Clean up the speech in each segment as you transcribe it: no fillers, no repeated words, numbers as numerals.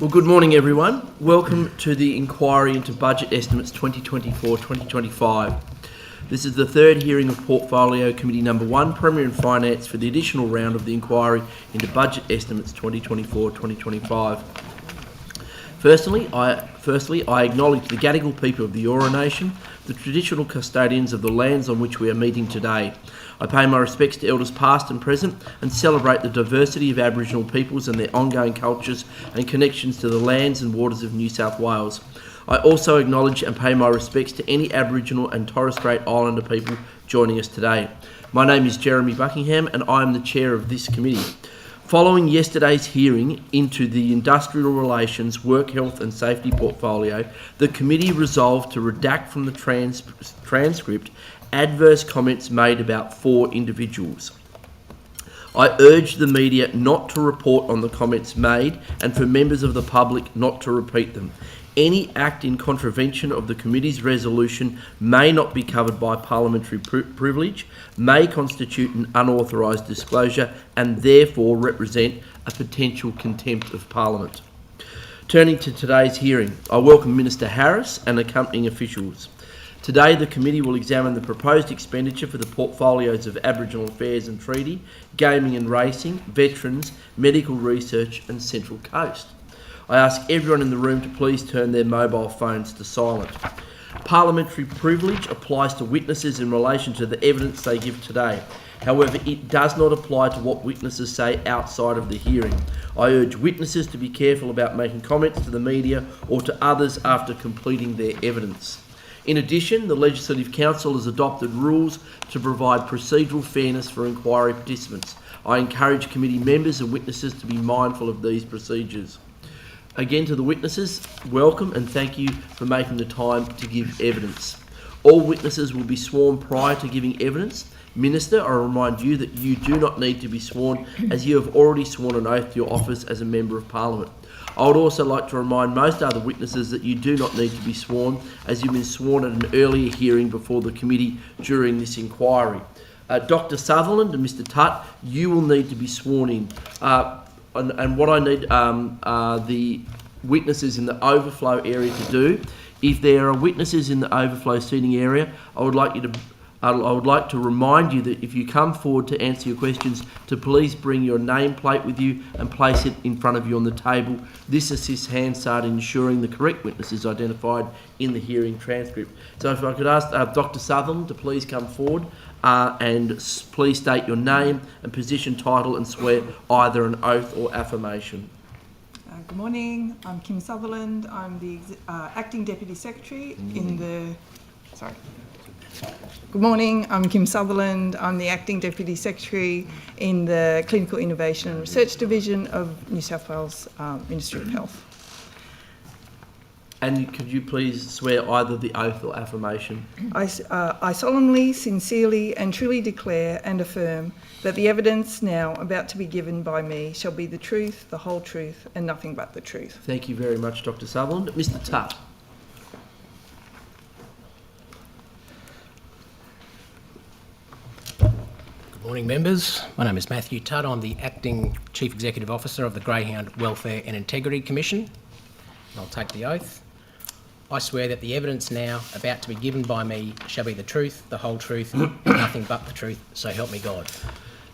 Well, good morning everyone. Welcome to the inquiry into budget estimates 2024-2025. This is the third hearing of Portfolio Committee Number 1, Premier and Finance, for the additional round of the inquiry into budget estimates 2024-2025. Firstly, I acknowledge the Gadigal people of the Eora Nation, the traditional custodians of the lands on which we are meeting today. I pay my respects to elders past and present and celebrate the diversity of Aboriginal peoples and their ongoing cultures and connections to the lands and waters of New South Wales. I also acknowledge and pay my respects to any Aboriginal and Torres Strait Islander people joining us today. My name is Jeremy Buckingham and I am the chair of this committee. Following yesterday's hearing into the Industrial Relations, Work Health and Safety portfolio, the committee resolved to redact from the transcript adverse comments made about 4 individuals. I urge the media not to report on the comments made and for members of the public not to repeat them. Any act in contravention of the committee's resolution may not be covered by parliamentary privilege, may constitute an unauthorised disclosure and therefore represent a potential contempt of Parliament. Turning to today's hearing, I welcome Minister Harris and accompanying officials. Today the committee will examine the proposed expenditure for the portfolios of Aboriginal Affairs and Treaty, Gaming and Racing, Veterans, Medical Research and Central Coast. I ask everyone in the room to please turn their mobile phones to silent. Parliamentary privilege applies to witnesses in relation to the evidence they give today. However, it does not apply to what witnesses say outside of the hearing. I urge witnesses to be careful about making comments to the media or to others after completing their evidence. In addition, the Legislative Council has adopted rules to provide procedural fairness for inquiry participants. I encourage committee members and witnesses to be mindful of these procedures. Again, to the witnesses, welcome and thank you for making the time to give evidence. All witnesses will be sworn prior to giving evidence. Minister, I remind you that you do not need to be sworn as you have already sworn an oath to your office as a Member of Parliament. I would also like to remind most other witnesses that you do not need to be sworn as you've been sworn at an earlier hearing before the committee during this inquiry. Dr Sutherland and Mr Tutt, you will need to be sworn in. And what I need the witnesses in the overflow area to do, if there are witnesses in the overflow seating area, I would like to remind you that if you come forward to answer your questions, to please bring your nameplate with you and place it in front of you on the table. This assists Hansard in ensuring the correct witness is identified in the hearing transcript. So if I could ask Dr Sutherland to please come forward and please state your name and position, title and swear either an oath or affirmation. Good morning, I'm Kim Sutherland. I'm the Acting Deputy Secretary in the... Sorry. Good morning, I'm Kim Sutherland. I'm the Acting Deputy Secretary in the Clinical Innovation and Research Division of New South Wales Ministry of Health. And could you please swear either the oath or affirmation? I solemnly, sincerely and truly declare and affirm that the evidence now about to be given by me shall be the truth, the whole truth and nothing but the truth. Thank you very much, Dr Sutherland. Mr Tutt. Good morning, members. My name is Matthew Tutt. I'm the Acting Chief Executive Officer of the Greyhound Welfare and Integrity Commission. I'll take the oath. I swear that the evidence now about to be given by me shall be the truth, the whole truth, and nothing but the truth, so help me God.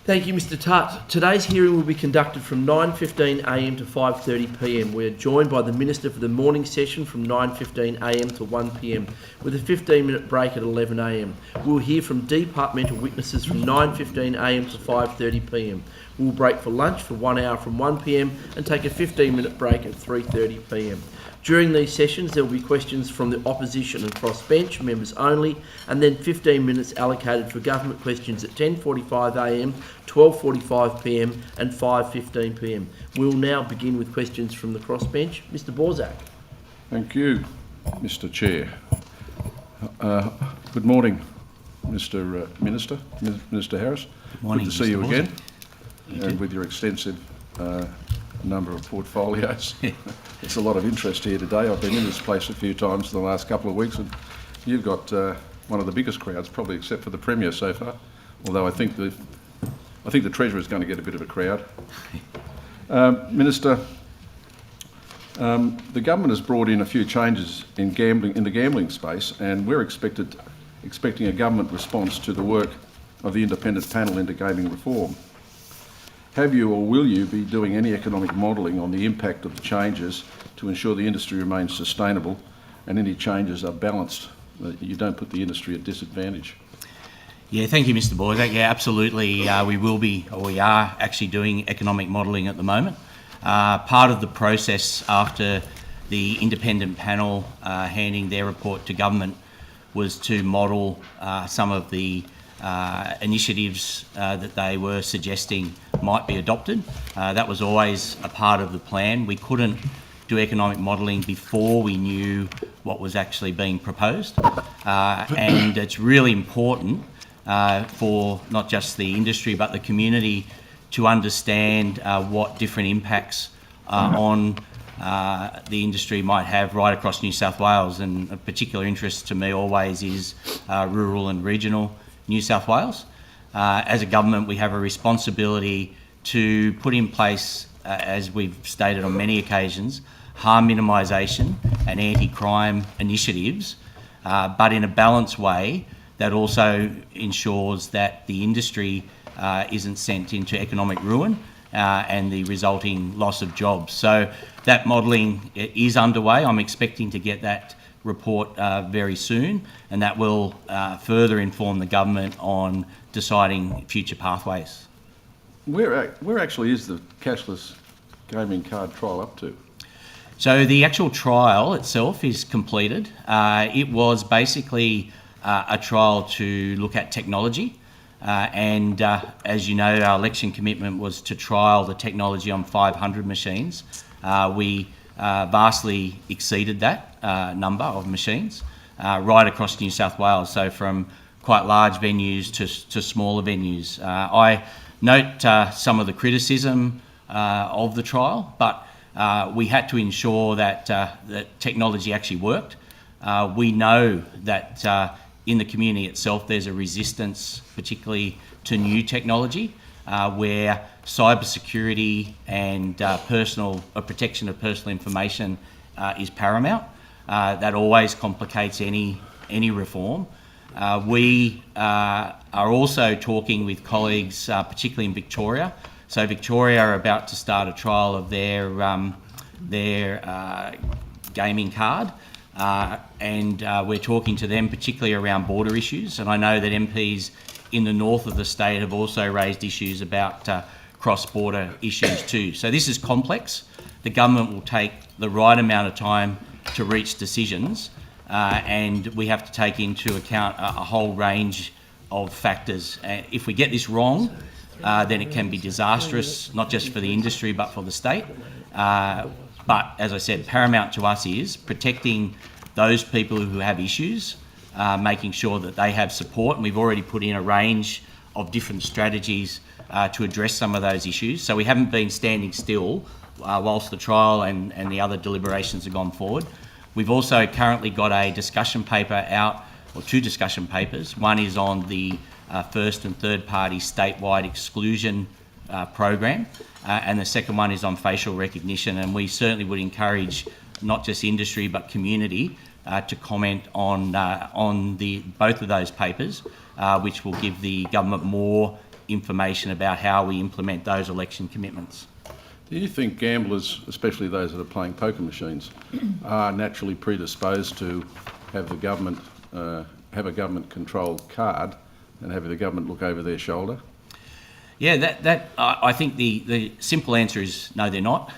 Thank you, Mr Tutt. Today's hearing will be conducted from 9:15am to 5:30pm. We are joined by the Minister for the morning session from 9:15am to 1pm, with a 15-minute break at 11am. We'll hear from departmental witnesses from 9:15am to 5:30pm. We'll break for lunch for 1 hour from 1pm and take a 15-minute break at 3:30pm. During these sessions, there will be questions from the opposition and crossbench, members only, and then 15 minutes allocated for government questions at 10:45am, 12:45pm and 5:15pm. We'll now begin with questions from the crossbench. Mr Borzak. Thank you, Mr Chair. Good morning, Mr Minister Harris. Good morning, good to see you again, and with your extensive number of portfolios. It's a lot of interest here today. I've been in this place a few times in the last couple of weeks, and you've got one of the biggest crowds, probably except for the Premier so far. Although I think the Treasurer is going to get a bit of a crowd. Minister, The government has brought in a few changes in the gambling space, and we're expecting a government response to the work of the independent panel into gaming reform. Have you or will you be doing any economic modelling on the impact of the changes to ensure the industry remains sustainable and any changes are balanced, that you don't put the industry at disadvantage? Yeah, thank you, Mr. Boyzak. Yeah, absolutely. We are actually doing economic modelling at the moment. Part of the process after the independent panel handing their report to government was to model some of the initiatives that they were suggesting might be adopted. That was always a part of the plan. We couldn't do economic modelling before we knew what was actually being proposed. And it's really important for not just the industry but the community to understand what different impacts on the industry might have right across New South Wales. And of particular interest to me always is rural and regional New South Wales. As a government, we have a responsibility to put in place, as we've stated on many occasions, harm minimisation and anti-crime initiatives, but in a balanced way that also ensures that the industry isn't sent into economic ruin and the resulting loss of jobs. So that modelling is underway. I'm expecting to get that report very soon, and that will further inform the government on deciding future pathways. Where actually is the cashless gaming card trial up to? So the actual trial itself is completed. It was basically a trial to look at technology. And as you know, our election commitment was to trial the technology on 500 machines. We vastly exceeded that number of machines right across New South Wales, so from quite large venues to smaller venues. I note some of the criticism of the trial, but we had to ensure that that technology actually worked. We know that in the community itself there's a resistance, particularly to new technology, where cybersecurity and protection of personal information is paramount. That always complicates any reform. We are also talking with colleagues, particularly in Victoria. So Victoria are about to start a trial of their gaming card, and we're talking to them particularly around border issues. And I know that MPs in the north of the state have also raised issues about cross-border issues too. So this is complex. The government will take the right amount of time to reach decisions, and we have to take into account a whole range of factors. If we get this wrong, then it can be disastrous, not just for the industry but for the state. But as I said, paramount to us is protecting those people who have issues, making sure that they have support, and we've already put in a range of different strategies to address some of those issues. So we haven't been standing still whilst the trial and the other deliberations have gone forward. We've also currently got a discussion paper out, or two discussion papers. One is on the first and third party statewide exclusion program, and the second one is on facial recognition. And we certainly would encourage not just industry but community to comment on both of those papers, which will give the government more information about how we implement those election commitments. Do you think gamblers, especially those that are playing poker machines, are naturally predisposed to have the government have a government-controlled card and have the government look over their shoulder? Yeah, I think the simple answer is no, they're not.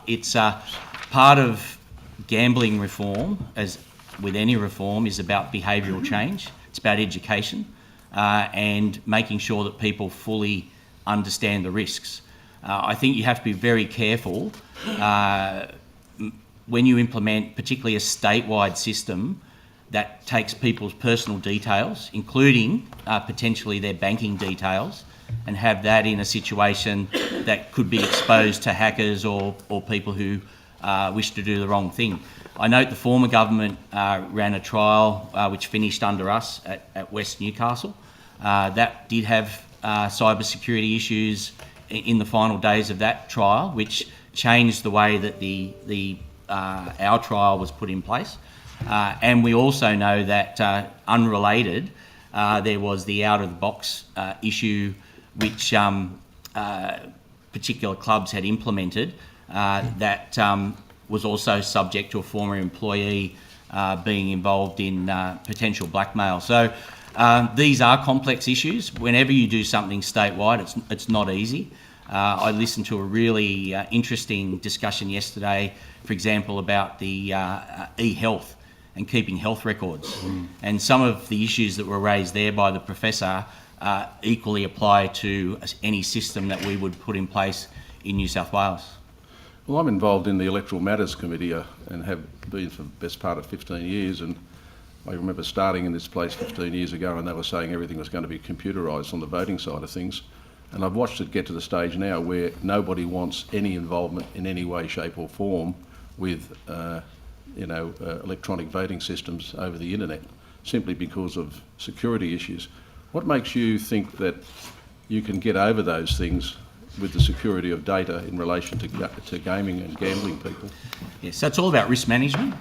It's part of gambling reform, as with any reform, is about behavioural change. It's about education and making sure that people fully understand the risks. I think you have to be very careful when you implement particularly a statewide system that takes people's personal details, including potentially their banking details, and have that in a situation that could be exposed to hackers or people who wish to do the wrong thing. I note the former government ran a trial which finished under us at West Newcastle. That did have cybersecurity issues in the final days of that trial, which changed the way that our trial was put in place. And we also know that, unrelated, there was the out-of-the-box issue which particular clubs had implemented that was also subject to a former employee being involved in potential blackmail. So these are complex issues. Whenever you do something statewide, it's not easy. I listened to a really interesting discussion yesterday, for example, about the e-health and keeping health records. And some of the issues that were raised there by the professor equally apply to any system that we would put in place in New South Wales. Well, I'm involved in the Electoral Matters Committee and have been for the best part of 15 years. And I remember starting in this place 15 years ago and they were saying everything was going to be computerised on the voting side of things. And I've watched it get to the stage now where nobody wants any involvement in any way, shape or form with electronic voting systems over the internet, simply because of security issues. What makes you think that you can get over those things with the security of data in relation to gaming and gambling people? Yes, so it's all about risk management.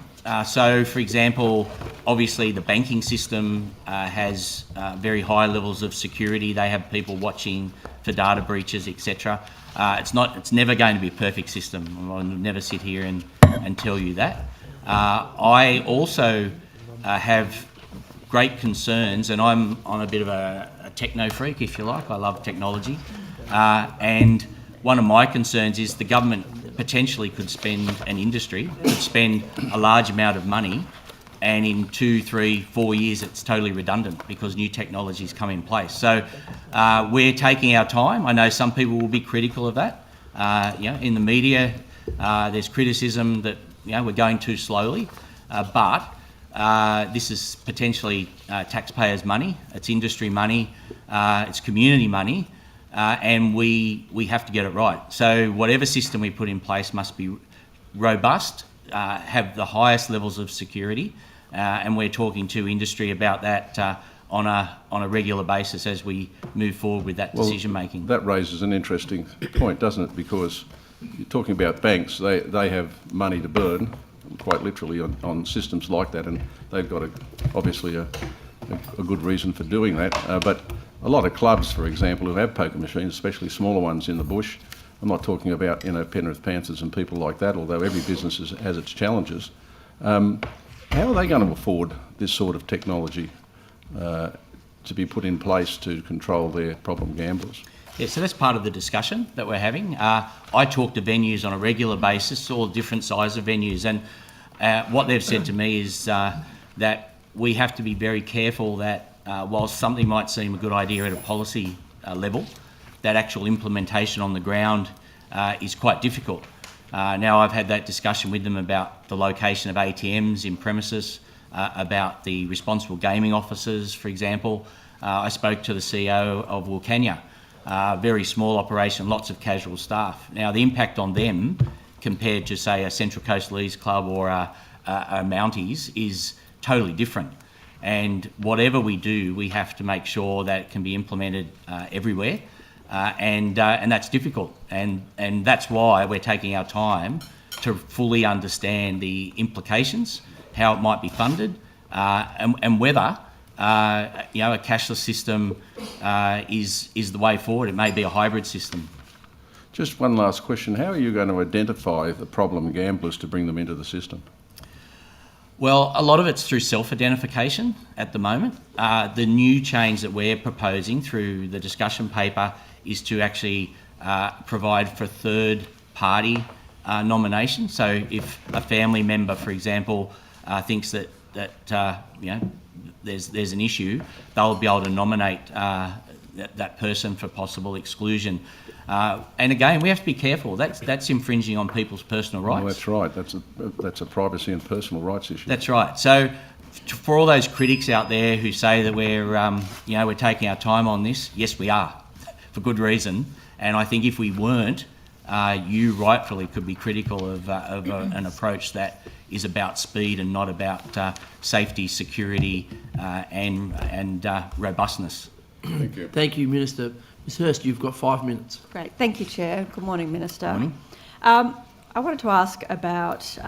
So, for example, obviously the banking system has very high levels of security. They have people watching for data breaches, etc. It's never going to be a perfect system. I'll never sit here and tell you that. I also have great concerns, and I'm a bit of a techno freak, if you like. I love technology. And one of my concerns is the government potentially could spend, an industry could spend a large amount of money, and in 2, 3, 4 years it's totally redundant because new technologies come in place. So we're taking our time. I know some people will be critical of that. In the media there's criticism that we're going too slowly, but this is potentially taxpayers' money, it's industry money, it's community money. And we have to get it right. So whatever system we put in place must be robust, have the highest levels of security, and we're talking to industry about that on a regular basis as we move forward with that decision making. That raises an interesting point, doesn't it? Because you're talking about banks, they have money to burn, quite literally, on systems like that, and they've got obviously a good reason for doing that. But a lot of clubs, for example, who have poker machines, especially smaller ones in the bush, I'm not talking about Penrith Panthers and people like that, although every business has its challenges. How are they going to afford this sort of technology to be put in place to control their problem gamblers? Yeah, so that's part of the discussion that we're having. I talk to venues on a regular basis, all different sizes of venues, and what they've said to me is that we have to be very careful that whilst something might seem a good idea at a policy level, that actual implementation on the ground is quite difficult. Now, I've had that discussion with them about the location of ATMs in premises, about the responsible gaming officers, for example. I spoke to the CEO of Wilcannia, very small operation, lots of casual staff. Now, the impact on them compared to, say, a Central Coast Leagues club or a Mounties is totally different. And whatever we do, we have to make sure that it can be implemented everywhere, and that's difficult. And that's why we're taking our time to fully understand the implications, how it might be funded, and whether a cashless system is the way forward. It may be a hybrid system. Just one last question. How are you going to identify the problem gamblers to bring them into the system? Well, a lot of it's through self-identification at the moment. The new change that we're proposing through the discussion paper is to actually provide for third-party nomination. So if a family member, for example, thinks that there's an issue, they'll be able to nominate that person for possible exclusion. And again, we have to be careful. That's infringing on people's personal rights. Well, that's right. That's a privacy and personal rights issue. That's right. So, for all those critics out there who say that we're taking our time on this, yes, we are, for good reason. And I think if we weren't, you rightfully could be critical of an approach that is about speed and not about safety, security, and robustness. Thank you. Thank you, Minister. Ms Hurst, you've got 5 minutes. Great. Thank you, Chair. Good morning, Minister. Morning. I wanted to ask about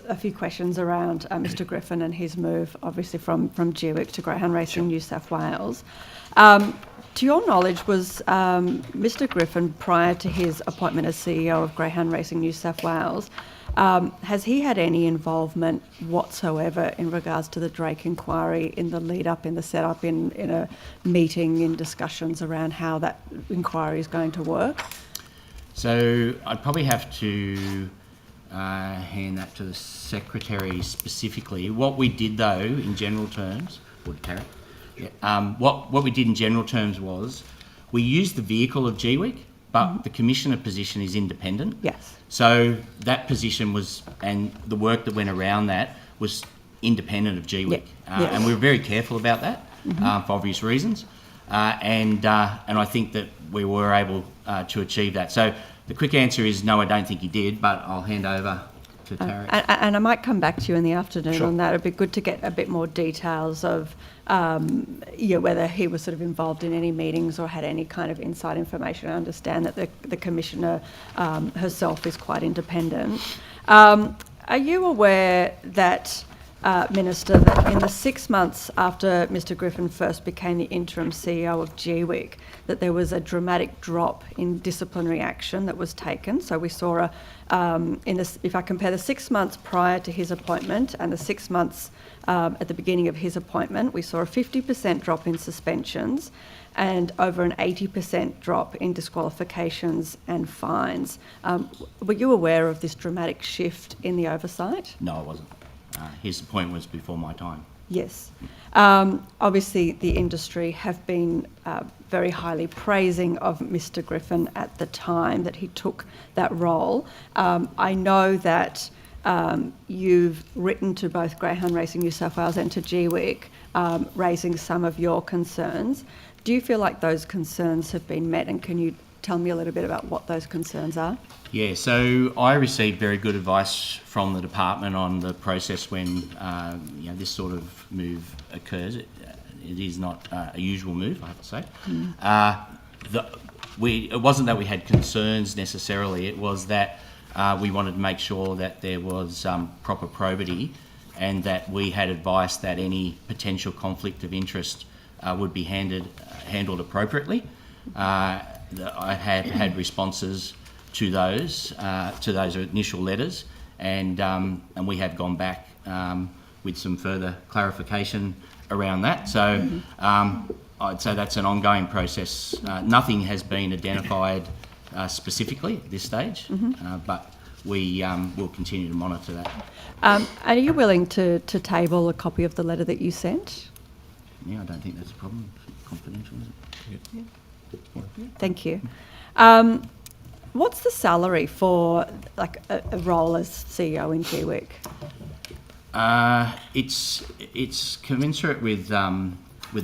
a few questions around Mr Griffin and his move, obviously from GWIC to Greyhound Racing New South Wales. To your knowledge, was Mr Griffin, prior to his appointment as CEO of Greyhound Racing New South Wales, has he had any involvement whatsoever in regards to the Drake inquiry, in the lead-up, in the setup, in a meeting, in discussions around how that inquiry is going to work? So I'd probably have to hand that to the Secretary specifically. What we did, though, in general terms, what we did in general terms was we used the vehicle of GWIC, but the Commissioner position is independent. Yes. So that position was, and the work that went around that was independent of GWIC. Yeah. And we were very careful about that for obvious reasons. And I think that we were able to achieve that. So the quick answer is no, I don't think he did, but I'll hand over to Tarek. And I might come back to you in the afternoon Sure. on that. It'd be good to get a bit more details of whether he was sort of involved in any meetings or had any kind of inside information. I understand that the Commissioner herself is quite independent. Are you aware that, Minister, that in the 6 months after Mr Griffin first became the interim CEO of GWIC, that there was a dramatic drop in disciplinary action that was taken? So we saw if I compare the 6 months prior to his appointment and the 6 months at the beginning of his appointment, we saw a 50% drop in suspensions and over an 80% drop in disqualifications and fines. Were you aware of this dramatic shift in the oversight? No, I wasn't. His appointment was before my time. Yes. Obviously, the industry have been very highly praising of Mr Griffin at the time that he took that role. I know that you've written to both Greyhound Racing New South Wales and to GWIC raising some of your concerns. Do you feel like those concerns have been met, and can you tell me a little bit about what those concerns are? Yeah, so I received very good advice from the department on the process when this sort of move occurs. It is not a usual move, I have to say. It wasn't that we had concerns necessarily. It was that we wanted to make sure that there was proper probity, and that we had advice that any potential conflict of interest would be handled appropriately. I have had responses to those initial letters, and we have gone back with some further clarification around that. So I'd say that's an ongoing process. Nothing has been identified specifically at this stage, but we will continue to monitor that. Are you willing to table a copy of the letter that you sent? Yeah, I don't think that's a problem. It's confidential, is it? Yeah. Thank you. What's the salary for like a role as CEO in GWIC? It's commensurate with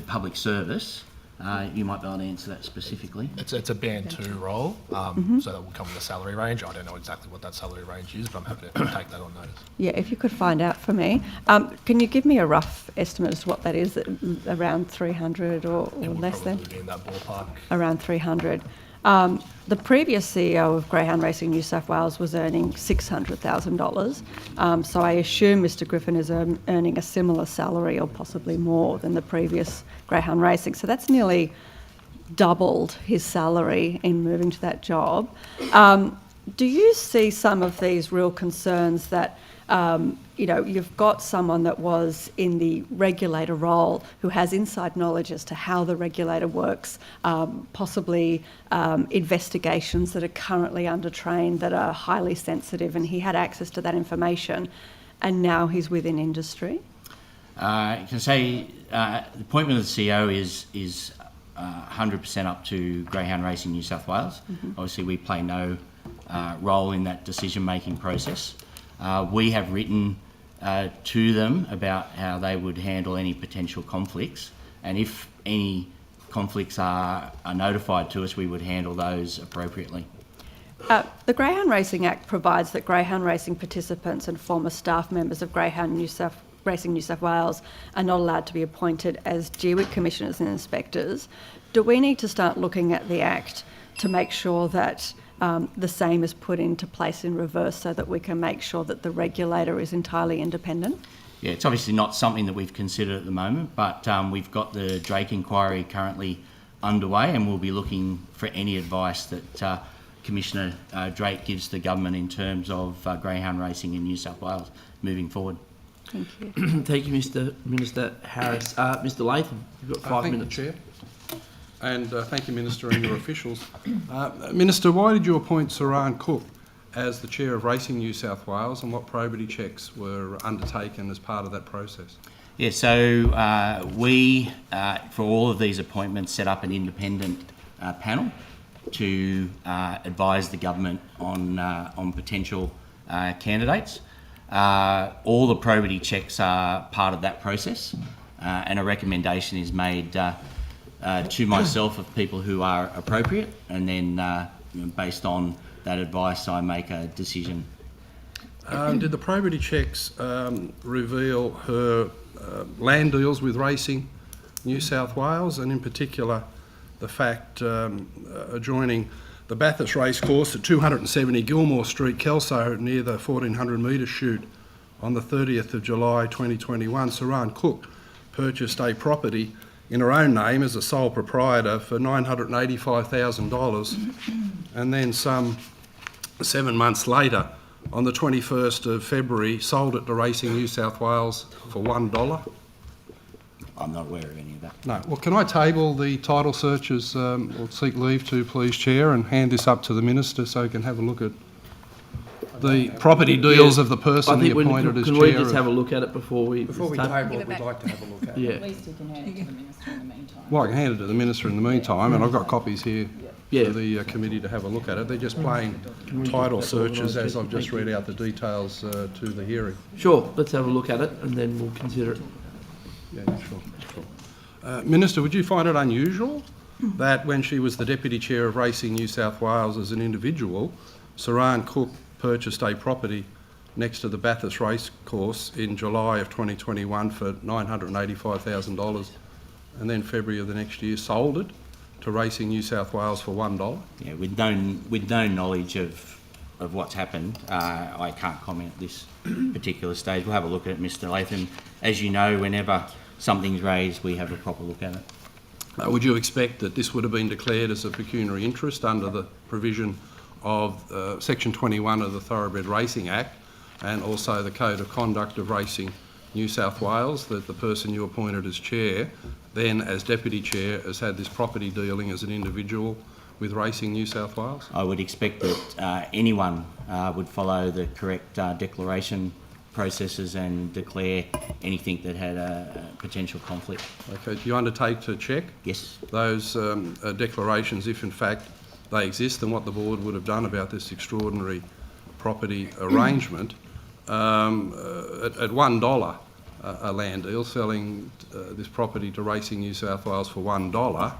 public service. You might be able to answer that specifically. It's a band 2 role, so that will come with a salary range. I don't know exactly what that salary range is, but I'm happy to take that on notice. Yeah, if you could find out for me. Can you give me a rough estimate as to what that is? Around 300 or less than? Probably be in that ballpark. Around 300. The previous CEO of Greyhound Racing New South Wales was earning $600,000. So I assume Mr Griffin is earning a similar salary or possibly more than the previous Greyhound Racing. So that's nearly doubled his salary in moving to that job. Do you see some of these real concerns that you've got someone that was in the regulator role who has inside knowledge as to how the regulator works, possibly investigations that are currently under train that are highly sensitive, and he had access to that information, and now he's within industry? I can say the appointment of the CEO is 100% up to Greyhound Racing New South Wales. Obviously, we play no role in that decision-making process. We have written to them about how they would handle any potential conflicts, and if any conflicts are notified to us, we would handle those appropriately. The Greyhound Racing Act provides that Greyhound Racing participants and former staff members of Greyhound Racing New South Wales are not allowed to be appointed as GWIC commissioners and inspectors. Do we need to start looking at the Act to make sure that the same is put into place in reverse so that we can make sure that the regulator is entirely independent? Yeah, it's obviously not something that we've considered at the moment, but we've got the Drake inquiry currently underway, and we'll be looking for any advice that Commissioner Drake gives the government in terms of greyhound racing in New South Wales moving forward. Thank you. Thank you, Mr. Minister Harris. Mr. Latham, you've got 5 minutes. Thank you, Chair. And thank you, Minister, and your officials. Minister, why did you appoint Saran Cook as the Chair of Racing New South Wales, and what probity checks were undertaken as part of that process? Yeah, so we, for all of these appointments, set up an independent panel to advise the government on potential candidates. All the probity checks are part of that process, and a recommendation is made to myself of people who are appropriate, and then based on that advice I make a decision. Did the probity checks reveal her land deals with Racing New South Wales, and in particular the fact adjoining the Bathurst Racecourse at 270 Gilmore Street, Kelso, near the 1400 metre chute on the 30th of July 2021, Saran Cook purchased a property in her own name as a sole proprietor for $985,000, and then some 7 months later, on the 21st of February, sold it to Racing New South Wales for $1. I'm not aware of any of that. No. Well, can I table the title searches, or seek leave to, please, Chair, and hand this up to the Minister so he can have a look at the property deals of the person he appointed as Chair? Can we just have a look at it before we... Before we table it, we'd like to have a look at it. Yeah. At least you can hand it to the Minister in the meantime. Well, I can hand it to the Minister in the meantime, and I've got copies here Yeah. for the committee to have a look at it. They're just plain title searches, as I've just read out the details to the hearing. Sure, let's have a look at it and then we'll consider it. Yeah, sure. Minister, would you find it unusual that when she was the Deputy Chair of Racing New South Wales as an individual, Saran Cook purchased a property next to the Bathurst Racecourse in July of 2021 for $985,000, and then February of the next year sold it to Racing New South Wales for $1? Yeah, with no knowledge of what's happened, I can't comment at this particular stage. We'll have a look at it, Mr. Latham. As you know, whenever something's raised, we have a proper look at it. Would you expect that this would have been declared as a pecuniary interest under the provision of Section 21 of the Thoroughbred Racing Act, and also the Code of Conduct of Racing New South Wales, that the person you appointed as Chair, then as Deputy Chair, has had this property dealing as an individual with Racing New South Wales? I would expect that anyone would follow the correct declaration processes and declare anything that had a potential conflict. Okay, do you undertake to check Yes. those declarations, if in fact they exist, and what the board would have done about this extraordinary property arrangement? At $1 a land deal, selling this property to Racing New South Wales for $1,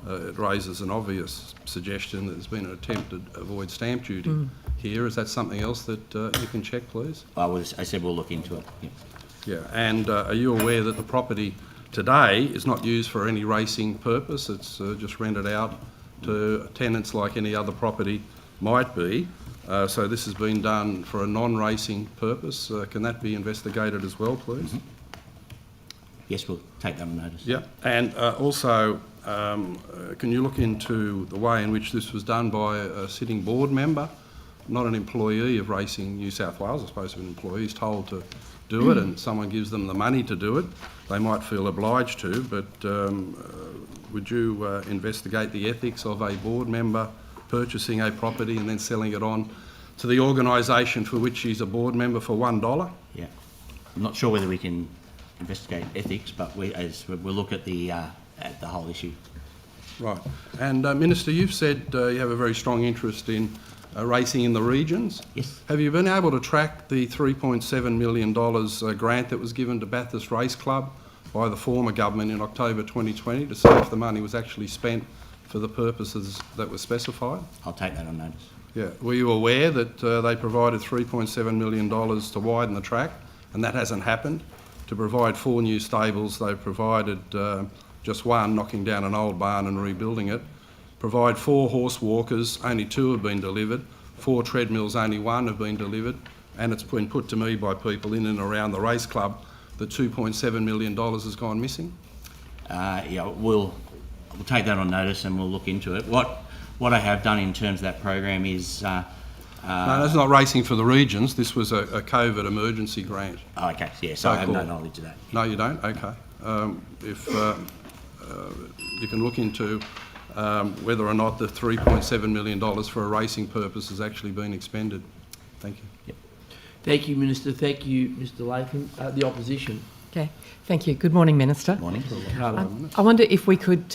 it raises an obvious suggestion that there's been an attempt to avoid stamp duty here. Is that something else that you can check, please? I said we'll look into it. Yeah. Yeah, and are you aware that the property today is not used for any racing purpose? It's just rented out to tenants like any other property might be. So this has been done for a non-racing purpose. Can that be investigated as well, please? Mm-hmm. Yes, we'll take that on notice. Yeah, and also, can you look into the way in which this was done by a sitting board member, not an employee of Racing New South Wales? I suppose if an employee is told to do it and someone gives them the money to do it, they might feel obliged to, but would you investigate the ethics of a board member purchasing a property and then selling it on to the organisation for which he's a board member for $1? Yeah. I'm not sure whether we can investigate ethics, but we'll look at the whole issue. Right. And Minister, you've said you have a very strong interest in racing in the regions. Yes. Have you been able to track the $3.7 million grant that was given to Bathurst Race Club by the former government in October 2020 to see if the money was actually spent for the purposes that were specified? I'll take that on notice. Yeah. Were you aware that they provided $3.7 million to widen the track, and that hasn't happened? To provide 4 new stables, they've provided just one, knocking down an old barn and rebuilding it. provide 4 horse walkers, only 2 have been delivered, 4 treadmills, only 1 have been delivered, and it's been put to me by people in and around the race club that $2.7 million has gone missing? Yeah, we'll take that on notice and we'll look into it. What I have done in terms of that program is... No, that's not racing for the regions. This was a COVID emergency grant. Oh, okay, yeah, so I have no knowledge of that. No, you don't? Okay. If you can look into whether or not the $3.7 million for a racing purpose has actually been expended. Thank you. Yep. Thank you, Minister. Thank you, Mr. Latham. The opposition. Okay, thank you. Good morning, Minister. Morning. I wonder if we could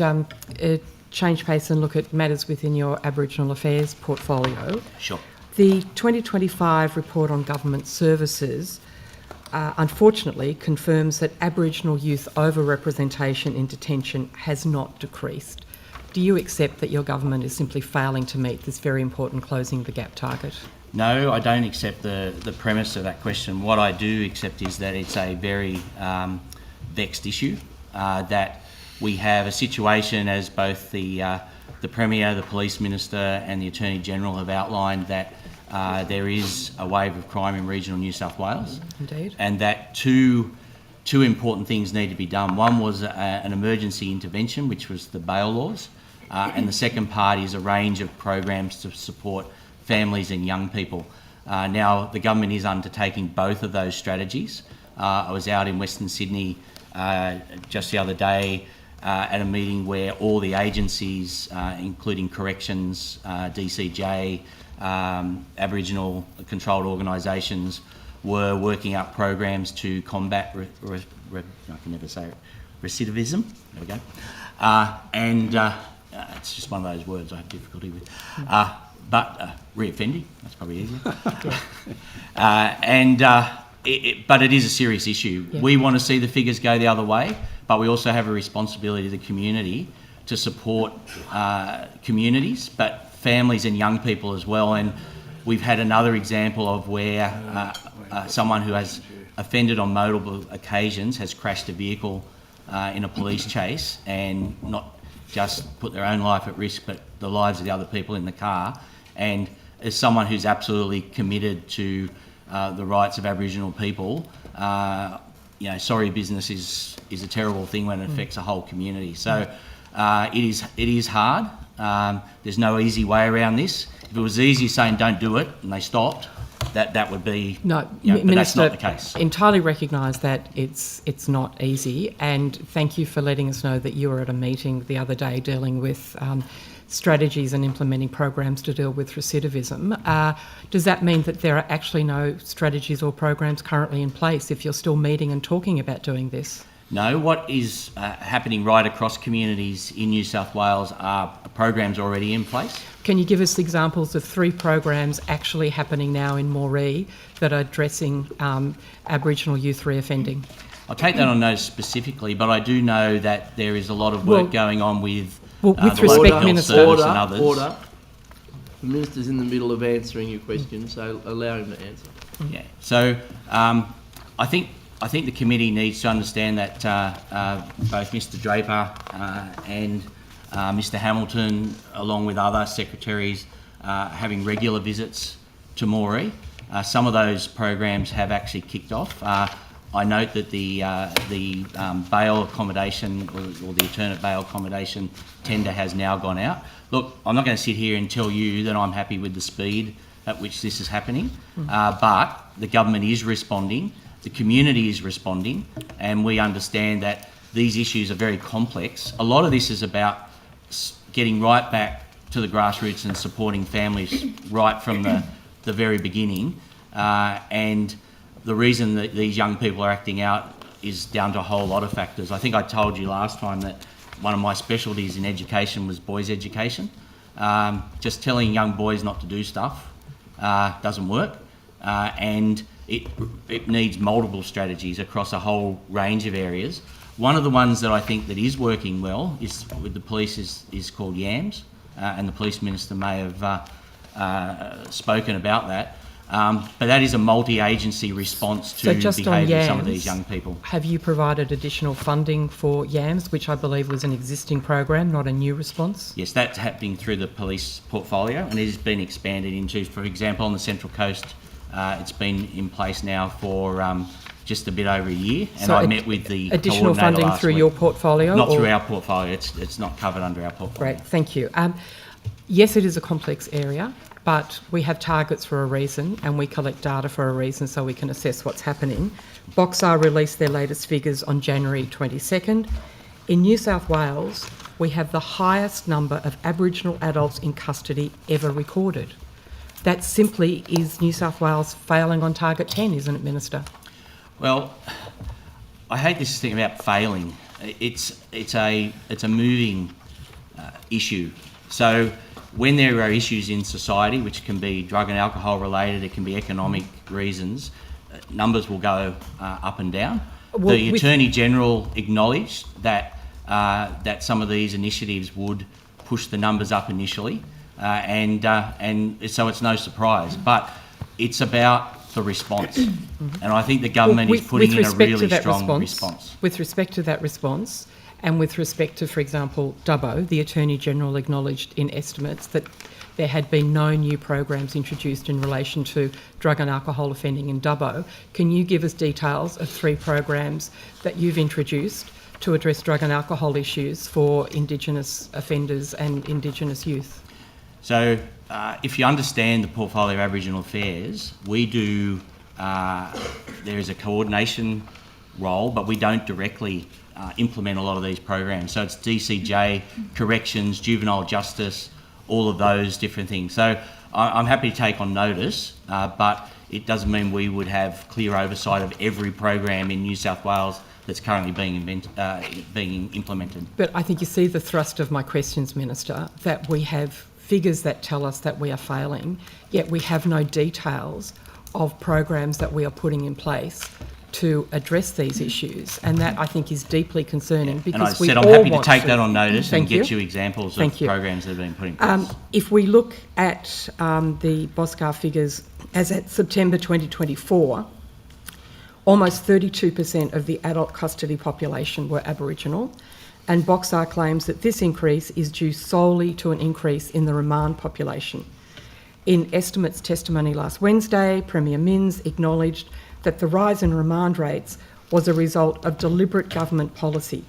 change pace and look at matters within your Aboriginal Affairs portfolio. Sure. The 2025 report on government services unfortunately confirms that Aboriginal youth overrepresentation in detention has not decreased. Do you accept that your government is simply failing to meet this very important closing the gap target? No, I don't accept the premise of that question. What I do accept is that it's a very vexed issue, that we have a situation, as both the Premier, the Police Minister and the Attorney General have outlined, that there is a wave of crime in regional New South Wales. Indeed. And that two important things need to be done. One was an emergency intervention, which was the bail laws, and the second part is a range of programs to support families and young people. Now, the government is undertaking both of those strategies. I was out in Western Sydney just the other day at a meeting where all the agencies, including Corrections, DCJ, Aboriginal controlled organisations, were working out programs to combat I can never say it, recidivism. There we go. It's just one of those words I have difficulty with. But reoffending, that's probably easier. But it is a serious issue. Yeah. We want to see the figures go the other way, but we also have a responsibility to the community to support communities, but families and young people as well. And we've had another example of where someone who has offended on multiple occasions has crashed a vehicle in a police chase and not just put their own life at risk, but the lives of the other people in the car. And as someone who's absolutely committed to the rights of Aboriginal people, sorry business is a terrible thing when it affects a whole community. So it is hard. There's no easy way around this. If it was easy saying don't do it and they stopped, that would be... No, but Minister, that's not the case. Entirely recognise that it's not easy, and thank you for letting us know that you were at a meeting the other day dealing with strategies and implementing programs to deal with recidivism. Does that mean that there are actually no strategies or programs currently in place if you're still meeting and talking about doing this? No, what is happening right across communities in New South Wales are programs already in place. Can you give us examples of 3 programs actually happening now in Moree that are addressing Aboriginal youth reoffending? I'll take that on notice specifically, but I do know that there is a lot of work going on with with the respect, local health Minister. service and others. Order. The Minister's in the middle of answering your question, so allow him to answer. Yeah. So I think the committee needs to understand that both Mr. Draper and Mr. Hamilton, along with other secretaries, having regular visits to Moree. Some of those programs have actually kicked off. I note that the bail accommodation or the alternate bail accommodation tender has now gone out. Look, I'm not going to sit here and tell you that I'm happy with the speed at which this is happening, but the government is responding, the community is responding, and we understand that these issues are very complex. A lot of this is about getting right back to the grassroots and supporting families right from the very beginning, and the reason that these young people are acting out is down to a whole lot of factors. I think I told you last time that one of my specialties in education was boys' education. Just telling young boys not to do stuff doesn't work, and it needs multiple strategies across a whole range of areas. One of the ones that I think that is working well is with the police is called YAMS, and the Police Minister may have spoken about that. But that is a multi-agency response to So the just on behaviour of some of YAMS, these young people. have you provided additional funding for YAMS, which I believe was an existing program, not a new response? Yes, that's happening through the police portfolio, and it has been expanded into, for example, on the Central Coast, it's been in place now for just a bit over a year, and So I met with the additional coordinator funding last through week. your portfolio? Not or- through our portfolio, it's not covered under our portfolio. Great, thank you. Yes, it is a complex area, but we have targets for a reason and we collect data for a reason so we can assess what's happening. Boxar released their latest figures on January 22nd. In New South Wales, we have the highest number of Aboriginal adults in custody ever recorded. That simply is New South Wales failing on target 10, isn't it, Minister? Well, I hate this thing about failing. It's a moving issue. So when there are issues in society, which can be drug and alcohol related, it can be economic reasons, numbers will go up and down. Well, the Attorney General acknowledged that that some of these initiatives would push the numbers up initially, and so it's no surprise. But it's about the response, and I think the government is putting in a really strong response. With respect to that response, and with respect to, for example, Dubbo, the Attorney General acknowledged in estimates that there had been no new programs introduced in relation to drug and alcohol offending in Dubbo. Can you give us details of 3 programs that you've introduced to address drug and alcohol issues for Indigenous offenders and Indigenous youth? So if you understand the portfolio of Aboriginal Affairs, we do, there is a coordination role, but we don't directly implement a lot of these programs. So it's DCJ, corrections, juvenile justice, all of those different things. So I'm happy to take on notice, but it doesn't mean we would have clear oversight of every program in New South Wales that's currently being implemented. But I think you see the thrust of my questions, Minister, that we have figures that tell us that we are failing, yet we have no details of programs that we are putting in place to address these issues, and that I think is deeply concerning because and I we said all I'm happy to want take that on notice and Thank get you. you examples Thank of you. programs that have been put in place. If we look at the BOSCAR figures as at September 2024, almost 32% of the adult custody population were Aboriginal, and BOXAR claims that this increase is due solely to an increase in the remand population. In estimates testimony last Wednesday, Premier Minns acknowledged that the rise in remand rates was a result of deliberate government policy.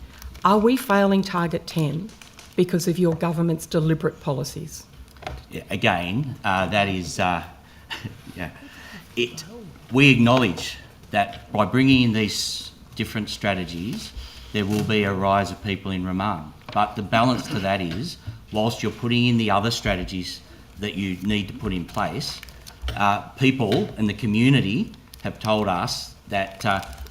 Are we failing target 10 because of your government's deliberate policies? Yeah, again, that is, we acknowledge that by bringing in these different strategies, there will be a rise of people in remand. But the balance to that is, whilst you're putting in the other strategies that you need to put in place, people in the community have told us that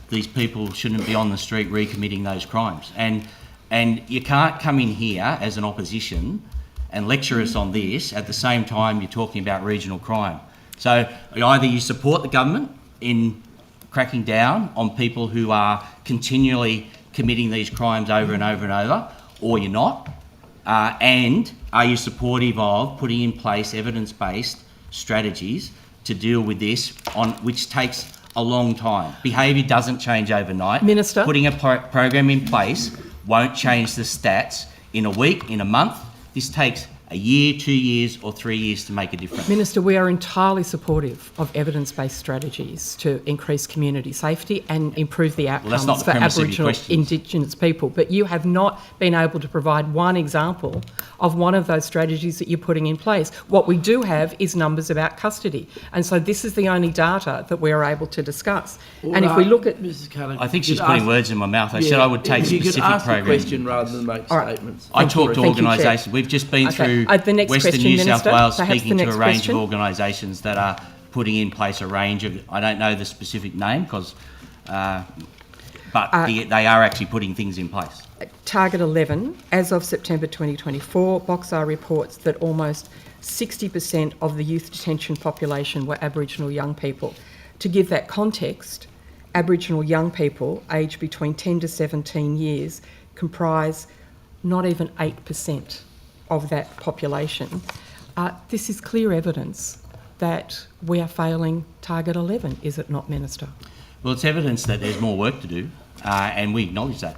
these people shouldn't be on the street recommitting those crimes. And you can't come in here as an opposition and lecture us on this at the same time you're talking about regional crime. So either you support the government in cracking down on people who are continually committing these crimes over and over and over, or you're not. And are you supportive of putting in place evidence-based strategies to deal with this, which takes a long time? Behaviour doesn't change overnight. Minister? Putting a program in place won't change the stats in a week, in a month. This takes a year, 2 years or 3 years to make a difference. Minister, we are entirely supportive of evidence-based strategies to increase community safety and improve the outcomes not the for premise of your Aboriginal questions. Indigenous people. But you have not been able to provide one example of one of those strategies that you're putting in place. What we do have is numbers about custody. And so this is the only data that we're able to discuss. And if we look at... Mrs. Cullen, I think she's putting words in my mouth. I said I would take if you could specific ask the programs. question rather than make All right. statements. I talk to Thank you, Chair. organisations. We've just been through the next Western question, New South Minister. Wales, Perhaps speaking the to a next range question. of organisations that are putting in place a range of, I don't know the specific name, because, but they are actually putting things in place. Target 11, as of September 2024, BOXAR reports that almost 60% of the youth detention population were Aboriginal young people. To give that context, Aboriginal young people aged between 10 to 17 years comprise not even 8% of that population. This is clear evidence that we are failing Target 11, is it not, Minister? Well, it's evidence that there's more work to do, and we acknowledge that,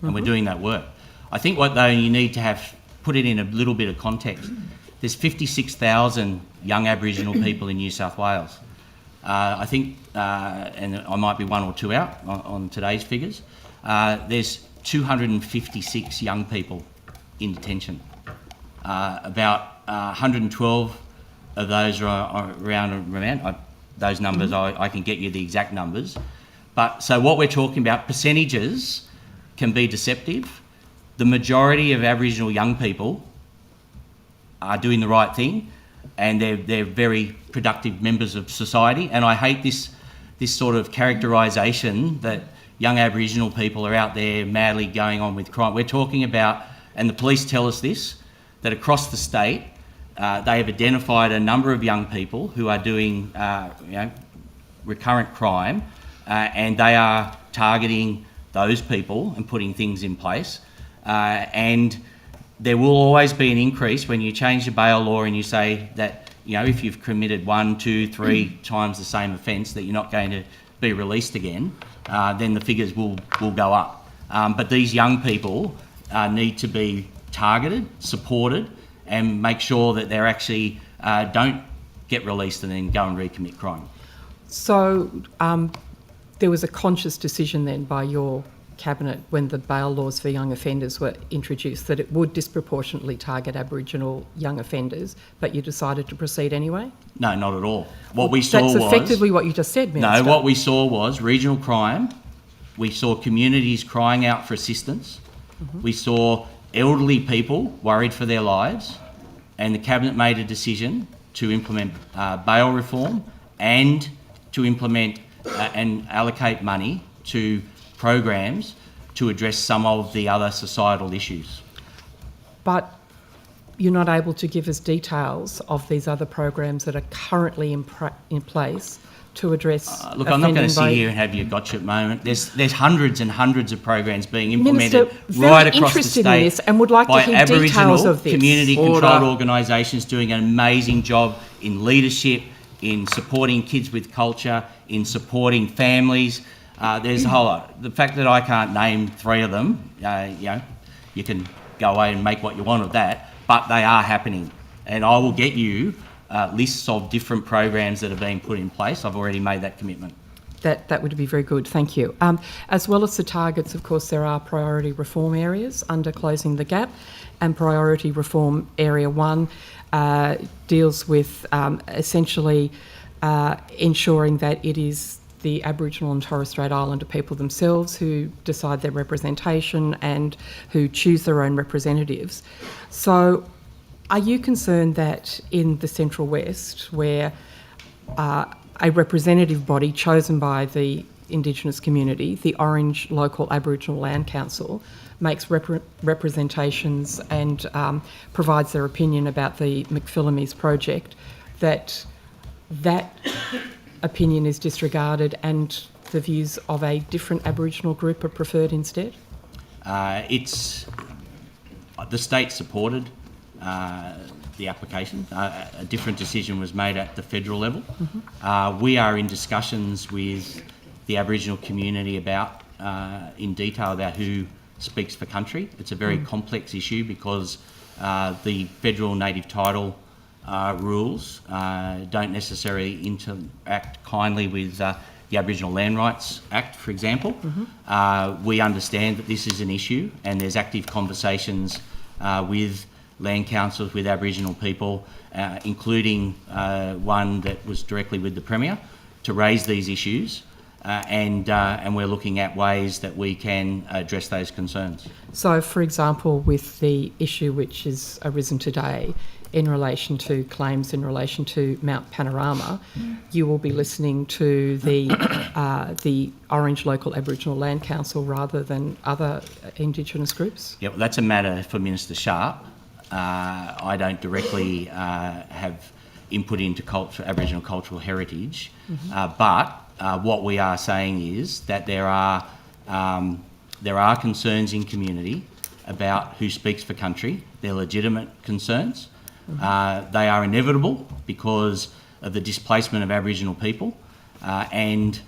and we're doing that work. I think what, though, you need to have, put it in a little bit of context. There's 56,000 young Aboriginal people in New South Wales. I think, and I might be one or two out on today's figures, there's 256 young people in detention. About 112 of those are around and remand. Those numbers, I can get you the exact numbers. But so what we're talking about, percentages can be deceptive. The majority of Aboriginal young people are doing the right thing, and they're very productive members of society. And I hate this sort of characterisation that young Aboriginal people are out there madly going on with crime. We're talking about, and the police tell us this, that across the state, they have identified a number of young people who are doing recurrent crime, and they are targeting those people and putting things in place. And there will always be an increase when you change the bail law and you say that, if you've committed 1, 2, 3 times the same offence, that you're not going to be released again, then the figures will go up. But these young people need to be targeted, supported, and make sure that they're actually don't get released and then go and recommit crime. So there was a conscious decision then by your Cabinet when the bail laws for young offenders were introduced that it would disproportionately target Aboriginal young offenders, but you decided to proceed anyway? No, not at all. What we saw was... That's effectively what you just said, Minister. No, what we saw was regional crime. We saw communities crying out for assistance. We saw elderly people worried for their lives, and the Cabinet made a decision to implement bail reform and to implement and allocate money to programs to address some of the other societal issues. But you're not able to give us details of these other programs that are currently in place to address Look, I'm not going to sit by... here and have your gotcha moment. There's hundreds and hundreds of programs being implemented Minister, right across the interested state in this and would like to by hear Aboriginal details of this. community-controlled organisations doing an amazing job in leadership, in supporting kids with culture, in supporting families. There's a whole lot. The fact that I can't name 3 of them, you can go away and make what you want of that, but they are happening. And I will get you lists of different programs that are being put in place. I've already made that commitment. That would be very good, thank you. As well as the targets, of course, there are priority reform areas under Closing the Gap, and priority reform area 1 deals with essentially ensuring that it is the Aboriginal and Torres Strait Islander people themselves who decide their representation and who choose their own representatives. So are you concerned that in the Central West, where a representative body chosen by the Indigenous community, the Orange Local Aboriginal Land Council, makes representations and provides their opinion about the McPhillamys project, that opinion is disregarded and the views of a different Aboriginal group are preferred instead? It's the state supported the application. A different decision was made at the federal level. We are in discussions with the Aboriginal community about, in detail, about who speaks for country. It's a very complex issue because the federal native title rules don't necessarily interact kindly with the Aboriginal Land Rights Act, for example. We understand that this is an issue, and there's active conversations with land councils, with Aboriginal people, including one that was directly with the Premier, to raise these issues. And we're looking at ways that we can address those concerns. So, for example, with the issue which has arisen today in relation to claims in relation to Mount Panorama, you will be listening to the Orange Local Aboriginal Land Council rather than other Indigenous groups? Yeah, well, that's a matter for Minister Sharp. I don't directly have input into Aboriginal cultural heritage, but what we are saying is that there are concerns in community about who speaks for country. They're legitimate concerns. They are inevitable because of the displacement of Aboriginal people, and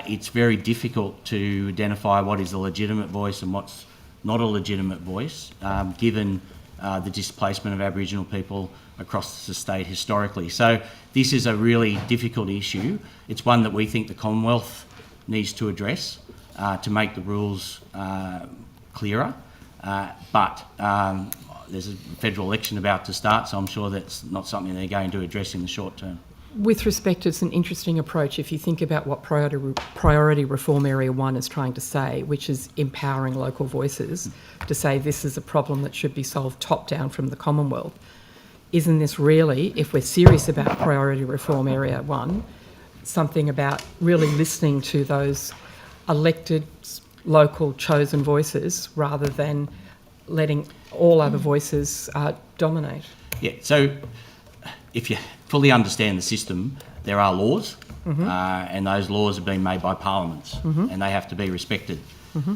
it's very difficult to identify what is a legitimate voice and what's not a legitimate voice, given the displacement of Aboriginal people across the state historically. So this is a really difficult issue. It's one that we think the Commonwealth needs to address to make the rules clearer. But there's a federal election about to start, so I'm sure that's not something they're going to address in the short term. With respect, it's an interesting approach if you think about what Priority Reform Area 1 is trying to say, which is empowering local voices to say this is a problem that should be solved top-down from the Commonwealth. Isn't this really, if we're serious about Priority Reform Area 1, something about really listening to those elected, local, chosen voices rather than letting all other voices dominate? Yeah, so if you fully understand the system, there are laws, and those laws have been made by parliaments, and they have to be respected.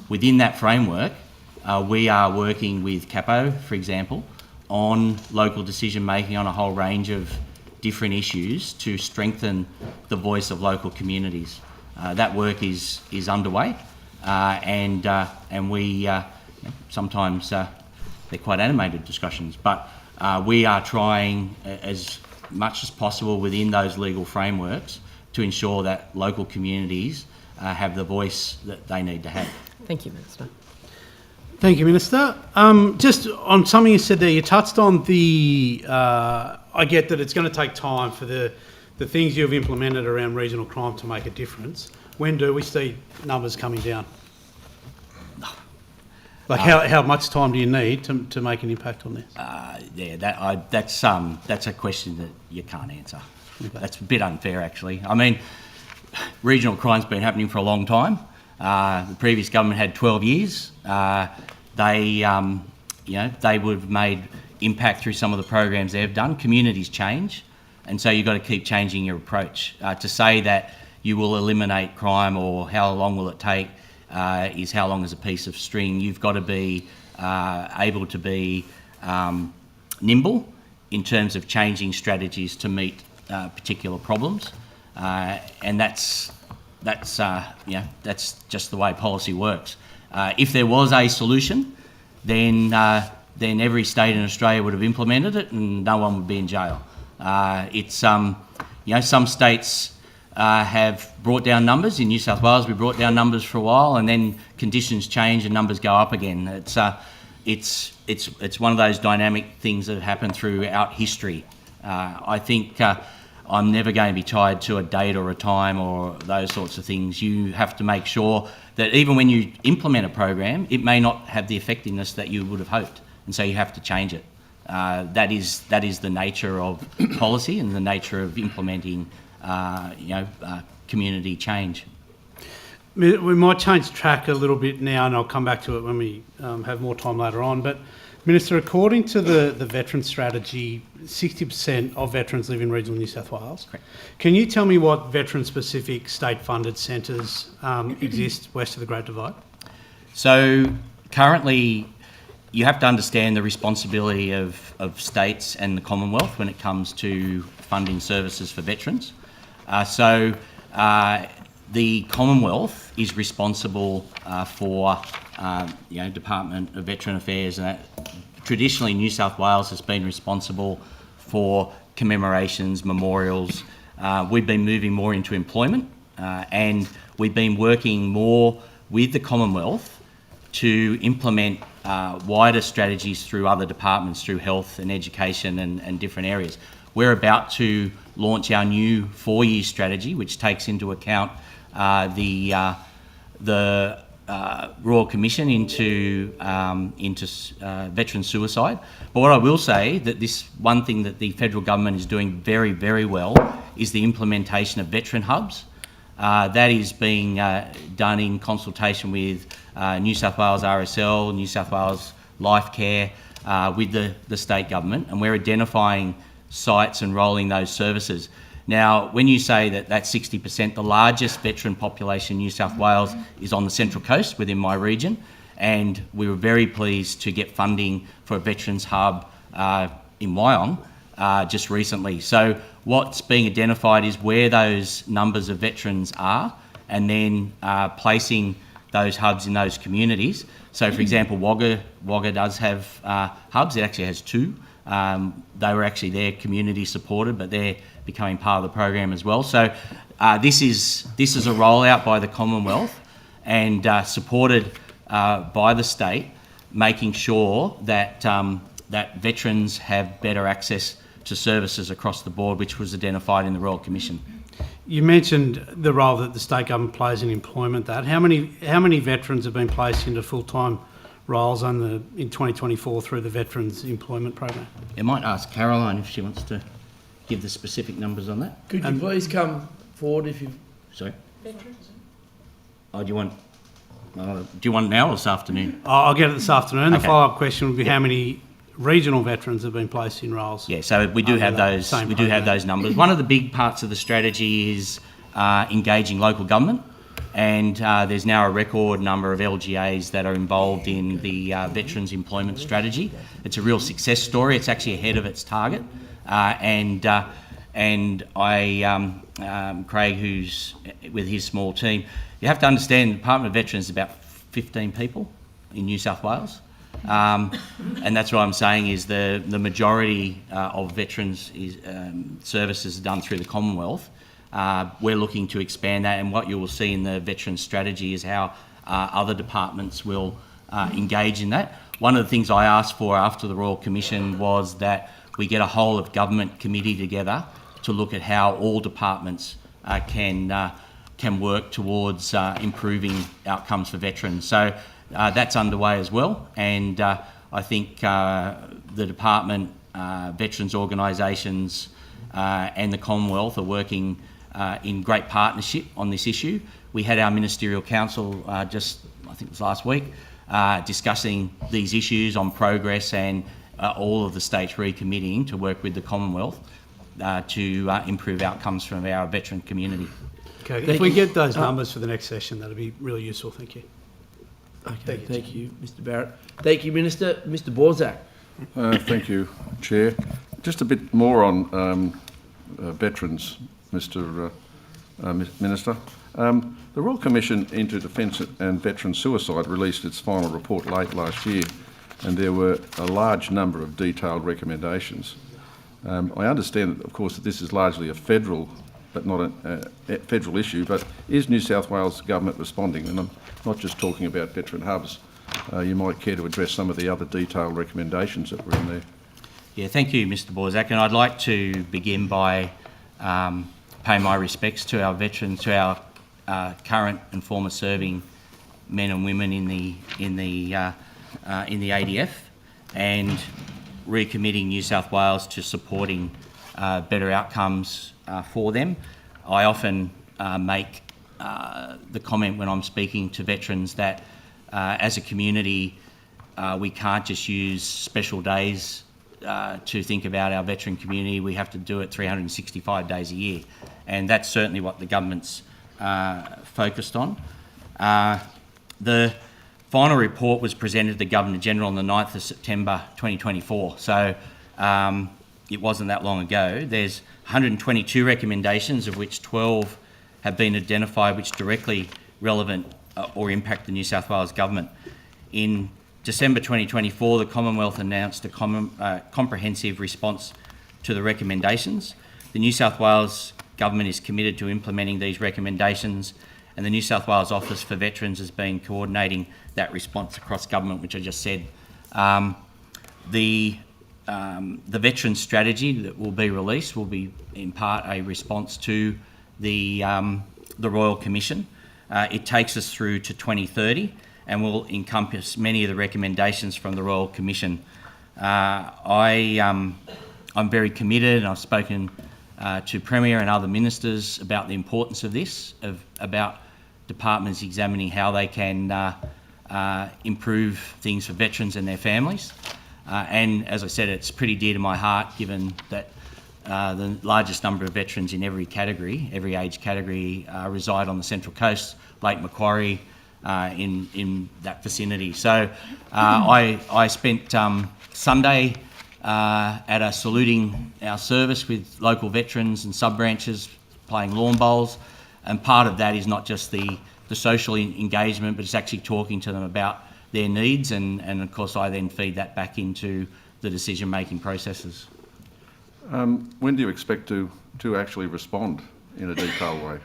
Within that framework, we are working with Capo, for example, on local decision making on a whole range of different issues to strengthen the voice of local communities. That work is underway, and we sometimes they're quite animated discussions, but we are trying as much as possible within those legal frameworks to ensure that local communities have the voice that they need to have. Thank you, Minister. Thank you, Minister. Just on something you said there, you touched on the, I get that it's going to take time for the things you've implemented around regional crime to make a difference. When do we see numbers coming down? Like how much time do you need to make an impact on this? That's a question that you can't answer. Okay. That's a bit unfair, actually. I mean, regional crime's been happening for a long time. The previous government had 12 years. They would have made impact through some of the programs they've done. Communities change, and so you've got to keep changing your approach. To say that you will eliminate crime or how long will it take is how long is a piece of string. You've got to be able to be nimble in terms of changing strategies to meet particular problems, and that's just the way policy works. If there was a solution, then every state in Australia would have implemented it, and no one would be in jail. Some states have brought down numbers. In New South Wales, we brought down numbers for a while, and then conditions change and numbers go up again. It's one of those dynamic things that have happened throughout history. I think I'm never going to be tied to a date or a time or those sorts of things. You have to make sure that even when you implement a program, it may not have the effectiveness that you would have hoped, and so you have to change it. That is the nature of policy and the nature of implementing community change. We might change track a little bit now, and I'll come back to it when we have more time later on. But Minister, according to the veteran strategy, 60% of veterans live in regional New South Wales. Correct. Can you tell me what veteran-specific state-funded centres exist west of the Great Divide? So currently, you have to understand the responsibility of states and the Commonwealth when it comes to funding services for veterans. The Commonwealth is responsible for Department of Veteran Affairs, and traditionally New South Wales has been responsible for commemorations, memorials. We've been moving more into employment, and we've been working more with the Commonwealth to implement wider strategies through other departments, through health and education and different areas. We're about to launch our new 4-year strategy, which takes into account the Royal Commission into veteran suicide. But what I will say, that this one thing that the federal government is doing very, very well is the implementation of veteran hubs. That is being done in consultation with New South Wales RSL, New South Wales Life Care, with the state government, and we're identifying sites and rolling those services. Now, when you say that that's 60%, the largest veteran population in New South Wales is on the Central Coast within my region, and we were very pleased to get funding for a veterans hub in Wyong just recently. So what's being identified is where those numbers of veterans are, and then placing those hubs in those communities. So, for example, Wagga does have hubs. It actually has 2. They were actually their community supported, but they're becoming part of the program as well. So this is a rollout by the Commonwealth and supported by the state, making sure that that veterans have better access to services across the board, which was identified in the Royal Commission. You mentioned the role that the state government plays in employment. That how many veterans have been placed into full-time roles in 2024 through the Veterans Employment Program? I might ask Caroline if she wants to give the specific numbers on that. Could you please come forward if you... Sorry? Oh, do you want now or this afternoon? I'll get it this afternoon. The Okay. follow-up question would be how many regional veterans have been placed in roles? Yeah, so we do have that those. same We do have program. those numbers. One of the big parts of the strategy is engaging local government, and there's now a record number of LGAs that are involved in the Veterans Employment Strategy. It's a real success story. It's actually ahead of its target, and Craig, who's with his small team, you have to understand the Department of Veterans is about 15 people in New South Wales. And that's what I'm saying is the majority of veterans services are done through the Commonwealth. We're looking to expand that, and what you will see in the Veterans Strategy is how other departments will engage in that. One of the things I asked for after the Royal Commission was that we get a whole of government committee together to look at how all departments can work towards improving outcomes for veterans. So that's underway as well, and I think the department, veterans organisations and the Commonwealth are working in great partnership on this issue. We had our Ministerial Council I think it was last week, discussing these issues on progress, and all of the states recommitting to work with the Commonwealth to improve outcomes from our veteran community. Okay, if we get those numbers for the next session, that'd be really useful. Thank you. Okay, thank you, Mr. Barrett. Thank you, Minister. Mr. Borzak. Thank you, Chair. Just a bit more on veterans, Mr. Minister. The Royal Commission into Defence and Veteran Suicide released its final report late last year, and there were a large number of detailed recommendations. I understand, of course, that this is largely a federal, but not a federal issue, but is New South Wales Government responding? And I'm not just talking about veteran hubs. You might care to address some of the other detailed recommendations that were in there. Yeah, thank you, Mr. Borzak, and I'd like to begin by paying my respects to our veterans, to our current and former serving men and women in the ADF, and recommitting New South Wales to supporting better outcomes for them. I often make the comment when I'm speaking to veterans that as a community we can't just use special days to think about our veteran community. We have to do it 365 days a year, and that's certainly what the government's focused on. The final report was presented to the Governor-General on the 9th of September 2024, so it wasn't that long ago. There's 122 recommendations, of which 12 have been identified which directly relevant or impact the New South Wales Government. In December 2024, the Commonwealth announced a comprehensive response to the recommendations. The New South Wales Government is committed to implementing these recommendations, and the New South Wales Office for Veterans has been coordinating that response across government, which I just said. The Veterans Strategy that will be released will be in part a response to the Royal Commission. It takes us through to 2030 and will encompass many of the recommendations from the Royal Commission. I'm very committed, and I've spoken to Premier and other ministers about the importance of this, about departments examining how they can improve things for veterans and their families. And as I said, it's pretty dear to my heart, given that the largest number of veterans in every category, every age category, reside on the Central Coast, Lake Macquarie, in that vicinity. So I spent Sunday at a saluting our service with local veterans and sub-branches, playing lawn bowls. And part of that is not just the social engagement, but it's actually talking to them about their needs. And of course, I then feed that back into the decision-making processes. When do you expect to actually respond in a detailed way?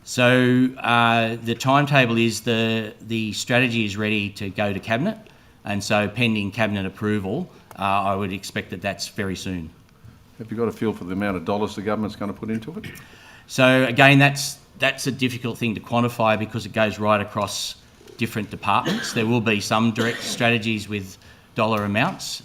So the timetable is the strategy is ready to go to Cabinet, and so pending Cabinet approval, I would expect that that's very soon. Have you got a feel for the amount of dollars the government's going to put into it? So again, that's a difficult thing to quantify because it goes right across different departments. There will be some direct strategies with dollar amounts,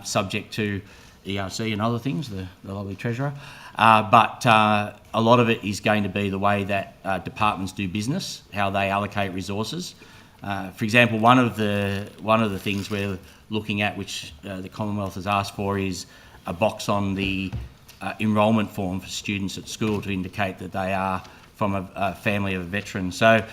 subject to ERC and other things, the lovely Treasurer. But a lot of it is going to be the way that departments do business, how they allocate resources. For example, one of the things we're looking at, which the Commonwealth has asked for, is a box on the enrolment form for students at school to indicate that they are from a family of a veteran. So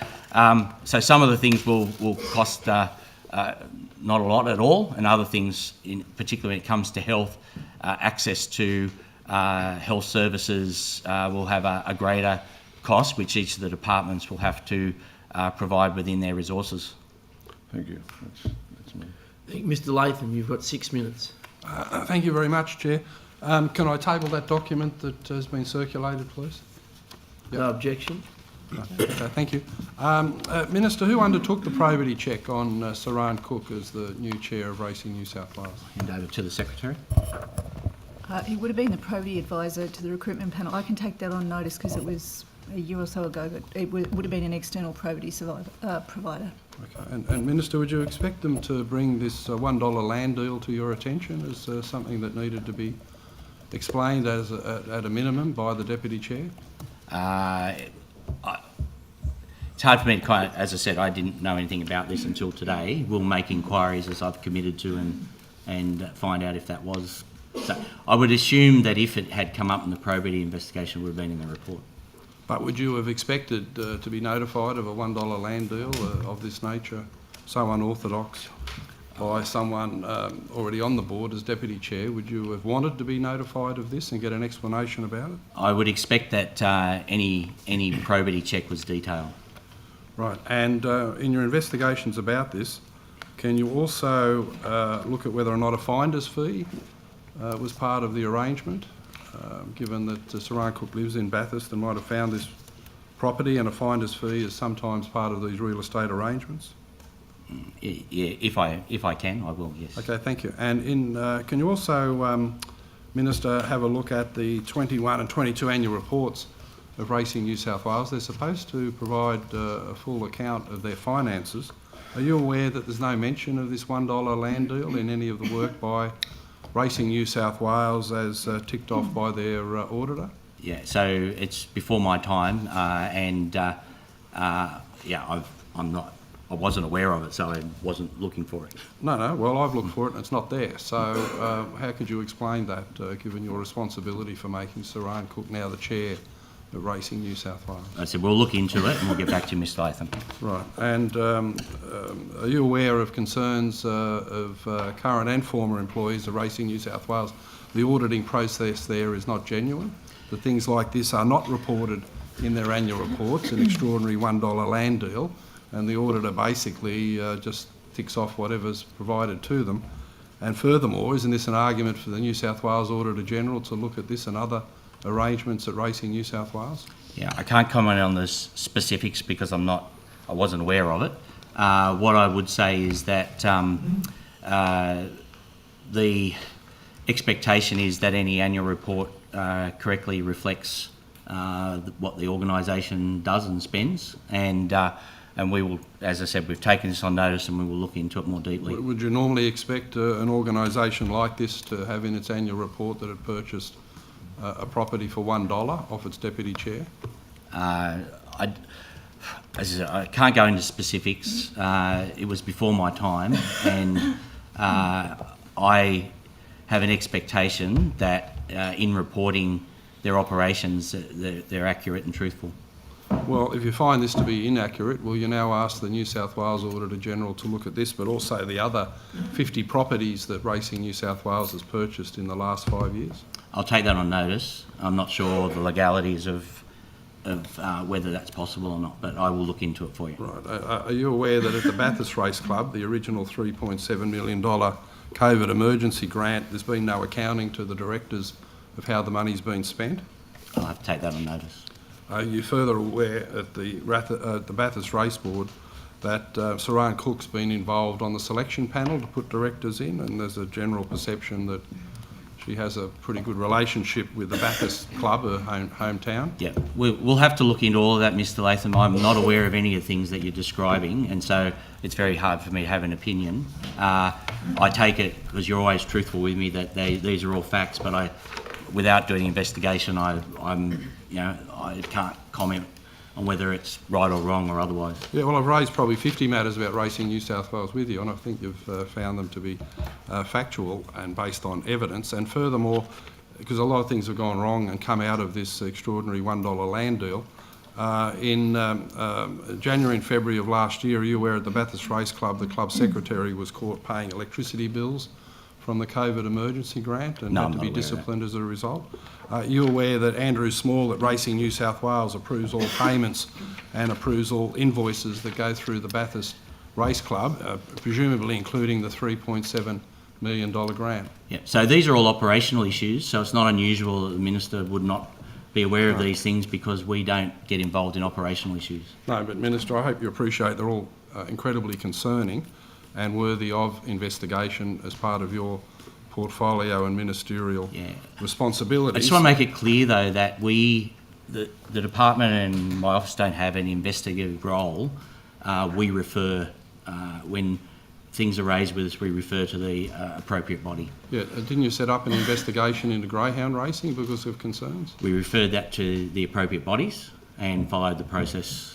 some of the things will cost not a lot at all, and other things, particularly when it comes to health, access to health services will have a greater cost, which each of the departments will have to provide within their resources. Thank you. That's me. I think Mr. Latham, you've got 6 minutes. Thank you very much, Chair. Can I table that document that has been circulated, please? Yep. No objection. Okay, thank you. Minister, who undertook the probity check on Saran Cook as the new chair of Racing New South Wales? Hand over to the Secretary. He would have been the probity advisor to the recruitment panel. I can take that on notice because it was a year or so ago, but it would have been an external probity provider. Okay, and Minister, would you expect them to bring this $1 land deal to your attention as something that needed to be explained as at a minimum by the Deputy Chair? It's hard for me to as I said, I didn't know anything about this until today. We'll make inquiries as I've committed to and find out if that was. So I would assume that if it had come up in the probity investigation, it would have been in the report. But would you have expected to be notified of a $1 land deal of this nature, so unorthodox, by someone already on the board as Deputy Chair? Would you have wanted to be notified of this and get an explanation about it? I would expect that any probity check was detailed. Right, and in your investigations about this, can you also look at whether or not a finder's fee was part of the arrangement, given that Saran Cook lives in Bathurst and might have found this property, and a finder's fee is sometimes part of these real estate arrangements? Yeah, if I can, I will, yes. Okay, thank you. And can you also, Minister, have a look at the 21 and 22 annual reports of Racing New South Wales? They're supposed to provide a full account of their finances. Are you aware that there's no mention of this $1 land deal in any of the work by Racing New South Wales as ticked off by their auditor? Yeah, so it's before my time, I wasn't aware of it, so I wasn't looking for it. No, well, I've looked for it and it's not there. So how could you explain that, given your responsibility for making Saran Cook now the chair of Racing New South Wales? I said we'll look into it and we'll get back to you, Mr. Latham. Right, and are you aware of concerns of current and former employees of Racing New South Wales? The auditing process there is not genuine, that things like this are not reported in their annual reports, an extraordinary $1 land deal, and the auditor basically just ticks off whatever's provided to them. And furthermore, isn't this an argument for the New South Wales Auditor General to look at this and other arrangements at Racing New South Wales? Yeah, I can't comment on the specifics because I wasn't aware of it. What I would say is that the expectation is that any annual report correctly reflects what the organisation does and spends, and we will, as I said, we've taken this on notice and we will look into it more deeply. Would you normally expect an organisation like this to have in its annual report that it purchased a property for $1 off its deputy chair? As I said, I can't go into specifics. It was before my time, and I have an expectation that in reporting their operations, they're accurate and truthful. Well, if you find this to be inaccurate, will you now ask the New South Wales Auditor-General to look at this, but also the other 50 properties that Racing New South Wales has purchased in the last 5 years? I'll take that on notice. I'm not sure the legalities of whether that's possible or not, but I will look into it for you. Right. Are you aware that at the Bathurst Race Club, the original $3.7 million COVID emergency grant, there's been no accounting to the directors of how the money's been spent? I'll have to take that on notice. Are you further aware at the Bathurst Race Board that Saran Cook's been involved on the selection panel to put directors in, and there's a general perception that she has a pretty good relationship with the Bathurst Club, her hometown? Yeah, we'll have to look into all of that, Mr. Latham. I'm not aware of any of the things that you're describing, and so it's very hard for me to have an opinion. I take it, because you're always truthful with me, that these are all facts, but without doing investigation, I can't comment on whether it's right or wrong or otherwise. Yeah, well, I've raised probably 50 matters about Racing New South Wales with you, and I think you've found them to be factual and based on evidence. And furthermore, because a lot of things have gone wrong and come out of this extraordinary $1 land deal, in January and February of last year, are you aware at the Bathurst Race Club, the club secretary was caught paying electricity bills from the COVID emergency grant and had to be disciplined as a result? Are you aware that Andrew Small at Racing New South Wales approves all payments and approves all invoices that go through the Bathurst Race Club, presumably including the $3.7 million grant? Yeah, so these are all operational issues, so it's not unusual that the Minister would not be aware of these things because we don't get involved in operational issues. No, but Minister, I hope you appreciate they're all incredibly concerning and worthy of investigation as part of your portfolio and ministerial responsibilities. I just want to make it clear, though, that the department and my office don't have an investigative role. We refer, when things are raised with us, we refer to the appropriate body. Yeah, didn't you set up an investigation into greyhound racing because of concerns? We referred that to the appropriate bodies and followed the process.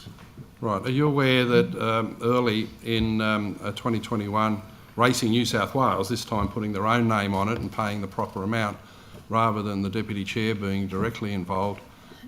Right. Are you aware that early in 2021, Racing New South Wales, this time putting their own name on it and paying the proper amount, rather than the Deputy Chair being directly involved,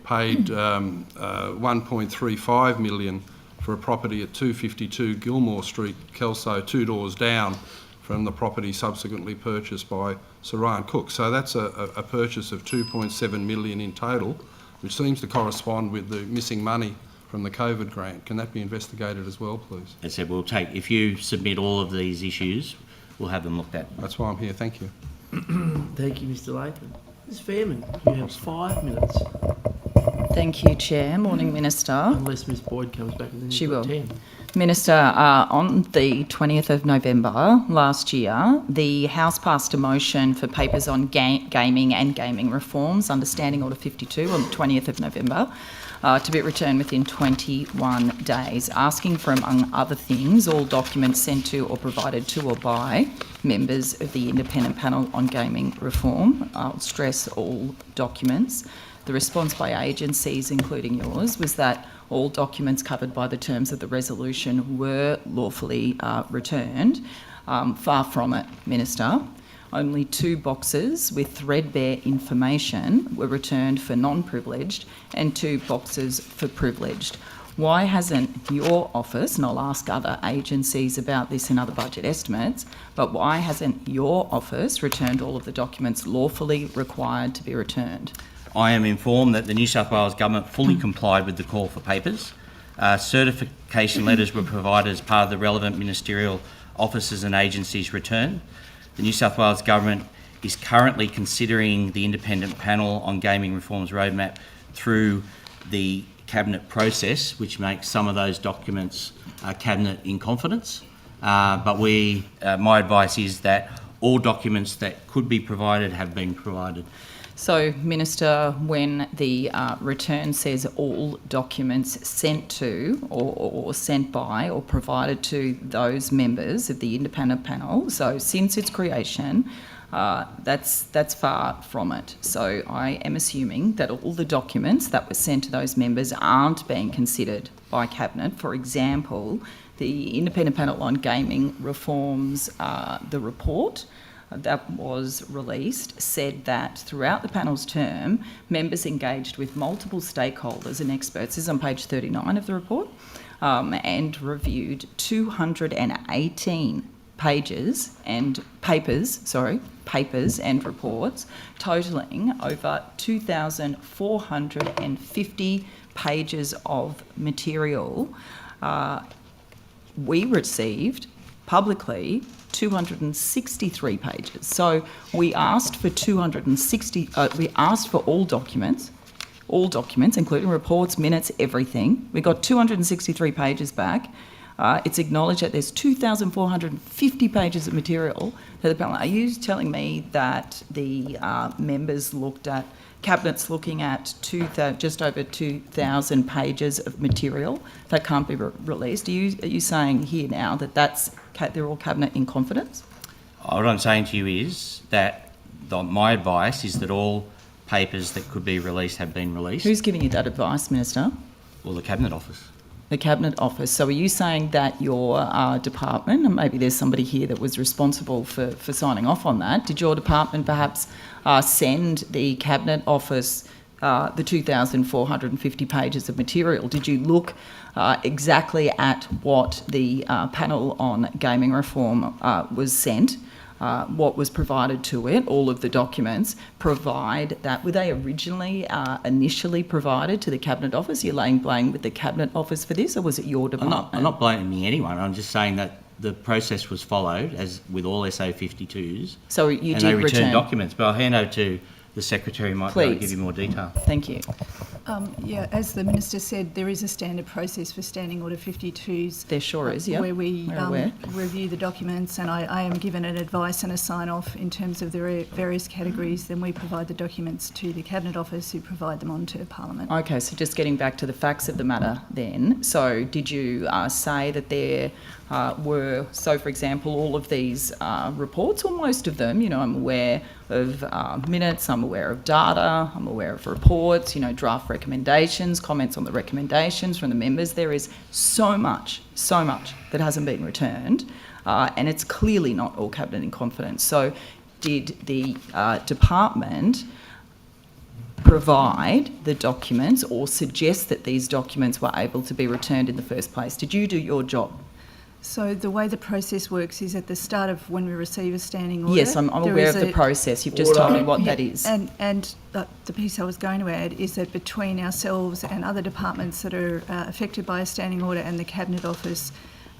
paid $1.35 million for a property at 252 Gilmore Street, Kelso, 2 doors down from the property subsequently purchased by Saran Cook? So that's a purchase of $2.7 million in total, which seems to correspond with the missing money from the COVID grant. Can that be investigated as well, please? As I said, if you submit all of these issues, we'll have them looked at. That's why I'm here. Thank you. Thank you, Mr. Latham. Ms. Fairman, you have 5 minutes, Thank you, Chair. Morning, Minister. unless Ms. Boyd comes back and then She you've got will. 10. Minister, on the 20th of November last year, the House passed a motion for papers on gaming and gaming reforms, Understanding Order 52, on the 20th of November, to be returned within 21 days, asking for, among other things, all documents sent to or provided to or by members of the Independent Panel on Gaming Reform. I'll stress all documents. The response by agencies, including yours, was that all documents covered by the terms of the resolution were lawfully returned. Far from it, Minister. Only 2 boxes with threadbare information were returned for non-privileged and 2 boxes for privileged. Why hasn't your office, and I'll ask other agencies about this in other budget estimates, but why hasn't your office returned all of the documents lawfully required to be returned? I am informed that the New South Wales Government fully complied with the call for papers. Certification letters were provided as part of the relevant ministerial offices and agencies' return. The New South Wales Government is currently considering the Independent Panel on Gaming Reforms roadmap through the Cabinet process, which makes some of those documents Cabinet in confidence. But my advice is that all documents that could be provided have been provided. So, Minister, when the return says all documents sent to or sent by or provided to those members of the independent panel, so since its creation, that's far from it. So I am assuming that all the documents that were sent to those members aren't being considered by Cabinet. For example, the Independent Panel on Gaming Reforms, the report, that was released said that throughout the panel's term, members engaged with multiple stakeholders and experts, this is on page 39 of the report, and reviewed 218 papers and reports, totalling over 2,450 pages of material. We received publicly 263 pages. So we asked for we asked for all documents, including reports, minutes, everything. We got 263 pages back. It's acknowledged that there's 2,450 pages of material to the panel. Are you telling me that the members Cabinet's looking at just over 2,000 pages of material that can't be released? Are you saying here now that they're all Cabinet in confidence? What I'm saying to you is that my advice is that all papers that could be released have been released. Who's giving you that advice, Minister? Well, the Cabinet Office. The Cabinet Office. So are you saying that your department, and maybe there's somebody here that was responsible for signing off on that, did your department perhaps send the Cabinet Office the 2,450 pages of material? Did you look exactly at what the panel on gaming reform was sent? What was provided to it, all of the documents, provide that? Were they initially provided to the Cabinet Office? You're laying blame with the Cabinet Office for this, or was it your department? I'm not blaming anyone. I'm just saying that the process was followed, as with all SO52s. So you and did they return returned documents. But I'll hand over to the Secretary, might be able to give you more detail. Thank you. Yeah, as the Minister said, there is a standard process for Standing Order 52s. There sure is, yeah. Where we We're aware. review the documents, and I am given an advice and a sign-off in terms of the various categories. Then we provide the documents to the Cabinet Office, who provide them on to Parliament. Okay, so just getting back to the facts of the matter then. So did you say that there were, so for example, all of these reports, or most of them, I'm aware of minutes, I'm aware of data, I'm aware of reports, draft recommendations, comments on the recommendations from the members. There is so much that hasn't been returned, and it's clearly not all Cabinet in confidence. So did the department provide the documents or suggest that these documents were able to be returned in the first place? Did you do your job? So the way the process works is at the start of when we receive a standing order. Yes, I'm aware of the process. You've just told me what that is. And the piece I was going to add is that between ourselves and other departments that are affected by a standing order and the Cabinet Office,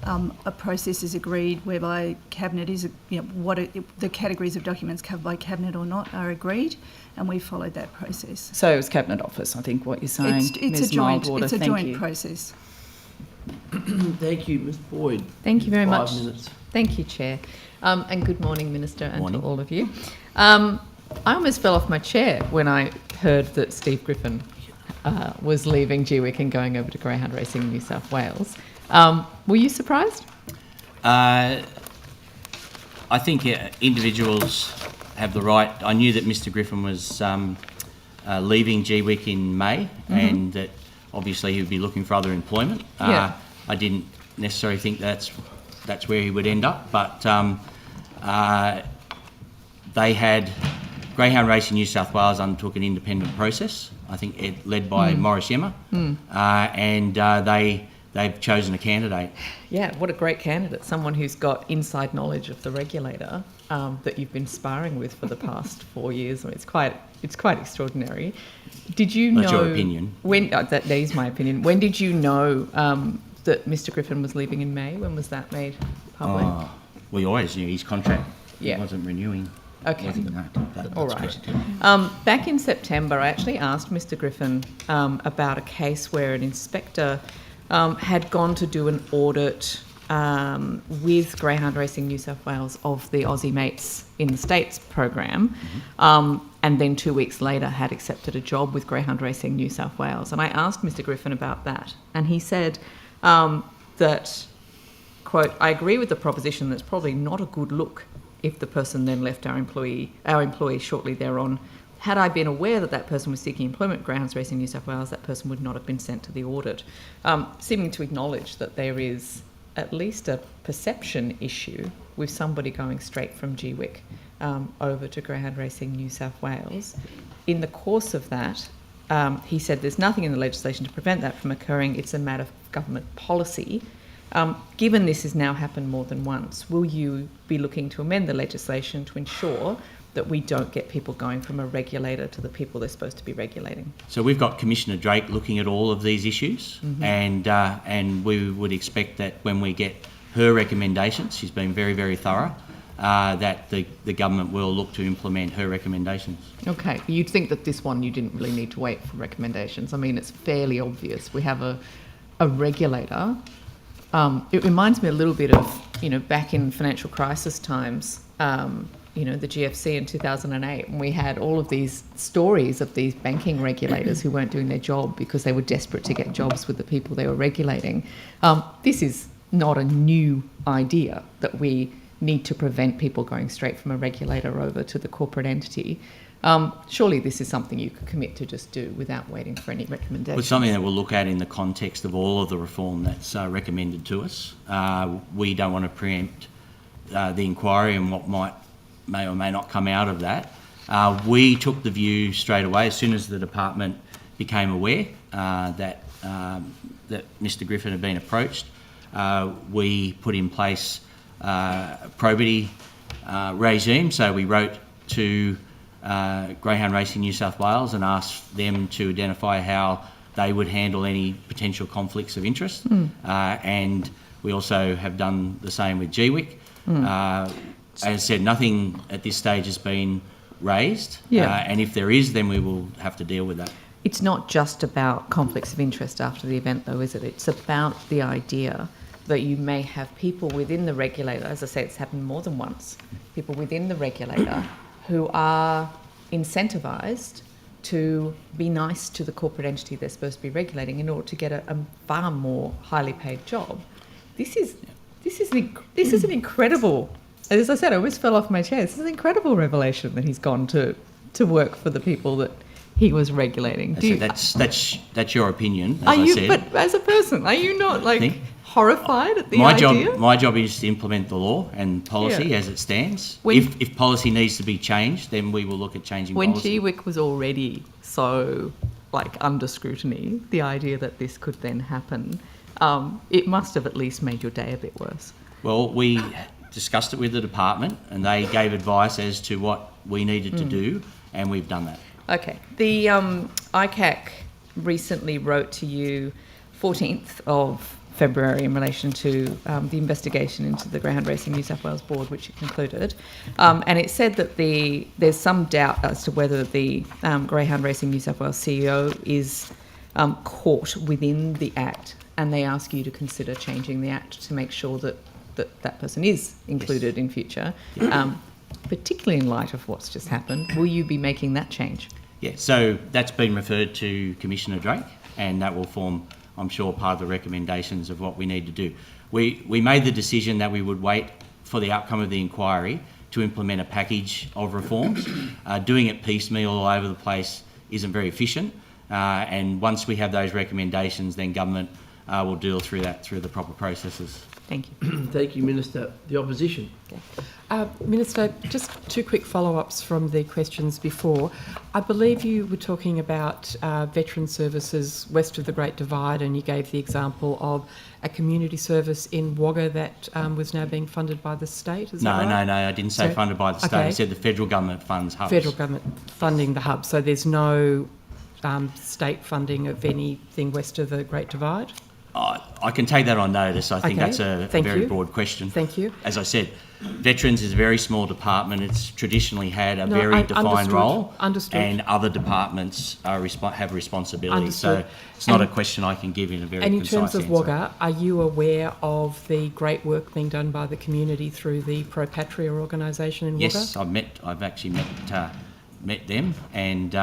a process is agreed whereby Cabinet is, the categories of documents covered by Cabinet or not are agreed, and we followed that process. So it was Cabinet Office, I think, what you're saying. It's a joint process. Thank you, Ms Boyd. Thank you very much. 5 minutes. Thank you, Chair. And good morning, Minister, and to all of you. I almost fell off my chair when I heard that Steve Griffin was leaving GWIC and going over to Greyhound Racing in New South Wales. Were you surprised? I think individuals have the right. I knew that Mr Griffin was leaving GWIC in May, and that obviously he would be looking for other employment. I didn't necessarily think that's where he would end up, but they had Greyhound Racing New South Wales undertook an independent process, I think led by Maurice Yemmer, and they've chosen a candidate. Yeah, what a great candidate, someone who's got inside knowledge of the regulator that you've been sparring with for the past 4 years. I mean, it's quite extraordinary. Did you know... That's your opinion. That is my opinion. When did you know that Mr Griffin was leaving in May? When was that made public? We always knew his contract. Yeah. He wasn't renewing. Okay. That's All right. Back in September, I actually asked Mr Griffin about a case where an inspector had gone to do an audit with Greyhound Racing New South Wales of the Aussie Mates in the States program, and then 2 weeks later had accepted a job with Greyhound Racing New South Wales. And I asked Mr Griffin about that, and he said that, quote, "I agree with the proposition that's probably not a good look if the person then left our employee shortly thereon. Had I been aware that that person was seeking employment at Greyhound Racing New South Wales, that person would not have been sent to the audit," seeming to acknowledge that there is at least a perception issue with somebody going straight from GWIC over to Greyhound Racing New South Wales. In the course of that, he said there's nothing in the legislation to prevent that from occurring. It's a matter of government policy. Given this has now happened more than once, will you be looking to amend the legislation to ensure that we don't get people going from a regulator to the people they're supposed to be regulating? So we've got Commissioner Drake looking at all of these issues, and we would expect that when we get her recommendations, she's been very, very thorough, that the government will look to implement her recommendations. Okay, you'd think that this one you didn't really need to wait for recommendations. I mean, it's fairly obvious. We have a regulator. It reminds me a little bit of, back in financial crisis times, the GFC in 2008, and we had all of these stories of these banking regulators who weren't doing their job because they were desperate to get jobs with the people they were regulating. This is not a new idea that we need to prevent people going straight from a regulator over to the corporate entity. Surely this is something you could commit to just do without waiting for any recommendations. It's something that we'll look at in the context of all of the reform that's recommended to us. We don't want to preempt the inquiry and what may or may not come out of that. We took the view straight away, as soon as the department became aware that Mr Griffin had been approached. We put in place probity regime, so we wrote to Greyhound Racing New South Wales and asked them to identify how they would handle any potential conflicts of interest. And we also have done the same with GWIC. As I said, nothing at this stage has been raised, and if there is, then we will have to deal with that. It's not just about conflicts of interest after the event, though, is it? It's about the idea that you may have people within the regulator, as I say, it's happened more than once, people within the regulator who are incentivised to be nice to the corporate entity they're supposed to be regulating in order to get a far more highly paid job. This is an incredible, as I said, I almost fell off my chair. This is an incredible revelation that he's gone to work for the people that he was regulating. That's your opinion, as I said. said. But as a person, are you not horrified at the idea? My job is to implement the law and policy as it stands. If policy needs to be changed, then we will look at changing policy. When GWIC was already so under scrutiny, the idea that this could then happen, it must have at least made your day a bit worse. Well, we discussed it with the department and they gave advice as to what we needed to do, and we've done that. Okay. The ICAC recently wrote to you 14th of February in relation to the investigation into the Greyhound Racing New South Wales board, which it concluded, and it said that there's some doubt as to whether the Greyhound Racing New South Wales CEO is caught within the Act, and they ask you to consider changing the Act to make sure that that person is included in future, particularly in light of what's just happened. Will you be making that change? Yeah, so that's been referred to Commissioner Drake, and that will form, I'm sure, part of the recommendations of what we need to do. We made the decision that we would wait for the outcome of the inquiry to implement a package of reforms. Doing it piecemeal all over the place isn't very efficient, and once we have those recommendations, then government will deal through the proper processes. Thank you. Thank you, Minister. The opposition. Minister, just two quick follow-ups from the questions before. I believe you were talking about veteran services west of the Great Divide, and you gave the example of a community service in Wagga that was now being funded by the state. Is that right? No, I didn't say funded by the state. I said the federal government funds hubs. Federal government funding the hub. So there's no state funding of anything west of the Great Divide? I can take that on notice. I think that's a very broad question. Thank you. As I said, Veterans is a very small department. It's traditionally had a very defined role. Understood. And other departments have responsibility. So it's not a question I can give in a very concise answer. And in terms of Wagga, are you aware of the great work being done by the community through the Pro Patria organisation in Wagga? Yes, I've actually met them, and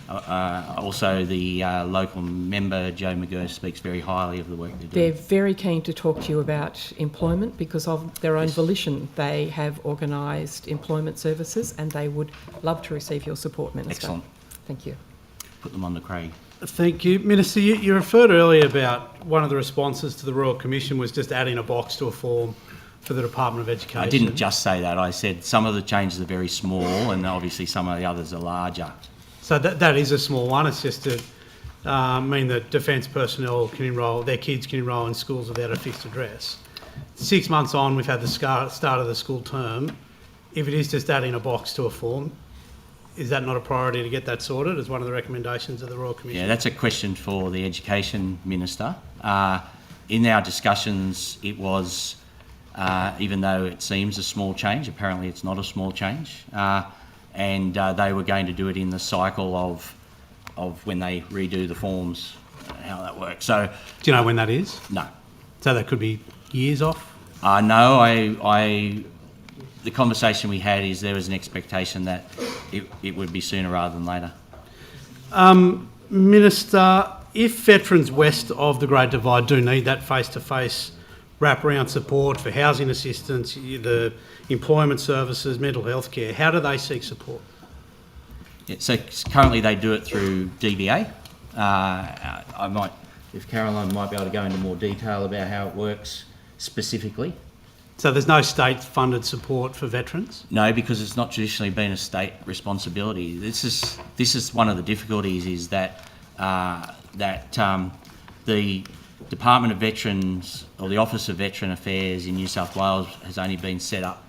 also the local member, Joe McGurr, speaks very highly of the work they're doing. They're very keen to talk to you about employment because of their own volition. They have organised employment services and they would love to receive your support, Minister. Excellent. Thank you. Put them on the Craig. Thank you. Minister, you referred earlier about one of the responses to the Royal Commission was just adding a box to a form for the Department of Education. I didn't just say that. I said some of the changes are very small and obviously some of the others are larger. So that is a small one. It's just to mean that defence personnel can enrol, their kids can enrol in schools without a fixed address. 6 months on, we've had the start of the school term. If it is just adding a box to a form, is that not a priority to get that sorted as one of the recommendations of the Royal Commission? Yeah, that's a question for the Education Minister. In our discussions, it was, even though it seems a small change, apparently it's not a small change, and they were going to do it in the cycle of when they redo the forms, how that works. So, do you know when that is? No. So that could be years off? No, the conversation we had is there was an expectation that it would be sooner rather than later. Minister, if veterans west of the Great Divide do need that face-to-face wraparound support for housing assistance, the employment services, mental health care, how do they seek support? Yeah, so currently they do it through DVA. If Caroline might be able to go into more detail about how it works specifically. So there's no state-funded support for veterans? No, because it's not traditionally been a state responsibility. This is one of the difficulties is that the Department of Veterans or the Office of Veteran Affairs in New South Wales has only been set up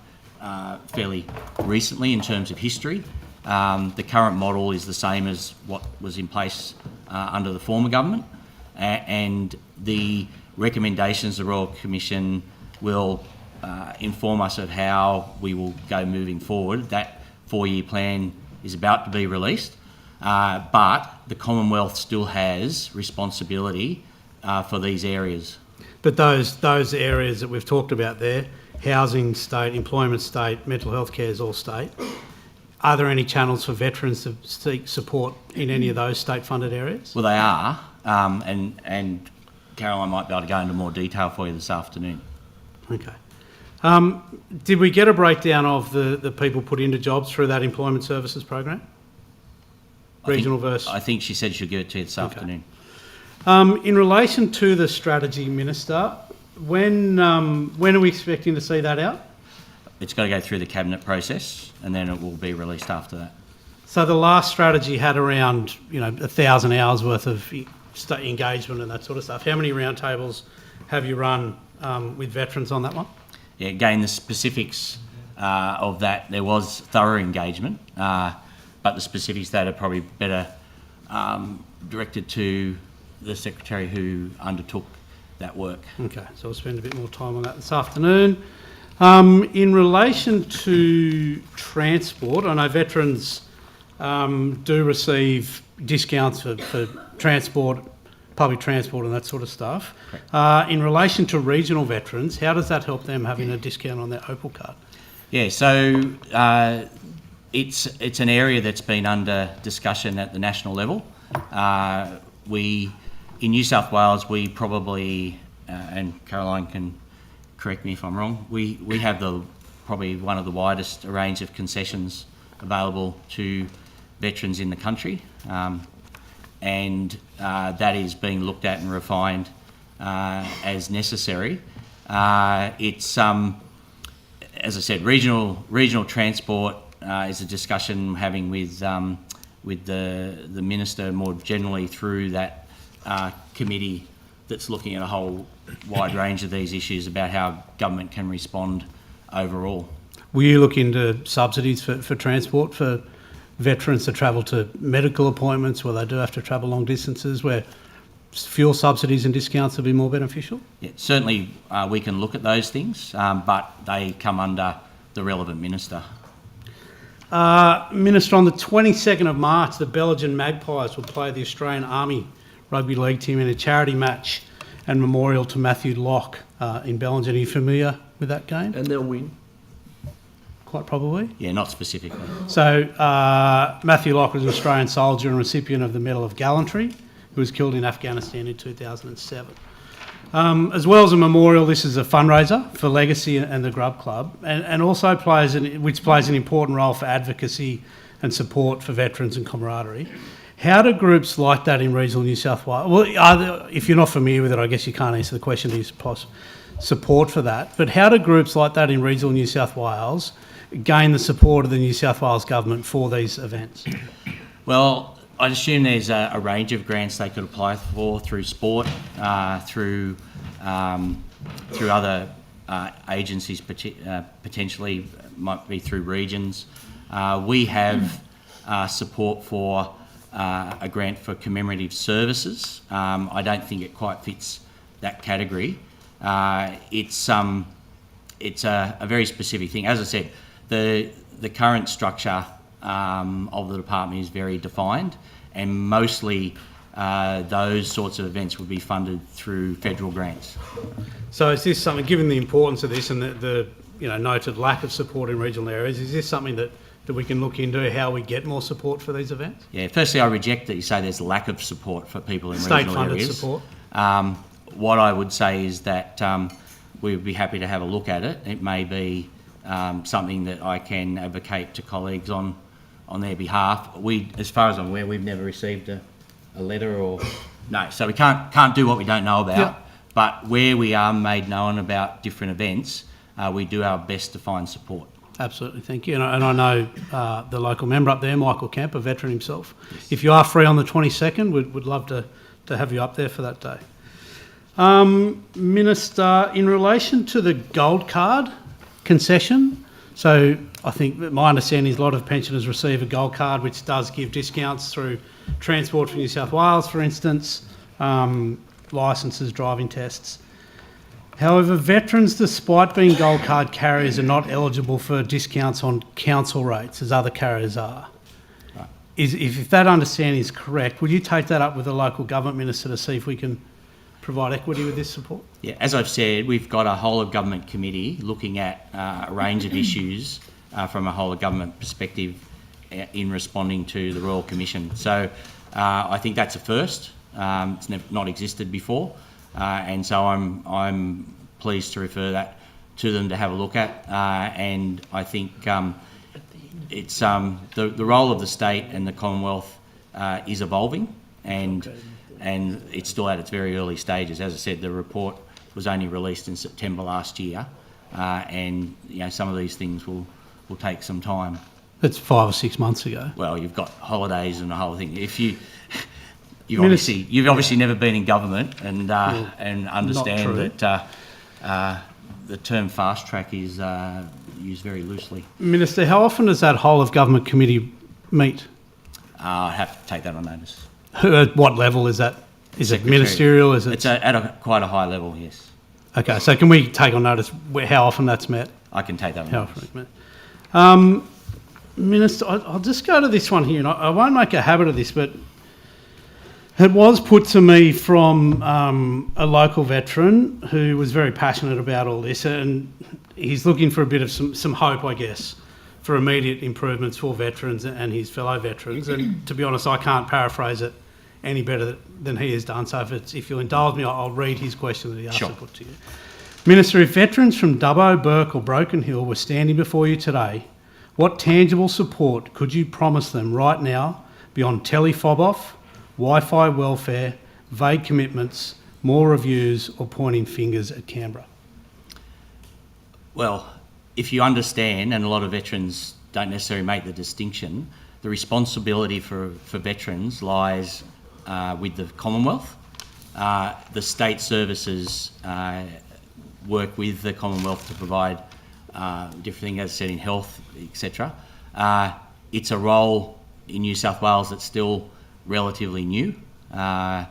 fairly recently in terms of history. The current model is the same as what was in place under the former government, and the recommendations of the Royal Commission will inform us of how we will go moving forward. That 4-year plan is about to be released, but the Commonwealth still has responsibility for these areas. But those areas that we've talked about there, housing state, employment state, mental health care is all state. Are there any channels for veterans to seek support in any of those state-funded areas? Well, they are, and Caroline might be able to go into more detail for you this afternoon. Okay. Did we get a breakdown of the people put into jobs through that employment services program? I think she said she'll give it to you this afternoon. In relation to the strategy, Minister, when are we expecting to see that out? It's got to go through the cabinet process, and then it will be released after that. So the last strategy had around 1,000 hours worth of state engagement and that sort of stuff. How many roundtables have you run with veterans on that one? Yeah, again, the specifics of that, there was thorough engagement, but the specifics that are probably better directed to the Secretary who undertook that work. Okay, so we'll spend a bit more time on that this afternoon. In relation to transport, I know veterans do receive discounts for transport, public transport and that sort of stuff. In relation to regional veterans, how does that help them having a discount on their Opal card? Yeah, so it's an area that's been under discussion at the national level. In New South Wales, we probably, and Caroline can correct me if I'm wrong, we have probably one of the widest range of concessions available to veterans in the country, and that is being looked at and refined as necessary. It's as I said, regional transport is a discussion I'm having with the minister more generally through that committee that's looking at a whole wide range of these issues about how government can respond overall. Will you look into subsidies for transport for veterans to travel to medical appointments where they do have to travel long distances, where fuel subsidies and discounts will be more beneficial? Yeah, certainly we can look at those things, but they come under the relevant minister. Minister, on the 22nd of March, the Belgian Magpies will play the Australian Army Rugby League team in a charity match and memorial to Matthew Locke in Belgium. Are you familiar with that game? And they'll win. Quite probably? Yeah, not specifically. So Matthew Locke was an Australian soldier and recipient of the Medal of Gallantry, who was killed in Afghanistan in 2007. As well as a memorial, this is a fundraiser for Legacy and the Grub Club, and also which plays an important role for advocacy and support for veterans and camaraderie. How do groups like that in regional New South Wales, well, if you're not familiar with it, I guess you can't answer the question, do you support for that? But how do groups like that in regional New South Wales gain the support of the New South Wales government for these events? Well, I'd assume there's a range of grants they could apply for through sport, through other agencies, potentially might be through regions. We have support for a grant for commemorative services. I don't think it quite fits that category. It's a very specific thing. As I said, the current structure of the department is very defined, and mostly those sorts of events would be funded through federal grants. So is this something, given the importance of this and the noted lack of support in regional areas, is this something that we can look into, how we get more support for these events? Yeah, firstly, I reject that you say there's a lack of support for people in regional areas. State-funded support? What I would say is that we would be happy to have a look at it. It may be something that I can advocate to colleagues on their behalf. As far as I'm aware, we've never received a letter or... No, so we can't do what we don't know about. Yeah. But where we are made known about different events, we do our best to find support. Absolutely, thank you. And I know the local member up there, Michael Kemp, a veteran himself. Yes. If you are free on the 22nd, we'd love to have you up there for that day. Minister, in relation to the gold card concession, so I think that my understanding is a lot of pensioners receive a gold card which does give discounts through Transport for New South Wales, for instance, licences, driving tests. However, veterans, despite being gold card carriers, are not eligible for discounts on council rates as other carriers are. Right. If that understanding is correct, would you take that up with the local government minister to see if we can provide equity with this support? Yeah, as I've said, we've got a whole of government committee looking at a range of issues from a whole of government perspective in responding to the Royal Commission. So I think that's a first. It's not existed before. And so I'm pleased to refer that to them to have a look at. And I think it's the role of the state and the Commonwealth is evolving, and it's still at its very early stages. As I said, the report was only released in September last year, and some of these things will take some time. That's 5 or 6 months ago. Well, you've got holidays and the whole thing. If you've obviously never been in government and understand that the term fast track is used very loosely. Minister, how often does that whole of government committee meet? I have to take that on notice. At what level is that? Is it ministerial? It's at quite a high level, yes. Okay, so can we take on notice how often that's met? I can take that on notice. Often it's met. Minister, I'll just go to this one here, and I won't make a habit of this, but it was put to me from a local veteran who was very passionate about all this, and he's looking for a bit of some hope, I guess, for immediate improvements for veterans and his fellow veterans. And to be honest, I can't paraphrase it any better than he has done. So if you'll indulge me, I'll read his question that he asked to put to you. Minister, if veterans from Dubbo, Burke or Broken Hill were standing before you today, what tangible support could you promise them right now beyond telefob-off, Wi-Fi welfare, vague commitments, more reviews or pointing fingers at Canberra? Well, if you understand, and a lot of veterans don't necessarily make the distinction, the responsibility for veterans lies with the Commonwealth. The state services work with the Commonwealth to provide different things, as I said, in health, etc. It's a role in New South Wales that's still relatively new. I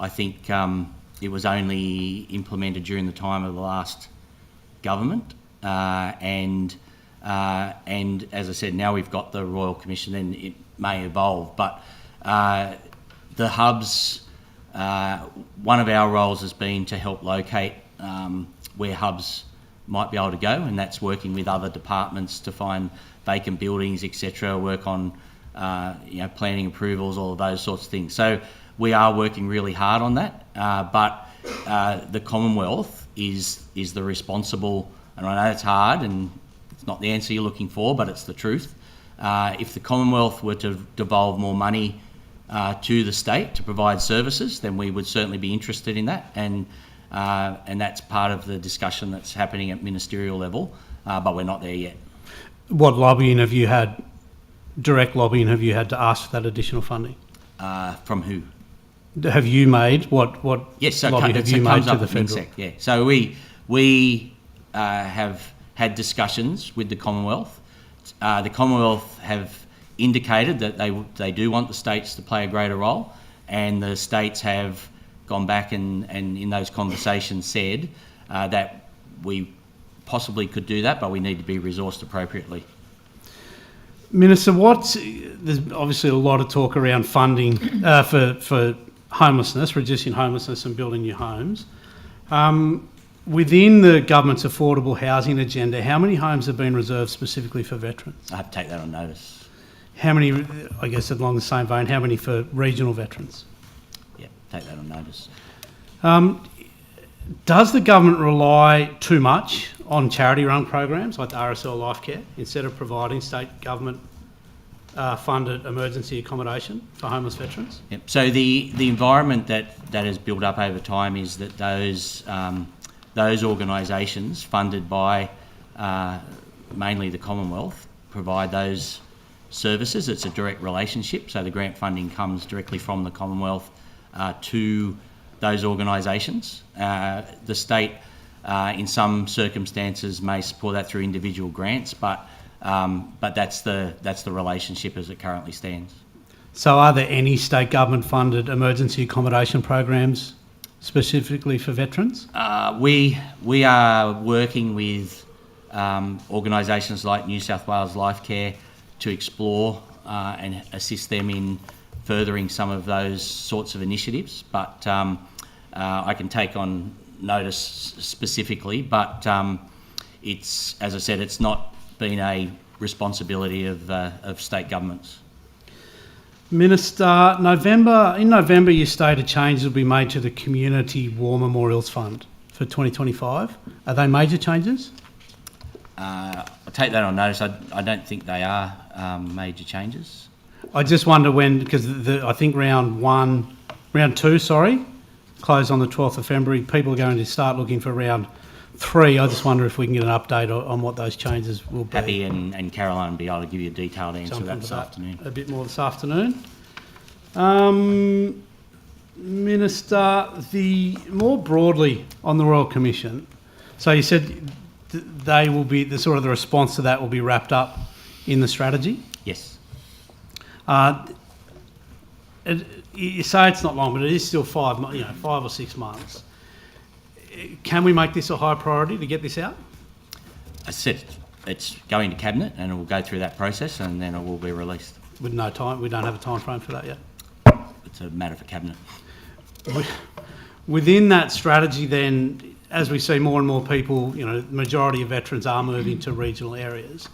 think it was only implemented during the time of the last government, and as I said, now we've got the Royal Commission, then it may evolve. But the hubs, one of our roles has been to help locate where hubs might be able to go, and that's working with other departments to find vacant buildings, etc., work on planning approvals, all of those sorts of things. So we are working really hard on that, but the Commonwealth is the responsible, and I know it's hard and it's not the answer you're looking for, but it's the truth. If the Commonwealth were to devolve more money to the state to provide services, then we would certainly be interested in that, and that's part of the discussion that's happening at ministerial level, but we're not there yet. What lobbying have you had, direct lobbying have you had to ask for that additional funding? From who? Have you made, what Yes, so lobby have you made to the federal? MinSec, yeah. So we have had discussions with the Commonwealth. The Commonwealth have indicated that they do want the states to play a greater role, and the states have gone back and in those conversations said that we possibly could do that, but we need to be resourced appropriately. Minister, there's obviously a lot of talk around funding for homelessness, reducing homelessness and building new homes. Within the government's affordable housing agenda, how many homes have been reserved specifically for veterans? I have to take that on notice. How many, I guess along the same vein, how many for regional veterans? Yeah, take that on notice. Does the government rely too much on charity-run programs like the RSL Life Care instead of providing state government funded emergency accommodation for homeless veterans? Yep. So the environment that has built up over time is that those organisations funded by mainly the Commonwealth provide those services. It's a direct relationship, so the grant funding comes directly from the Commonwealth to those organisations. The state, in some circumstances, may support that through individual grants, but that's the relationship as it currently stands. So are there any state government funded emergency accommodation programs specifically for veterans? We are working with organisations like New South Wales Life Care to explore and assist them in furthering some of those sorts of initiatives, but I can take on notice specifically, but it's, as I said, it's not been a responsibility of state governments. Minister, in November you stated changes will be made to the Community War Memorials Fund for 2025. Are they major changes? I'll take that on notice. I don't think they are major changes. I just wonder when, because I think round two, closed on the 12th of February. People are going to start looking for round 3. I just wonder if we can get an update on what those changes will be. Happy and Caroline will be able to give you a detailed answer to that this afternoon. A bit more this afternoon. Minister, more broadly on the Royal Commission, so you said they will be, the response to that will be wrapped up in the strategy? Yes. You say it's not long, but it is still 5 or 6 months. Can we make this a high priority to get this out? I said it's going to Cabinet and it will go through that process and then it will be released. With no time? We don't have a time frame for that yet? It's a matter for Cabinet. Within that strategy then, as we see more and more people, the majority of veterans are moving to regional areas.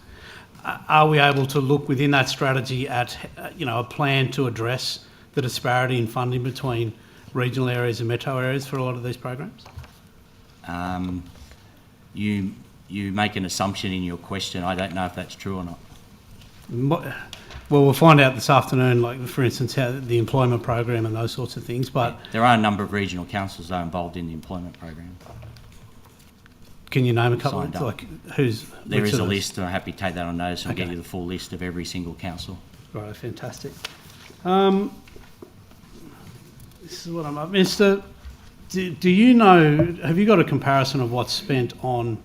Are we able to look within that strategy at, a plan to address the disparity in funding between regional areas and metro areas for a lot of these programs? You make an assumption in your question. I don't know if that's true or not. Well, we'll find out this afternoon, like, for instance, how the employment program and those sorts of things, but... There are a number of regional councils that are involved in the employment program. Can you name a couple? There is a list, and I'm happy to take that on notice and get you the full list of every single council. Right, fantastic. This is what I'm up. Mr. Do you know, have you got a comparison of what's spent on...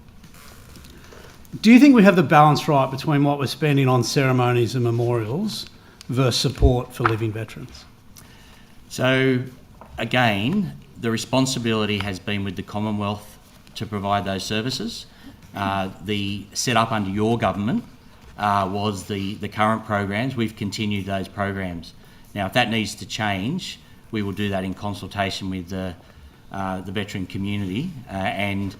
Do you think we have the balance right between what we're spending on ceremonies and memorials versus support for living veterans? So, again, the responsibility has been with the Commonwealth to provide those services. The setup under your government was the current programs. We've continued those programs. Now, if that needs to change, we will do that in consultation with the veteran community and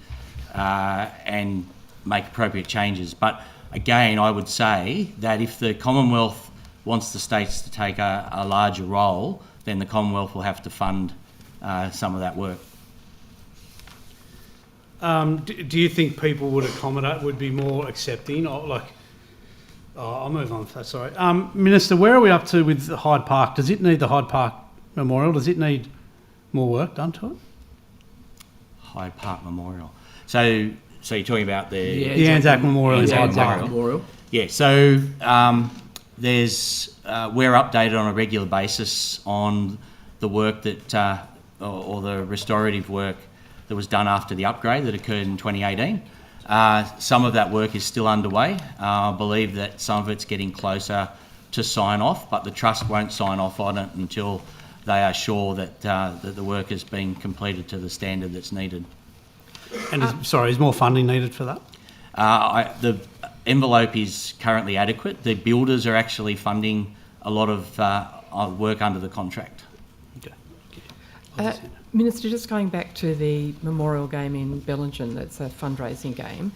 make appropriate changes. But again, I would say that if the Commonwealth wants the states to take a larger role, then the Commonwealth will have to fund some of that work. Do you think people would be more accepting? Or I'll move on if that's all right. Minister, where are we up to with Hyde Park? Does it need the Hyde Park Memorial? Does it need more work done to it? Hyde Park Memorial. So you're talking about the Anzac Memorial in Hyde Park. Memorial. Yeah, so we're updated on a regular basis on the work that, or the restorative work that was done after the upgrade that occurred in 2018. Some of that work is still underway. I believe that some of it's getting closer to sign off, but the Trust won't sign off on it until they are sure that, that the work has been completed to the standard that's needed. And is more funding needed for that? The envelope is currently adequate. The builders are actually funding a lot of work under the contract. Okay. Minister, just going back to the memorial game in Bellingen, that's a fundraising game.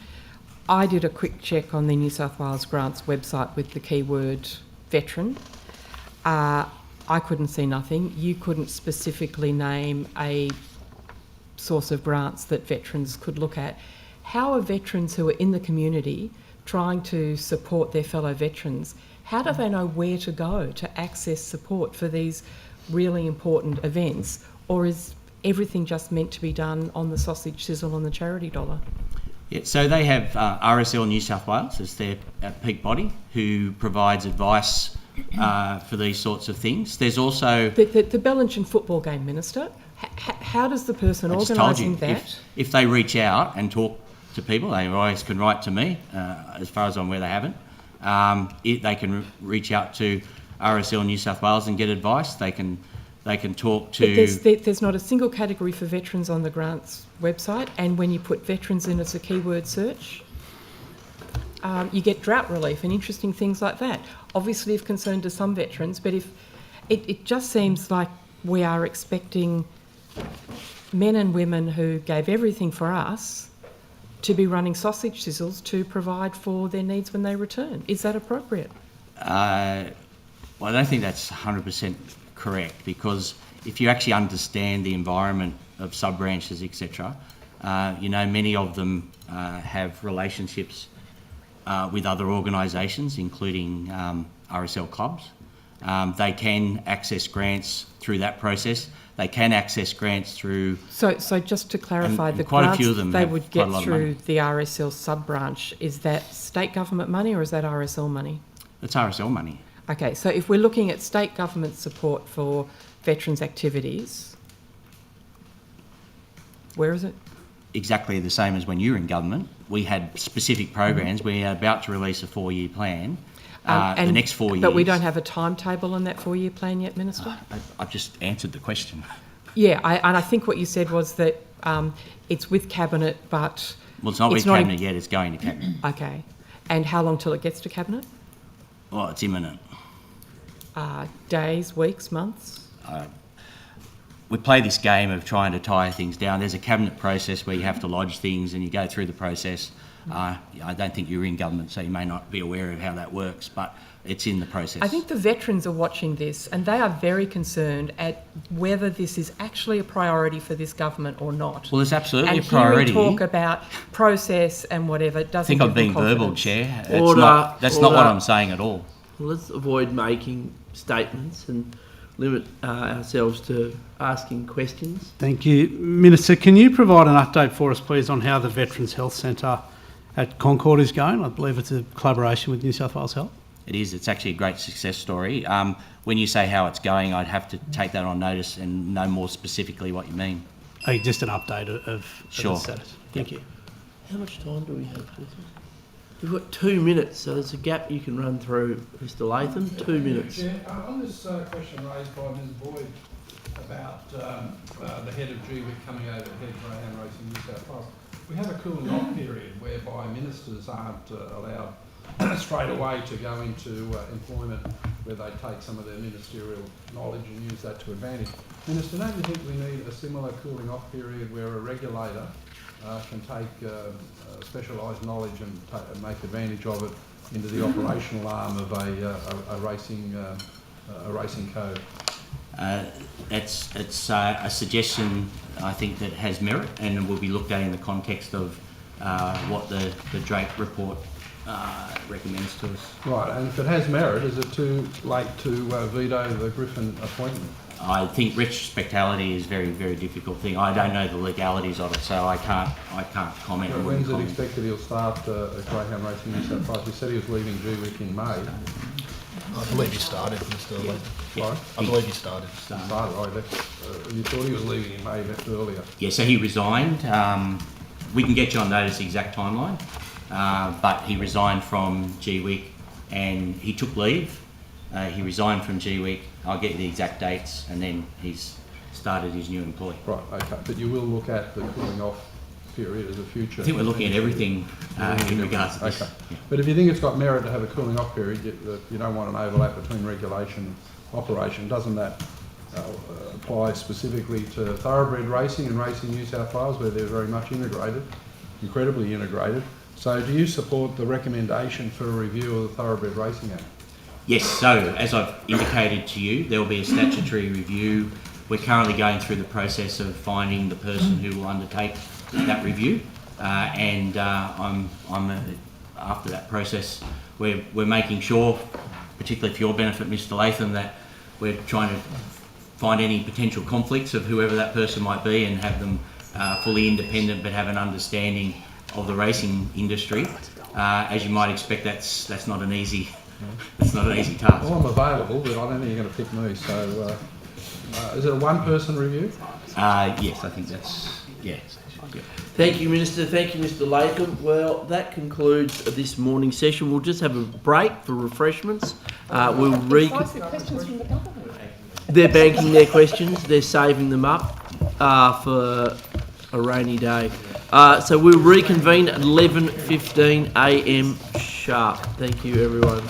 I did a quick check on the New South Wales Grants website with the keyword veteran. I couldn't see nothing. You couldn't specifically name a source of grants that veterans could look at. How are veterans who are in the community trying to support their fellow veterans, how do they know where to go to access support for these really important events? Or is everything just meant to be done on the sausage sizzle and the charity dollar? Yeah, so they have RSL New South Wales as their peak body who provides advice for these sorts of things. There's also... The Bellingen football game, Minister, how does the person organising that... If they reach out and talk to people, they always can write to me, as far as I'm aware they haven't. They can reach out to RSL New South Wales and get advice. They can talk to... There's not a single category for veterans on the grants website, and when you put veterans in as a keyword search, you get drought relief and interesting things like that. Obviously of concern to some veterans, but if it just seems like we are expecting men and women who gave everything for us to be running sausage sizzles to provide for their needs when they return. Is that appropriate? Well, I don't think that's 100% correct, because if you actually understand the environment of sub-branches, etc., many of them have relationships with other organisations, including RSL clubs. They can access grants through that process. They can access grants through... So just to clarify, the quite grants a few of them they would get quite a through the RSL sub-branch, is that state government money or is that RSL money? It's RSL money. Okay, so if we're looking at state government support for veterans' activities, where is it? Exactly the same as when you were in government. We had specific programs. We are about to release a 4-year plan. The next 4 years... But we don't have a timetable on that 4-year plan yet, Minister? I've just answered the question. Yeah, and I think what you said was that it's with Cabinet, but... Well, it's not with Cabinet yet, it's going to Cabinet. Okay. And how long till it gets to Cabinet? Well, it's imminent. Days, weeks, months? We play this game of trying to tie things down. There's a cabinet process where you have to lodge things and you go through the process. I don't think you're in government, so you may not be aware of how that works, but it's in the process. I think the veterans are watching this and they are very concerned at whether this is actually a priority for this government or not. Well, it's absolutely and a priority. And hearing talk about process and whatever doesn't I think I'm being verbal, Chair. That's not what I'm saying at all. Let's avoid making statements and limit ourselves to asking questions. Thank you. Minister, can you provide an update for us, please, on how the Veterans Health Centre at Concord is going? I believe it's a collaboration with New South Wales Health. It is. It's actually a great success story. When you say how it's going, I'd have to take that on notice and know more specifically what you mean. Just an update of Sure. the status. Thank you. How much time do we have? We've got 2 minutes, so there's a gap you can run through, Mr. Latham. 2 minutes. Chair, on this question raised by Ms Boyd about the head of GWIC coming over to head greyhound racing in New South Wales, we have a cooling off period whereby ministers aren't allowed straight away to go into employment where they take some of their ministerial knowledge and use that to advantage. Minister, don't you think we need a similar cooling off period where a regulator can take specialised knowledge and make advantage of it into the operational arm of a racing code? It's a suggestion, I think, that has merit and will be looked at in the context of what the Drake report recommends to us. Right, and if it has merit, is it too late to veto the Griffin appointment? I think retrospectality is a very, very difficult thing. I don't know the legalities of it, so I can't comment. Well, when's it expected he'll start at Greyhound Racing New South Wales? He said he was leaving GWIC in May. I believe he started, Mr. Lee. Sorry? I believe he started. Started, right. You thought he was leaving in May, he left earlier. Yeah, so he resigned. We can get you on notice the exact timeline, but he resigned from GWIC and he took leave. He resigned from GWIC. I'll get you the exact dates, and then he's started his new employ. Right, okay. But you will look at the cooling off period as a future... I think we're looking at everything in regards to this. Okay. Yeah. But if you think it's got merit to have a cooling off period, you don't want an overlap between regulation and operation. Doesn't that apply specifically to thoroughbred racing and Racing New South Wales, where they're very much integrated, incredibly integrated? So do you support the recommendation for a review of the Thoroughbred Racing Act? Yes, so as I've indicated to you, there will be a statutory review. We're currently going through the process of finding the person who will undertake that review, and after that process, we're making sure, particularly for your benefit, Mr. Latham, that we're trying to find any potential conflicts of whoever that person might be and have them fully independent but have an understanding of the racing industry. As you might expect, that's not an easy task. Well, I'm available, but I don't think you're going to pick me. So, is it a one-person review? Yes, I think that's yeah. Thank you, Minister. Thank you, Mr. Latham. Well, that concludes this morning's session. We'll just have a break for refreshments. We'll They're banking their questions. They're saving them up for a rainy day. So we'll reconvene at 11:15 a.m. sharp. Thank you, everyone.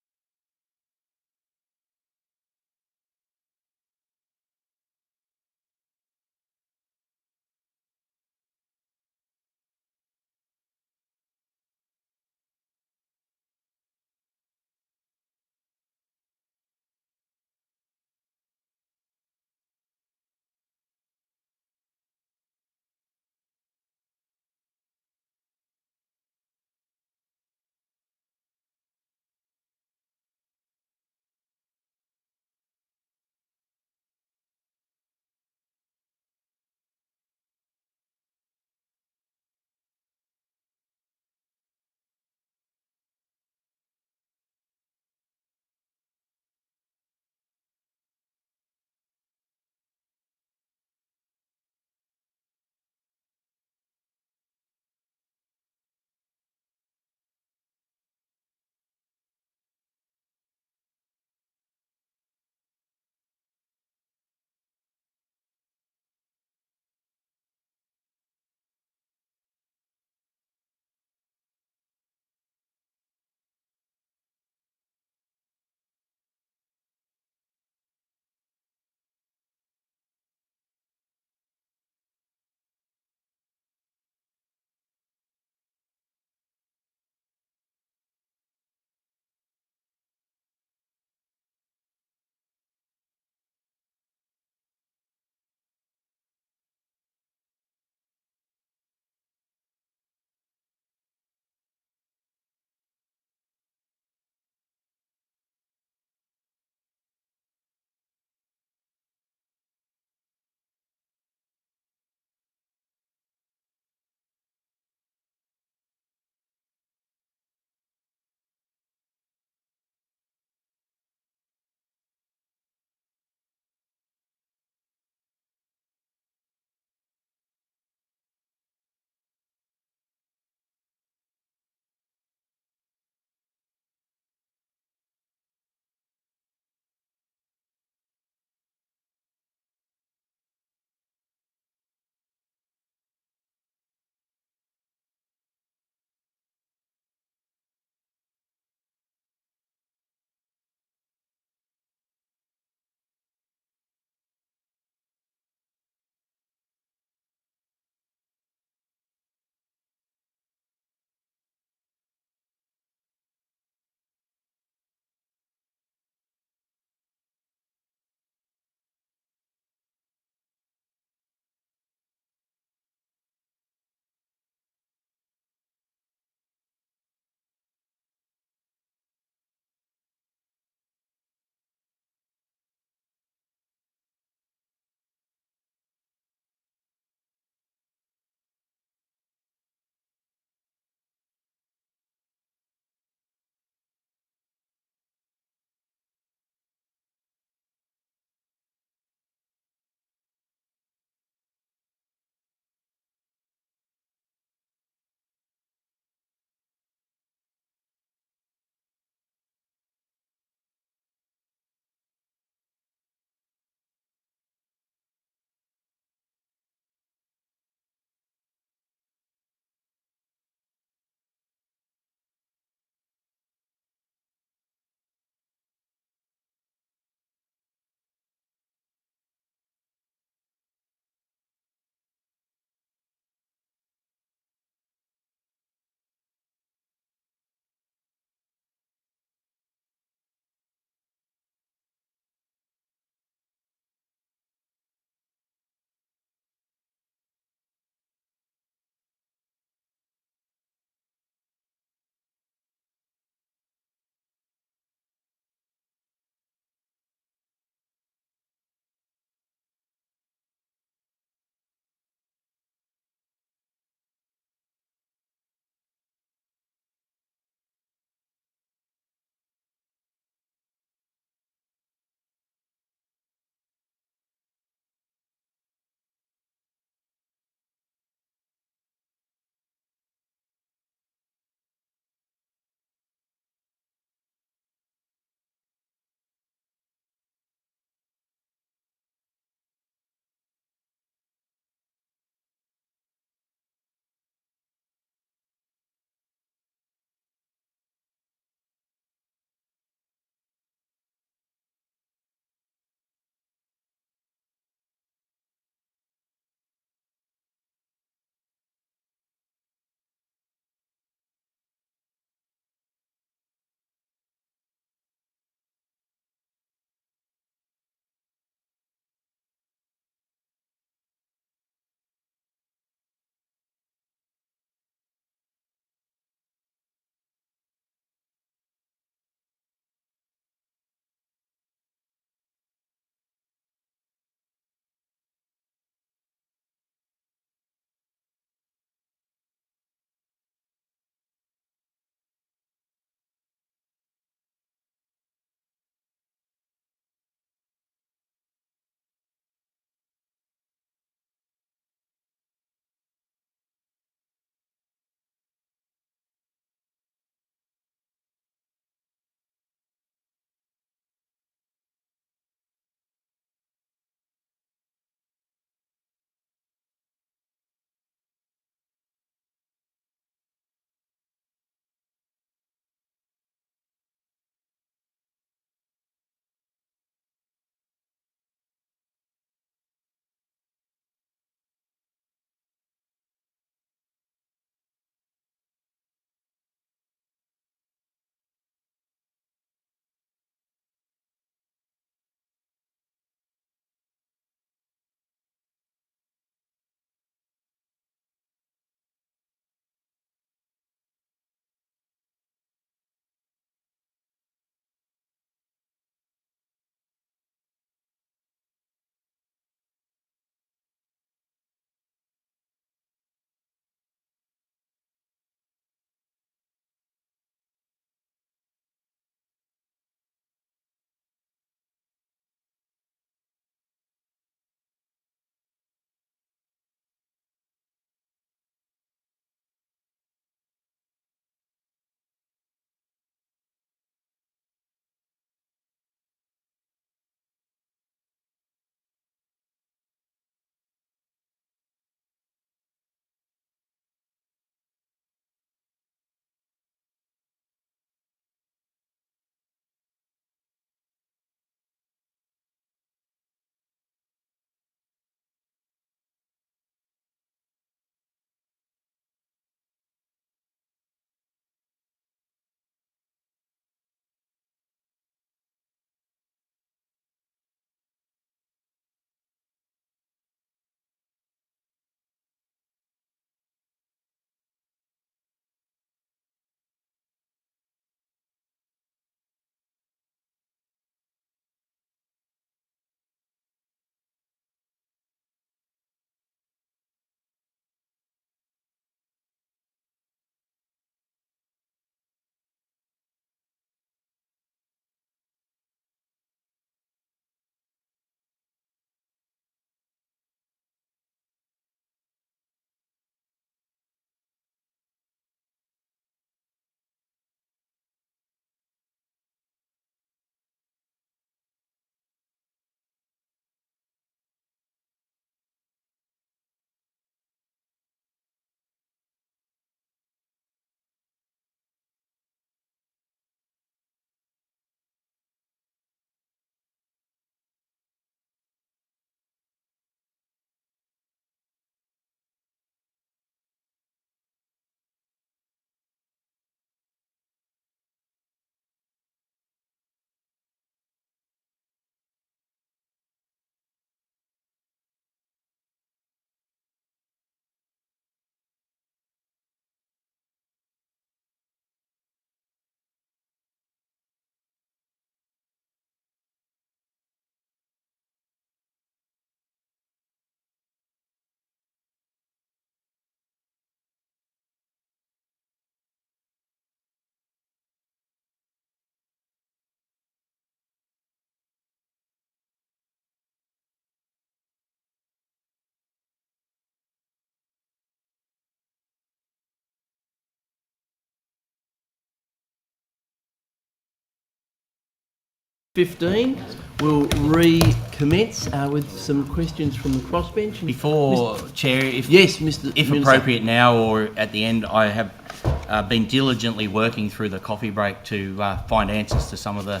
15. We'll recommence with some questions from the crossbench. Before, Chair, if Mr. if Minister. appropriate now or at the end, I have been diligently working through the coffee break to find answers to some of the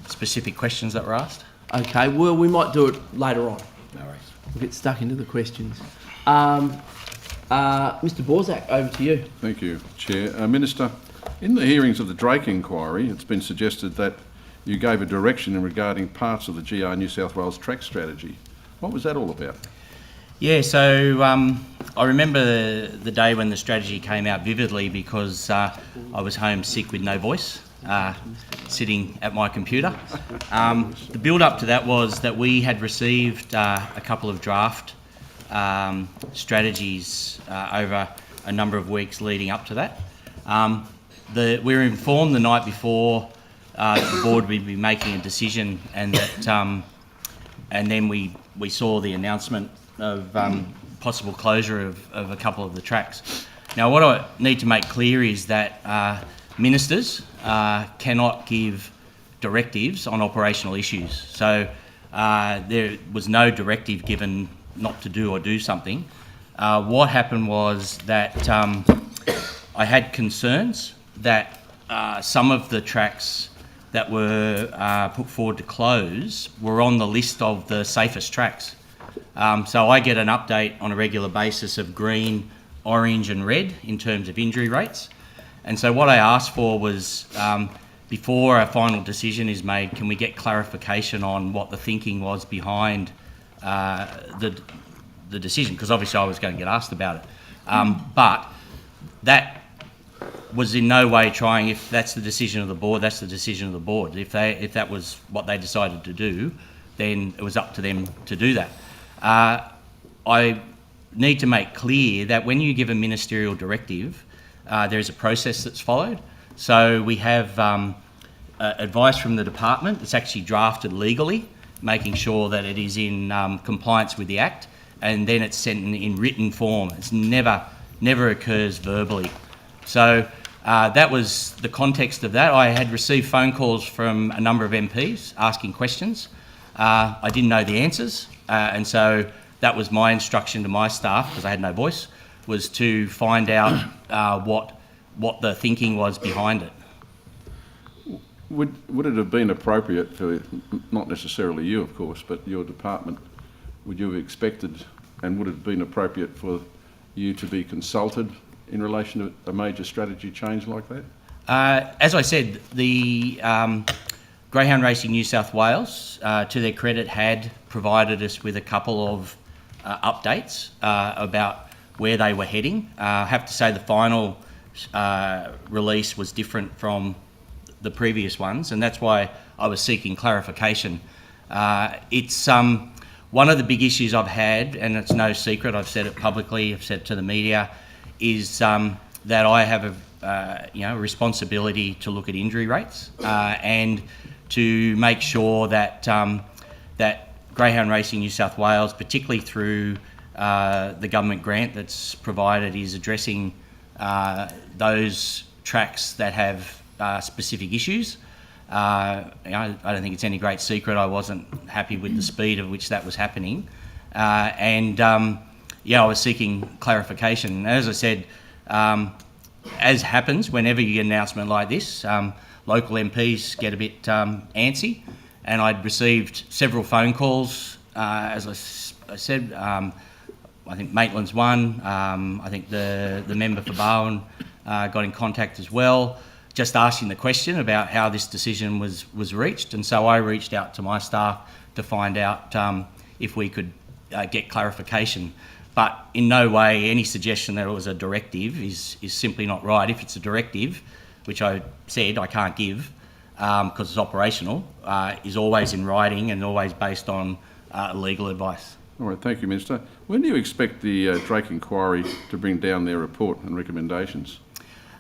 specific questions that were asked. Okay, well, we might do it later on. No worries. We'll get stuck into the questions. Mr. Borzak, over to you. Thank you, Chair. Minister, in the hearings of the Drake inquiry, it's been suggested that you gave a direction regarding parts of the GR New South Wales track strategy. What was that all about? Yeah, so I remember the day when the strategy came out vividly because I was home sick with no voice, sitting at my computer. The build-up to that was that we had received a couple of draft strategies over a number of weeks leading up to that. We were informed the night before the board would be making a decision, and that, and then we saw the announcement of possible closure of a couple of the tracks. Now, what I need to make clear is that ministers cannot give directives on operational issues. So there was no directive given not to do or do something. What happened was that I had concerns that some of the tracks that were put forward to close were on the list of the safest tracks. So I get an update on a regular basis of green, orange and red in terms of injury rates. And so what I asked for was, before a final decision is made, can we get clarification on what the thinking was behind the decision? Because obviously I was going to get asked about it. But that was in no way trying, if that's the decision of the board, that's the decision of the board. If that was what they decided to do, then it was up to them to do that. I need to make clear that when you give a ministerial directive, there is a process that's followed. So we have advice from the department. It's actually drafted legally, making sure that it is in compliance with the Act, and then it's sent in written form. It's never occurs verbally. So that was the context of that. I had received phone calls from a number of MPs asking questions. I didn't know the answers, and so that was my instruction to my staff, because I had no voice, was to find out what the thinking was behind it. Would it have been appropriate for, not necessarily you of course, but your department, would you have expected, and would it have been appropriate for you to be consulted in relation to a major strategy change like that? As I said, the Greyhound Racing New South Wales, to their credit, had provided us with a couple of updates about where they were heading. I have to say the final release was different from the previous ones, and that's why I was seeking clarification. It's one of the big issues I've had, and it's no secret, I've said it publicly, I've said it to the media, is that I have a responsibility to look at injury rates and to make sure that that Greyhound Racing New South Wales, particularly through the government grant that's provided, is addressing those tracks that have specific issues. I don't think it's any great secret I wasn't happy with the speed at which that was happening, I was seeking clarification. As I said, as happens whenever you get an announcement like this, local MPs get a bit antsy, and I'd received several phone calls. As I said, I think Maitland's one. I think the member for Barwon got in contact as well, just asking the question about how this decision was reached. And so I reached out to my staff to find out if we could get clarification. But in no way any suggestion that it was a directive is simply not right. If it's a directive, which I said I can't give because it's operational, is always in writing and always based on legal advice. All right, thank you, Minister. When do you expect the Drake inquiry to bring down their report and recommendations?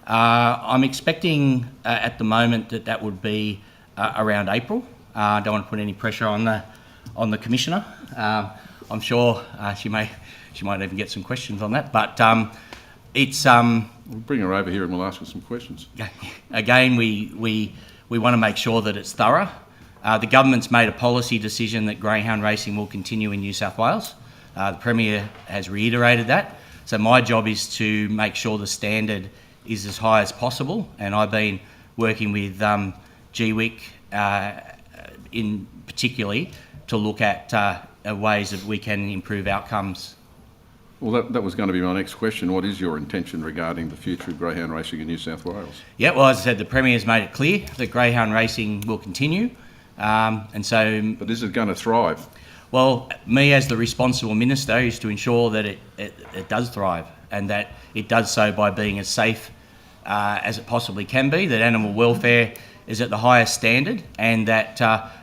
I'm expecting at the moment that would be around April. I don't want to put any pressure on the Commissioner. I'm sure she might even get some questions on that, but it's... We'll bring her over here and we'll ask her some questions. Again, we want to make sure that it's thorough. The government's made a policy decision that greyhound racing will continue in New South Wales. The Premier has reiterated that. So my job is to make sure the standard is as high as possible, and I've been working with GWIC in particularly to look at ways that we can improve outcomes. Well, that was going to be my next question. What is your intention regarding the future of greyhound racing in New South Wales? Yeah, well, as I said, the Premier has made it clear that greyhound racing will continue. And so... But is it going to thrive? Well, me as the responsible minister is to ensure that it does thrive, and that it does so by being as safe as it possibly can be, that animal welfare is at the highest standard, and that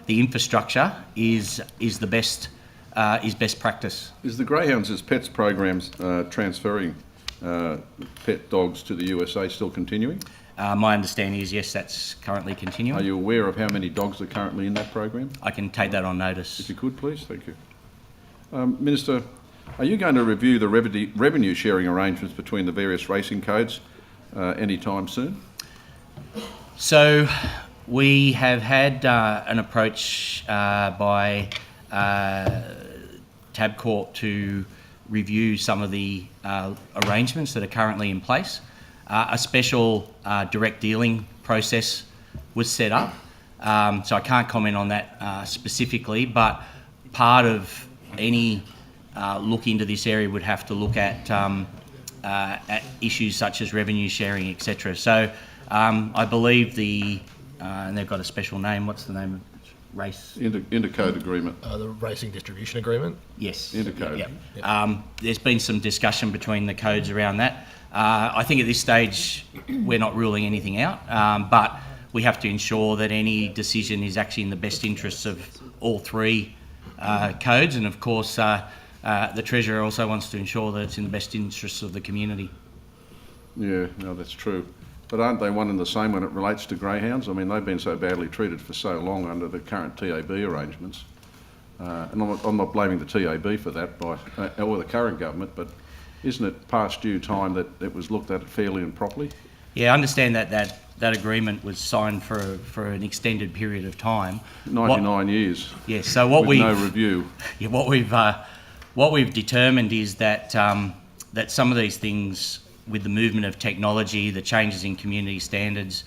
the infrastructure is best practice. Is the Greyhounds as Pets programs transferring pet dogs to the USA still continuing? My understanding is yes, that's currently continuing. Are you aware of how many dogs are currently in that program? I can take that on notice. If you could, please. Thank you. Minister, are you going to review the revenue sharing arrangements between the various racing codes anytime soon? So we have had an approach by Tabcorp to review some of the arrangements that are currently in place. A special direct dealing process was set up, so I can't comment on that specifically, but part of any look into this area would have to look at issues such as revenue sharing, etc. So I believe and they've got a special name, what's the name of it? Race? Intercode agreement. The racing distribution agreement? Yes. Intercode. Yep. There's been some discussion between the codes around that. I think at this stage we're not ruling anything out, but we have to ensure that any decision is actually in the best interests of all three codes, and of course the Treasurer also wants to ensure that it's in the best interests of the community. Yeah, no, that's true. But aren't they one and the same when it relates to greyhounds? I mean, they've been so badly treated for so long under the current TAB arrangements. And I'm not blaming the TAB for that or the current government, but isn't it past due time that it was looked at fairly and properly? Yeah, I understand that agreement was signed for an extended period of time. 99 years. Yes. So with no review. Yeah, what we've determined is that that some of these things, with the movement of technology, the changes in community standards,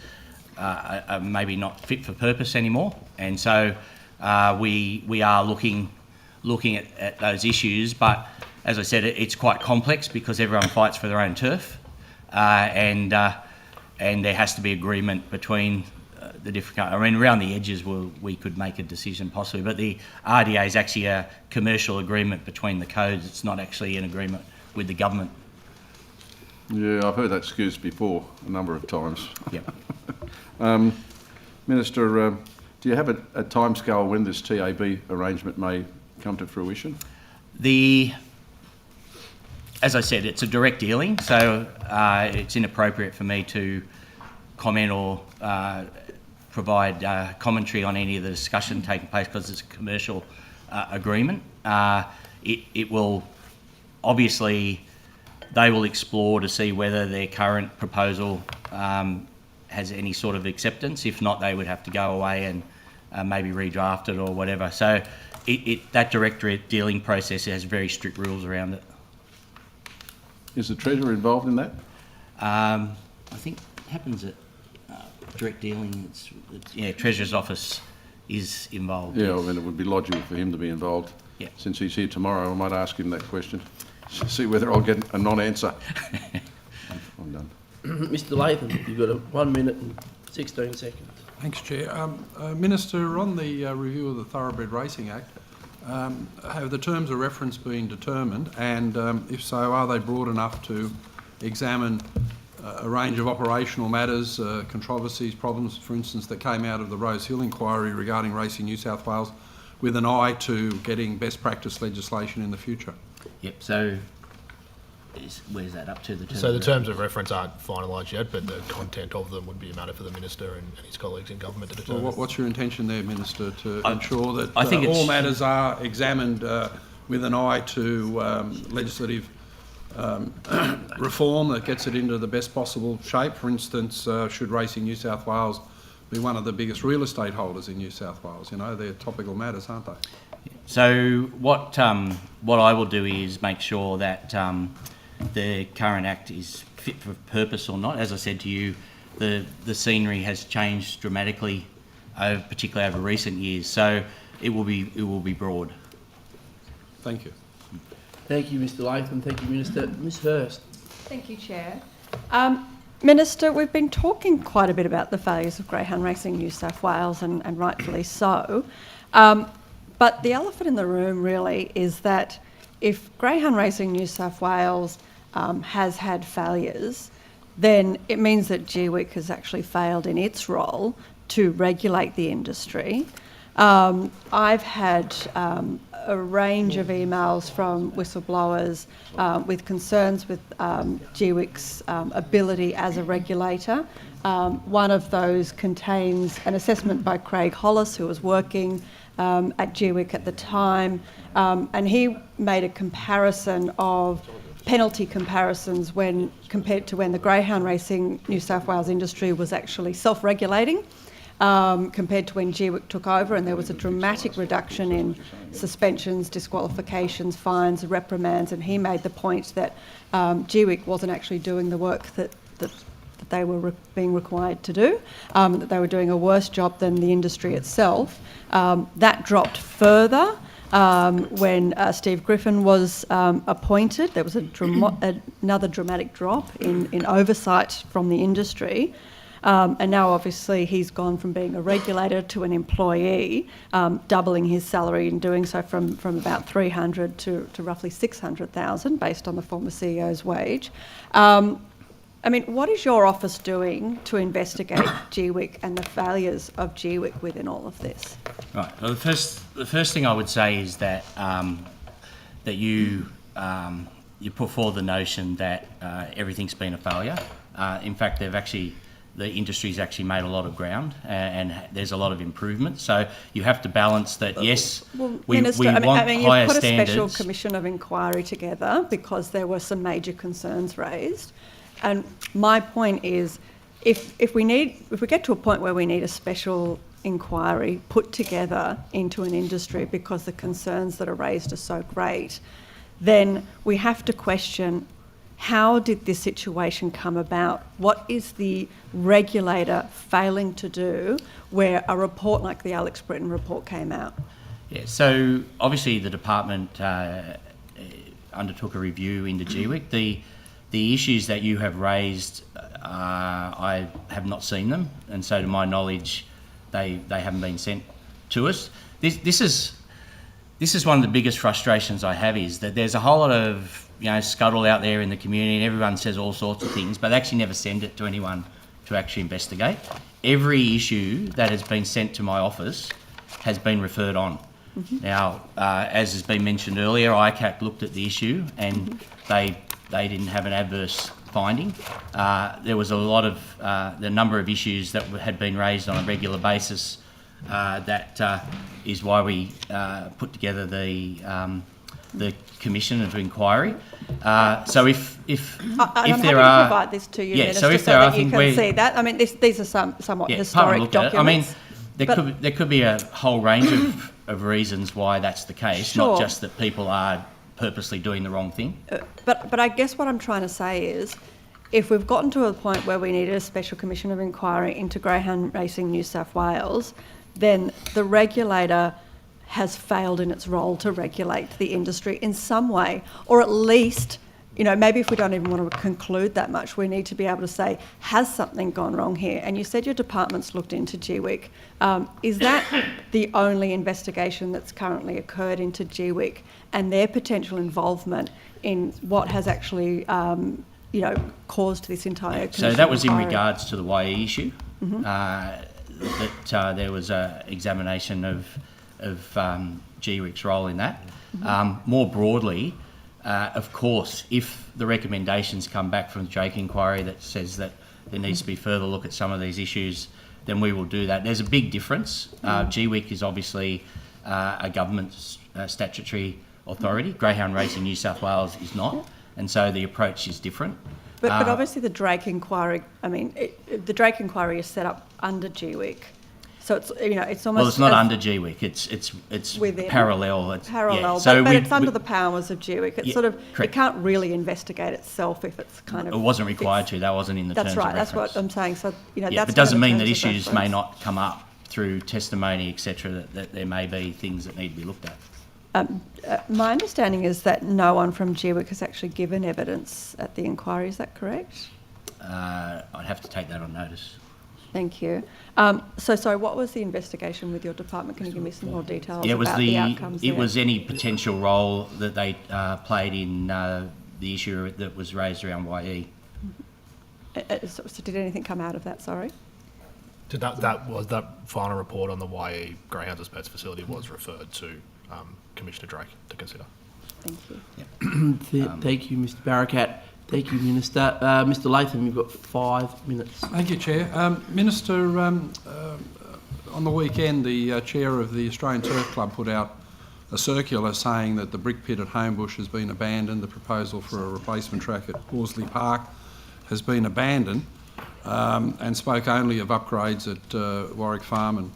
are maybe not fit for purpose anymore, and so we are looking at those issues. But as I said, it's quite complex because everyone fights for their own turf, and there has to be agreement between the different. I mean, around the edges, we could make a decision possibly, but the RDA is actually a commercial agreement between the codes. It's not actually an agreement with the government. Yeah, I've heard that excuse before a number of times. Yep. Minister, do you have a timescale when this TAB arrangement may come to fruition? As I said, it's a direct dealing, so it's inappropriate for me to comment or provide commentary on any of the discussion taking place because it's a commercial agreement. It will obviously. They will explore to see whether their current proposal has any sort of acceptance. If not, they would have to go away and maybe redraft it or whatever. So that direct dealing process has very strict rules around it. Is the Treasurer involved in that? I think it happens at direct dealing. Treasurer's office is involved. Yeah, yes. I mean, it would be logical for him to be involved. Yeah. Since he's here tomorrow, I might ask him that question. See whether I'll get a non-answer. I'm done. Mr. Latham, you've got 1 minute and 16 seconds. Thanks, Chair. Minister, on the review of the Thoroughbred Racing Act, have the terms of reference been determined, and if so, are they broad enough to examine a range of operational matters, controversies, problems, for instance, that came out of the Rose Hill inquiry regarding Racing New South Wales, with an eye to getting best practice legislation in the future? Yep. So, where's that up to? The terms of reference aren't finalised yet, but the content of them would be a matter for the Minister and his colleagues in government to determine. Well, what's your intention there, Minister, to ensure that all matters are examined with an eye to legislative reform that gets it into the best possible shape? For instance, should Racing New South Wales be one of the biggest real estate holders in New South Wales. You know, they're topical matters, aren't they? So what I will do is make sure that the current Act is fit for purpose or not. As I said to you, the scenery has changed dramatically, particularly over recent years. So it will be broad. Thank you. Thank you, Mr. Latham. Thank you, Minister. Ms. Hurst. Thank you, Chair. Minister, we've been talking quite a bit about the failures of greyhound racing New South Wales, and rightfully so. But the elephant in the room really is that if greyhound racing New South Wales has had failures, then it means that GWIC has actually failed in its role to regulate the industry. I've had a range of emails from whistleblowers with concerns with GWIC's ability as a regulator. One of those contains an assessment by Craig Hollis, who was working at GWIC at the time, and he made a comparison of penalty comparisons when compared to when the greyhound racing New South Wales industry was actually self-regulating, compared to when GWIC took over, and there was a dramatic reduction in suspensions, disqualifications, fines, reprimands, and he made the point that GWIC wasn't actually doing the work that they were being required to do, that they were doing a worse job than the industry itself. That dropped further when Steve Griffin was appointed. There was another dramatic drop in oversight from the industry. And now obviously he's gone from being a regulator to an employee, doubling his salary and doing so from about 300 to roughly 600,000 based on the former CEO's wage. I mean, what is your office doing to investigate GWIC and the failures of GWIC within all of this? Right. Well, the first thing I would say is that that you put forward the notion that everything's been a failure. In fact, the industry's actually made a lot of ground, and there's a lot of improvement. So you have to balance that. Yes, we Minister, want higher you've put standards. a special commission of inquiry together because there were some major concerns raised. And my point is, if we get to a point where we need a special inquiry put together into an industry because the concerns that are raised are so great, then we have to question, how did this situation come about? What is the regulator failing to do where a report like the Alex Britton report came out? Yeah, so obviously the department undertook a review into GWIC. The issues that you have raised, I have not seen them, and so to my knowledge, they haven't been sent to us. This is one of the biggest frustrations I have, is that there's a whole lot of scuttle out there in the community, and everyone says all sorts of things, but they actually never send it to anyone to actually investigate. Every issue that has been sent to my office has been referred on. Mm-hmm. Now, as has been mentioned earlier, ICAC looked at the issue, and they didn't have an adverse finding. There was a lot of the number of issues that had been raised on a regular basis. That is why we put together the commission of inquiry. So if there are, to provide this to you, yeah, Minister, so if there are that you can see that. I mean, these are somewhat historic documents. I mean, there could be a whole range of reasons why that's the case, Sure. not just that people are purposely doing the wrong thing. But I guess what I'm trying to say is, if we've gotten to a point where we needed a special commission of inquiry into greyhound racing New South Wales, then the regulator has failed in its role to regulate the industry in some way, or at least, maybe if we don't even want to conclude that much, we need to be able to say, has something gone wrong here? And you said your department's looked into GWIC. Is that the only investigation that's currently occurred into GWIC and their potential involvement in what has actually, caused this entire commission? So that was in inquiry? regards to the YE issue. Mm-hmm. That there was a examination of GWIC's role in that. Mm-hmm. More broadly, of course, if the recommendations come back from the Drake inquiry that says that there needs to be further look at some of these issues, then we will do that. There's a big difference. GWIC is obviously a government statutory authority. Greyhound Racing New South Wales is not, and so the approach is different. But obviously the Drake inquiry, I mean, the Drake inquiry is set up under GWIC. So it's, it's almost... Well, it's not under GWIC, it's within, parallel. Parallel, yeah. So but it's under the powers of GWIC. It's correct. It can't really investigate itself if it's kind of... It wasn't required to, that wasn't in the terms of reference. That's right, that's what I'm saying. So, Yeah, that's but it doesn't kind of mean that terms of issues may reference. not come up through testimony, etc., that there may be things that need to be looked at. My understanding is that no one from GWIC has actually given evidence at the inquiry. Is that correct? I'd have to take that on notice. Thank you. Sorry, what was the investigation with your department? Can you give me some more details Yeah, it was about the outcomes it there? was any potential role that they played in the issue that was raised around YE. So did anything come out of that, sorry? Did that final report on the YE Greyhound Disperse facility was referred to Commissioner Drake to consider. Thank you. Thank you, Mr. Barakat. Thank you, Minister. Mr. Latham, you've got 5 minutes. Thank you, Chair. Minister, on the weekend, the chair of the Australian Turf Club put out a circular saying that the brick pit at Homebush has been abandoned. The proposal for a replacement track at Horsley Park has been abandoned, and spoke only of upgrades at Warwick Farm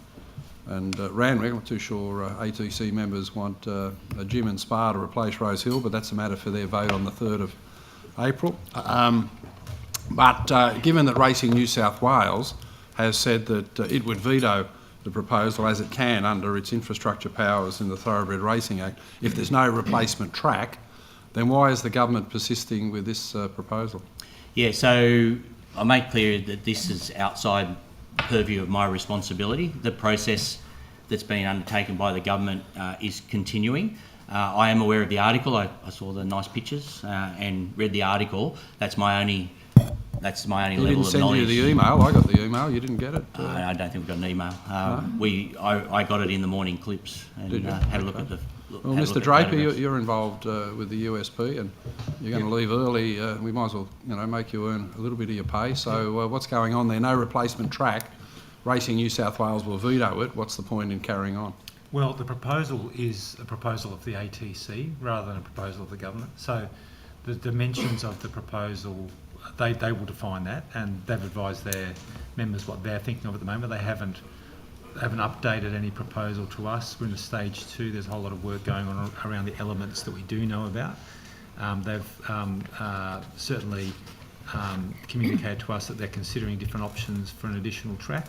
and Randwick. I'm not too sure ATC members want a gym and spa to replace Rose Hill, but that's a matter for their vote on the 3rd of April. But given that Racing New South Wales has said that it would veto the proposal as it can under its infrastructure powers in the Thoroughbred Racing Act, if there's no replacement track, then why is the government persisting with this proposal? Yeah, so I make clear that this is outside the purview of my responsibility. The process that's been undertaken by the government is continuing. I am aware of the article. I saw the nice pictures and read the article. That's my only level of knowledge. He didn't send you the email. I got the email. You didn't get it? I don't think we got an email. No? I got it in the morning clips and had a look at the. Well, Mr. Draper, you're involved with the USP, and you're going to leave early. We might as well, make you earn a little bit of your pay. So what's going on there? No replacement track. Racing New South Wales will veto it. What's the point in carrying on? Well, the proposal is a proposal of the ATC rather than a proposal of the government. So the dimensions of the proposal, they will define that, and they've advised their members what they're thinking of at the moment. They haven't updated any proposal to us. We're in stage 2. There's a whole lot of work going on around the elements that we do know about. They've certainly communicated to us that they're considering different options for an additional track.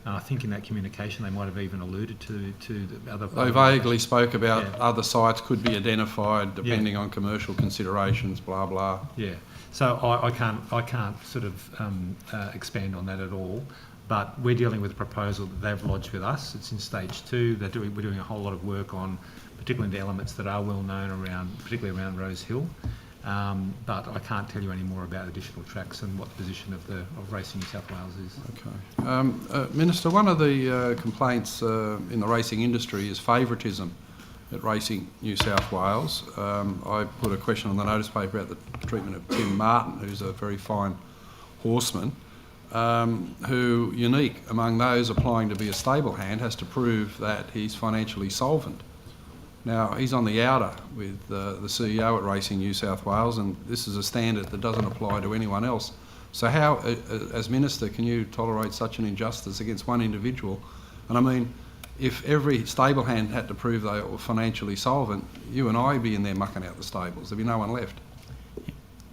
I think in that communication they might have even alluded to the other... They vaguely spoke about other sites could be identified depending on commercial considerations, blah, blah. Yeah, so I can't sort of expand on that at all, but we're dealing with a proposal that they've lodged with us. It's in stage 2. We're doing a whole lot of work on, particularly the elements that are well known particularly around Rose Hill. But I can't tell you any more about additional tracks and what the position of Racing New South Wales is. Okay. Minister, one of the complaints in the racing industry is favouritism at Racing New South Wales. I put a question on the notice paper about the treatment of Tim Martin, who's a very fine horseman, who, unique among those applying to be a stable hand, has to prove that he's financially solvent. Now, he's on the outer with the CEO at Racing New South Wales, and this is a standard that doesn't apply to anyone else. So how, as Minister, can you tolerate such an injustice against one individual? And I mean, if every stable hand had to prove they were financially solvent, you and I would be in there mucking out the stables. There'd be no one left.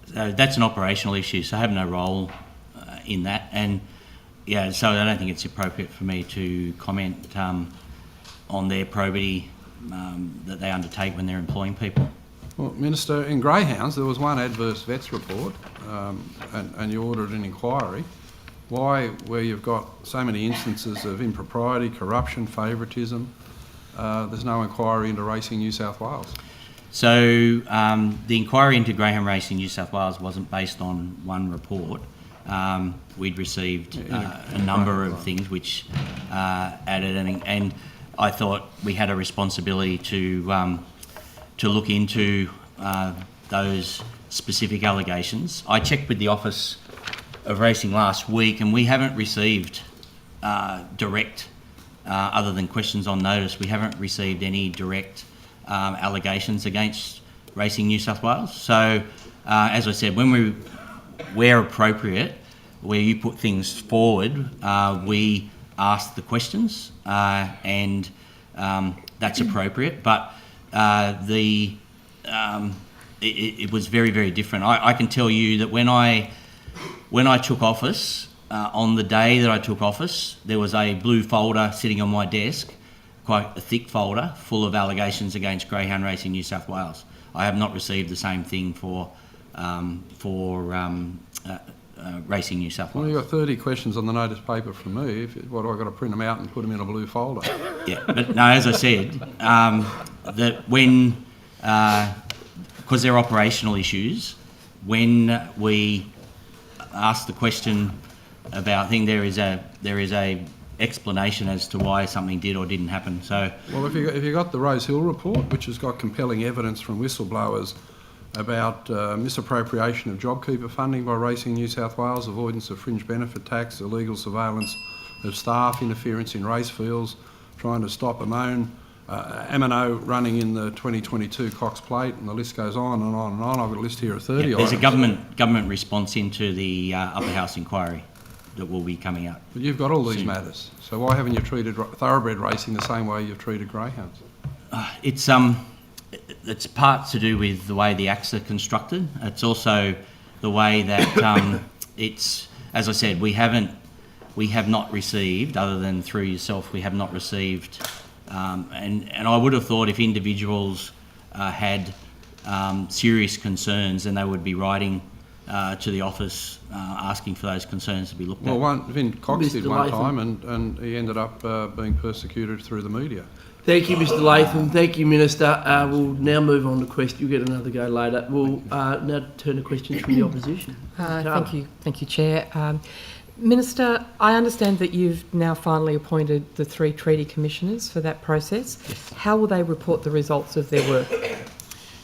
That's an operational issue, so I have no role in that. And, yeah, so I don't think it's appropriate for me to comment on their probity that they undertake when they're employing people. Well, Minister, in greyhounds there was one adverse vets report and you ordered an inquiry. Why, where you've got so many instances of impropriety, corruption, favouritism, there's no inquiry into Racing New South Wales? So the inquiry into greyhound racing New South Wales wasn't based on one report. We'd received a number of things which added, and I thought we had a responsibility to look into those specific allegations. I checked with the Office of Racing last week, and we haven't received direct, other than questions on notice, we haven't received any direct allegations against Racing New South Wales. So, as I said, when we where appropriate, where you put things forward, we ask the questions, and that's appropriate. But it was very, very different. I can tell you that when I took office, on the day that I took office, there was a blue folder sitting on my desk, quite a thick folder, full of allegations against Greyhound Racing New South Wales. I have not received the same thing for Racing New South Wales. Well, you've got 30 questions on the notice paper from me. What, do I got to print them out and put them in a blue folder? Yeah, but no, as I said, that when, because they're operational issues, when we ask the question about thing, there is a explanation as to why something did or didn't happen. So, well, if you got the Rose Hill report, which has got compelling evidence from whistleblowers about misappropriation of JobKeeper funding by Racing New South Wales, avoidance of fringe benefit tax, illegal surveillance of staff, interference in race fields, trying to stop Amano running in the 2022 Cox Plate, and the list goes on and on and on. I've got a list here of 30 there's items. a government response into the Upper House inquiry that will be coming out. But you've got all these soon. matters, so why haven't you treated thoroughbred racing the same way you've treated greyhounds? It's part to do with the way the acts are constructed. It's also the way that it's, as I said, we have not received, other than through yourself, we have not received, and I would have thought if individuals had serious concerns, then they would be writing to the office asking for those concerns to be looked at. Well, Vin Cox Mr. did one Latham. time, and he ended up being persecuted through the media. Thank you, Mr. Latham. Thank you, Minister. We'll now move on to questions. You'll get another go later. We'll now turn to questions from the opposition. Thank you, Chair. Minister, I understand that you've now finally appointed the 3 treaty commissioners for that process. Yes. How will they report the results of their work?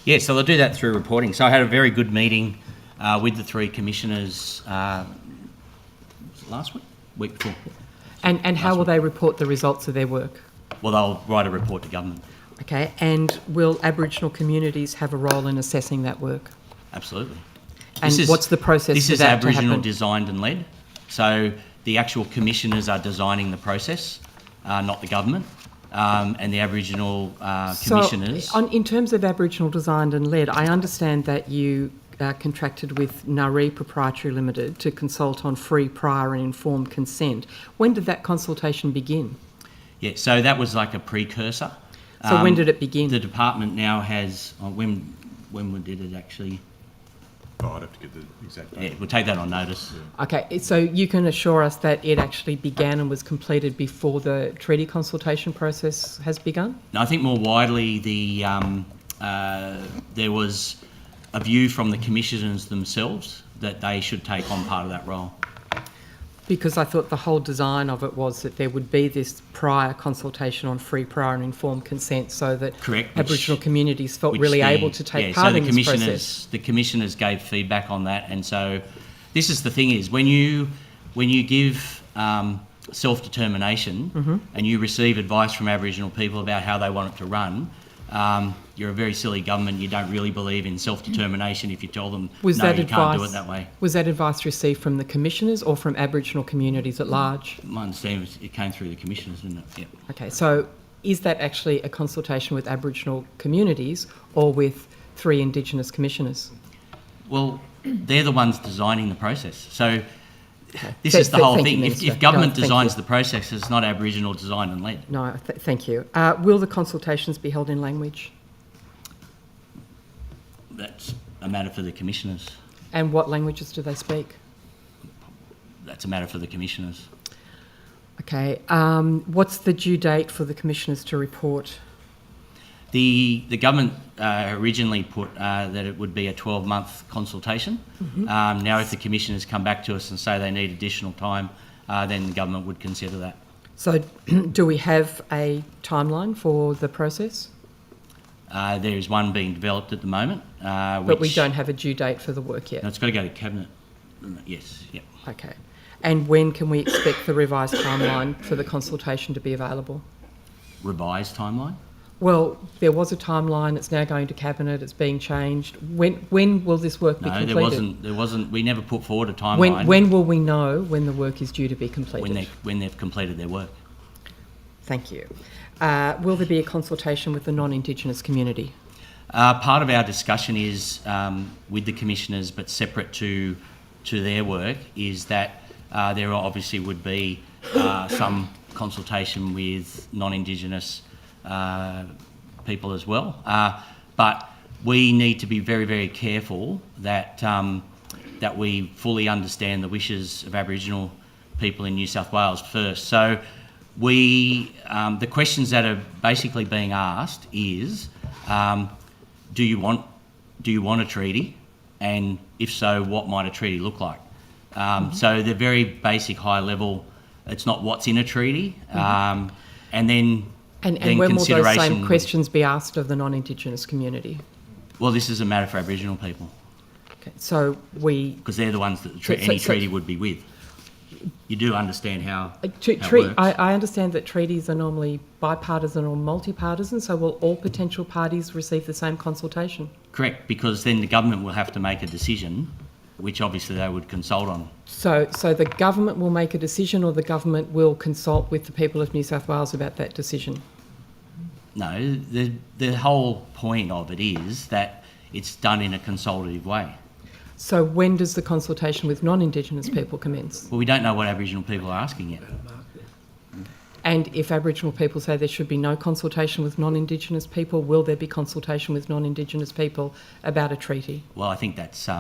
Yeah, so they'll do that through reporting. So I had a very good meeting with the 3 commissioners last week before. And how will they report the results of their work? Well, they'll write a report to government. Okay, and will Aboriginal communities have a role in assessing that work? Absolutely. And what's the process this for is that to Aboriginal happen? designed and led. So the actual commissioners are designing the process, not the government. And the Aboriginal commissioners... So, in terms of Aboriginal designed and led, I understand that you contracted with Naree Proprietary Limited to consult on free, prior and informed consent. When did that consultation begin? Yeah, so that was like a precursor. So when did it begin? The department now has... when did it actually... Oh, I'd have to get the exact date. Yeah, we'll take that on notice. Yeah. Okay, so you can assure us that it actually began and was completed before the treaty consultation process has begun? No, I think more widely, there was a view from the commissioners themselves that they should take on part of that role. Because I thought the whole design of it was that there would be this prior consultation on free, prior and informed consent so that Aboriginal communities felt really able to take part in this process. The commissioners gave feedback on that, and so this is the thing is when you give self-determination and you receive advice from Aboriginal people about how they want it to run, you're a very silly government. You don't really believe in self-determination if you tell them, no, you can't do it that way. Was that advice received from the commissioners or from Aboriginal communities at large? My understanding was it came through the commissioners, didn't it? Yep. Okay, so is that actually a consultation with Aboriginal communities or with 3 Indigenous commissioners? Well, they're the ones designing the process. So this is the whole thing. If government designs the process, it's not Aboriginal design and led. No, thank you. Will the consultations be held in language? That's a matter for the commissioners. And what languages do they speak? That's a matter for the commissioners. Okay. What's the due date for the commissioners to report? The government originally put that it would be a 12-month consultation. Now, if the commissioners come back to us and say they need additional time, then the government would consider that. So do we have a timeline for the process? There is one being developed at the moment. But we don't have a due date for the work yet? No, it's got to go to Cabinet. Yes, yep. Okay. And when can we expect the revised timeline for the consultation to be available? Revised timeline? Well, there was a timeline. It's now going to cabinet. It's being changed. When will this work be completed? No, there wasn't. We never put forward a timeline. When will we know when the work is due to be completed? When they've completed their work. Thank you. Will there be a consultation with the non-Indigenous community? Part of our discussion is with the commissioners, but separate to their work, is that there obviously would be some consultation with non-Indigenous people as well. But we need to be very, very careful that that we fully understand the wishes of Aboriginal people in New South Wales first. So the questions that are basically being asked is, do you want a treaty? And if so, what might a treaty look like? So they're very basic, high level. It's not what's in a treaty. And then when will those same questions be asked of the non-Indigenous community? Well, this is a matter for Aboriginal people. Okay, so because they're the ones that any treaty would be with. You do understand how it works. I understand that treaties are normally bipartisan or multi-partisan, so will all potential parties receive the same consultation? Correct, because then the government will have to make a decision, which obviously they would consult on. So the government will make a decision, or the government will consult with the people of New South Wales about that decision? No, the whole point of it is that it's done in a consultative way. So when does the consultation with non-Indigenous people commence? Well, we don't know what Aboriginal people are asking yet. And if Aboriginal people say there should be no consultation with non-Indigenous people, will there be consultation with non-Indigenous people about a treaty? Well, I think that's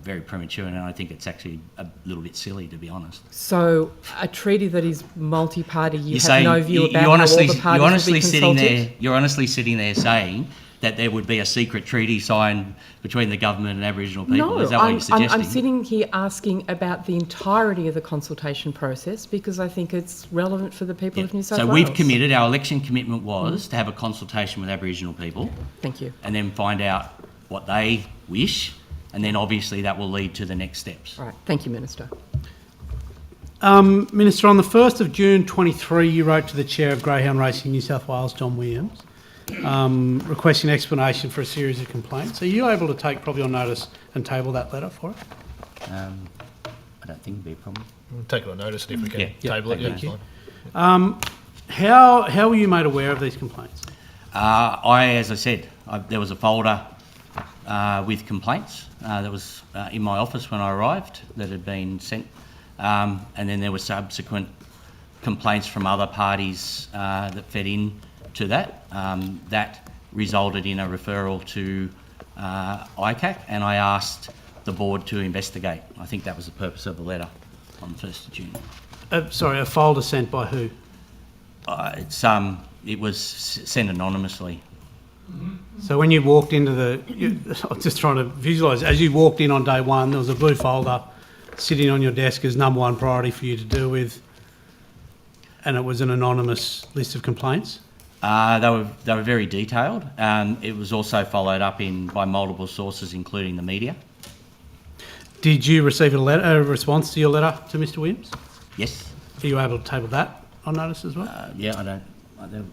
very premature, and I think it's actually a little bit silly, to be honest. So a treaty that is multi-party, you have no view about how all the parties will be consulted? You're honestly sitting there saying that there would be a secret treaty signed between the government and Aboriginal people. No, is that what you're suggesting? I'm sitting here asking about the entirety of the consultation process because I think it's relevant for the people of New South Wales. So we've committed, our election commitment was to have a consultation with Aboriginal people. Thank you. And then find out what they wish, and then obviously that will lead to the next steps. All right, thank you, Minister. Minister, on the 1st of June 23, you wrote to the Chair of Greyhound Racing New South Wales, John Williams, requesting explanation for a series of complaints. Are you able to take probably on notice and table that letter for us? I don't think it'd be a problem. We'll take it on notice, and if we can table it, thank you. How were you made aware of these complaints? As I said, there was a folder with complaints that was in my office when I arrived that had been sent, and then there were subsequent complaints from other parties that fed in to that. That resulted in a referral to ICAC, and I asked the board to investigate. I think that was the purpose of the letter on the 1st of June. Sorry, a folder sent by who? It was sent anonymously. So when you walked into I'm just trying to visualise, as you walked in on day one, there was a blue folder sitting on your desk as number one priority for you to deal with, and it was an anonymous list of complaints? They were very detailed. It was also followed up by multiple sources, including the media. Did you receive a response to your letter to Mr. Williams? Yes. Are you able to table that on notice as well? I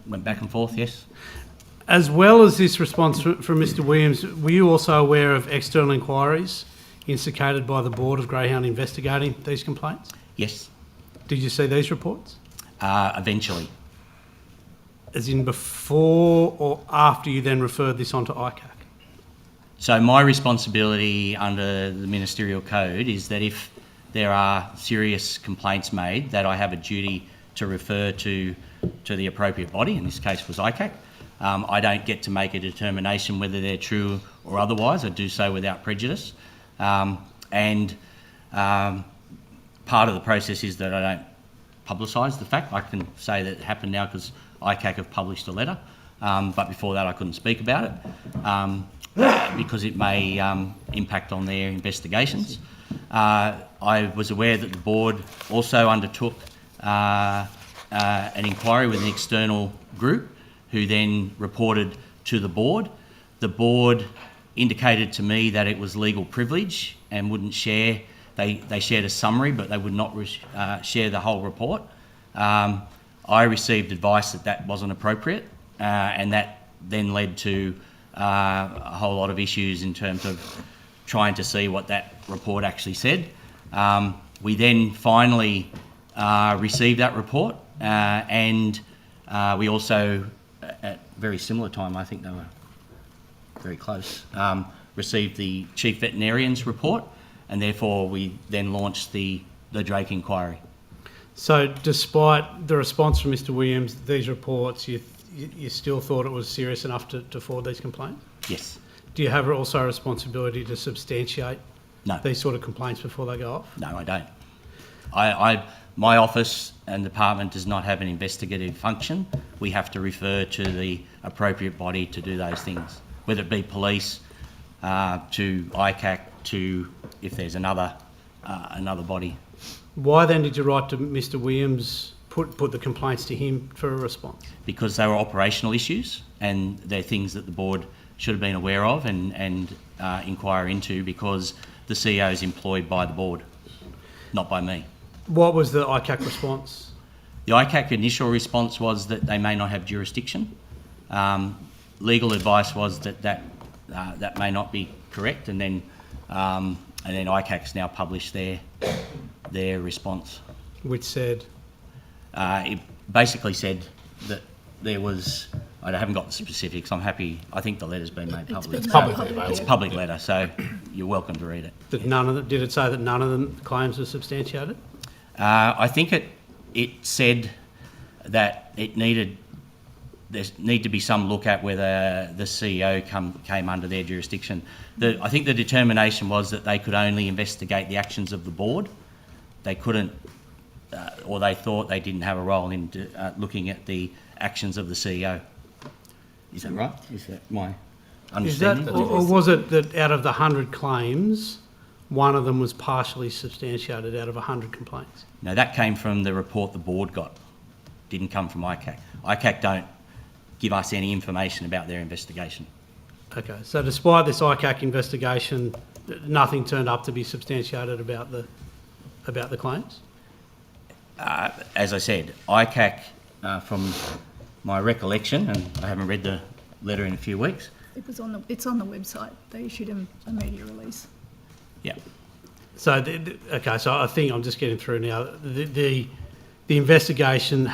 went back and forth, yes. As well as this response from Mr. Williams, were you also aware of external inquiries instigated by the Board of Greyhound investigating these complaints? Yes. Did you see these reports? Eventually. As in before or after you then referred this on to ICAC? So my responsibility under the Ministerial Code is that if there are serious complaints made, that I have a duty to refer to the appropriate body, in this case was ICAC. I don't get to make a determination whether they're true or otherwise. I do so without prejudice. Part of the process is that I don't publicise the fact. I can say that it happened now because ICAC have published a letter, but before that I couldn't speak about it because it may impact on their investigations. I was aware that the board also undertook an inquiry with an external group who then reported to the board. The board indicated to me that it was legal privilege and wouldn't share. They shared a summary, but they would not share the whole report. I received advice that wasn't appropriate, and that then led to a whole lot of issues in terms of trying to see what that report actually said. We then finally received that report, and we also, at very similar time, I think they were very close, received the Chief Veterinarian's report, and therefore we then launched the Drake inquiry. So despite the response from Mr Williams, these reports, you still thought it was serious enough to forward these complaints? Yes. Do you have also a responsibility to substantiate No. these sort of complaints before they go off? No, I don't. My office and department does not have an investigative function. We have to refer to the appropriate body to do those things, whether it be police, to ICAC, to if there's another body. Why then did you write to Mr Williams, put the complaints to him for a response? Because they were operational issues, and they're things that the board should have been aware of and inquire into, because the CEO is employed by the board, not by me. What was the ICAC response? The ICAC initial response was that they may not have jurisdiction. Legal advice was that may not be correct, and then ICAC's now published their response. Which said? It basically said that there was, I haven't got the specifics, I'm happy, I think the letter's been made public. It's publicly available. It's a public letter, so you're welcome to read it. Did it say that none of the claims were substantiated? I think it said that there need to be some look at whether the CEO came under their jurisdiction. I think the determination was that they could only investigate the actions of the board. They couldn't, or they thought they didn't have a role in looking at the actions of the CEO. Is that right? Is that my understanding? Or was it that out of the 100 claims, one of them was partially substantiated out of 100 complaints? No, that came from the report the board got. Didn't come from ICAC. ICAC don't give us any information about their investigation. Okay, so despite this ICAC investigation, nothing turned up to be substantiated about the claims? As I said, ICAC, from my recollection, and I haven't read the letter in a few weeks. It's on the website. They issued a media release. Yeah. So, okay, so I think I'm just getting through now. The investigation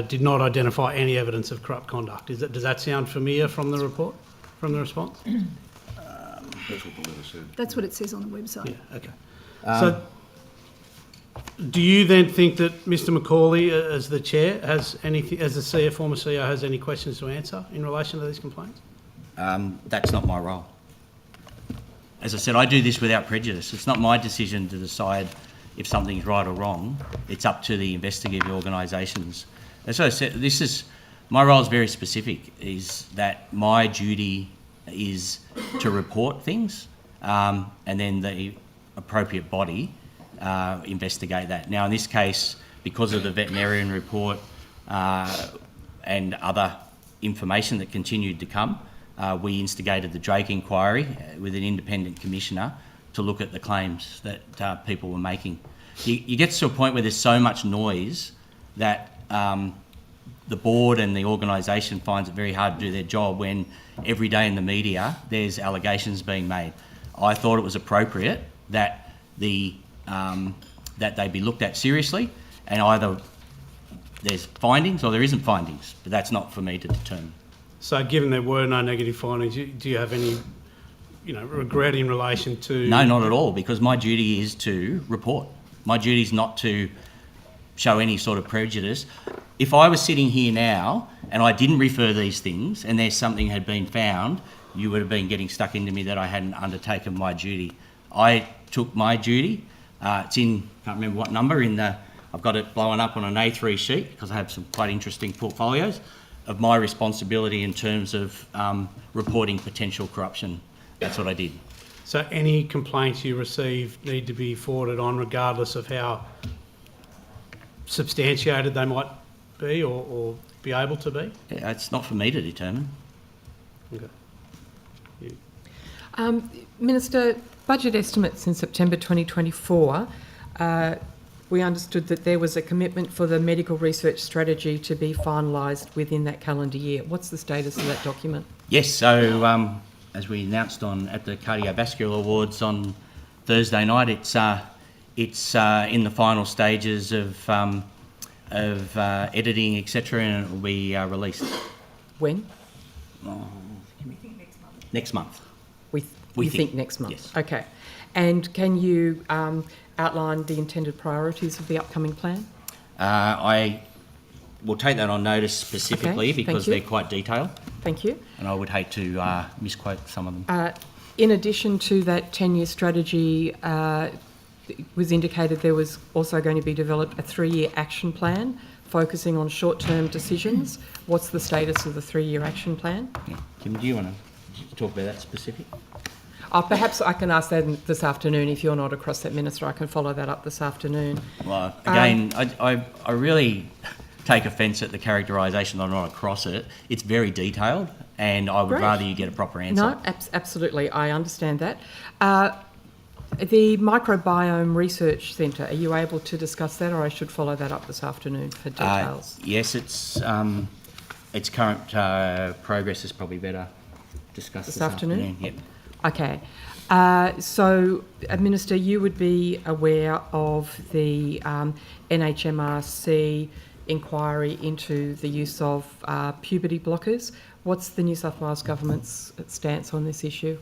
did not identify any evidence of corrupt conduct. Does that sound familiar from the report, from the response? That's what the letter said. That's what it says on the website. Yeah, okay. So, do you then think that Mr Macaulay, as the chair, has anything, as the former CEO, has any questions to answer in relation to these complaints? That's not my role. As I said, I do this without prejudice. It's not my decision to decide if something's right or wrong. It's up to the investigative organisations. As I said, my role is very specific, is that my duty is to report things, and then the appropriate body investigate that. Now, in this case, because of the veterinarian report and other information that continued to come, we instigated the Drake inquiry with an independent commissioner to look at the claims that people were making. You get to a point where there's so much noise that the board and the organisation finds it very hard to do their job when every day in the media there's allegations being made. I thought it was appropriate that that they be looked at seriously, and either there's findings or there isn't findings, but that's not for me to determine. So, given there were no negative findings, do you have any, regret in relation to? No, not at all, because my duty is to report. My duty is not to show any sort of prejudice. If I was sitting here now and I didn't refer these things and there's something had been found, you would have been getting stuck into me that I hadn't undertaken my duty. I took my duty. It's in, can't remember what number, I've got it blown up on an A3 sheet because I have some quite interesting portfolios of my responsibility in terms of reporting potential corruption. That's what I did. So any complaints you receive need to be forwarded on regardless of how substantiated they might be or be able to be? Yeah, it's not for me to determine. Okay. Minister, budget estimates in September 2024 we understood that there was a commitment for the medical research strategy to be finalised within that calendar year. What's the status of that document? Yes, so as we announced at the Cardiovascular Awards on Thursday night, it's in the final stages of editing, etc., and it will be released. When? Next month. We think next month? Yes. Okay. And can you outline the intended priorities of the upcoming plan? I will take that on notice specifically because they're quite detailed. Thank you. And I would hate to misquote some of them. In addition to that 10-year strategy, it was indicated there was also going to be developed a 3-year action plan focusing on short-term decisions. What's the status of the 3-year action plan? Yeah. Kim, do you want to talk about that specific? Perhaps I can ask that this afternoon. If you're not across that, Minister, I can follow that up this afternoon. Well, again, I really take offence at the characterisation that I'm not across it. It's very detailed, and I would rather you get a proper answer. No, absolutely. I understand that. The Microbiome Research Centre, are you able to discuss that, or I should follow that up this afternoon for details? Yes, its current progress is probably better discussed this afternoon. Yep. Okay. So, Minister, you would be aware of the NHMRC inquiry into the use of puberty blockers. What's the New South Wales Government's stance on this issue?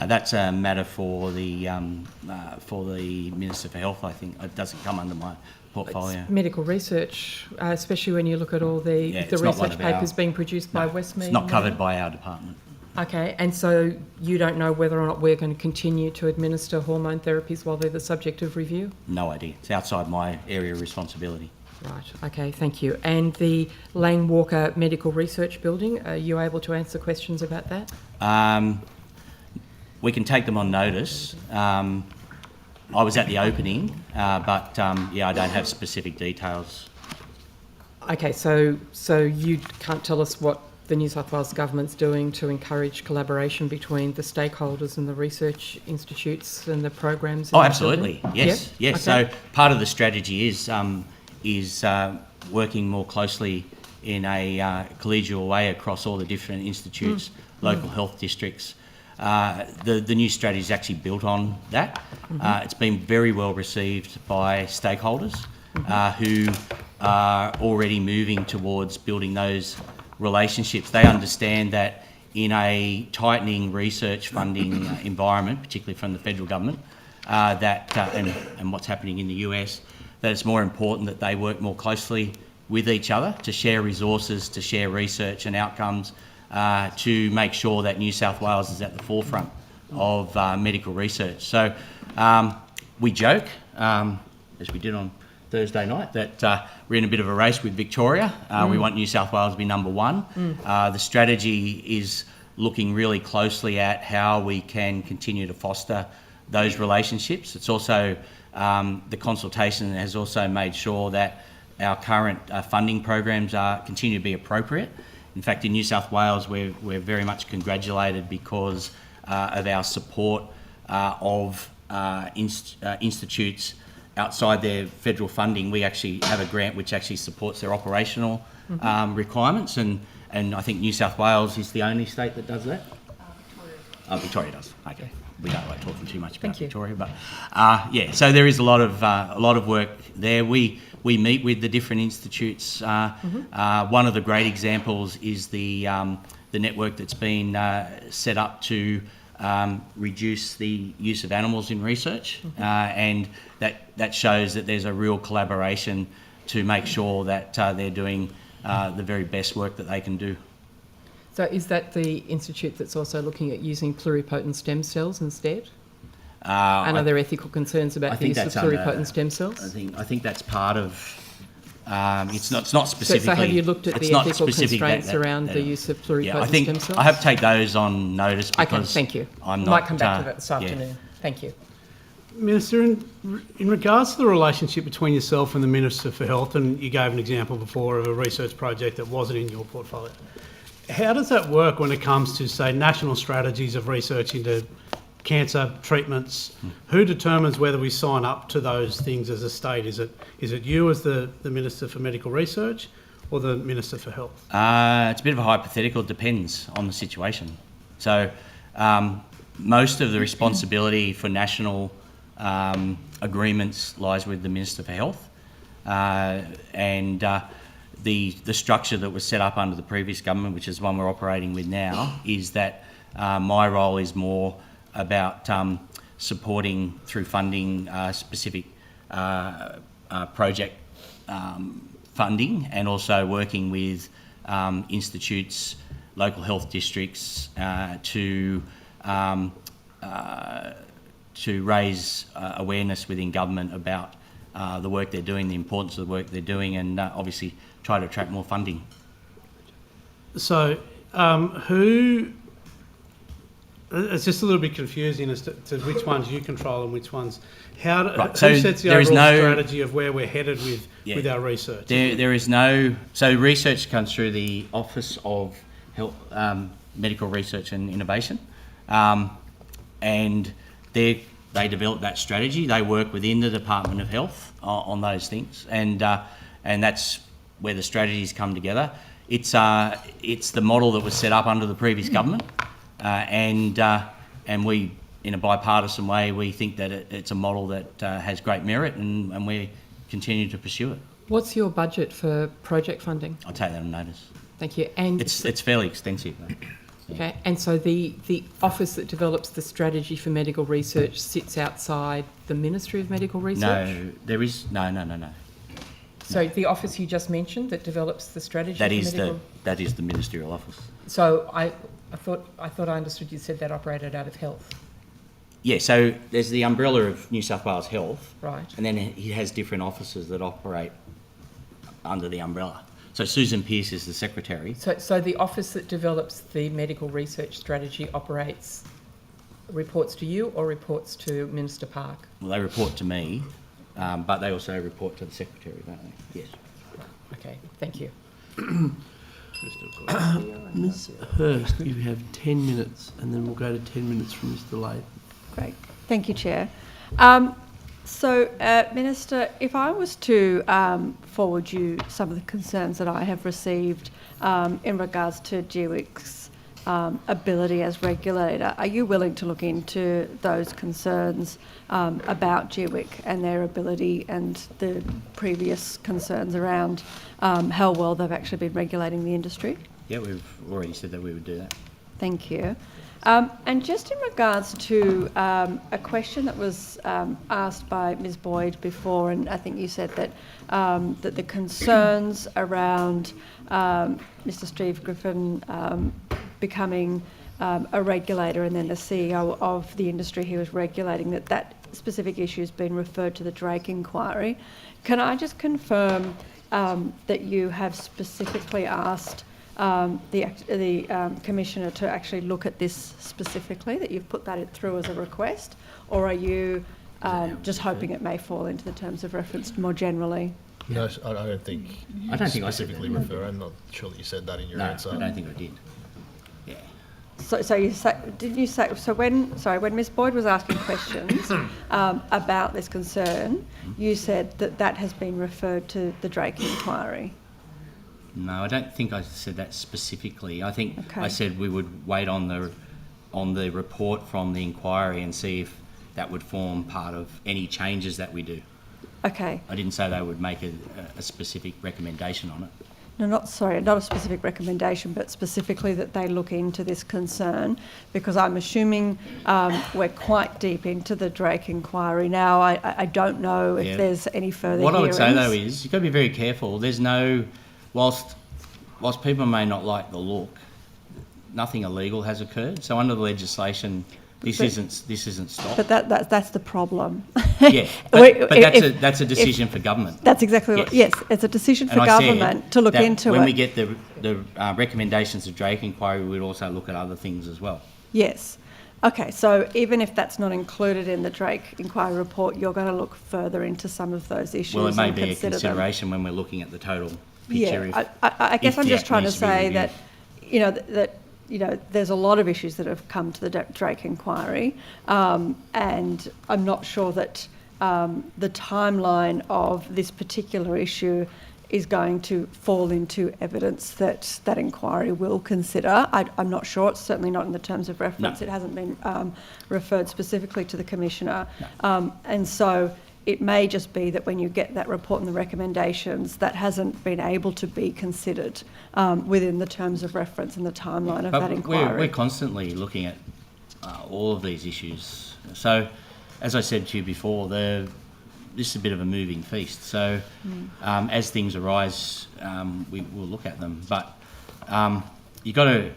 That's a matter for the Minister for Health. I think it doesn't come under my portfolio. It's medical research, especially when you look at all the research papers being produced by Westmead. It's not covered by our department. Okay, and so you don't know whether or not we're going to continue to administer hormone therapies while they're the subject of review? No idea. It's outside my area of responsibility. Right, okay, thank you. And the Lang Walker Medical Research Building, are you able to answer questions about that? We can take them on notice. I was at the opening, but I don't have specific details. Okay, so you can't tell us what the New South Wales Government's doing to encourage collaboration between the stakeholders and the research institutes and the programs? Oh, absolutely. Yes, yeah? yes. Okay. So part of the strategy is working more closely in a collegial way across all the different institutes, local health districts. The new strategy is actually built on that. It's been very well received by stakeholders who are already moving towards building those relationships. They understand that in a tightening research funding environment, particularly from the federal government, and what's happening in the US, that it's more important that they work more closely with each other to share resources, to share research and outcomes, to make sure that New South Wales is at the forefront of medical research. So we joke, as we did on Thursday night, that we're in a bit of a race with Victoria. We want New South Wales to be number one. The strategy is looking really closely at how we can continue to foster those relationships. It's also, the consultation has also made sure that our current funding programs continue to be appropriate. In fact, in New South Wales, we're very much congratulated because of our support of institutes outside their federal funding. We actually have a grant which actually supports their operational requirements, and I think New South Wales is the only state that does that. Victoria does. Okay, we don't like talking too much about Victoria, but so there is a lot of work there. We meet with the different institutes. One of the great examples is the network that's been set up to reduce the use of animals in research, and that shows that there's a real collaboration to make sure that they're doing the very best work that they can do. So is that the institute that's also looking at using pluripotent stem cells instead? And are there ethical concerns about the use of pluripotent stem cells? I think that's part of. It's not specifically. So have you looked at the ethical constraints around the use of pluripotent stem cells? I have to take those on notice because. Okay, thank you. I'm not. Might come back to that this afternoon. Thank you. Minister, in regards to the relationship between yourself and the Minister for Health, and you gave an example before of a research project that wasn't in your portfolio, how does that work when it comes to, say, national strategies of research into cancer treatments. Who determines whether we sign up to those things as a state? Is it you as the Minister for Medical Research or the Minister for Health? It's a bit of a hypothetical. It depends on the situation. So most of the responsibility for national agreements lies with the Minister for Health, and the structure that was set up under the previous government, which is one we're operating with now, is that my role is more about supporting through funding specific project funding, and also working with institutes, local health districts to raise awareness within government about the work they're doing, the importance of the work they're doing, and obviously try to attract more funding. So it's just a little bit confusing as to which ones you control and which ones... Who sets the overall strategy of where we're headed with our research? There is no... So research comes through the Office of Health, Medical Research and Innovation, and they develop that strategy. They work within the Department of Health on those things, and that's where the strategies come together. It's the model that was set up under the previous government, and we, in a bipartisan way, we think that it's a model that has great merit, and we continue to pursue it. What's your budget for project funding? I'll take that on notice. Thank you. And it's fairly extensive, though. Okay, and so the office that develops the strategy for medical research sits outside the Ministry of Medical Research? No, there is no. So the office you just mentioned that develops the strategy that for is medical... that is the ministerial office. So I thought I understood you said that operated out of Health. Yeah, so there's the umbrella of New South Wales Health, right? And then he has different offices that operate under the umbrella. So Susan Pearce is the secretary. So the office that develops the medical research strategy reports to you or reports to Minister Park? Well, they report to me, but they also report to the secretary, don't they? Yes. Okay, thank you. Ms Hurst, you have 10 minutes, and then we'll go to 10 minutes from Mr Latham. Great. Thank you, Chair. Minister, if I was to forward you some of the concerns that I have received in regards to GWIC's ability as regulator, are you willing to look into those concerns about GWIC and their ability and the previous concerns around how well they've actually been regulating the industry? Yeah, we've already said that we would do that. Thank you. And just in regards to a question that was asked by Ms Boyd before, and I think you said that that the concerns around Mr Steve Griffin becoming a regulator and then the CEO of the industry he was regulating, that specific issue has been referred to the Drake inquiry. Can I just confirm that you have specifically asked the Commissioner to actually look at this specifically, that you've put that through as a request, or are you just hoping it may fall into the terms of reference more generally? No, I don't think I specifically refer. I'm not sure that you said that in your answer. I don't think I did. Yeah. So you say, did you say, so when Ms Boyd was asking questions about this concern, you said that has been referred to the Drake inquiry? No, I don't think I said that specifically. I think I said we would wait on the report from the inquiry and see if that would form part of any changes that we do. Okay. I didn't say they would make a specific recommendation on it. No, not a specific recommendation, but specifically that they look into this concern, because I'm assuming we're quite deep into the Drake inquiry now. I don't know if there's any further What hearings. I would say though is you've got to be very careful. There's no, whilst people may not like the look, nothing illegal has occurred. So under the legislation, this isn't stopped. But that's the problem. Yeah, but that's a decision for government. That's exactly what. Yes, it's a decision for government to look into it. When we get the recommendations of Drake inquiry, we'd also look at other things as well. Yes. Okay, so even if that's not included in the Drake inquiry report, you're going to look further into some of those issues. Well, it may be a consideration when we're looking at the total picture. Yeah, I guess I'm just trying to say that, you know, that there's a lot of issues that have come to the Drake inquiry, and I'm not sure that the timeline of this particular issue is going to fall into evidence that that inquiry will consider. I'm not sure. It's certainly not in the terms of reference. No. It hasn't been referred specifically to the Commissioner. No. And so it may just be that when you get that report and the recommendations, that hasn't been able to be considered within the terms of reference and the timeline of that inquiry. We're constantly looking at all of these issues. So, as I said to you before, this is a bit of a moving feast. So, as things arise, we will look at them. But you've got to.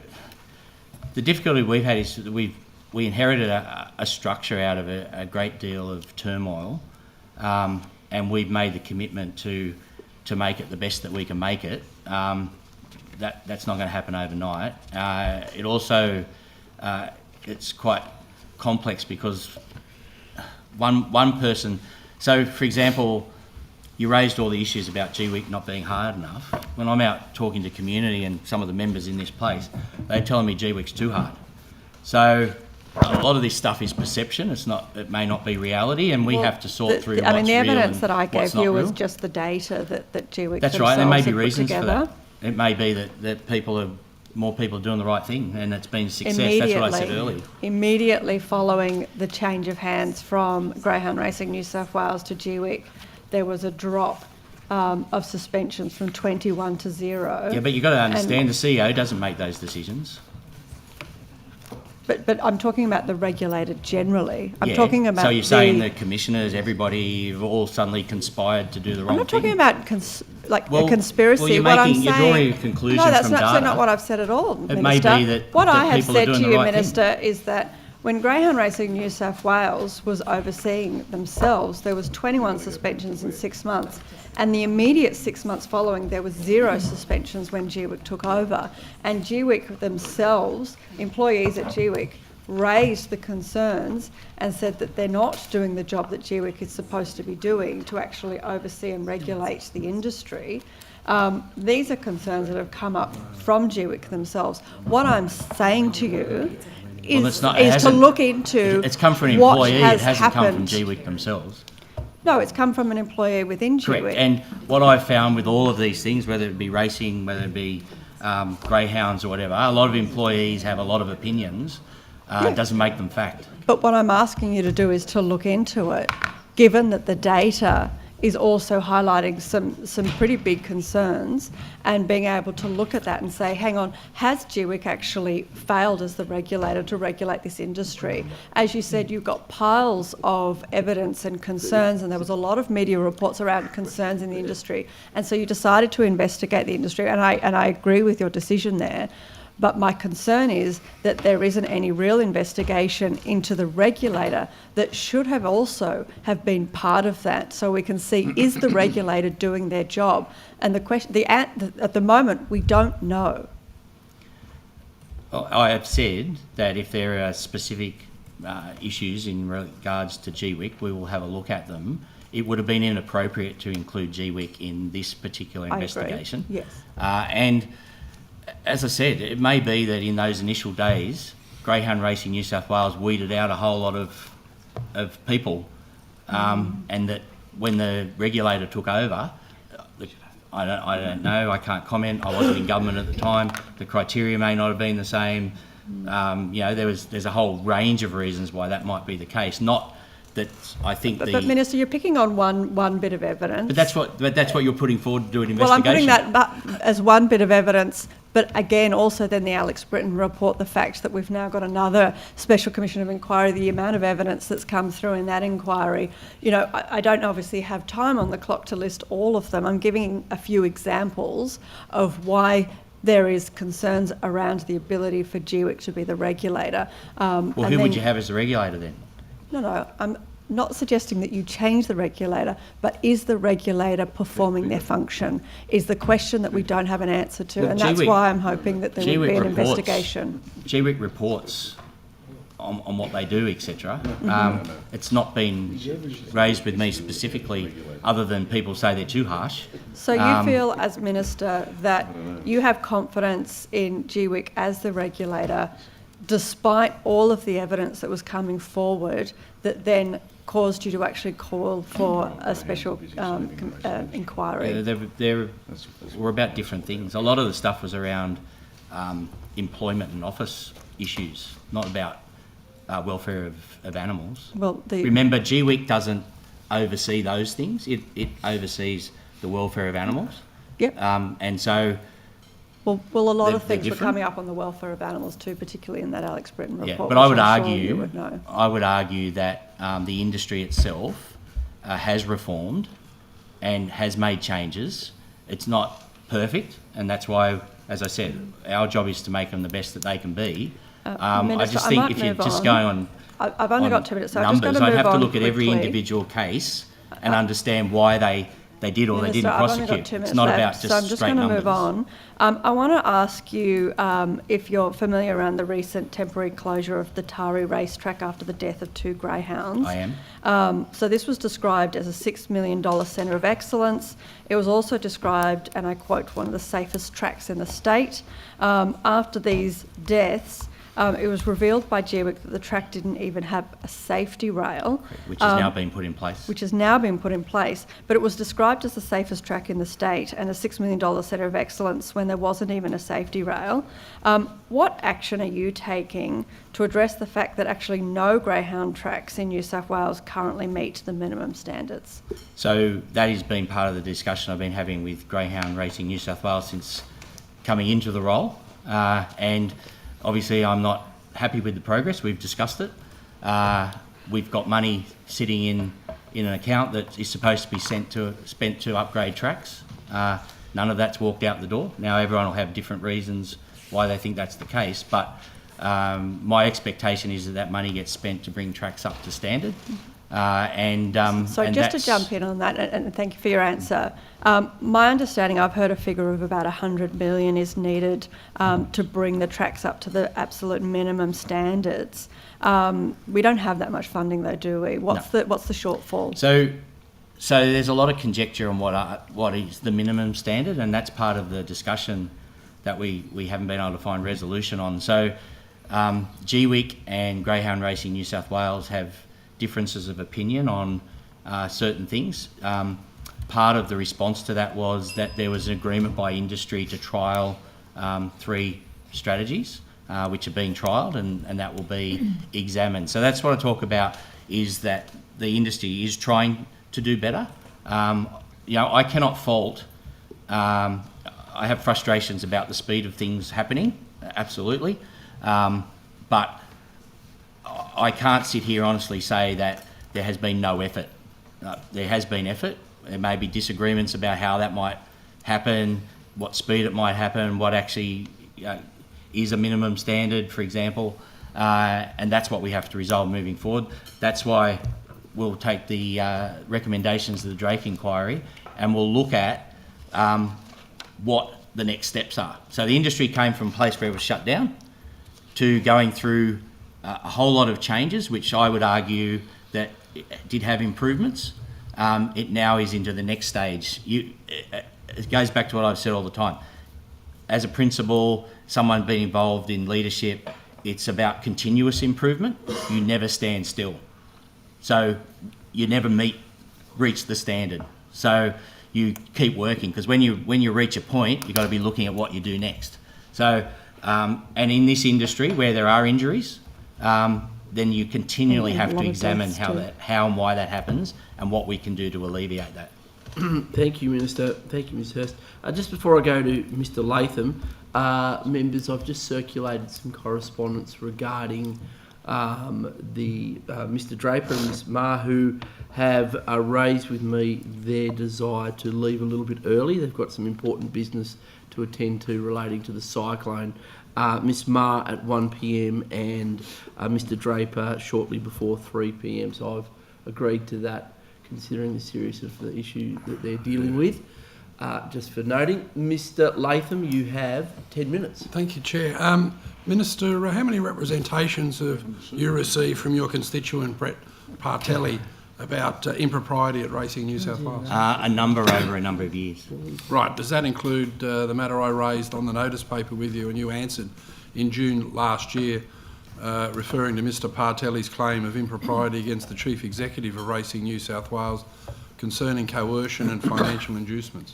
The difficulty we've had is that we inherited a structure out of a great deal of turmoil, and we've made the commitment to make it the best that we can make it. That's not going to happen overnight. It also it's quite complex because one person. So, for example, you raised all the issues about GWIC not being hard enough. When I'm out talking to community and some of the members in this place, they're telling me GWIC's too hard. So a lot of this stuff is perception. It may not be reality, and we have to sort through what's real. The evidence and that I what's gave not you was real. just the data that GWIC That's right. There may be have put reasons for together. that. It may be that more people are doing the right thing, and it's been a success. That's what I said earlier. Immediately following the change of hands from Greyhound Racing New South Wales to GWIC, there was a drop of suspensions from 21 to 0. Yeah, but you've got to understand the CEO doesn't make those decisions. But I'm talking about the regulator generally. I'm Yeah, talking about. So you're saying the commissioners, everybody, have all suddenly conspired to do the wrong thing? I'm not talking about a conspiracy. Well, you're drawing a conclusion no, that's from absolutely data. not what I've said at all, It Minister. may be that what I have people are said doing to the you, right Minister, thing. is that when Greyhound Racing New South Wales was overseeing themselves, there was 21 suspensions in 6 months. And the immediate 6 months following, there was 0 suspensions when GWIC took over. And GWIC themselves, employees at GWIC, raised the concerns and said that they're not doing the job that GWIC is supposed to be doing to actually oversee and regulate the industry. These are concerns that have come up from GWIC themselves. What I'm saying to you is to look into it's come from an what employee, has it hasn't come happened. from GWIC themselves. No, it's come from an employee within GWIC. Correct. And what I've found with all of these things, whether it be racing, whether it be greyhounds or whatever, a lot of employees have a lot of opinions. It doesn't make them fact. But what I'm asking you to do is to look into it, given that the data is also highlighting some pretty big concerns, and being able to look at that and say, hang on, has GWIC actually failed as the regulator to regulate this industry? As you said, you've got piles of evidence and concerns, and there was a lot of media reports around concerns in the industry, and so you decided to investigate the industry, and I agree with your decision there. But my concern is that there isn't any real investigation into the regulator that should have also have been part of that, so we can see, is the regulator doing their job? And the question, at the moment, we don't know. I have said that if there are specific issues in regards to GWIC, we will have a look at them. It would have been inappropriate to include GWIC in this particular investigation. I agree. Yes. And as I said, it may be that in those initial days, Greyhound Racing New South Wales weeded out a whole lot of people, and that when the regulator took over, I don't know, I can't comment. I wasn't in government at the time. The criteria may not have been the same. There's a whole range of reasons why that might be the case. Not that I think But Minister, you're picking on one bit of evidence. But that's what you're putting forward to do an investigation. Well, I'm putting that as one bit of evidence, but again, also then the Alex Britton report, the fact that we've now got another Special Commission of Inquiry, the amount of evidence that's come through in that inquiry. I don't obviously have time on the clock to list all of them. I'm giving a few examples of why there is concerns around the ability for GWIC to be the regulator. Who would you have as the regulator then? No, I'm not suggesting that you change the regulator, but is the regulator performing their function is the question that we don't have an answer to, and that's why I'm hoping that there will be an investigation. GWIC reports on what they do, etc. It's not been raised with me specifically, other than people say they're too harsh. So you feel, as Minister, that you have confidence in GWIC as the regulator, despite all of the evidence that was coming forward, that then caused you to actually call for a special inquiry? Were about different things. A lot of the stuff was around employment and office issues, not about welfare of animals. Well, remember, GWIC doesn't oversee those things. It oversees the welfare of animals. Yep. And so... Well, a lot of things were coming up on the welfare of animals too, particularly in that Alex Britton report. Yeah, but I would argue that the industry itself has reformed and has made changes. It's not perfect, and that's why, as I said, our job is to make them the best that they can be. Minister, I just think if you're just going on I've only got 2 minutes, so numbers, I'm just going to I'd move have to look at every quickly. individual case and understand why they did or they didn't I've only got prosecute. 2 minutes It's not left, about just so I'm just straight going to numbers. move on. I want to ask you if you're familiar around the recent temporary closure of the Tari racetrack after the death of 2 greyhounds. I am. So this was described as a $6 million centre of excellence. It was also described, and I quote, one of the safest tracks in the state. After these deaths, it was revealed by GWIC that the track didn't even have a safety rail. Which has now been put in place. Which has now been put in place. But it was described as the safest track in the state and a $6 million centre of excellence when there wasn't even a safety rail. What action are you taking to address the fact that actually no greyhound tracks in New South Wales currently meet the minimum standards? So that has been part of the discussion I've been having with Greyhound Racing New South Wales since coming into the role. And obviously, I'm not happy with the progress. We've discussed it. We've got money sitting in an account that is supposed to be spent to upgrade tracks. None of that's walked out the door. Now, everyone will have different reasons why they think that's the case, but my expectation is that money gets spent to bring tracks up to standard. So just to jump in on that, and thank you for your answer. My understanding, I've heard a figure of about 100 million is needed to bring the tracks up to the absolute minimum standards. We don't have that much funding though, do we? What's the shortfall? So there's a lot of conjecture on what is the minimum standard, and that's part of the discussion that we haven't been able to find resolution on. So GWIC and Greyhound Racing New South Wales have differences of opinion on certain things. Part of the response to that was that there was an agreement by industry to trial 3 strategies, which are being trialled, and that will be examined. So that's what I talk about, is that the industry is trying to do better. I cannot fault. I have frustrations about the speed of things happening, absolutely, but I can't sit here honestly say that there has been no effort. There has been effort. There may be disagreements about how that might happen, what speed it might happen, what actually is a minimum standard, for example, and that's what we have to resolve moving forward. That's why we'll take the recommendations of the Drake inquiry and we'll look at what the next steps are. So the industry came from a place where it was shut down to going through a whole lot of changes, which I would argue that it did have improvements. It now is into the next stage. It goes back to what I've said all the time. As a principal, someone being involved in leadership, it's about continuous improvement. You never stand still. So you never reach the standard. So you keep working, because when you reach a point, you've got to be looking at what you do next. So, and in this industry where there are injuries, then you continually have to examine how and why that happens and what we can do to alleviate that. Thank you, Minister. Thank you, Ms Hurst. Just before I go to Mr Latham, members, I've just circulated some correspondence regarding Mr Draper and Ms Marr, who have raised with me their desire to leave a little bit early. They've got some important business to attend to relating to the cyclone. Ms Marr at 1 p.m. and Mr Draper shortly before 3 p.m. So I've agreed to that, considering the seriousness of the issue that they're dealing with. just for noting. Mr Latham, you have 10 minutes. Thank you, Chair. Minister, how many representations have you received from your constituent, Brett Partelli, about impropriety at Racing New South Wales? A number over a number of years. Right. Does that include the matter I raised on the notice paper with you and you answered in June last year, referring to Mr Partelli's claim of impropriety against the Chief Executive of Racing New South Wales concerning coercion and financial inducements?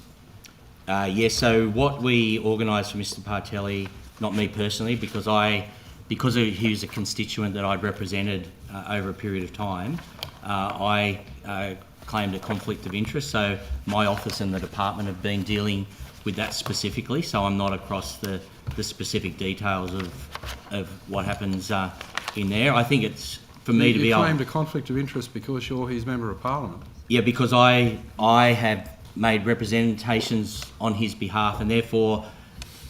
Yes, so what we organised for Mr Partelli, not me personally, because he was a constituent that I'd represented over a period of time, I claimed a conflict of interest. So my office and the department have been dealing with that specifically, so I'm not across the specific details of what happens in there. I think it's for me to be able... You claimed a conflict of interest because you're his Member of Parliament. Yeah, because I have made representations on his behalf, and therefore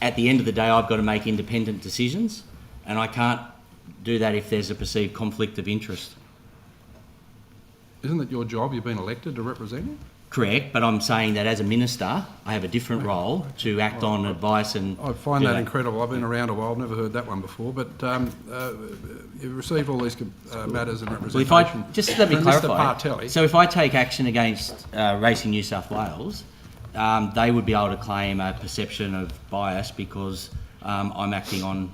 at the end of the day I've got to make independent decisions, and I can't do that if there's a perceived conflict of interest. Isn't it your job? You've been elected to represent him? Correct, but I'm saying that as a minister I have a different role to act on advice and... I find that incredible. I've been around a while, I've never heard that one before, but you've received all these matters and representation. Well, just let me clarify. Mr Partelli. So if I take action against Racing New South Wales, they would be able to claim a perception of bias because I'm acting on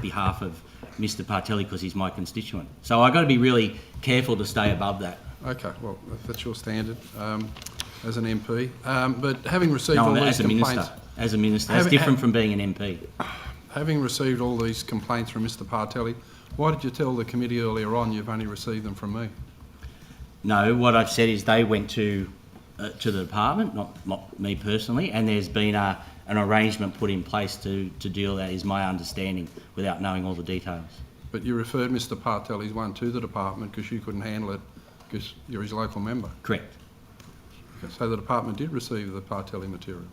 behalf of Mr Partelli because he's my constituent. So I've got to be really careful to stay above that. Okay, well, if that's your standard as an MP. But having received all these complaints... As a minister. That's different from being an MP. Having received all these complaints from Mr Partelli, why did you tell the committee earlier on you've only received them from me? No, what I've said is they went to the department, not me personally, and there's been an arrangement put in place to deal with that, is my understanding, without knowing all the details. But you referred Mr Partelli's one to the department because you couldn't handle it because you're his local member? Correct. Okay, so the department did receive the Partelli material?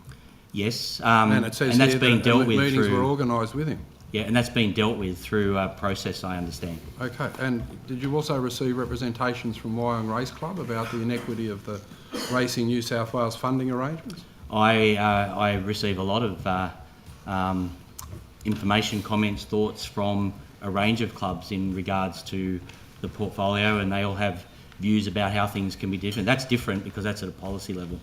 Yes, and it says that's here been that dealt with meetings through... were organised with him? Yeah, and that's been dealt with through a process, I understand. Okay, and did you also receive representations from Wyong Race Club about the inequity of the Racing New South Wales funding arrangements? I receive a lot of information, comments, thoughts from a range of clubs in regards to the portfolio, and they all have views about how things can be different. That's different because that's at a policy level.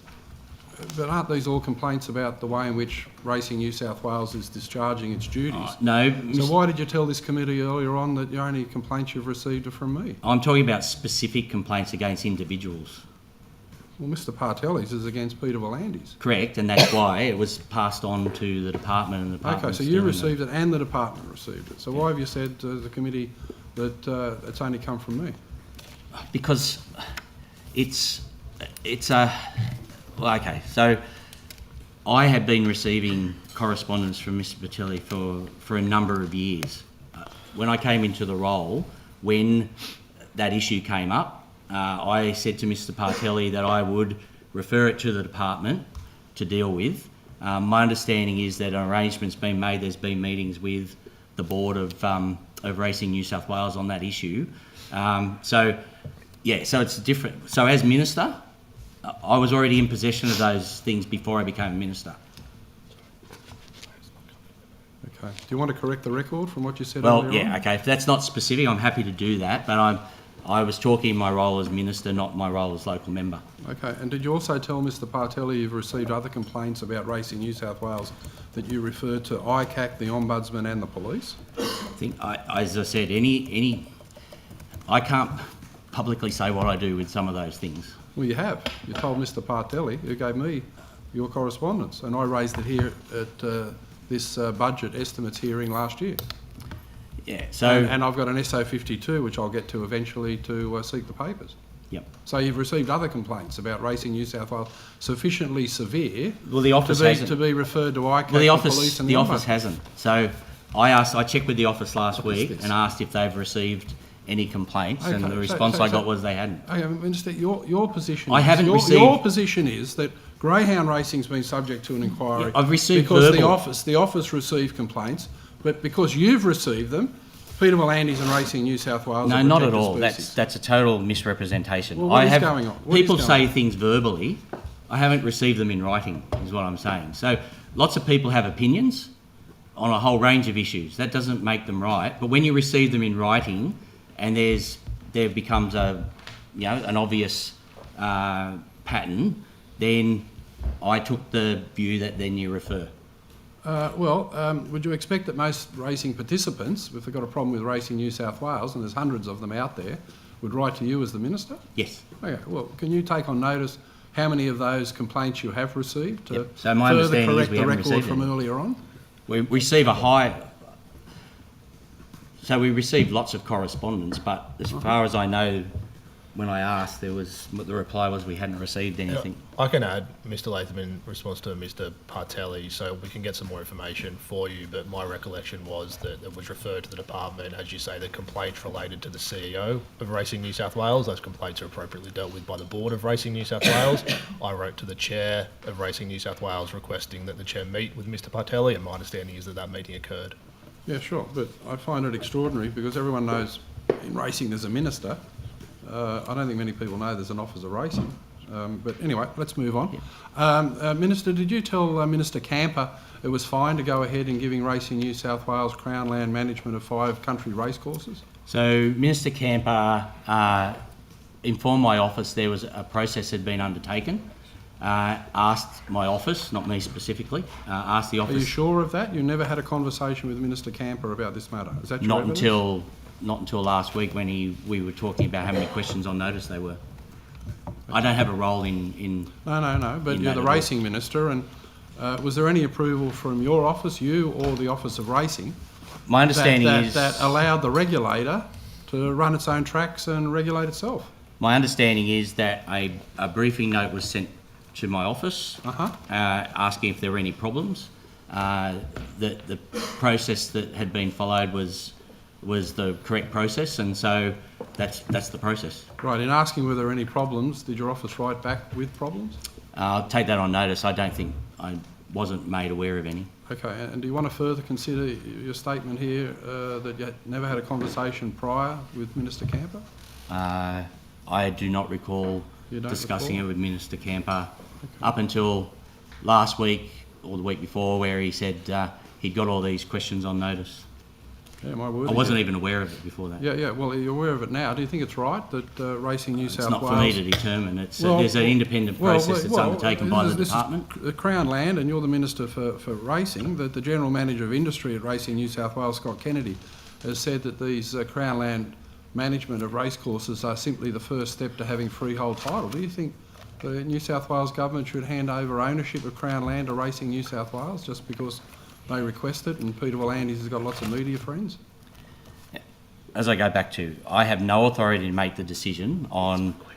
But aren't these all complaints about the way in which Racing New South Wales is discharging its duties? No. So why did you tell this committee earlier on that the only complaints you've received are from me? I'm talking about specific complaints against individuals. Well, Mr Partelli's is against Peter Volandes. Correct, and that's why it was passed on to the department, and the department... Okay, so you received it and the department received it. So why have you said to the committee that it's only come from me? Because it's a... Well, okay, so I have been receiving correspondence from Mr Partelli for a number of years. When I came into the role, when that issue came up, I said to Mr Partelli that I would refer it to the department to deal with. My understanding is that an arrangement's been made, there's been meetings with the board of Racing New South Wales on that issue. So it's different. So as Minister, I was already in possession of those things before I became a minister. Okay. Do you want to correct the record from what you said earlier on? Well, yeah, okay. If that's not specific, I'm happy to do that, but I was talking in my role as minister, not my role as local member. Okay. And did you also tell Mr Partelli you've received other complaints about Racing New South Wales that you referred to ICAC, the Ombudsman and the police? I think, as I said, I can't publicly say what I do with some of those things. Well, you have. You told Mr Partelli, who gave me your correspondence, and I raised it here at this budget estimates hearing last year. Yeah, so... And I've got an SO 52, which I'll get to eventually, to seek the papers. Yep. So you've received other complaints about Racing New South Wales sufficiently severe well, the office to be referred to ICAC, well, the police and the office hasn't. So I checked with the office last week and asked if they've received any complaints, and the response I got was they hadn't. Okay, Minister, your position. I haven't received. Your position is that greyhound racing's been subject to an inquiry. I've received because verbal. the office received complaints, but because you've received them, Peter Volandes and Racing New South Wales. No, not at all. That's a total misrepresentation. Well, what is going on? People say things verbally, I haven't received them in writing, is what I'm saying. So lots of people have opinions on a whole range of issues. That doesn't make them right. But when you receive them in writing, and there becomes an obvious pattern, then I took the view that then you refer. Would you expect that most racing participants, if they've got a problem with Racing New South Wales, and there's hundreds of them out there, would write to you as the Minister? Yes. Okay, well, can you take on notice how many of those complaints you have received to So my further understanding correct is we the haven't record received from any. earlier on? We receive a high... So we received lots of correspondence, but as far as I know, when I asked, the reply was we hadn't received anything. I can add, Mr. Latham, in response to Mr. Partelli, so we can get some more information for you, but my recollection was that it was referred to the department, as you say, the complaints related to the CEO of Racing New South Wales. Those complaints are appropriately dealt with by the Board of Racing New South Wales. I wrote to the Chair of Racing New South Wales requesting that the Chair meet with Mr. Partelli, and my understanding is that that meeting occurred. Yeah, sure, but I find it extraordinary because everyone knows in racing there's a minister. I don't think many people know there's an Office of Racing. But anyway, let's move on. Minister, did you tell Minister Camper it was fine to go ahead in giving Racing New South Wales Crown Land management of 5 country racecourses? So Minister Camper informed my office there was a process had been undertaken, asked my office, not me specifically, asked the office... Are you sure of that? You never had a conversation with Minister Camper about this matter? Is that your evidence? Not until last week when we were talking about how many questions on notice they were. I don't have a role in No, but you're the racing minister, and was there any approval from your office, you or the Office of Racing, my understanding is that allowed the regulator to run its own tracks and regulate itself? My understanding is that a briefing note was sent to my office asking if there were any problems. That the process that had been followed was the correct process, and so that's the process. Right, in asking were there any problems, did your office write back with problems? I'll take that on notice. I don't think I wasn't made aware of any. Okay, and do you want to further consider your statement here that you never had a conversation prior with Minister Camper? I do not recall discussing it with Minister Camper up until last week or the week before, where he said he'd got all these questions on notice. Yeah, my word. I wasn't even aware of it before that. Yeah, well, you're aware of it now. Do you think it's right that Racing New South Wales... It's not for me to determine. There's an independent process that's undertaken by the department. This is the Crown Land, and you're the Minister for Racing, that the General Manager of Industry at Racing New South Wales, Scott Kennedy, has said that these Crown Land management of racecourses are simply the first step to having freehold title. Do you think the New South Wales government should hand over ownership of Crown Land to Racing New South Wales just because they request it, and Peter V'landys has got lots of media friends? As I go back to, I have no authority to make the decision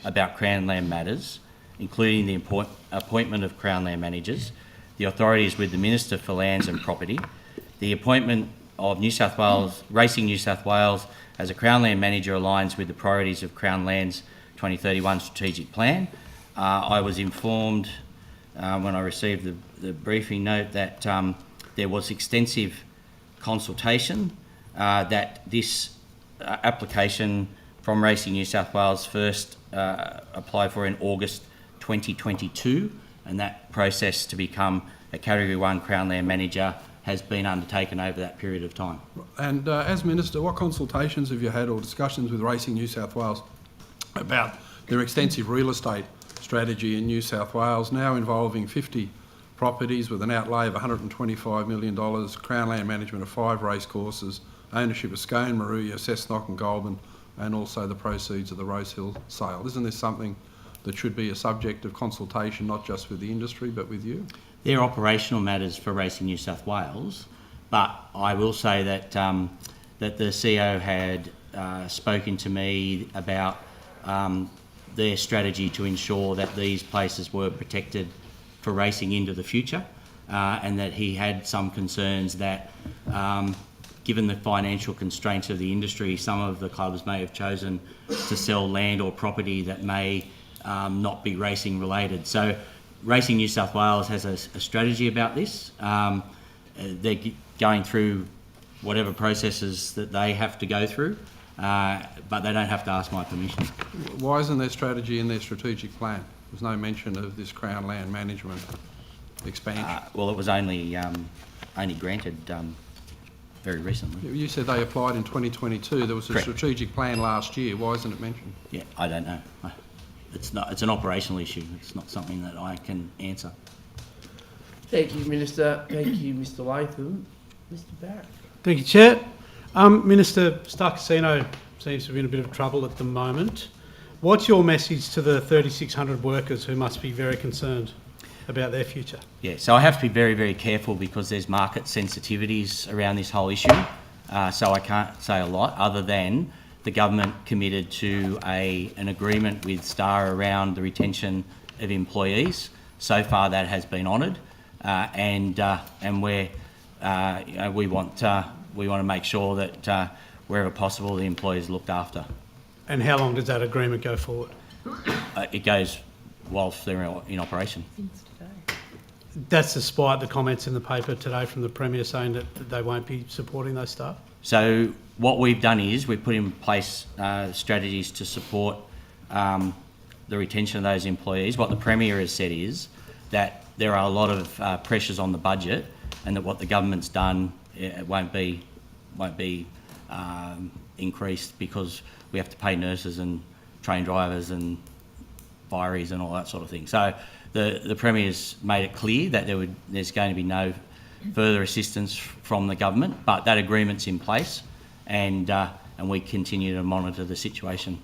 about Crown Land matters, including the appointment of Crown Land managers. The authority is with the Minister for Lands and Property. The appointment of New South Wales, Racing New South Wales as a Crown Land manager aligns with the priorities of Crown Land's 2031 strategic plan. I was informed when I received the briefing note that there was extensive consultation, that this application from Racing New South Wales first applied for in August 2022, and that process to become a Category 1 Crown Land manager has been undertaken over that period of time. And as Minister, what consultations have you had or discussions with Racing New South Wales about their extensive real estate strategy in New South Wales, now involving 50 properties with an outlay of $125 million, Crown Land management of 5 racecourses, ownership of Scone, Moruya, Cessnock and Goulburn, and also the proceeds of the Rosehill sale? Isn't this something that should be a subject of consultation, not just with the industry, but with you? They're operational matters for Racing New South Wales, but I will say that that the CEO had spoken to me about their strategy to ensure that these places were protected for racing into the future, and that he had some concerns that given the financial constraints of the industry, some of the clubs may have chosen to sell land or property that may not be racing related. So Racing New South Wales has a strategy about this. They're going through whatever processes that they have to go through, but they don't have to ask my permission. Why isn't their strategy in their strategic plan? There's no mention of this Crown land management expansion. Well, it was only granted very recently. You said they applied in 2022. There was a Correct. strategic plan last year. Why isn't it mentioned? Yeah, I don't know. It's an operational issue. It's not something that I can answer. Thank you, Minister. Thank you, Mr. Latham. Mr. Barrett. Thank you, Chair. Minister, Star Casino seems to be in a bit of trouble at the moment. What's your message to the 3,600 workers who must be very concerned about their future? Yeah, so I have to be very, very careful because there's market sensitivities around this whole issue. So I can't say a lot other than the government committed to an agreement with Star around the retention of employees. So far that has been honoured, and we want to make sure that wherever possible the employees are looked after. And how long does that agreement go forward? It goes whilst they're in operation. That's despite the comments in the paper today from the Premier saying that they won't be supporting those staff? So what we've done is we've put in place strategies to support the retention of those employees. What the Premier has said is that there are a lot of pressures on the budget, and that what the government's done it won't be increased because we have to pay nurses and train drivers and fireys and all that sort of thing. So the Premier's made it clear that there's going to be no further assistance from the government, but that agreement's in place, and we continue to monitor the situation.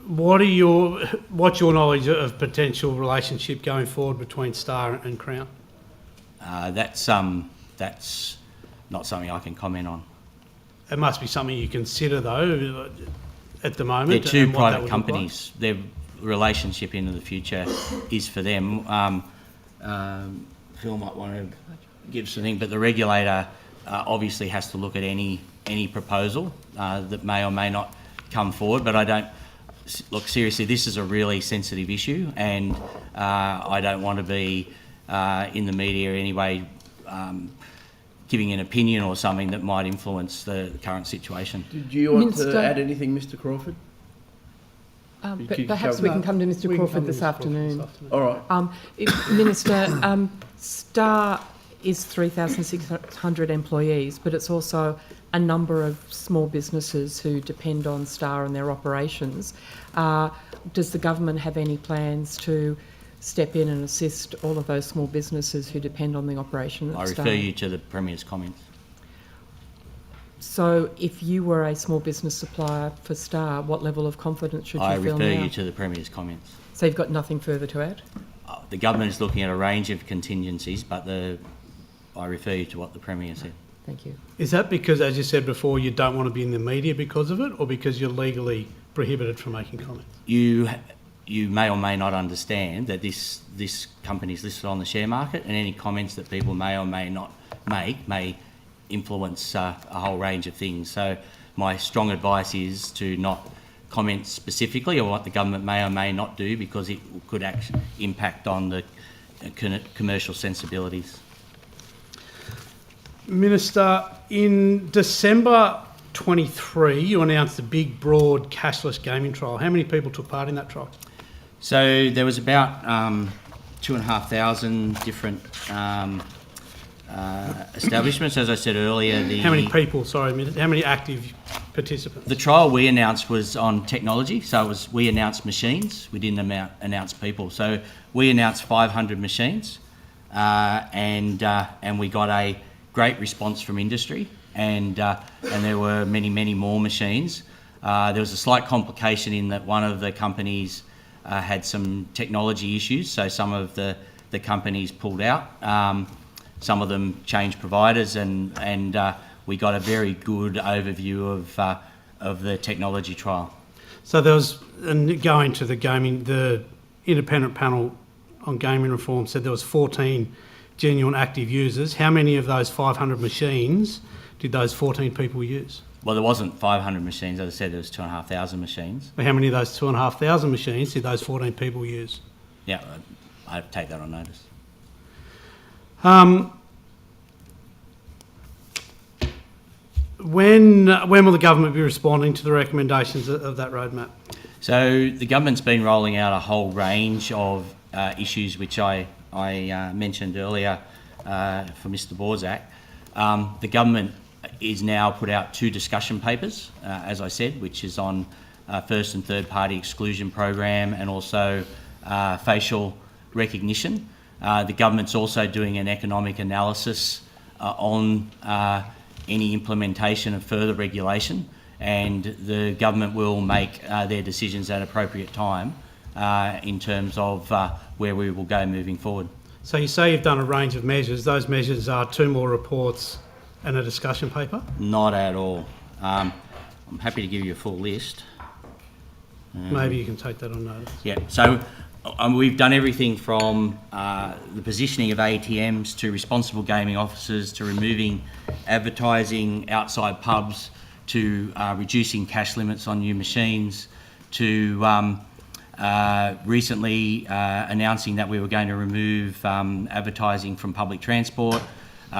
What's your knowledge of potential relationship going forward between Star and Crown? That's not something I can comment on. It must be something you consider, though, at the moment. They're two and what that private would companies. Their relationship into the future is for them. Phil might want to give something, but the regulator obviously has to look at any proposal that may or may not come forward. But I don't look seriously. This is a really sensitive issue, and I don't want to be in the media anyway. Giving an opinion or something that might influence the current situation. Did you want to add anything, Mr. Crawford? But perhaps we can come to Mr. Crawford this afternoon. All right. Minister, Star is 3,600 employees, but it's also a number of small businesses who depend on Star and their operations. Does the government have any plans to step in and assist all of those small businesses who depend on the operation of I Star? refer you to the Premier's comments. So if you were a small business supplier for Star, what level of confidence should you feel now? I refer you to the Premier's comments. So you've got nothing further to add? The government is looking at a range of contingencies, but I refer you to what the Premier said. Thank you. Is that because, as you said before, you don't want to be in the media because of it, or because you're legally prohibited from making comments? You may or may not understand that this company is listed on the share market, and any comments that people may or may not make may influence a whole range of things. So my strong advice is to not comment specifically on what the government may or may not do, because it could actually impact on the commercial sensibilities. Minister, in December 23, you announced a big, broad, cashless gaming trial. How many people took part in that trial? So there was about 2,500 different establishments. As I said earlier, How many people, sorry, how many active participants? The trial we announced was on technology, so we announced machines, we didn't announce people. So we announced 500 machines, and we got a great response from industry, and there were many, many more machines. There was a slight complication in that one of the companies had some technology issues, so some of the companies pulled out. Some of them changed providers, and we got a very good overview of the technology trial. So there was, and going to the independent panel on gaming reform said there was 14 genuine active users. How many of those 500 machines did those 14 people use? Well, there wasn't 500 machines. As I said, there was 2,500 machines. But how many of those 2,500 machines did those 14 people use? Yeah, I take that on notice. When will the government be responding to the recommendations of that roadmap? So the government's been rolling out a whole range of issues which I mentioned earlier for Mr Borzak. The government is now put out 2 discussion papers, as I said, which is on first and third party exclusion program and also facial recognition. The government's also doing an economic analysis on any implementation of further regulation, and the government will make their decisions at appropriate time in terms of where we will go moving forward. So you say you've done a range of measures. Those measures are 2 more reports and a discussion paper? Not at all. I'm happy to give you a full list. Maybe you can take that on notice. Yeah, so we've done everything from the positioning of ATMs to responsible gaming officers to removing advertising outside pubs to reducing cash limits on new machines to recently announcing that we were going to remove advertising from public transport.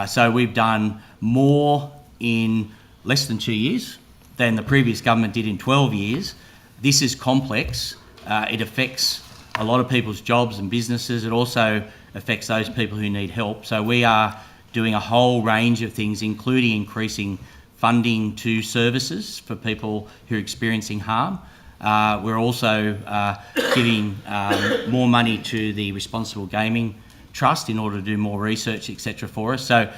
So we've done more in less than 2 years than the previous government did in 12 years. This is complex. It affects a lot of people's jobs and businesses. It also affects those people who need help. So we are doing a whole range of things, including increasing funding to services for people who are experiencing harm. We're also giving more money to the Responsible Gaming Trust in order to do more research, etc. for us. So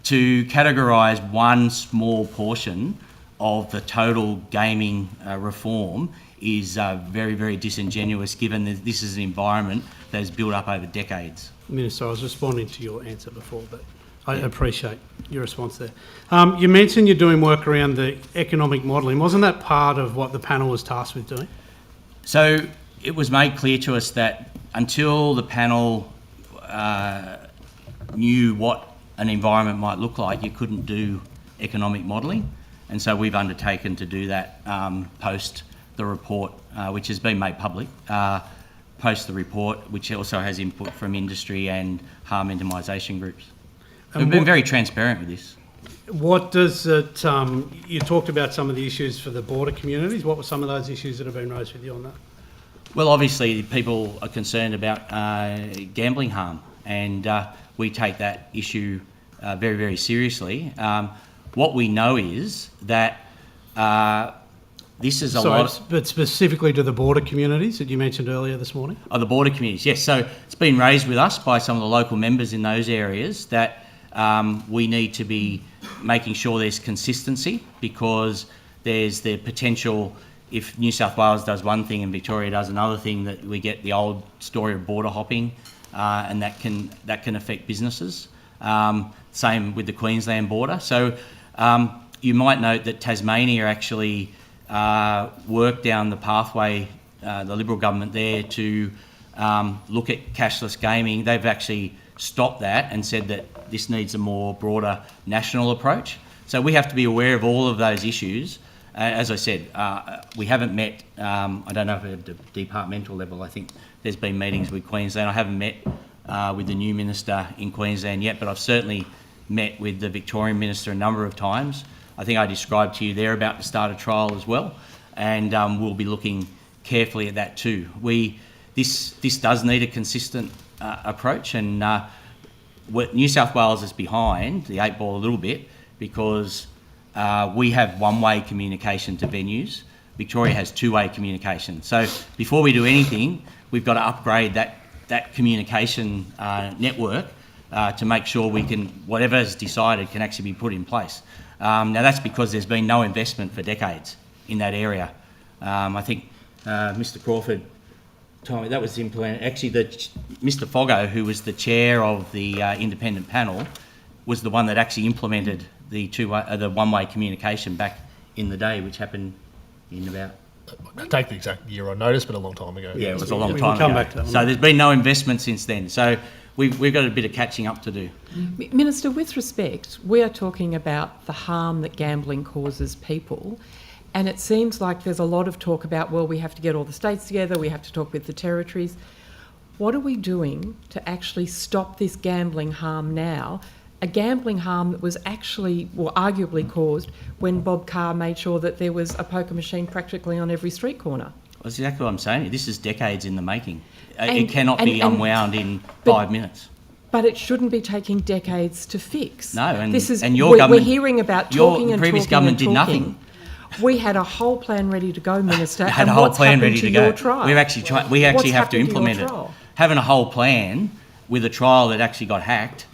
to categorise one small portion of the total gaming reform is very, very disingenuous, given that this is an environment that has built up over decades. Minister, I was responding to your answer before, but I appreciate your response there. You mentioned you're doing work around the economic modelling. Wasn't that part of what the panel was tasked with doing? So it was made clear to us that until the panel knew what an environment might look like, you couldn't do economic modelling. And so we've undertaken to do that post the report, which has been made public, post the report, which also has input from industry and harm minimisation groups. We've been very transparent with this. What does it, you talked about some of the issues for the border communities. What were some of those issues that have been raised with you on that? Well, obviously people are concerned about gambling harm, and we take that issue very, very seriously. What we know is that this is a lot... But specifically to the border communities that you mentioned earlier this morning? Oh, the border communities, yes. So it's been raised with us by some of the local members in those areas that we need to be making sure there's consistency, because there's the potential, if New South Wales does one thing and Victoria does another thing, that we get the old story of border hopping, and that can affect businesses. Same with the Queensland border. So you might note that Tasmania actually worked down the pathway, the Liberal government there, to look at cashless gaming. They've actually stopped that and said that this needs a more broader national approach. So we have to be aware of all of those issues. As I said, we haven't met, I don't know if at a departmental level, I think there's been meetings with Queensland. I haven't met with the new minister in Queensland yet, but I've certainly met with the Victorian minister a number of times. I think I described to you they're about to start a trial as well, and we'll be looking carefully at that too. This does need a consistent approach, and New South Wales is behind the 8 ball a little bit because we have one-way communication to venues. Victoria has two-way communication. So before we do anything, we've got to upgrade that communication network to make sure we can, whatever is decided can actually be put in place. Now that's because there's been no investment for decades in that area. I think Mr Crawford told me that was implemented. Actually, Mr Foggo, who was the chair of the independent panel, was the one that actually implemented the one-way communication back in the day, which happened in about... I take the exact year on notice, but a long time ago. Yeah, it was a long time ago. So there's been no investment since then. So we've got a bit of catching up to do. Minister, with respect, we are talking about the harm that gambling causes people, and it seems like there's a lot of talk about, well, we have to get all the states together, we have to talk with the territories. What are we doing to actually stop this gambling harm now? A gambling harm that was actually, or arguably caused, when Bob Carr made sure that there was a poker machine practically on every street corner. That's exactly what I'm saying. This is decades in the making. It And- cannot be and- unwound in but- 5 minutes. But it shouldn't be taking decades to fix. No, and- this is, and your we're government- hearing about your talking and previous talking government and did talking. nothing. We had a whole plan ready to go, Minister. Had and a whole what's plan happened ready to to go. your trial? We actually have to What's implement happened to your it. trial? Having a whole plan with a trial that actually got hacked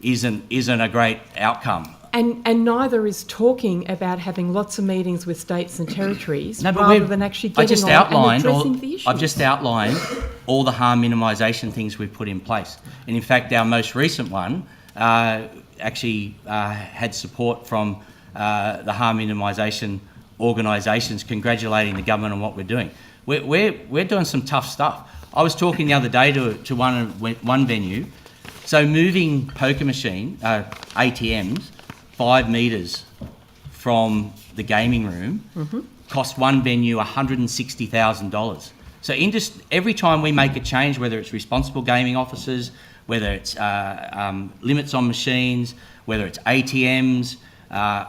isn't a great outcome. And neither is talking about having lots of meetings with states and territories No, but rather we've- than actually I getting just on outlined and all, addressing the issues. I've just outlined all the harm minimisation things we've put in place. And in fact, our most recent one actually had support from the harm minimisation organisations congratulating the government on what we're doing. We're doing some tough stuff. I was talking the other day to one venue. So moving poker machine, ATMs, 5 metres from the gaming room cost one venue $160,000. So every time we make a change, whether it's responsible gaming officers, whether it's limits on machines, whether it's ATMs,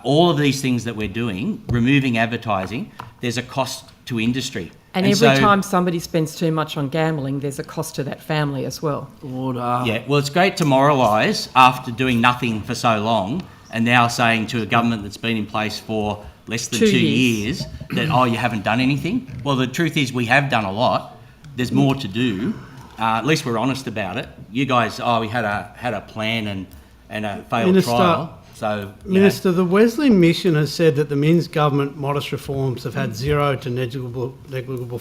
all of these things that we're doing, removing advertising, there's a cost to industry. And every time somebody spends too much on gambling, there's a cost to that family as well. Order. Yeah, well, it's great to moralise after doing nothing for so long and now saying to a government that's been in place for less than 2 years that, oh, you haven't done anything. Well, the truth is we have done a lot. There's more to do. At least we're honest about it. You guys, we had a plan and a failed trial. So, Minister, the Wesleyan Mission has said that the Minns government modest reforms have had zero to negligible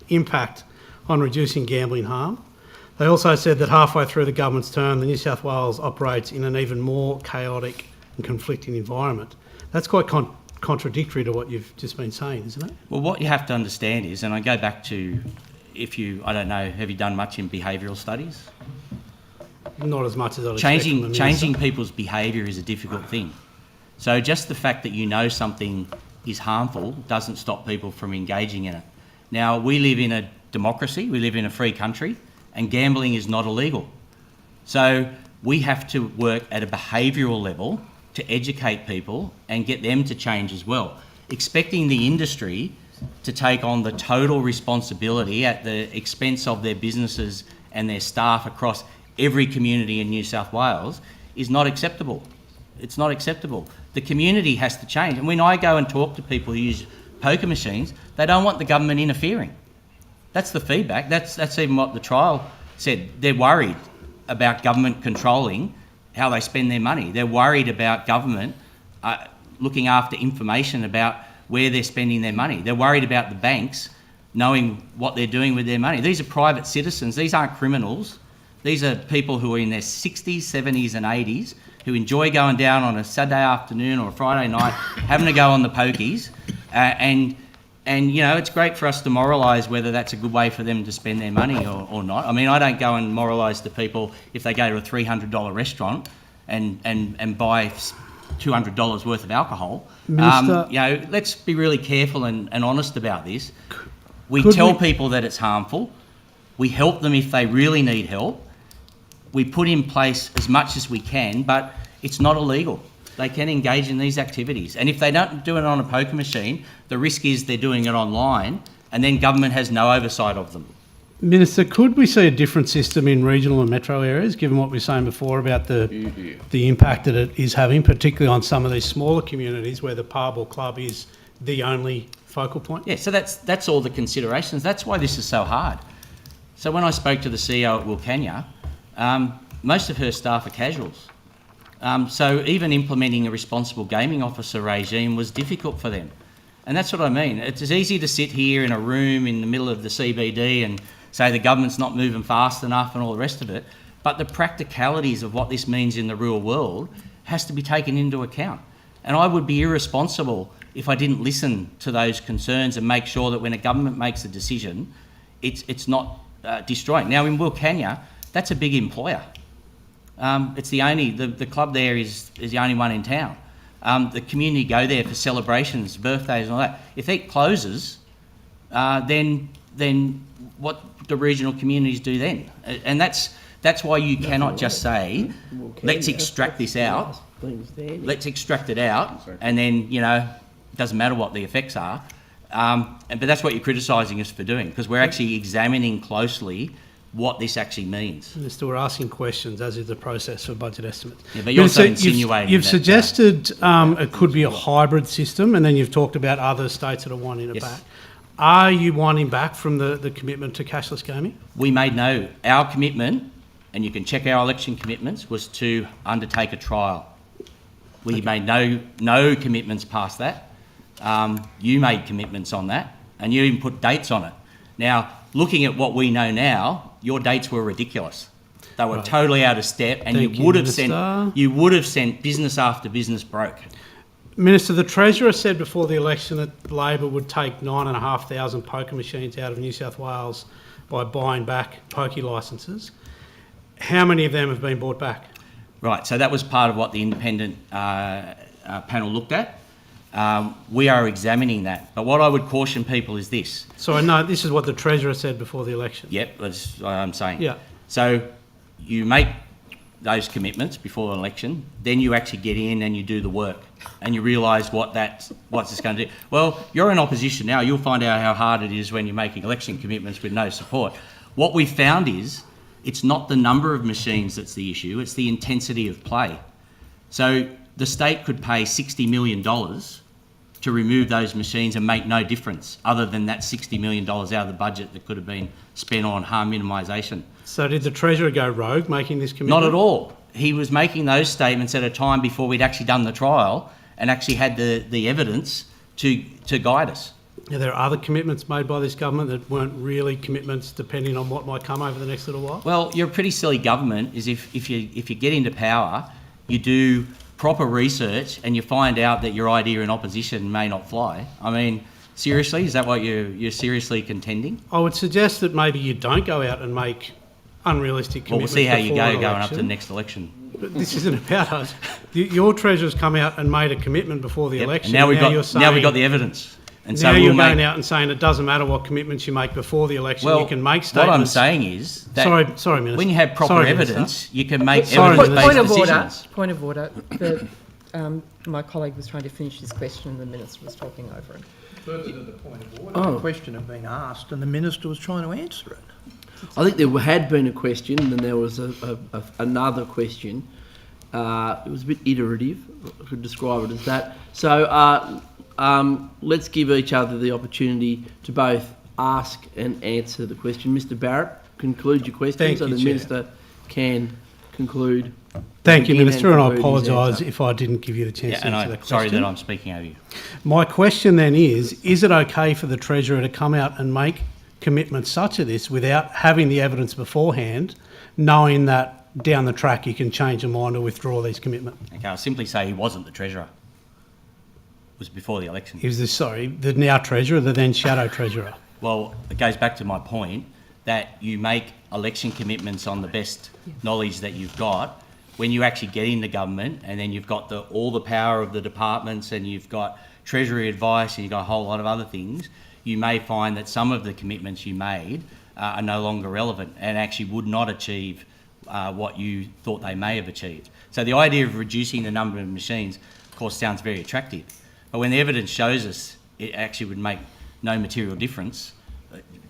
impact on reducing gambling harm. They also said that halfway through the government's term, the New South Wales operates in an even more chaotic and conflicting environment. That's quite contradictory to what you've just been saying, isn't it? Well, what you have to understand is, and I go back to, I don't know, have you done much in behavioural studies? Not as much as I'd expect from the Minister. Changing people's behaviour is a difficult thing. So just the fact that you know something is harmful doesn't stop people from engaging in it. Now, we live in a democracy, we live in a free country, and gambling is not illegal. So we have to work at a behavioural level to educate people and get them to change as well. Expecting the industry to take on the total responsibility at the expense of their businesses and their staff across every community in New South Wales is not acceptable. It's not acceptable. The community has to change. And when I go and talk to people who use poker machines, they don't want the government interfering. That's the feedback. That's even what the trial said. They're worried about government controlling how they spend their money. They're worried about government looking after information about where they're spending their money. They're worried about the banks knowing what they're doing with their money. These are private citizens. These aren't criminals. These are people who are in their 60s, 70s and 80s who enjoy going down on a Saturday afternoon or a Friday night, having to go on the pokies. And you know, it's great for us to moralise whether that's a good way for them to spend their money or not. I mean, I don't go and moralise to people if they go to a $300 restaurant and buy $200 worth of alcohol. Minister, you know, let's be really careful and honest about this. We tell people that it's harmful. We help them if they really need help. We put in place as much as we can, but it's not illegal. They can engage in these activities. And if they don't do it on a poker machine, the risk is they're doing it online and then government has no oversight of them. Minister, could we see a different system in regional and metro areas, given what we were saying before about the impact that it is having, particularly on some of these smaller communities where the pub or club is the only focal point? Yeah, so that's all the considerations. That's why this is so hard. So when I spoke to the CEO at Wilcannia, most of her staff are casuals. So even implementing a responsible gaming officer regime was difficult for them. And that's what I mean. It's easy to sit here in a room in the middle of the CBD and say the government's not moving fast enough and all the rest of it, but the practicalities of what this means in the real world has to be taken into account. And I would be irresponsible if I didn't listen to those concerns and make sure that when a government makes a decision, it's not destroying. Now in Wilcannia, that's a big employer. It's the club there is the only one in town. The community go there for celebrations, birthdays and all that. If it closes, then what do regional communities do then? And that's why you cannot just say, let's extract this out, let's extract it out, and then, you know, it doesn't matter what the effects are. But that's what you're criticising us for doing, because we're actually examining closely what this actually means. Minister, we're asking questions, as is the process for budget estimates. Yeah, but you're also Minister, insinuating You've that, suggested it could be a hybrid system, and then you've talked about other states that are wanting it Yes. back. Are you winding back from the commitment to cashless gaming? We made our commitment, and you can check our election commitments, was to undertake a trial. We made no commitments past that. You made commitments on that, and you even put dates on it. Now, looking at what we know now, your dates were ridiculous. They were totally out of step, and Thank you would have Minister. sent business after business broke. Minister, the Treasurer said before the election that Labor would take 9,500 poker machines out of New South Wales by buying back pokie licences. How many of them have been bought back? Right, so that was part of what the independent panel looked at. We are examining that. But what I would caution people is this. So I know this is what the Treasurer said before the election. Yep, that's what I'm saying. Yeah. So you make those commitments before an election, then you actually get in and you do the work, and you realise what's this going to do. Well, you're in opposition now. You'll find out how hard it is when you're making election commitments with no support. What we found is it's not the number of machines that's the issue, it's the intensity of play. So the state could pay $60 million to remove those machines and make no difference other than that $60 million out of the budget that could have been spent on harm minimisation. So did the Treasurer go rogue making this commitment? Not at all. He was making those statements at a time before we'd actually done the trial and actually had the evidence to guide us. Are there other commitments made by this government that weren't really commitments depending on what might come over the next little while? Well, you're a pretty silly government is if you get into power, you do proper research and you find out that your idea in opposition may not fly. I mean, seriously, is that what you're seriously contending? I would suggest that maybe you don't go out and make unrealistic Well, we'll commitments. see how you before go an going up to the election. next election. But this isn't about us. Your Treasurer's come out and made a commitment before the Yep. election. And now we've you're got the evidence. And so now we'll you're make, going out and saying it doesn't matter what commitments you make before the election. well, You can make statements. what I'm saying is that Sorry, Minister. when you have proper Sorry, evidence, Minister. you can make Sorry, evidence-based Point decisions. of order. My colleague was trying to finish his question and the Minister was talking over him. Further to the point of order, the question had been asked and the Minister was trying to answer it. I think there had been a question, and then there was another question. It was a bit iterative. I could describe it as that. So let's give each other the opportunity to both ask and answer the question. Mr. Barrett, conclude your question Thank so you, the Chair. Minister can conclude. Thank you, Again, Minister, and I conclude his apologise answer. if I didn't give you the chance Yeah, to and answer that I'm question. sorry that I'm speaking over you. My question then is it okay for the Treasurer to come out and make commitments such as this without having the evidence beforehand, knowing that down the track you can change your mind or withdraw these commitments? Okay, I'll simply say he wasn't the Treasurer. It was before the election. He was the now Treasurer, the then Shadow Treasurer. Well, it goes back to my point that you make election commitments on the best knowledge that you've got. When you actually get into government and then you've got all the power of the departments and you've got Treasury advice and you've got a whole lot of other things, you may find that some of the commitments you made are no longer relevant and actually would not achieve what you thought they may have achieved. So the idea of reducing the number of machines, of course, sounds very attractive. But when the evidence shows us it actually would make no material difference,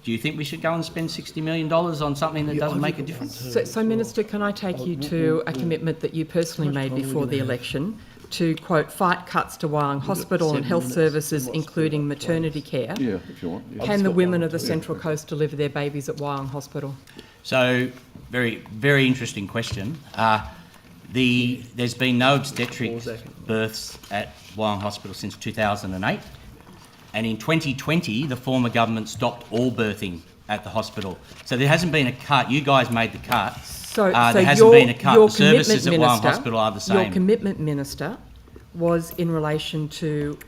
do you think we should go and spend $60 million on something that doesn't make a difference? So, Minister, can I take you to a commitment that you personally made before the election to, quote, fight cuts to Wyong Hospital and health services, including maternity care? Yeah, if you want. Yeah. Can the women of the Central Coast deliver their babies at Wyong Hospital? So, very, very interesting question. There's been no obstetric births at Wyong Hospital since 2008. And in 2020, the former government stopped all birthing at the hospital. So there hasn't been a cut. You guys made the cut. So there hasn't been a cut. The services at Wyong Minister, Hospital are the same. Your commitment, Minister, was in relation to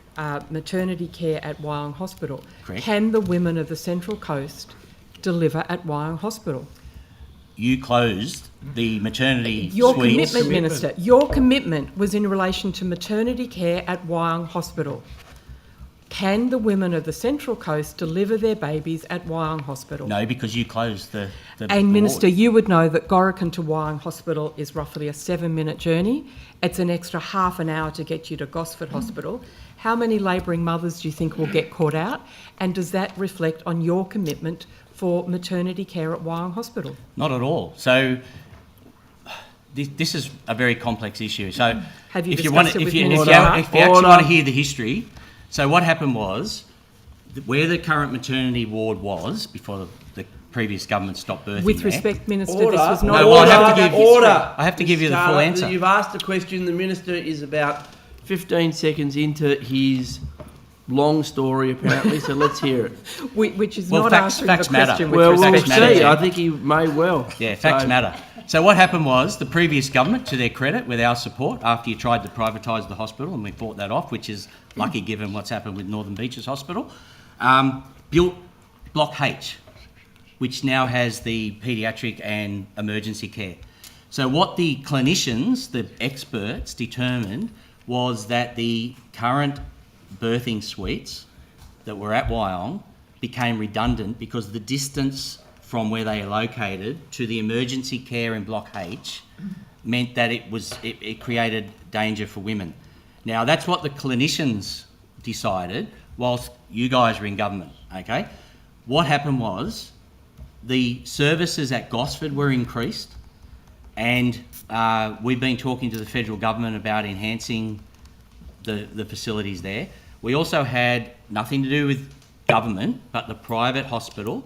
maternity care at Wyong Hospital. Correct. Can the women of the Central Coast deliver at Wyong Hospital? You closed the maternity Your suites. commitment, Minister, your commitment was in relation to maternity care at Wyong Hospital. Can the women of the Central Coast deliver their babies at Wyong Hospital? No, because you closed the And Minister, ward. you would know that Gorican to Wyong Hospital is roughly a 7-minute journey. It's an extra half an hour to get you to Gosford Hospital. How many labouring mothers do you think will get caught out? And does that reflect on your commitment for maternity care at Wyong Hospital? Not at all. So this is a very complex issue. So Have you if you discussed want, it with if you Minister actually Hart? want to hear the history, so what happened was where the current maternity ward was before the previous government stopped birthing. With there- respect, Minister, Order. this was not... No, well, I have to give Order. I have to give you the full Carter, answer. You've asked a question. The Minister is about 15 seconds into his long story, apparently, so let's hear it. Which is Well, not facts answering the matter. question with Well, we'll respect matter, see. yeah. I think he may well. Yeah, facts matter. So what happened was the previous government, to their credit, with our support, after you tried to privatise the hospital, and we fought that off, which is lucky given what's happened with Northern Beaches Hospital, built Block H, which now has the paediatric and emergency care. So what the clinicians, the experts, determined was that the current birthing suites that were at Wyong became redundant because the distance from where they are located to the emergency care in Block H meant that it created danger for women. Now, that's what the clinicians decided whilst you guys were in government, okay? What happened was the services at Gosford were increased, and we've been talking to the federal government about enhancing the facilities there. We also had nothing to do with government, but the private hospital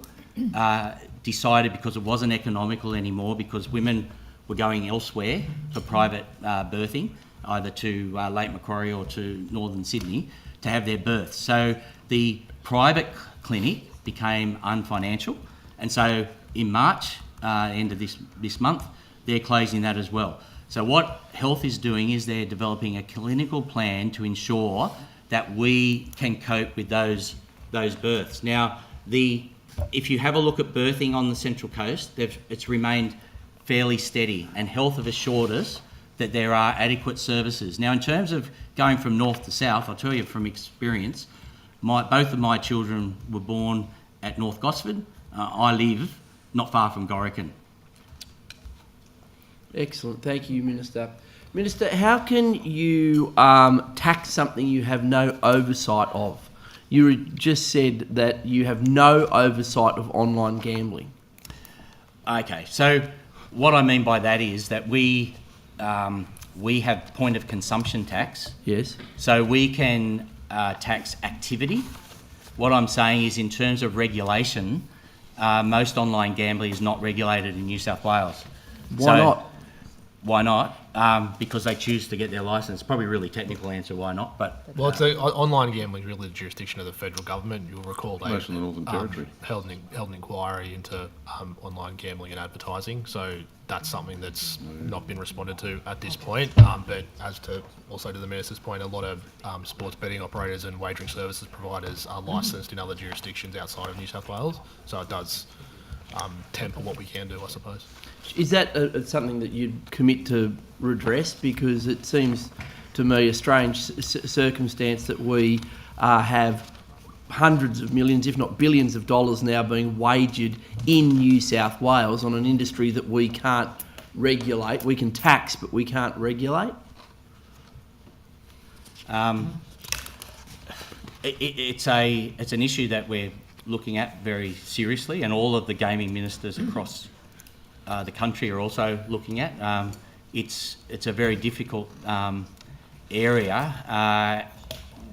decided, because it wasn't economical anymore, because women were going elsewhere for private birthing, either to Lake Macquarie or to Northern Sydney, to have their births. So the private clinic became unfinancial, and so in March, end of this month, they're closing that as well. So what Health is doing is they're developing a clinical plan to ensure that we can cope with those births. Now, if you have a look at birthing on the Central Coast, it's remained fairly steady, and Health have assured us that there are adequate services. Now, in terms of going from north to south, I'll tell you from experience, both of my children were born at North Gosford. I live not far from Gorican. Excellent. Thank you, Minister. Minister, how can you tax something you have no oversight of? You just said that you have no oversight of online gambling. Okay, so what I mean by that is that we have point of consumption tax. Yes. So we can tax activity. What I'm saying is, in terms of regulation, most online gambling is not regulated in New South Wales. Why not? Why not? Because they choose to get their licence. Probably a really technical answer why not, but... Well, online gambling is really the jurisdiction of the federal government. You'll recall they Most of the Northern Territory. held an inquiry into online gambling and advertising, so that's something that's not been responded to at this point. But as to also to the Minister's point, a lot of sports betting operators and wagering services providers are licensed in other jurisdictions outside of New South Wales, so it does temper what we can do, I suppose. Is that something that you'd commit to redress? Because it seems to me a strange circumstance that we have hundreds of millions, if not billions of dollars now being wagered in New South Wales on an industry that we can't regulate. We can tax, but we can't regulate. It's an issue that we're looking at very seriously, and all of the gaming ministers across the country are also looking at. It's a very difficult area.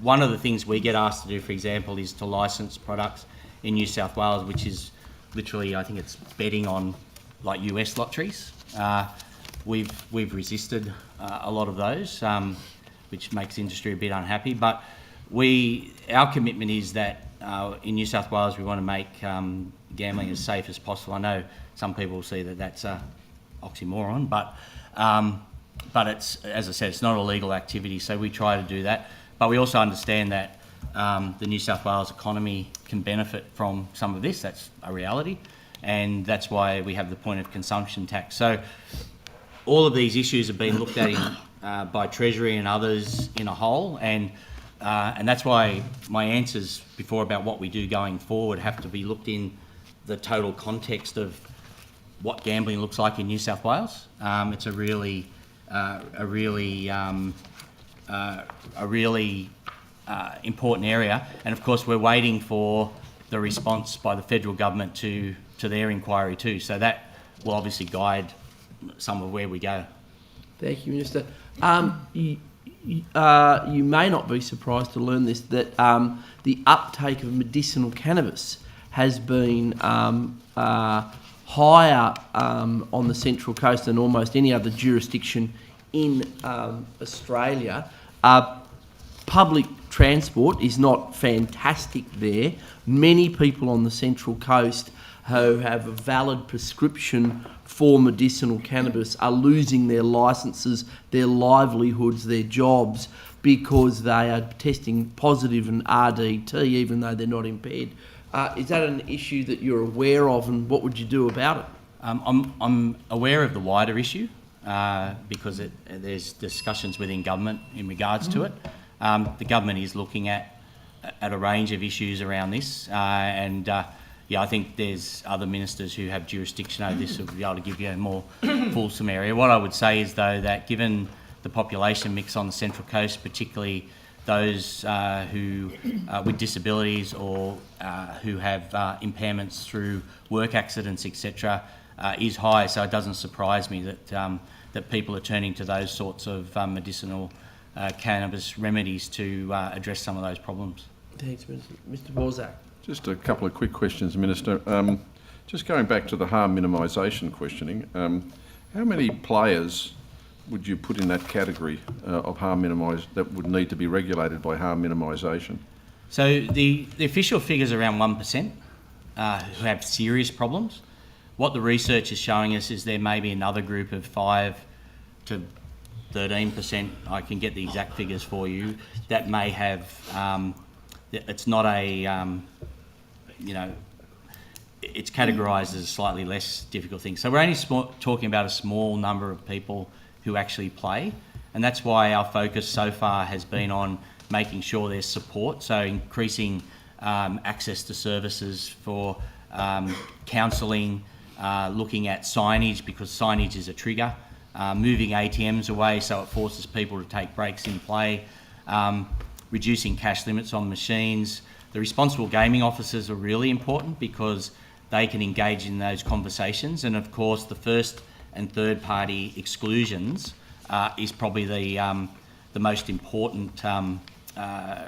One of the things we get asked to do, for example, is to licence products in New South Wales, which is literally, I think it's betting on like US lotteries. We've resisted a lot of those, which makes the industry a bit unhappy. But our commitment is that in New South Wales we want to make gambling as safe as possible. I know some people see that that's an oxymoron, but it's, as I said, it's not a legal activity, so we try to do that. But we also understand that the New South Wales economy can benefit from some of this. That's a reality, and that's why we have the point of consumption tax. So all of these issues have been looked at by Treasury and others in a whole, and that's why my answers before about what we do going forward have to be looked in the total context of what gambling looks like in New South Wales. It's a really important area. And of course, we're waiting for the response by the federal government to their inquiry too. So that will obviously guide some of where we go. Thank you, Minister. You may not be surprised to learn this, that the uptake of medicinal cannabis has been higher on the Central Coast than almost any other jurisdiction in Australia. Public transport is not fantastic there. Many people on the Central Coast who have a valid prescription for medicinal cannabis are losing their licences, their livelihoods, their jobs, because they are testing positive in RDT even though they're not impaired. Is that an issue that you're aware of, and what would you do about it? I'm aware of the wider issue because there's discussions within government in regards to it. The government is looking at a range of issues around this, I think there's other ministers who have jurisdiction over this who will be able to give you a more fulsome area. What I would say is, though, that given the population mix on the Central Coast, particularly those who with disabilities or who have impairments through work accidents, etc., is high. So it doesn't surprise me that people are turning to those sorts of medicinal cannabis remedies to address some of those problems. Thanks, Minister. Mr. Borzak. Just a couple of quick questions, Minister. Just going back to the harm minimisation questioning, how many players would you put in that category of harm that would need to be regulated by harm minimisation? So the official figure's around 1% who have serious problems. What the research is showing us is there may be another group of 5 to 13%, I can get the exact figures for you, that may have, it's not a, it's categorised as a slightly less difficult thing. So we're only talking about a small number of people who actually play, and that's why our focus so far has been on making sure there's support, so increasing access to services for counselling, looking at signage, because signage is a trigger, moving ATMs away so it forces people to take breaks in play, reducing cash limits on machines. The responsible gaming officers are really important because they can engage in those conversations, and of course the first and third party exclusions is probably the most important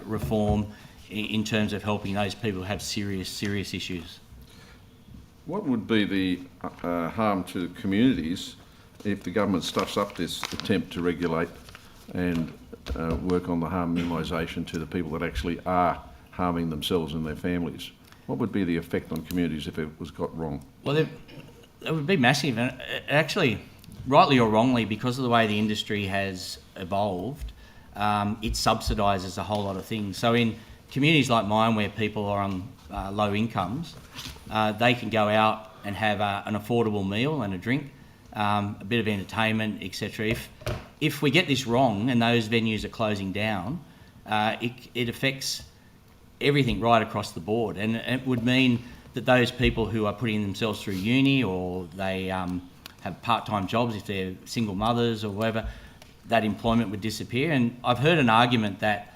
reform in terms of helping those people who have serious issues. What would be the harm to communities if the government stuffs up this attempt to regulate and work on the harm minimisation to the people that actually are harming themselves and their families? What would be the effect on communities if it was got wrong? Well, it would be massive. And actually, rightly or wrongly, because of the way the industry has evolved, it subsidises a whole lot of things. So in communities like mine where people are on low incomes, they can go out and have an affordable meal and a drink, a bit of entertainment, etc. If we get this wrong and those venues are closing down, it affects everything right across the board, and it would mean that those people who are putting themselves through uni, or they have part-time jobs if they're single mothers or whatever, that employment would disappear. And I've heard an argument that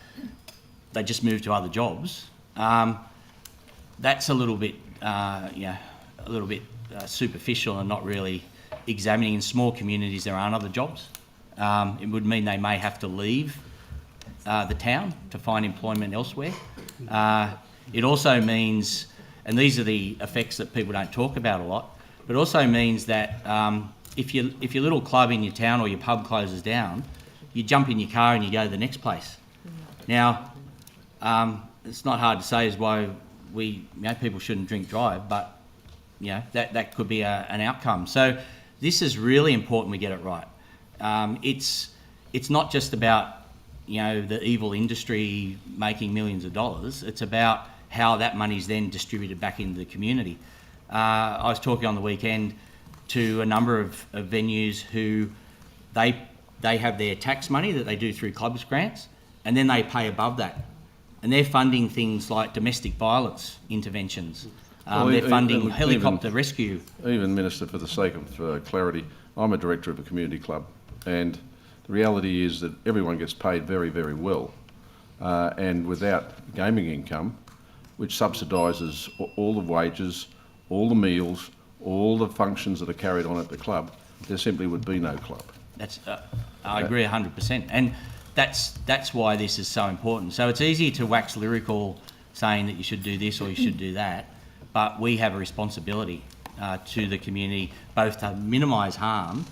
they just move to other jobs. That's a little bit superficial and not really examining. In small communities there aren't other jobs. It would mean they may have to leave the town to find employment elsewhere. It also means, and these are the effects that people don't talk about a lot, but it also means that if your little club in your town or your pub closes down, you jump in your car and you go to the next place. Now, it's not hard to say is why people shouldn't drink drive, but that could be an outcome. So this is really important we get it right. It's not just about the evil industry making millions of dollars. It's about how that money is then distributed back into the community. I was talking on the weekend to a number of venues who they have their tax money that they do through clubs grants, and then they pay above that. And they're funding things like domestic violence interventions. They're funding helicopter rescue. Even, Minister, for the sake of clarity, I'm a director of a community club, and the reality is that everyone gets paid very, very well. and without gaming income, which subsidises all the wages, all the meals, all the functions that are carried on at the club, there simply would be no club. That's, I agree 100%, and that's why this is so important. So it's easy to wax lyrical saying that you should do this or you should do that, but we have a responsibility to the community, both to minimise harm,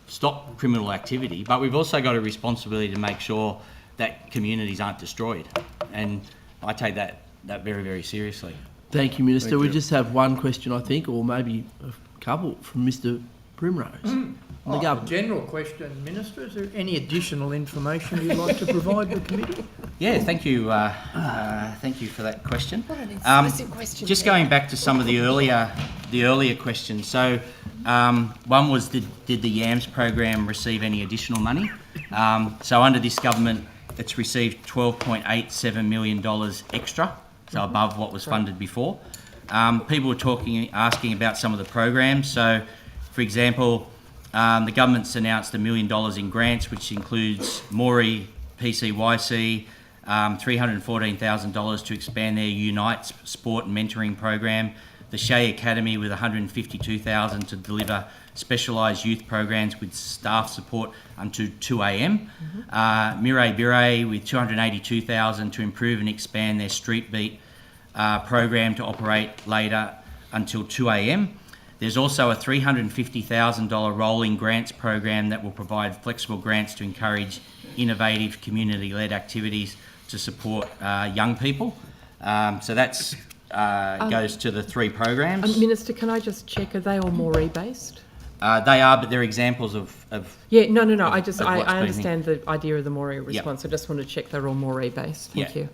stop criminal activity, but we've also got a responsibility to make sure that communities aren't destroyed, and I take that very, very seriously. Thank you, Minister. Thank We you. just have one question, I think, or maybe a couple from Mr. Primrose. The A government. general question, Minister. Is there any additional information you'd like to provide the committee? Yeah, thank you for that question. What an incisive question. Just going back to some of the earlier questions. So, one was did the YAMS program receive any additional money? So under this government, it's received $12.87 million extra, so above what was funded before. People were asking about some of the programs. So, for example, the government's announced $1 million in grants, which includes Maury PCYC, $314,000 to expand their Unite sport and mentoring program, the Shea Academy with $152,000 to deliver specialised youth programs with staff support until 2 a.m. Mireille Bire with $282,000 to improve and expand their Street Beat program to operate later until 2 a.m. There's also a $350,000 rolling grants program that will provide flexible grants to encourage innovative community-led activities to support young people. So that's goes to the three programs. Minister, can I just check, are they all Moree based? They are, but they're examples of Yeah, no. of I what's understand the idea of the Moree response. I just want to check they're all Moree based. Thank you.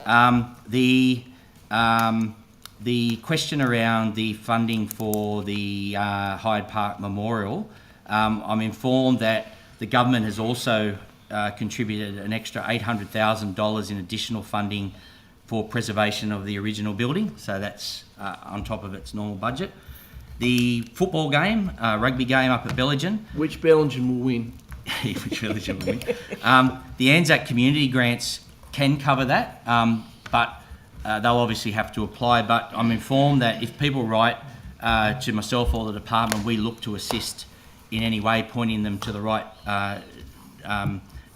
The question around the funding for the Hyde Park Memorial, I'm informed that the government has also contributed an extra $800,000 in additional funding for preservation of the original building, so that's on top of its normal budget. The football game, rugby game up at Bellingen. Which Bellingen will win? Which Bellingen will win. The Anzac community grants can cover that, but they'll obviously have to apply. But I'm informed that if people write to myself or the department, we look to assist in any way, pointing them to the right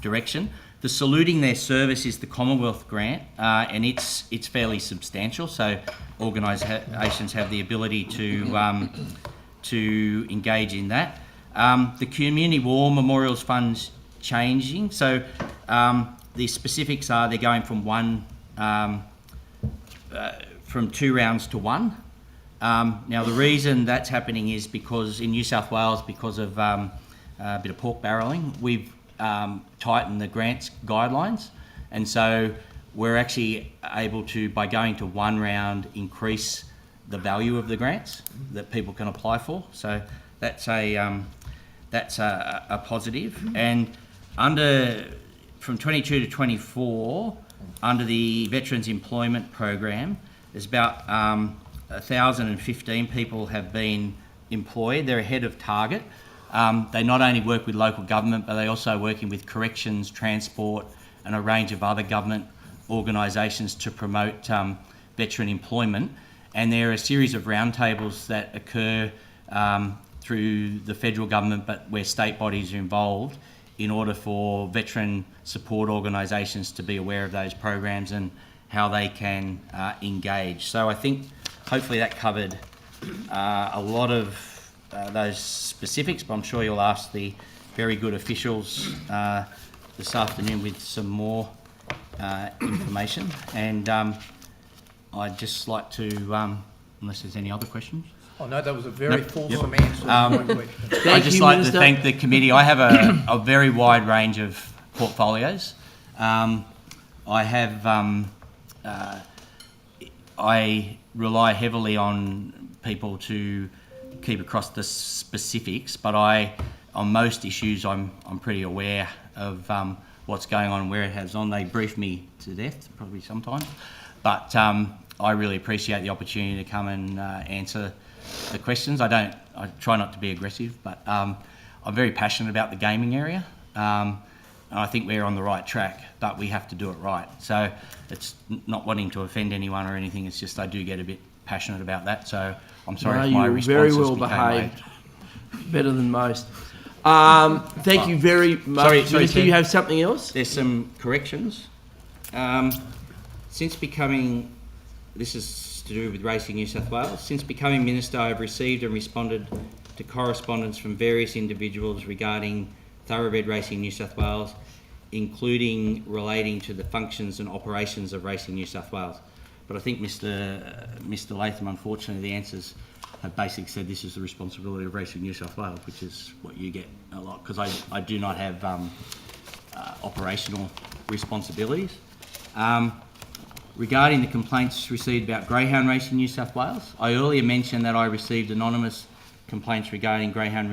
direction. The Saluting Their Service is the Commonwealth grant, and it's fairly substantial. So organisations have the ability to engage in that. The Community War Memorials Fund's changing. So the specifics are they're going from from 2 rounds to 1. Now the reason that's happening is because in New South Wales, because of a bit of pork barrelling, we've tightened the grants guidelines, and so we're actually able to, by going to 1 round, increase the value of the grants that people can apply for. So that's a positive. And from 22 to 24, under the Veterans Employment Program, there's about 1,015 people have been employed. They're ahead of target. They not only work with local government, but they also working with corrections, transport, and a range of other government organisations to promote veteran employment. And there are a series of roundtables that occur through the federal government, but where state bodies are involved, in order for veteran support organisations to be aware of those programs and how they can engage. So I think hopefully that covered a lot of those specifics, but I'm sure you'll ask the very good officials this afternoon with some more information. And I'd just like to, unless there's any other questions. Oh no, that was a very fulsome answer to my question. I'd just like to thank the committee. I have a very wide range of portfolios. I rely heavily on people to keep across the specifics, but on most issues I'm pretty aware of what's going on and where it has on. They brief me to death probably sometimes, but I really appreciate the opportunity to come and answer the questions. I try not to be aggressive, but I'm very passionate about the gaming area. I think we're on the right track, but we have to do it right. So it's not wanting to offend anyone or anything. It's just I do get a bit passionate about that. So I'm sorry if my you're responses very well became behaved. late. Better than most. Thank you very much. Sorry, Minister, Ken. you have something else? There's some corrections. Since becoming, this is to do with Racing New South Wales, since becoming Minister, I have received and responded to correspondence from various individuals regarding Thoroughbred Racing New South Wales, including relating to the functions and operations of Racing New South Wales. But I think Mr. Latham, unfortunately, the answers have basically said this is the responsibility of Racing New South Wales, which is what you get a lot, because I do not have operational responsibilities. Regarding the complaints received about Greyhound Racing New South Wales, I earlier mentioned that I received anonymous complaints regarding Greyhound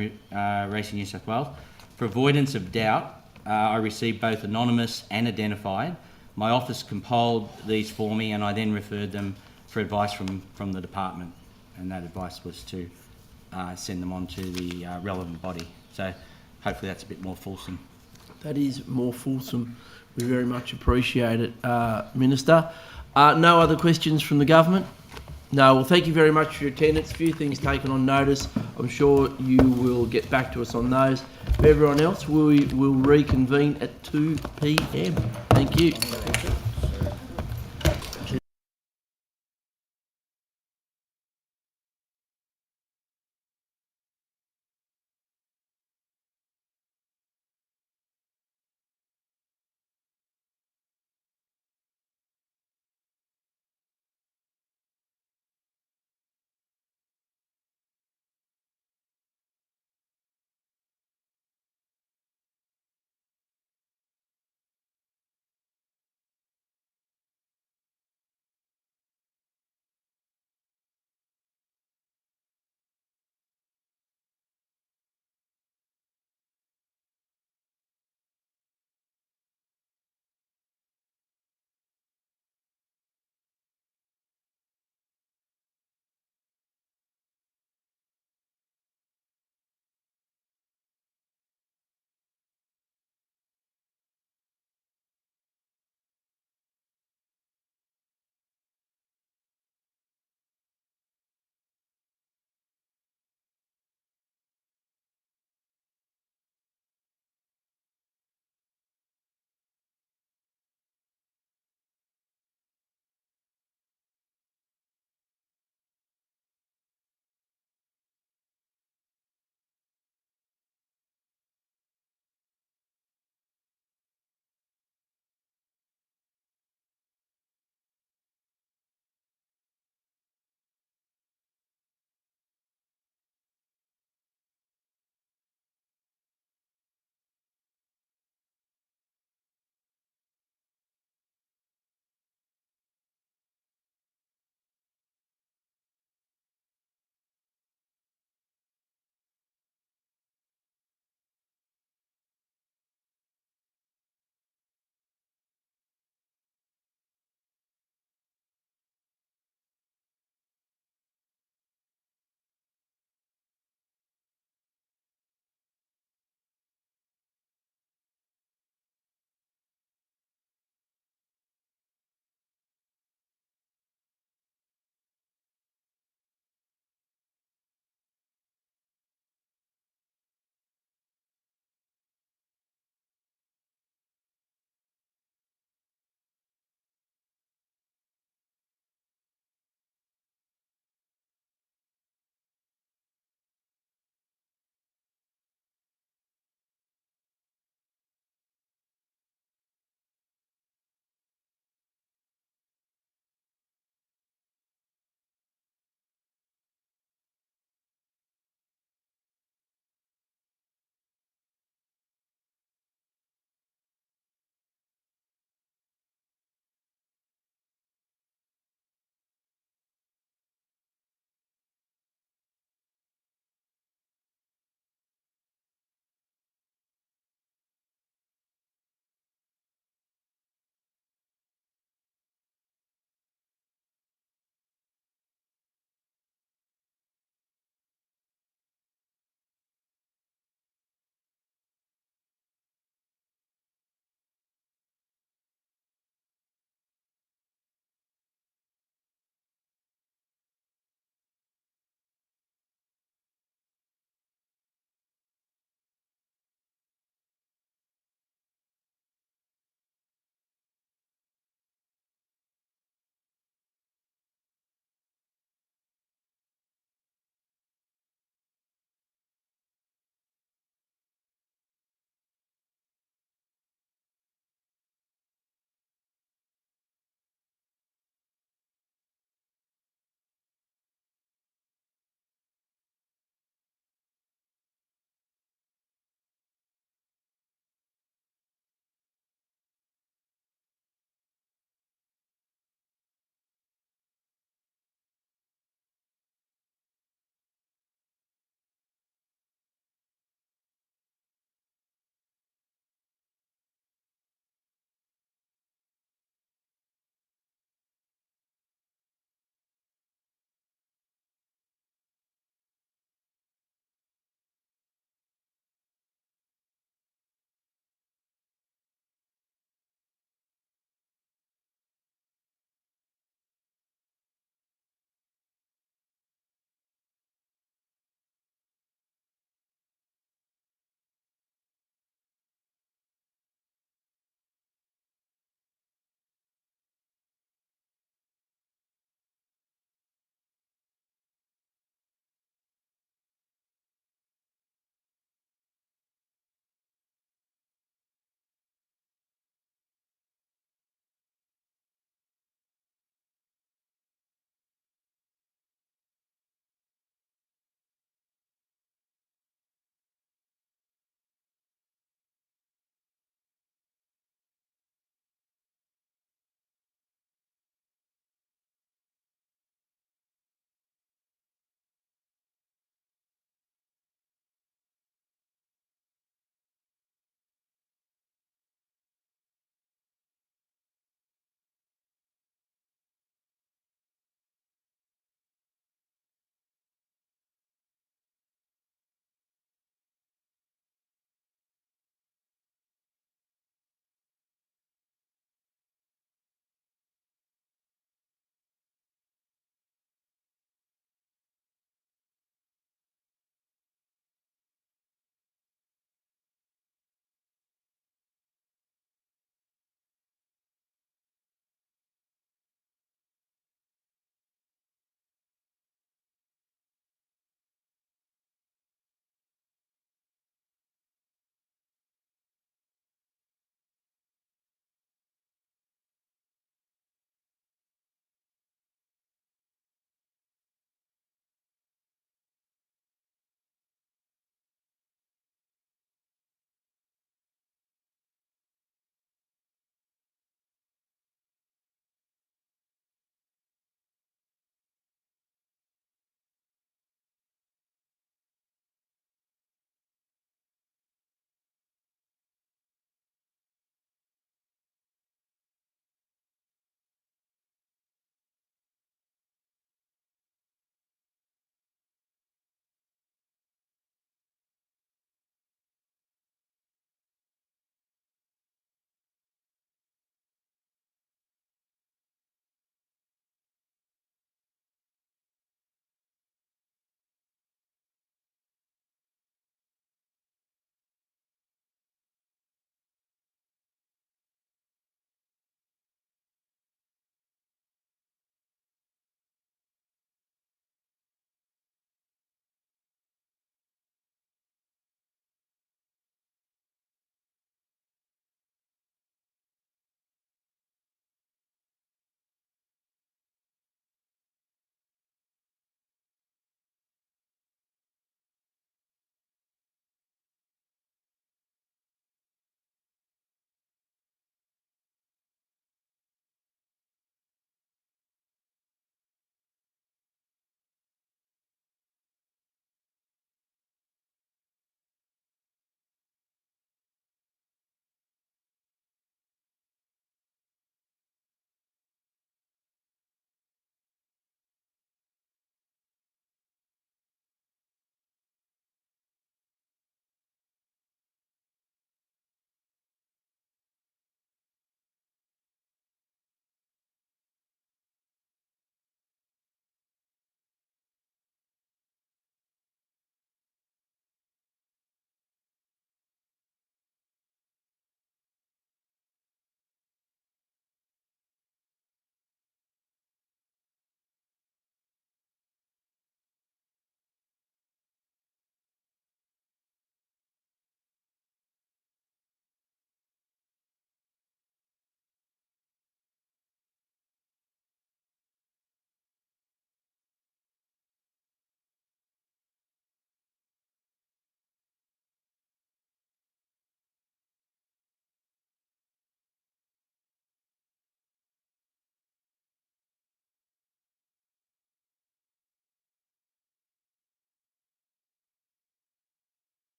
Racing New South Wales. For avoidance of doubt, I received both anonymous and identified. My office compiled these for me and I then referred them for advice from the department, and that advice was to send them on to the relevant body. So hopefully that's a bit more fulsome. That is more fulsome. We very much appreciate it, Minister. No other questions from the government? No, well, thank you very much for your attendance. A few things taken on notice. I'm sure you will get back to us on those. For everyone else, we will reconvene at 2 p.m. Thank you.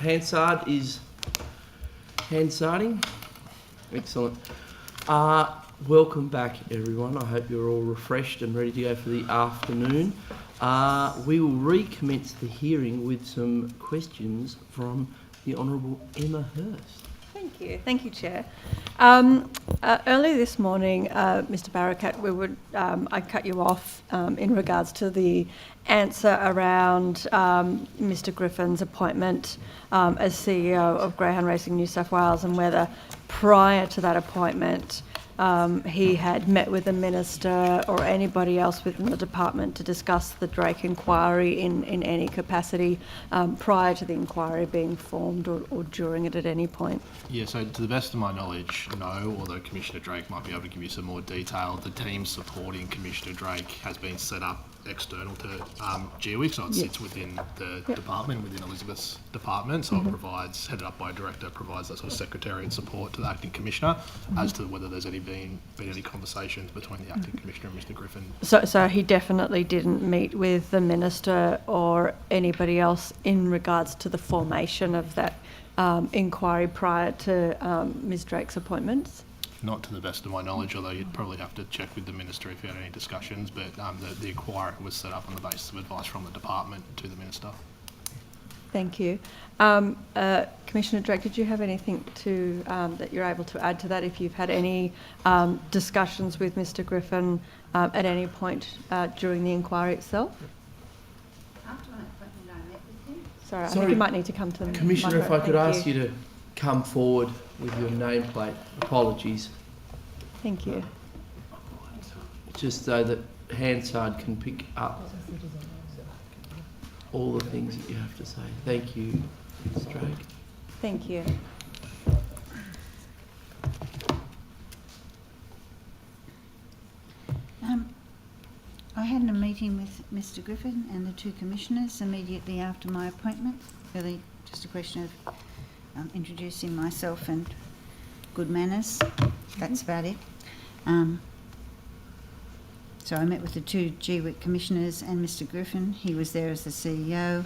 Hansard is Hansarding. Excellent. Welcome back, everyone. I hope you're all refreshed and ready to go for the afternoon. We will recommence the hearing with some questions from the Honourable Emma Hurst. Thank you. Thank you, Chair. Earlier this morning, Mr Barakat, I cut you off in regards to the answer around Mr Griffin's appointment as CEO of Greyhound Racing New South Wales, and whether prior to that appointment he had met with the Minister or anybody else within the department to discuss the Drake inquiry in any capacity prior to the inquiry being formed or during it at any point. Yeah, so to the best of my knowledge, no, although Commissioner Drake might be able to give you some more detail. The team supporting Commissioner Drake has been set up external to GWIC, so it sits within the department, within Elizabeth's department, so it provides, headed up by a director, provides that sort of secretariat support to the acting commissioner as to whether there's been any conversations between the acting commissioner and Mr Griffin. So he definitely didn't meet with the Minister or anybody else in regards to the formation of that inquiry prior to Ms Drake's appointments? Not to the best of my knowledge, although you'd probably have to check with the Minister if you had any discussions, but the inquiry was set up on the basis of advice from the department to the Minister. Thank you. Commissioner Drake, did you have anything to that you're able to add to that, if you've had any discussions with Mr Griffin at any point during the inquiry itself? After my appointment, I met with him. Sorry, I think you might need to come to the Commissioner, if I microphone. could ask you to come forward with your nameplate. Apologies. Thank you. Just so that Hansard can pick up all the things that you have to say. Thank you, Ms Drake. Thank you. I had a meeting with Mr Griffin and the two commissioners immediately after my appointment. Really just a question of introducing myself and good manners. That's about it. So I met with the two GWIC commissioners and Mr Griffin. He was there as the CEO.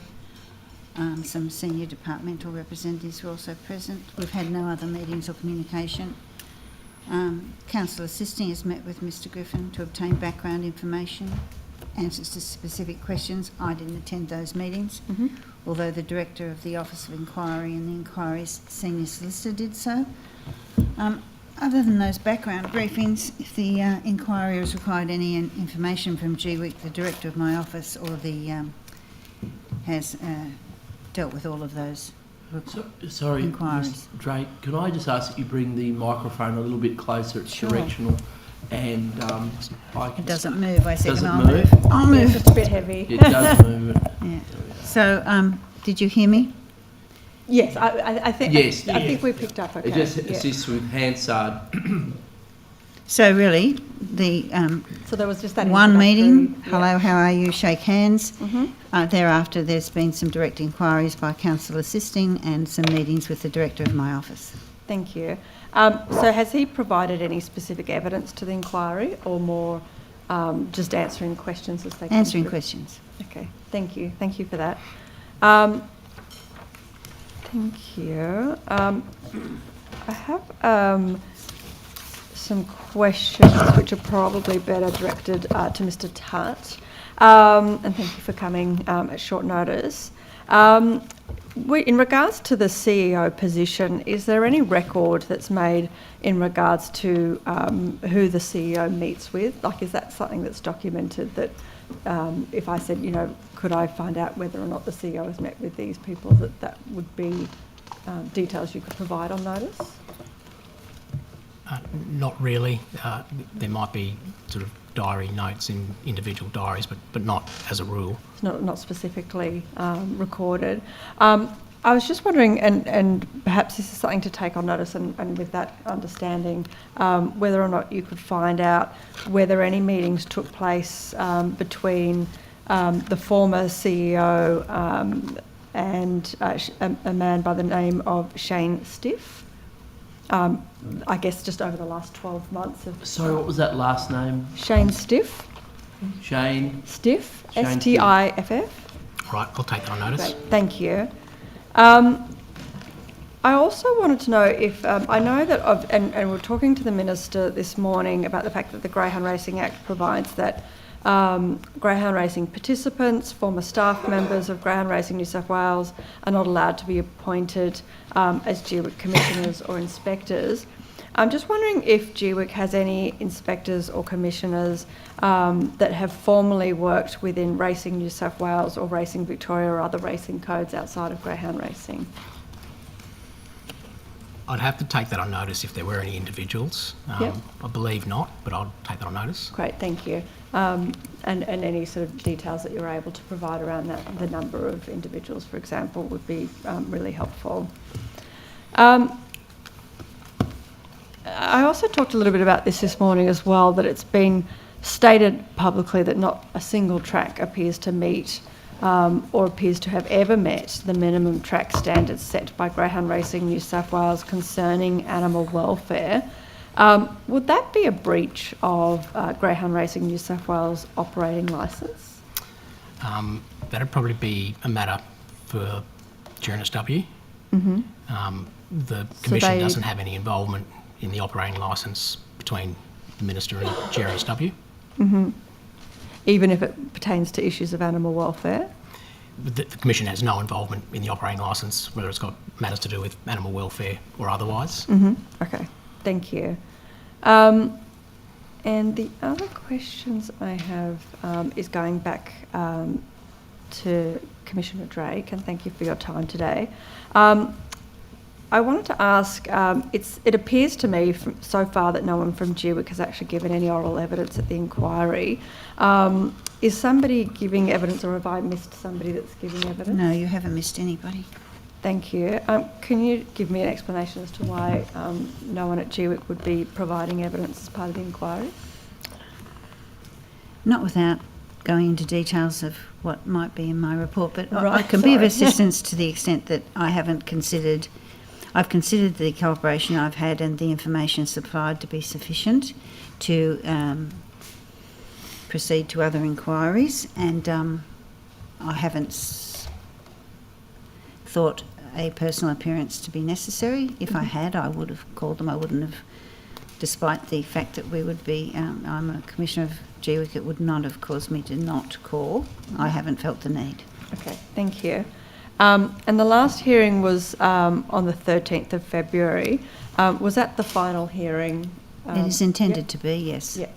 Some senior departmental representatives were also present. We've had no other meetings or communication. Council Assisting has met with Mr Griffin to obtain background information, answers to specific questions. I didn't attend those meetings, although the Director of the Office of Inquiry and the Inquiry's Senior Solicitor did so. Other than those background briefings, if the inquiry has required any information from GWIC, the Director of my office or the has dealt with all of those Sorry, inquiries. Ms Drake, can I just ask that you bring the microphone a little bit closer? It's Sure. directional, and I can... It doesn't move. I said, Does it I'll move? move. I'll move. It's a bit heavy. It does move. Yeah. So, did you hear me? Yes, I think. Yes. I think we picked up. Okay. It just assists with Hansard. So really, the So there was just that one meeting, introductory- hello, how are you, shake hands. Mhm. Thereafter, there's been some direct inquiries by Council Assisting and some meetings with the Director of my office. Thank you. So has he provided any specific evidence to the inquiry, or more just answering questions as they come Answering through? questions. Okay, thank you. Thank you for that. Thank you. I have some questions which are probably better directed to Mr Tutt. And thank you for coming at short notice. In regards to the CEO position, is there any record that's made in regards to who the CEO meets with? Like, is that something that's documented, that if I said, you know, could I find out whether or not the CEO has met with these people, that would be details you could provide on notice? Not really. There might be sort of diary notes in individual diaries, but not as a rule. It's not specifically recorded. I was just wondering, and perhaps this is something to take on notice, and with that understanding, whether or not you could find out whether any meetings took place between the former CEO and a man by the name of Shane Stiff. I guess just over the last 12 months. Sorry, what was that last name? Shane Stiff. Shane Stiff. Shane Stiff. All right, I'll take that on notice. Great, thank you. I also wanted to know if, I know that, and we're talking to the Minister this morning about the fact that the Greyhound Racing Act provides that greyhound racing participants, former staff members of Greyhound Racing New South Wales are not allowed to be appointed as GWIC commissioners or inspectors. I'm just wondering if GWIC has any inspectors or commissioners that have formerly worked within Racing New South Wales or Racing Victoria or other racing codes outside of greyhound racing. I'd have to take that on notice if there were any individuals. Yep. I believe not, but I'll take that on notice. Great, thank you. And any sort of details that you're able to provide around that, the number of individuals, for example, would be really helpful. I also talked a little bit about this morning as well, that it's been stated publicly that not a single track appears to meet or appears to have ever met the minimum track standards set by Greyhound Racing New South Wales concerning animal welfare. Would that be a breach of Greyhound Racing New South Wales operating licence? That'd probably be a matter for GRNSW. Mm-hmm. The Commission doesn't have any involvement in the operating licence between the Minister and GRSW. Mm-hmm. Even if it pertains to issues of animal welfare? The Commission has no involvement in the operating licence, whether it's got matters to do with animal welfare or otherwise. Mm-hmm. Okay, thank you. And the other questions I have is going back to Commissioner Drake, and thank you for your time today. I wanted to ask, it appears to me so far that no one from GWIC has actually given any oral evidence at the inquiry. Is somebody giving evidence, or have I missed somebody that's giving evidence? No, you haven't missed anybody. Thank you. Can you give me an explanation as to why no one at GWIC would be providing evidence as part of the inquiry? Not without going into details of what might be in my report, but Right, I can be of sorry. assistance to the extent that I've considered the cooperation I've had and the information supplied to be sufficient to proceed to other inquiries, and I haven't thought a personal appearance to be necessary. If I had, I would have called them. I wouldn't have, despite the fact that we would be, I'm a Commissioner of GWIC, it would not have caused me to not call. I haven't felt the need. Okay, thank you. And the last hearing was on the 13th of February. Was that the final hearing? It is intended to be, yes. Yeah.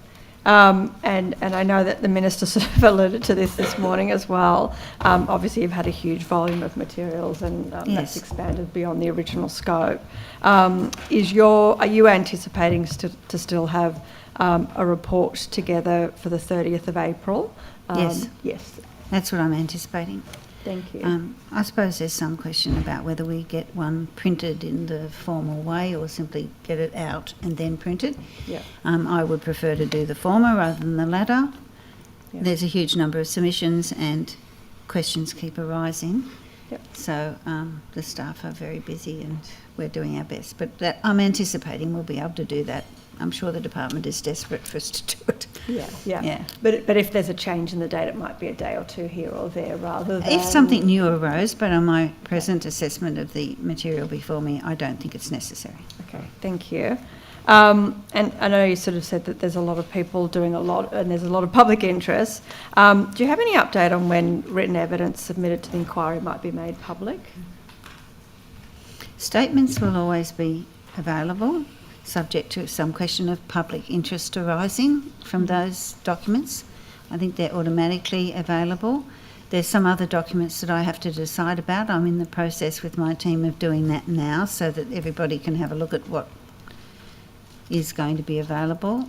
And I know that the Minister sort of alluded to this morning as well. Obviously, you've had a huge volume of materials, and Yes. that's expanded beyond the original scope. Are you anticipating to still have a report together for the 30th of April? Yes. Yes. That's what I'm anticipating. Thank you. I suppose there's some question about whether we get one printed in the formal way or simply get it out and then printed. Yeah. I would prefer to do the former rather than the latter. Yeah. There's a huge number of submissions and questions keep arising. Yep. So the staff are very busy and we're doing our best. But that, I'm anticipating we'll be able to do that. I'm sure the department is desperate for us to do it. Yeah. But if there's a change in the date, it might be a day or two here or there rather than... If something new arose, but on my present assessment of the material before me, I don't think it's necessary. Okay, thank you. And I know you sort of said that there's a lot of people doing a lot and there's a lot of public interest. Do you have any update on when written evidence submitted to the inquiry might be made public? Statements will always be available, subject to some question of public interest arising from those documents. I think they're automatically available. There's some other documents that I have to decide about. I'm in the process with my team of doing that now so that everybody can have a look at what is going to be available.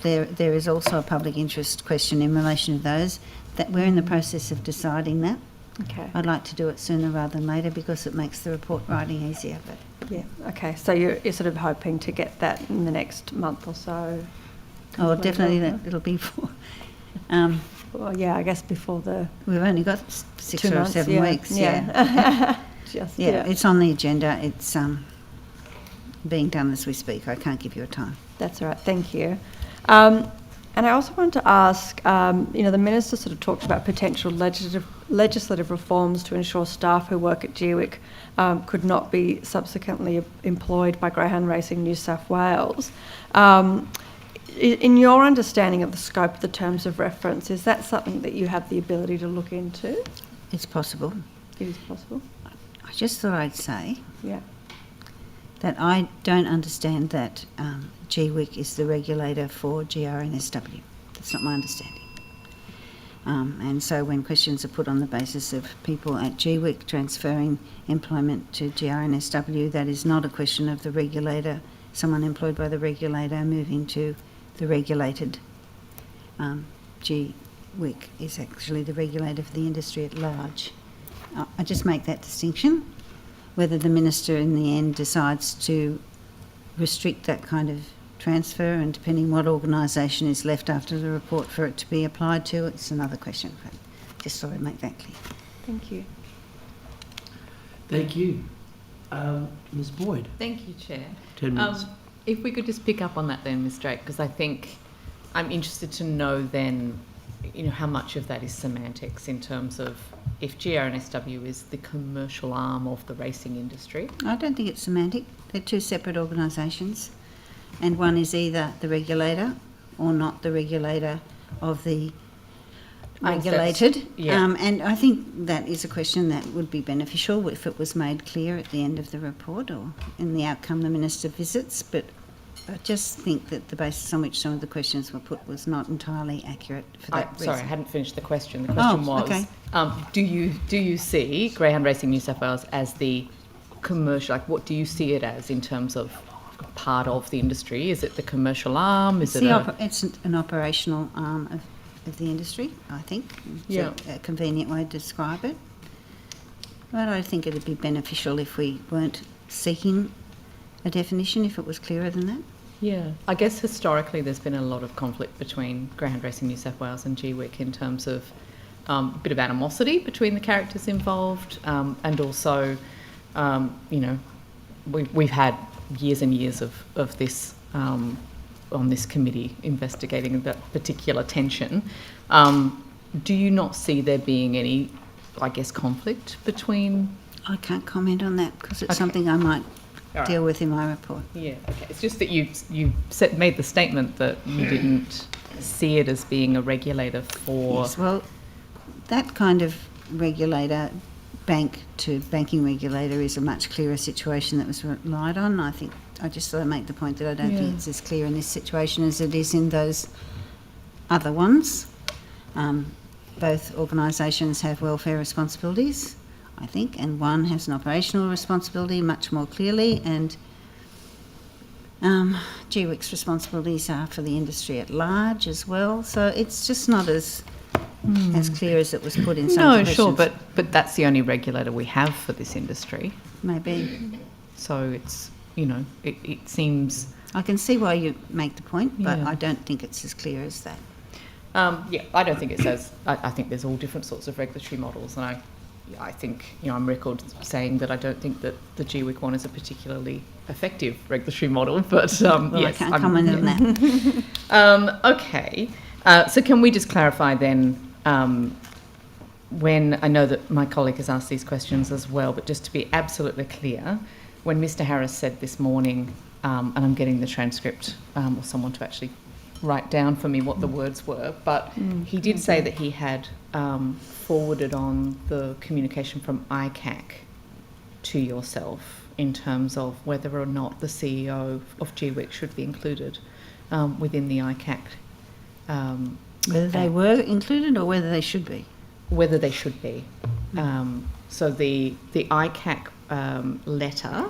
There is also a public interest question in relation to those. That we're in the process of deciding that. Okay. I'd like to do it sooner rather than later because it makes the report writing easier. But Yeah, okay. So you're sort of hoping to get that in the next month or so? Oh, definitely it'll be for... well, yeah, I guess before the... We've only got 6 or 7 weeks. Yeah. It's on the agenda. It's being done as we speak. I can't give you a time. That's all right. Thank you. And I also wanted to ask, the Minister sort of talked about potential legislative reforms to ensure staff who work at GWIC could not be subsequently employed by Greyhound Racing New South Wales. In your understanding of the scope of the terms of reference, is that something that you have the ability to look into? It's possible. It is possible. I just thought I'd say Yeah. that I don't understand that GWIC is the regulator for GRNSW. That's not my understanding. And so when questions are put on the basis of people at GWIC transferring employment to GRNSW, that is not a question of the regulator, someone employed by the regulator moving to the regulated. GWIC is actually the regulator for the industry at large. I just make that distinction. Whether the Minister in the end decides to restrict that kind of transfer, and depending what organisation is left after the report for it to be applied to, it's another question. But just thought I'd make that clear. Thank you. Thank you. Ms Boyd. Thank you, Chair. 10 minutes. If we could just pick up on that then, Ms Drake, because I think I'm interested to know then, how much of that is semantics in terms of if GRNSW is the commercial arm of the racing industry. I don't think it's semantic. They're two separate organisations, and one is either the regulator or not the regulator of the regulated. Yeah. And I think that is a question that would be beneficial if it was made clear at the end of the report or in the outcome the Minister visits. But I just think that the basis on which some of the questions were put was not entirely accurate for that reason. Sorry, I hadn't finished the question. The question was, okay. Do you see Greyhound Racing New South Wales as the commercial, what do you see it as in terms of part of the industry? Is it the commercial arm? Is It's an operational arm of the industry, I think. It's a convenient way to describe it. But I think it would be beneficial if we weren't seeking a definition, if it was clearer than that. Yeah, I guess historically there's been a lot of conflict between Greyhound Racing New South Wales and GWIC in terms of a bit of animosity between the characters involved, and also, we've had years and years of this on this committee investigating that particular tension. Do you not see there being any, conflict between? I can't comment on that because it's something I might deal with in my report. Yeah, okay. It's just that you made the statement that you didn't see it as being a regulator for... Yes, well, that kind of regulator, bank to banking regulator, is a much clearer situation that was relied on. I think I just sort of make the point that I don't think it's as clear in this situation as it is in those other ones. Both organisations have welfare responsibilities, I think, and one has an operational responsibility much more clearly, and GWIC's responsibilities are for the industry at large as well. So it's just not as clear as it was put in some of the questions. No, sure, but that's the only regulator we have for this industry. Maybe. So it's, it seems... I can see why you make the point, but I don't think it's as clear as that. I don't think it says... I think there's all different sorts of regulatory models, and I think, I'm record saying that I don't think that the GWIC one is a particularly effective regulatory model, but yes. I can't comment on that. Okay. So can we just clarify then, when I know that my colleague has asked these questions as well, but just to be absolutely clear, when Mr. Harris said this morning, and I'm getting the transcript or someone to actually write down for me what the words were, but he did say that he had forwarded on the communication from ICAC to yourself in terms of whether or not the CEO of GWIC should be included within the ICAC. Whether they were included or whether they should be? Whether they should be. So the ICAC letter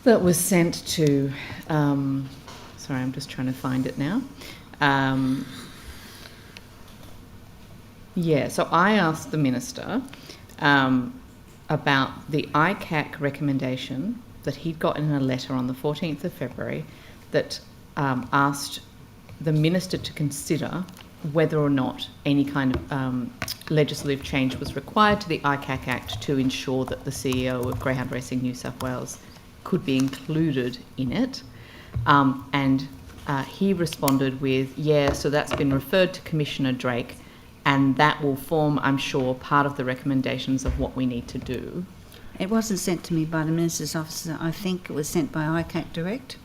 that was sent to... sorry, I'm just trying to find it now. So I asked the Minister about the ICAC recommendation that he'd got in a letter on the 14th of February that asked the Minister to consider whether or not any kind of legislative change was required to the ICAC Act to ensure that the CEO of Greyhound Racing New South Wales could be included in it. And he responded with, yeah, so that's been referred to Commissioner Drake, and that will form, I'm sure, part of the recommendations of what we need to do. It wasn't sent to me by the Minister's officer. I think it was sent by ICAC Direct.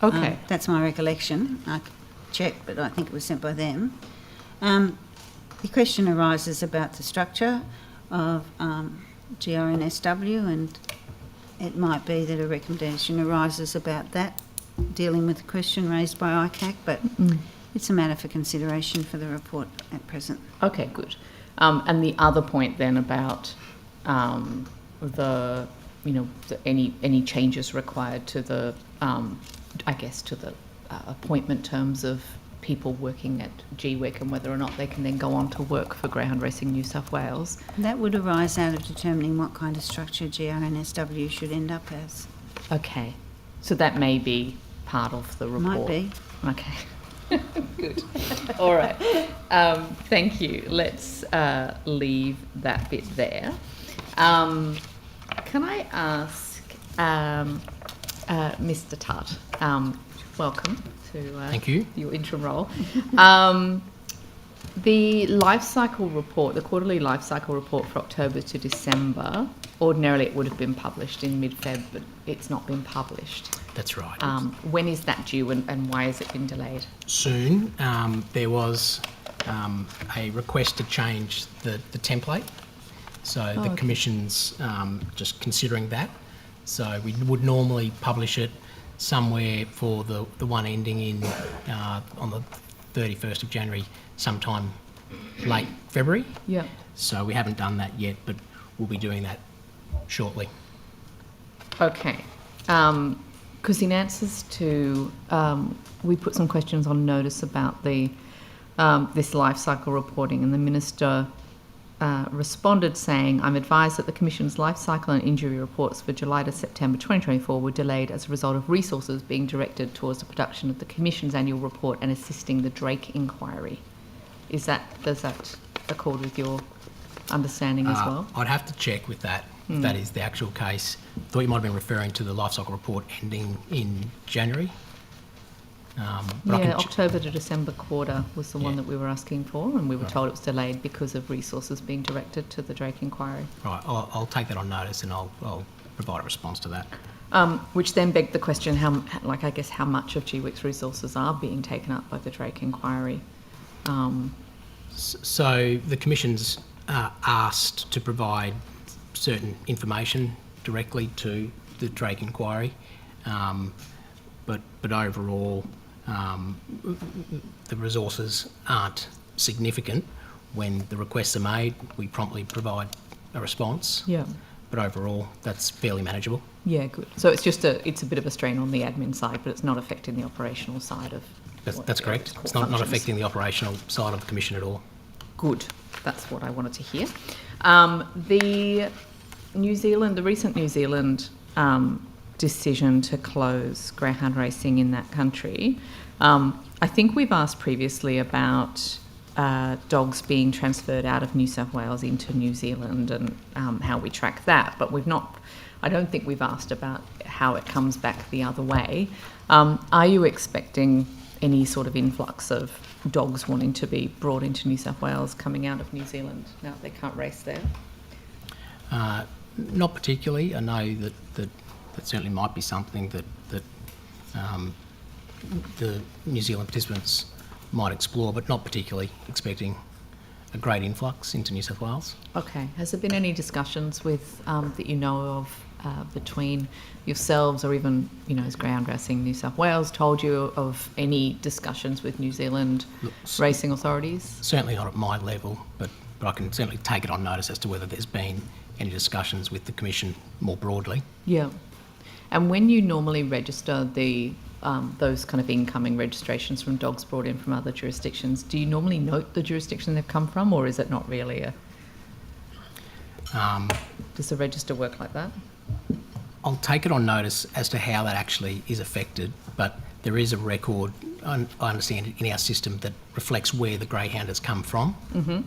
Okay. That's my recollection. I could check, but I think it was sent by them. The question arises about the structure of GRNSW, and it might be that a recommendation arises about that, dealing with the question raised by ICAC, but it's a matter for consideration for the report at present. Okay, good. And the other point then about any changes required to the, to the appointment terms of people working at GWEC and whether or not they can then go on to work for Greyhound Racing New South Wales. That would arise out of determining what kind of structure GRNSW should end up as. Okay, so that may be part of the report. Might be. Okay. Good. All right. Thank you. Let's leave that bit there. Can I ask Mr. Tutt, welcome to Thank you. your interim role. The life cycle report, the quarterly life cycle report for October to December, ordinarily it would have been published in mid-Feb, but it's not been published. That's right. When is that due and why has it been delayed? Soon. There was a request to change the template. So the Commission's just considering that. So we would normally publish it somewhere for the one ending in on the 31st of January, sometime late February. Yeah. So we haven't done that yet, but we'll be doing that shortly. Okay. Because in answers to, we put some questions on notice about the this life cycle reporting, and the Minister responded saying, I'm advised that the Commission's life cycle and injury reports for July to September 2024 were delayed as a result of resources being directed towards the production of the Commission's annual report and assisting the Drake inquiry. Does that accord with your understanding as well? I'd have to check with that, if that is the actual case. Thought you might have been referring to the life cycle report ending in January. October to December quarter was the one that we were asking for, and we were told it was delayed because of resources being directed to the Drake inquiry. Right, I'll take that on notice and I'll provide a response to that. Which then begged the question, how much of GWEC's resources are being taken up by the Drake inquiry? So the Commission's asked to provide certain information directly to the Drake inquiry, but overall the resources aren't significant. When the requests are made, we promptly provide a response. Yeah. But overall, that's fairly manageable. Yeah, good. So it's a bit of a strain on the admin side, but it's not affecting the operational side of. That's correct. It's not affecting the operational side of the Commission at all. Good. That's what I wanted to hear. The recent New Zealand decision to close greyhound racing in that country. I think we've asked previously about dogs being transferred out of New South Wales into New Zealand and how we track that, but I don't think we've asked about how it comes back the other way. Are you expecting any sort of influx of dogs wanting to be brought into New South Wales coming out of New Zealand now that they can't race there? Not particularly. I know that certainly might be something that the New Zealand participants might explore, but not particularly expecting a great influx into New South Wales. Okay. Has there been any discussions with that you know of between yourselves, or even has Greyhound Racing New South Wales told you of any discussions with New Zealand racing authorities? Certainly not at my level, but I can certainly take it on notice as to whether there's been any discussions with the Commission more broadly. Yeah. And when you normally register those kind of incoming registrations from dogs brought in from other jurisdictions, do you normally note the jurisdiction they've come from, or is it not really does the register work like that? I'll take it on notice as to how that actually is affected, but there is a record, I understand, in our system that reflects where the greyhound has come from. Mm-hmm.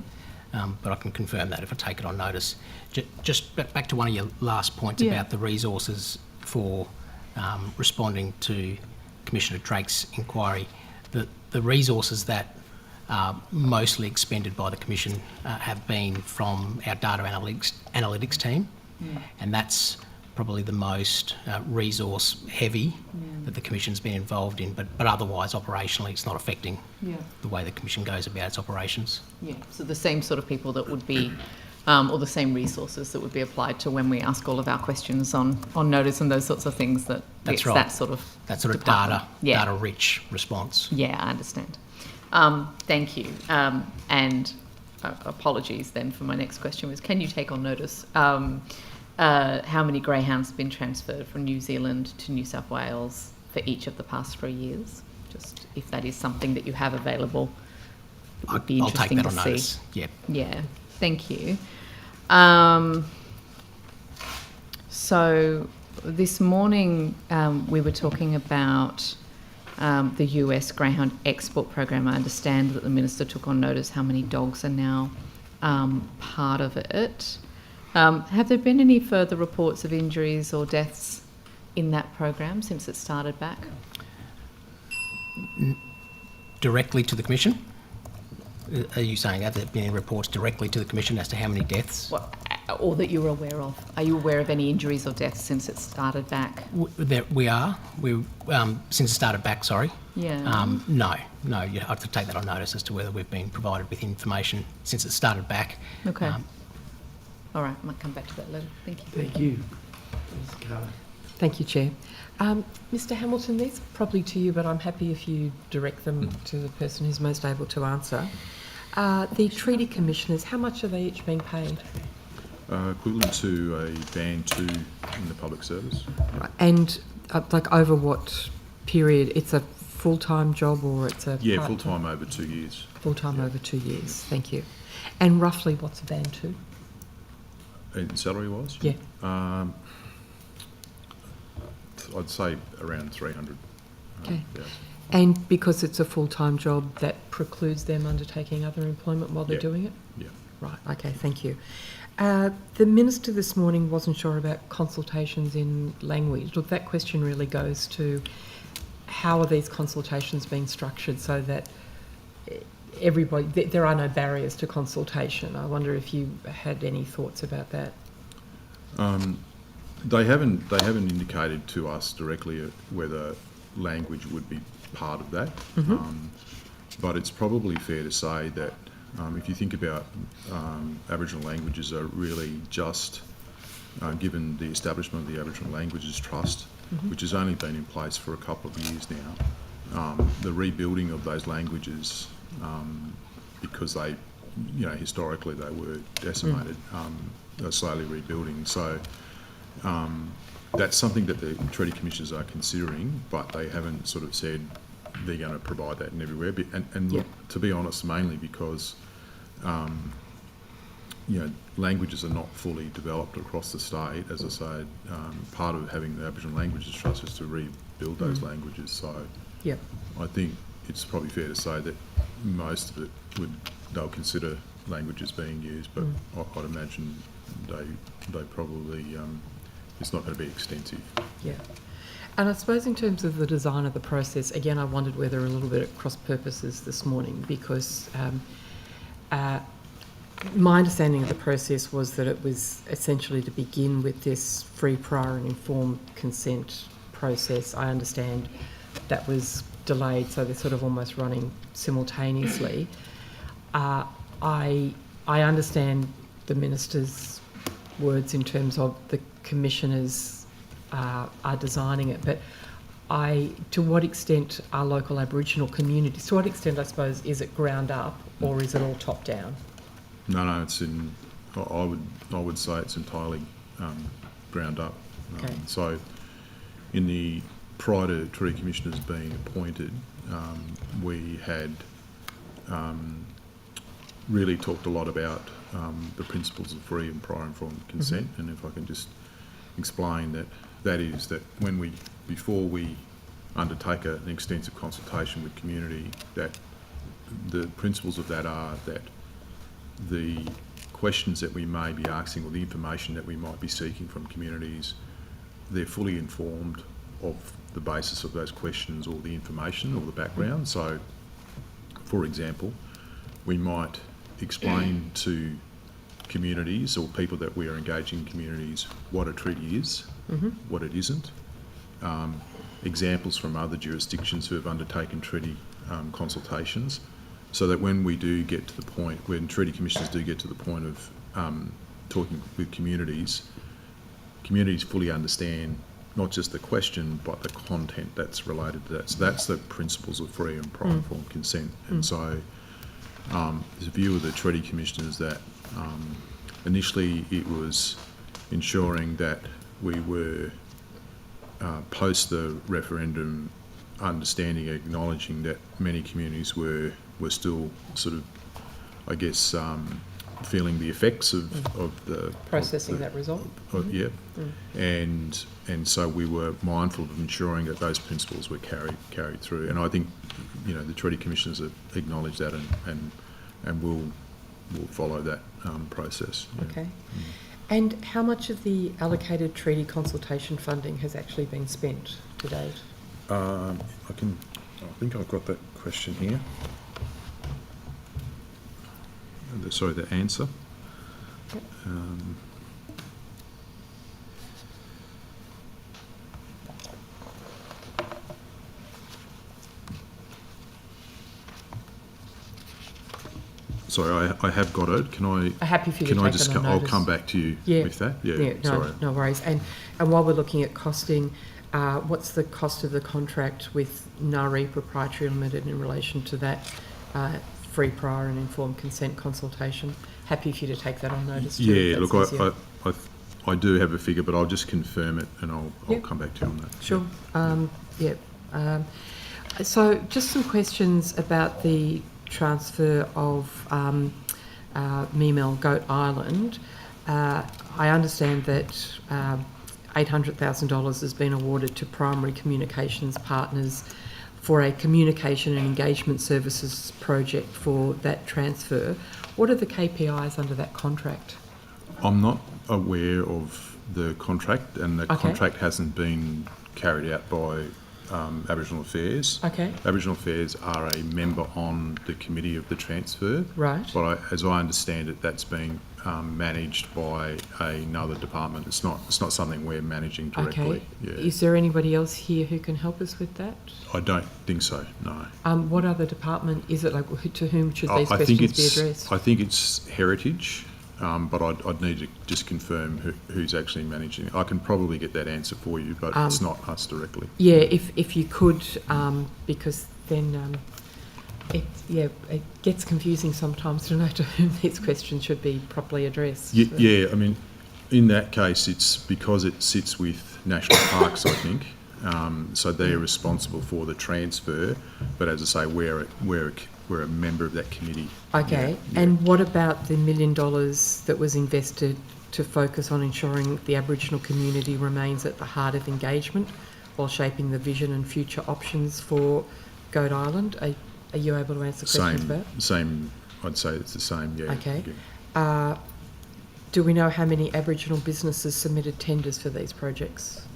But I can confirm that if I take it on notice. Just back to one of your last points about the resources for responding to Commissioner Drake's inquiry, the resources that are mostly expended by the Commission have been from our data analytics team, and that's probably the most resource heavy that the Commission's been involved in, but otherwise operationally it's not affecting the way the Commission goes about its operations. Yeah, so the same sort of people that would be, or the same resources that would be applied to when we ask all of our questions on notice and those sorts of things. That's right. That sort of data rich response. Yeah, I understand. Thank you. And apologies then for my next question was, can you take on notice how many greyhounds have been transferred from New Zealand to New South Wales for each of the past 3 years? Just if that is something that you have available, it would be interesting to see. I'll take that on notice. Yep. Yeah, thank you. So this morning we were talking about the US Greyhound Export Program. I understand that the Minister took on notice how many dogs are now part of it. Have there been any further reports of injuries or deaths in that program since it started back? Directly to the Commission? Are you saying have there been any reports directly to the Commission as to how many deaths? Or that you're aware of? Are you aware of any injuries or deaths since it started back? We are. Since it started back, sorry. Yeah. No, you have to take that on notice as to whether we've been provided with information since it started back. Okay. All right, I might come back to that later. Thank you. Thank you. Thank you, Chair. Mr Hamilton, these are probably to you, but I'm happy if you direct them to the person who's most able to answer. The treaty commissioners, how much are they each being paid? Equivalent to a band 2 in the public service. Right. And like over what period? It's a full-time job or it's a Yeah, part-time? full-time over 2 years. Full-time over 2 years, thank you. And roughly what's a band 2? And salary-wise? Yeah. I'd say around 300. Okay. Yeah. And because it's a full-time job, that precludes them undertaking other employment while they're doing it? Yeah. Right, okay, thank you. The Minister this morning wasn't sure about consultations in language. Look, that question really goes to how are these consultations being structured so that everybody, there are no barriers to consultation. I wonder if you had any thoughts about that. They haven't indicated to us directly whether language would be part of that. But it's probably fair to say that if you think about Aboriginal languages are really just given the establishment of the Aboriginal Languages Trust, which has only been in place for a couple of years now, the rebuilding of those languages, because they, historically they were decimated, are slowly rebuilding. So that's something that the treaty commissioners are considering, but they haven't sort of said they're going to provide that in everywhere. And look, to be honest, mainly because languages are not fully developed across the state. As I say, part of having the Aboriginal Languages Trust is to rebuild those languages. So I think it's probably fair to say that most of it they'll consider languages being used, but I'd imagine they probably it's not going to be extensive. Yeah. And I suppose in terms of the design of the process, again, I wondered whether a little bit at cross purposes this morning, because my understanding of the process was that it was essentially to begin with this free, prior and informed consent process. I understand that was delayed, so they're sort of almost running simultaneously. I understand the Minister's words in terms of the commissioners are designing it, but to what extent are local Aboriginal communities, to what extent, I suppose, is it ground up or is it all top down? No, it's I would say it's entirely ground up. Okay. So prior to treaty commissioners being appointed, we had really talked a lot about the principles of free and prior informed consent, and if I can just explain that is that before we undertake an extensive consultation with community, that the principles of that are that the questions that we may be asking or the information that we might be seeking from communities, they're fully informed the basis of those questions or the information or the background. So, for example, we might explain to communities or people that we are engaging in communities what a treaty is, what it isn't, examples from other jurisdictions who have undertaken treaty consultations, so that when we do get to the point, when treaty commissioners do get to the point of talking with communities, communities fully understand not just the question but the content that's related to that. So that's the principles of free and prior informed consent. And so there's a view of the treaty commissioners that initially it was ensuring that we were post the referendum understanding, acknowledging that many communities were still sort of, I guess, feeling the effects of the Processing that result. Yeah, and so we were mindful of ensuring that those principles were carried through. And I think, you know, the treaty commissioners have acknowledged that and will follow that process. Yeah. Okay. And how much of the allocated treaty consultation funding has actually been spent to date? I think I've got that question here. Sorry, the answer. Yep. Sorry, I have got it. Can I? Happy for you to take that on I'll notice. come back to you with that. Yeah. No, Sorry. no worries. And while we're looking at costing, what's the cost of the contract with Nari Proprietary Limited in relation to that free, prior and informed consent consultation? Happy for you to take that on notice too. Yeah, if look, that's I do have a figure, but I'll just confirm it and I'll come back to you on that. Sure. So just some questions about the transfer of Memel Goat Island. I understand that $800,000 has been awarded to primary communications partners for a communication and engagement services project for that transfer. What are the KPIs under that contract? I'm not aware of the contract, and the contract hasn't been carried out by Aboriginal Affairs. Okay. Aboriginal Affairs are a member on the committee of the transfer. Right. But as I understand it, that's being managed by another department. It's not something we're managing directly. Okay. Yeah. Is there anybody else here who can help us with that? I don't think so. No. What other department is it? Like, to whom should these questions be addressed? I think it's Heritage. But I'd need to just confirm who's actually managing it. I can probably get that answer for you, but it's not us directly. Yeah, if you could, because then it gets confusing sometimes to know to whom these questions should be properly addressed. Yeah, I mean, in that case, it's because it sits with National Parks, I think. So they're responsible for the transfer, but as I say, we're a member of that committee. Okay, Yeah. and what about the $1 million that was invested to focus on ensuring the Aboriginal community remains at the heart of engagement while shaping the vision and future options for Goat Island? Are you able to answer questions about that? Same, I'd say it's the same, yeah. Okay. Do we know how many Aboriginal businesses submitted tenders for these projects?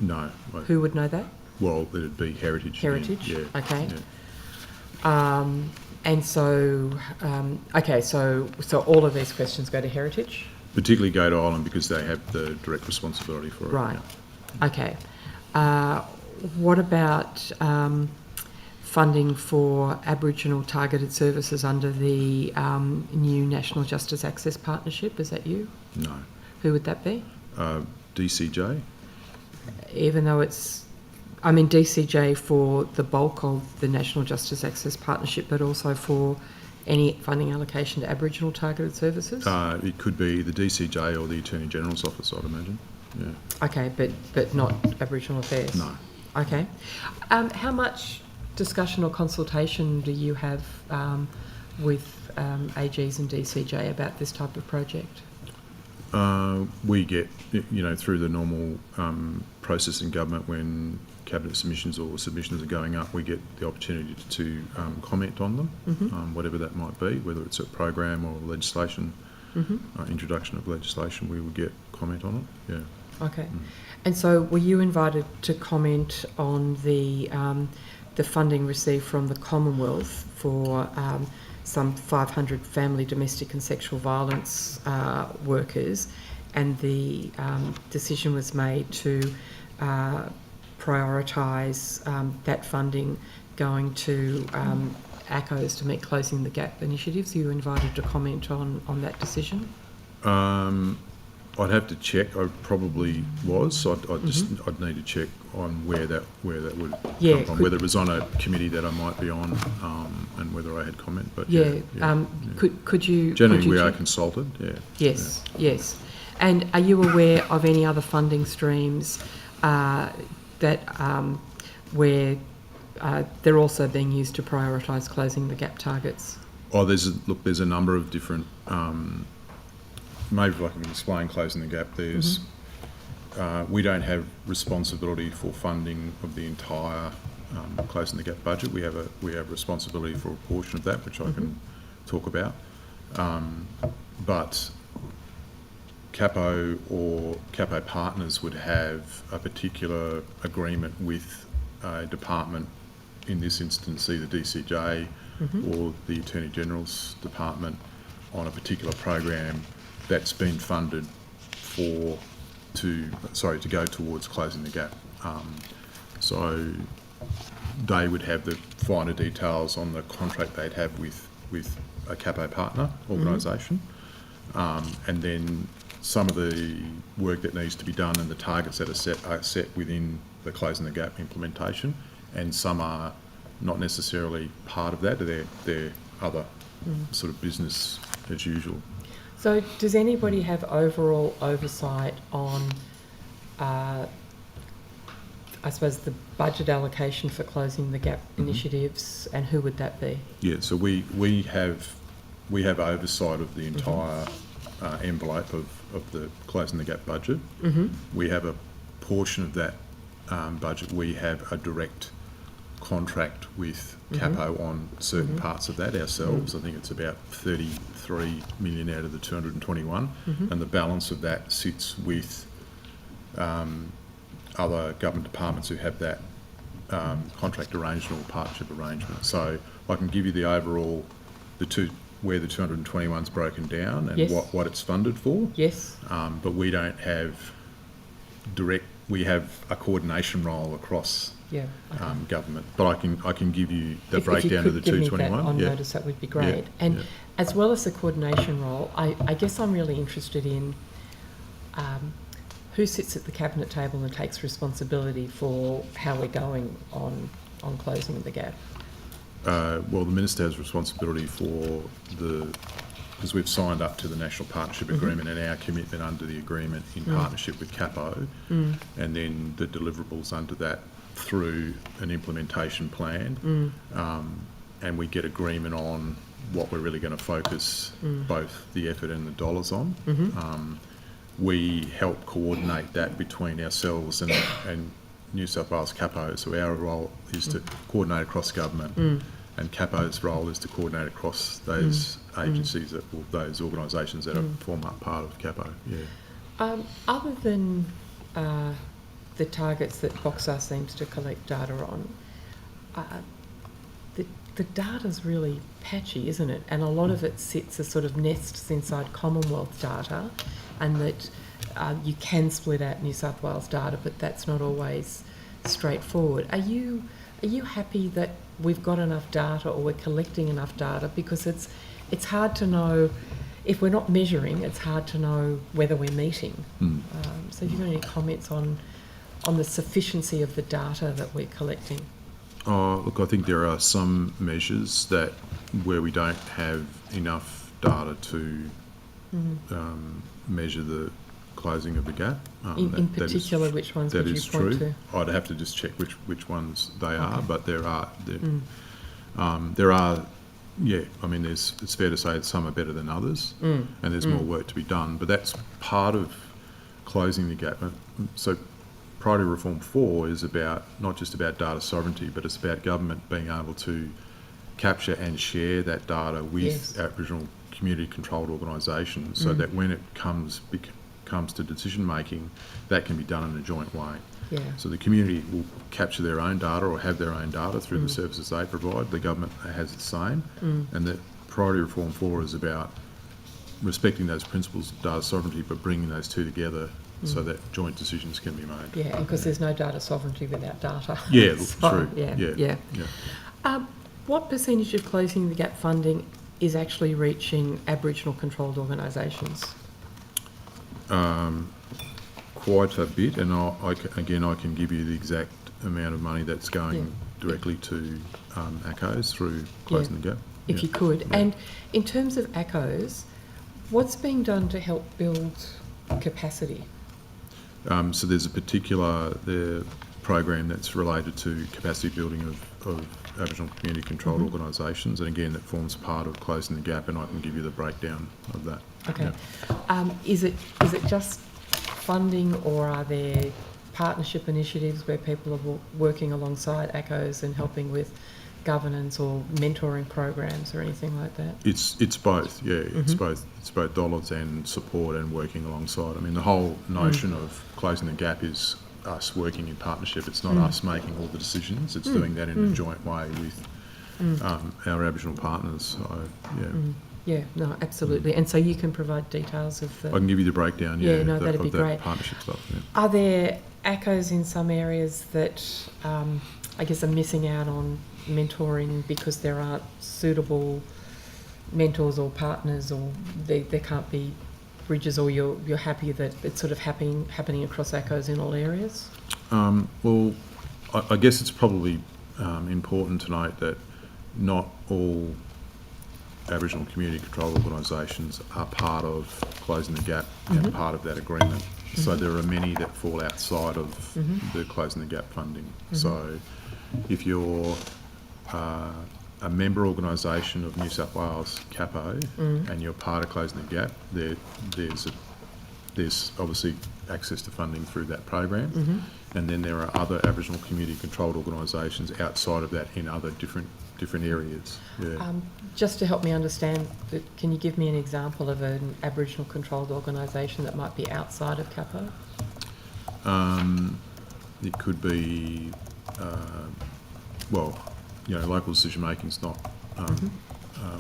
No. Who would know that? Well, it'd be Heritage. Heritage? Yeah. Okay. Yeah. And so, so all of these questions go to Heritage? Particularly Goat Island because they have the direct responsibility for it. Right. Yeah. Okay. What about funding for Aboriginal targeted services under the new National Justice Access Partnership? Is that you? No. Who would that be? DCJ. Even though it's, I mean, DCJ for the bulk of the National Justice Access Partnership, but also for any funding allocation to Aboriginal targeted services? It could be the DCJ or the Attorney General's Office, I'd imagine. Yeah. Okay, but not Aboriginal Affairs? No. Okay. How much discussion or consultation do you have with AGs and DCJ about this type of project? We get, through the normal process in government when cabinet submissions or submissions are going up, we get the opportunity to comment on them, whatever that might be, whether it's a program or legislation, introduction of legislation, we would get comment on it, yeah. Okay. And so were you invited to comment on the funding received from the Commonwealth for some 500 family, domestic and sexual violence workers, and the decision was made to prioritise that funding going to ACCOs to meet Closing the Gap initiatives? Are you invited to comment on that decision? I'd have to check. I probably was. So I'd need to check on where that would come from. Whether it was on a committee that I might be on, and whether I had comment. But could you? Generally, we are consulted. Yeah. Yes. Yes. And are you aware of any other funding streams that where they're also being used to prioritise Closing the Gap targets? Oh, there's a number of different. Maybe if I can explain Closing the Gap. There's we don't have responsibility for funding of the entire Closing the Gap budget. We have responsibility for a portion of that, which I can talk about. But Capo or Capo partners would have a particular agreement with a department, in this instance either DCJ or the Attorney General's department, on a particular program that's been funded to go towards Closing the Gap. So they would have the finer details on the contract they'd have with a Capo partner organisation, and then some of the work that needs to be done and the targets that are set within the Closing the Gap implementation, and some are not necessarily part of that. They're other sort of business as usual. So does anybody have overall oversight on, I suppose, the budget allocation for Closing the Gap initiatives, and who would that be? Yeah, so we have oversight of the entire envelope of the Closing the Gap budget. We have a portion of that budget. We have a direct contract with Capo on certain parts of that ourselves. I think it's about 33 million out of the 221, and the balance of that sits with other government departments who have that contract arrangement or partnership arrangement. So I can give you the overall, where the 221's broken down and what it's funded for. Yes. But we don't have we have a coordination role across government. But I can give you the breakdown of the 221. If you could give me that on notice, that would be great. And as well as the coordination role, I guess I'm really interested in who sits at the Cabinet table and takes responsibility for how we're going on Closing the Gap. Well, the Minister has responsibility for because we've signed up to the National Partnership Agreement and our commitment under the agreement in partnership with Capo, and then the deliverables under that through an implementation plan, and we get agreement on what we're really going to focus both the effort and the dollars on. We help coordinate that between ourselves and New South Wales Capo, so our role is to coordinate across government, and Capo's role is to coordinate across those agencies, those organisations that form up part of Capo. Other than the targets that Boxar seems to collect data on, the data's really patchy, isn't it? And a lot of it sits as sort of nests inside Commonwealth data, and that you can split out New South Wales data, but that's not always straightforward. Are you happy that we've got enough data, or we're collecting enough data? Because it's hard to know, if we're not measuring, it's hard to know whether we're meeting. So have you got any comments on the sufficiency of the data that we're collecting? Look, I think there are some measures where we don't have enough data to measure the closing of the gap. In particular, which ones would you point to? I'd have to just check which ones they are, but there are. Yeah, I mean, it's fair to say that some are better than others, and there's more work to be done. But that's part of closing the gap. So Priority Reform 4 is not just about data sovereignty, but it's about government being able to capture and share that data with Aboriginal community-controlled organisations, so that when it comes to decision making, that can be done in a joint way. Yeah. So the community will capture their own data or have their own data through the services they provide. The government has the same. And the Priority Reform 4 is about respecting those principles of data sovereignty, but bringing those two together so that joint decisions can be made. Yeah, because there's no data sovereignty without data. Yeah, So, true. Yeah. What percentage of Closing the Gap funding is actually reaching Aboriginal controlled organisations? Quite a bit, and I can give you the exact amount of money that's going directly to ACOs through Closing the Gap. If you could. Yeah. And in terms of ACOs, what's being done to help build capacity? So there's a particular program that's related to capacity building of Aboriginal community controlled organisations, and again that forms part of Closing the Gap, and I can give you the breakdown of that. Okay. Is it just funding, or are there partnership initiatives where people are working alongside ACOs and helping with governance or mentoring programs or anything like that? It's both, yeah. It's both dollars and support and working alongside. I mean, the whole notion of Closing the Gap is us working in partnership. It's not us making all the decisions. It's doing that in a joint way with our Aboriginal partners. So, yeah. Yeah, no, absolutely. And so you can provide details of the... I can give you the breakdown, that'd be great. Partnership stuff. Yeah. Are there ACOs in some areas that I guess are missing out on mentoring because there aren't suitable mentors or partners, or there can't be bridges, or you're happy that it's sort of happening across ACOs in all areas? Well, I guess it's probably important to note that not all Aboriginal community controlled organisations are part of Closing the Gap and part of that agreement. So there are many that fall outside of the Closing the Gap funding. So if you're a member organisation of New South Wales CAPO and you're part of Closing the Gap, there's obviously access to funding through that program. And then there are other Aboriginal community controlled organisations outside of that in other different areas. Yeah. Just to help me understand, can you give me an example of an Aboriginal controlled organisation that might be outside of CAPO? It could be, local decision making is not,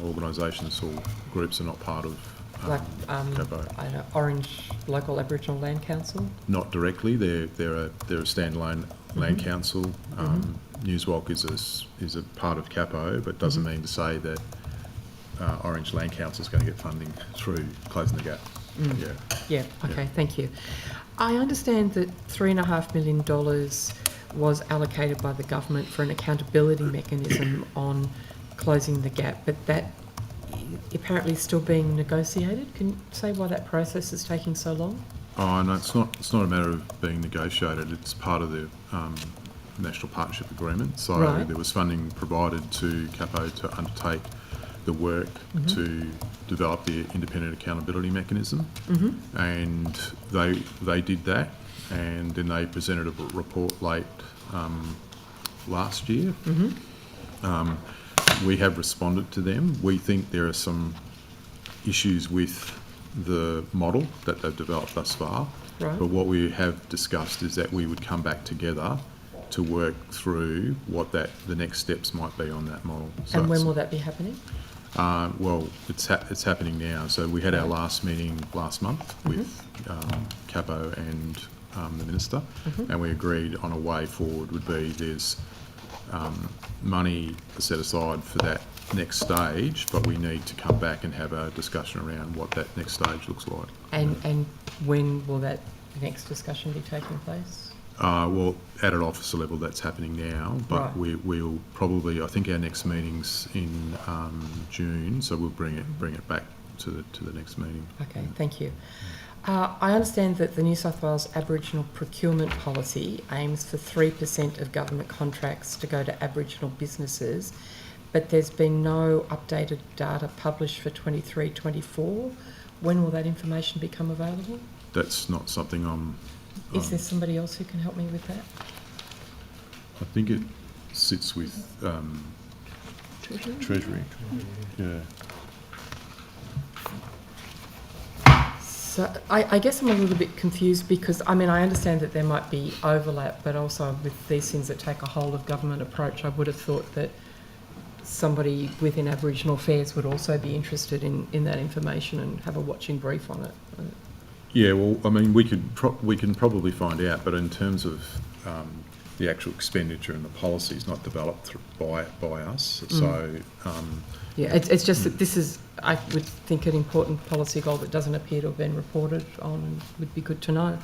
organisations or groups are not part of CAPO. I don't know, Orange Local Aboriginal Land Council? Not directly. They're a standalone land council. Newswalk is a part of CAPO, but doesn't mean to say that Orange Land Council is going to get funding through Closing the Gap. Yeah. Okay. Thank you. I understand that $3.5 million was allocated by the government for an accountability mechanism on Closing the Gap, but that apparently is still being negotiated. Can you say why that process is taking so long? Oh no, it's not a matter of being negotiated. It's part of the National Partnership Agreement. So there was funding provided to CAPO to undertake the work to develop the independent accountability mechanism, and they did that, and then they presented a report late last year. We have responded to them. We think there are some issues with the model that they've developed thus far, but what we have discussed is that we would come back together to work through what the next steps might be on that model. So and when will that be happening? Well, it's happening now. So we had our last meeting last month with CAPO and the Minister, and we agreed on a way forward would be there's money set aside for that next stage, but we need to come back and have a discussion around what that next stage looks like. And when will that next discussion be taking place? Well, at an officer level, that's happening now, but we'll probably, I think our next meeting's in June, so we'll bring it back to the next meeting. Okay, thank you. I understand that the New South Wales Aboriginal procurement policy aims for 3% of government contracts to go to Aboriginal businesses, but there's been no updated data published for 23-24. When will that information become available? That's not something Is there somebody else who can help me with that? I think it sits with Treasury. Yeah. So I guess I'm a little bit confused because, I mean, I understand that there might be overlap, but also with these things that take a whole of government approach, I would have thought that somebody within Aboriginal Affairs would also be interested in that information and have a watching brief on it. Yeah, well, I mean, we can probably find out, but in terms of the actual expenditure and the policy is not developed by us. So yeah, it's just that this is, I would think, an important policy goal that doesn't appear to have been reported on and would be good to know.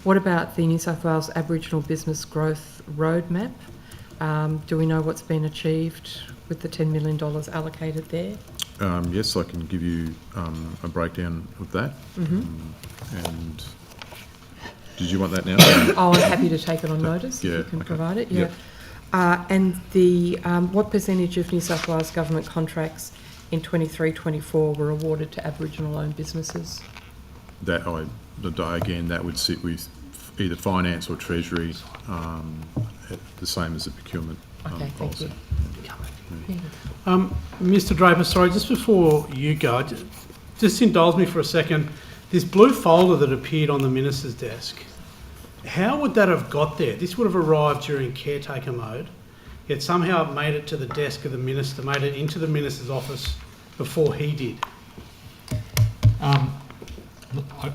What about the New South Wales Aboriginal Business Growth Roadmap? Do we know what's been achieved with the $10 million allocated there? Yes, I can give you a breakdown of that. And did you want that now? Oh, I'm happy to take it on notice if you can provide it. Yeah. And the what percentage of New South Wales government contracts in 23-24 were awarded to Aboriginal-owned businesses? That would sit with either finance or treasury, the same as the procurement policy. Mr. Draper, sorry, just before you go, just indulge me for a second. This blue folder that appeared on the minister's desk, how would that have got there? This would have arrived during caretaker mode, yet somehow it made it to the desk of the minister, made it into the minister's office before he did.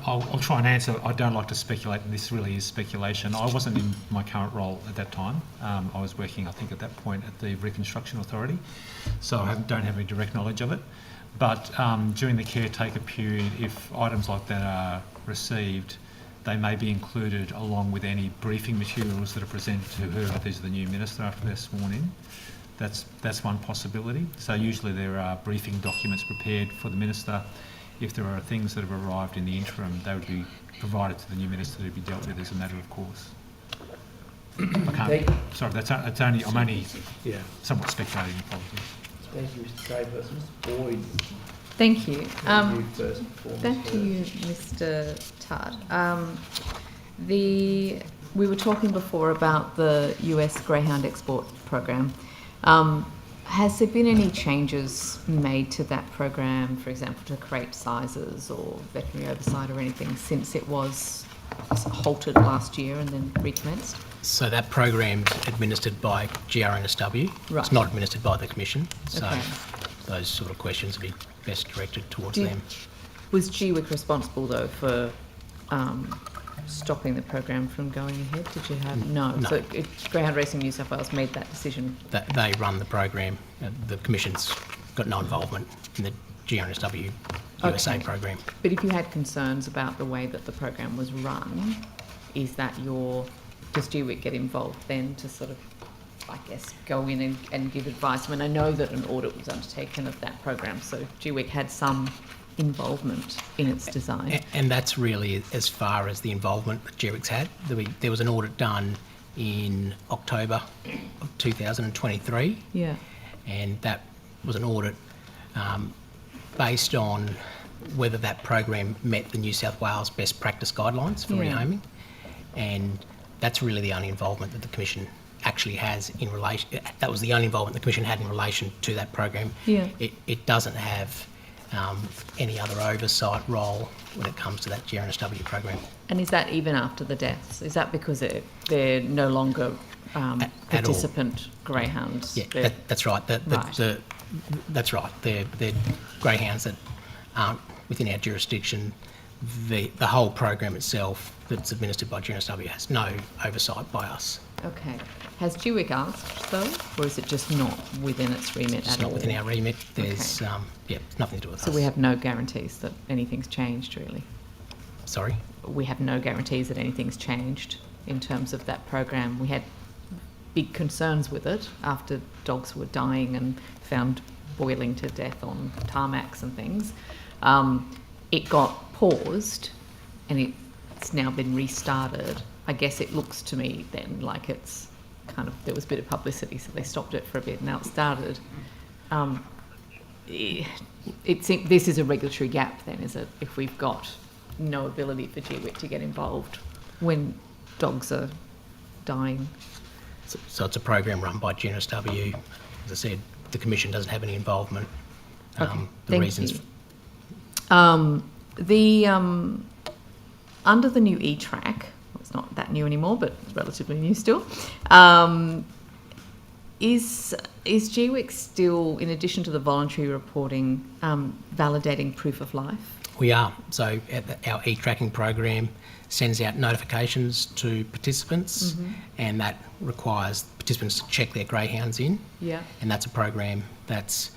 I'll try and answer. I don't like to speculate, and this really is speculation. I wasn't in my current role at that time. I was working, I think, at that point at the Reconstruction Authority, so I don't have any direct knowledge of it. But during the caretaker period, if items like that are received, they may be included along with any briefing materials that are presented to her. These are the new minister after they're sworn in. That's one possibility. So usually there are briefing documents prepared for the minister. If there are things that have arrived in the interim, they would be provided to the new minister to be dealt with as a matter of course. I can't. Sorry, I'm only somewhat speculating. Apologies. Thank you, Mr. Draper. Mr. Boyd. Thank you. First and foremost, Back to you, Mr. Tudd. We were talking before about the US Greyhound export program. Has there been any changes made to that program, for example, to crate sizes or veterinary oversight or anything since it was halted last year and then recommenced? So that program's administered by GRNSW. Right. It's not administered by the Commission. So Okay. those sort of questions would be best directed towards them. Was GWIC responsible, though, for stopping the program from going ahead? Did you have... No. So Greyhound Racing New South Wales made that decision? They run the program. The Commission's got no involvement in the GRNSW USA program. But if you had concerns about the way that the program was run, does GWIC get involved then to sort of, I guess, go in and give advice? I mean, I know that an audit was undertaken of that program, so GWIC had some involvement in its design. And that's really as far as the involvement that GWIC's had. There was an audit done in October of 2023. Yeah. And that was an audit based on whether that program met the New South Wales best practice guidelines for rehoming. And that's really the only involvement that the Commission actually has in relation. That was the only involvement the Commission had in relation to that program. Yeah. It doesn't have any other oversight role when it comes to that GRNSW program. And is that even after the deaths? Is that because they're no longer participant greyhounds? Yeah, that's right. That's right. They're greyhounds that aren't within our jurisdiction. The whole program itself that's administered by GRNSW has no oversight by us. Okay. Has GWIC asked, though, or is it just not within its remit at all? It's not within our remit. There's, nothing to do with us. So we have no guarantees that anything's changed, really? Sorry? We have no guarantees that anything's changed in terms of that program. We had big concerns with it after dogs were dying and found boiling to death on tarmacs and things. It got paused and it's now been restarted. I guess it looks to me then like it's kind of, there was a bit of publicity, so they stopped it for a bit and now it's started. This is a regulatory gap then, is it? If we've got no ability for GWIC to get involved when dogs are dying. So it's a program run by GRNSW. As I said, the Commission doesn't have any involvement. Okay. The reasons. Under the new E-track, well, it's not that new anymore, but it's relatively new still. Is GWIC still, in addition to the voluntary reporting, validating proof of life? We are. So our e-tracking program sends out notifications to participants, and that requires participants to check their greyhounds in. Yeah. And that's a program that's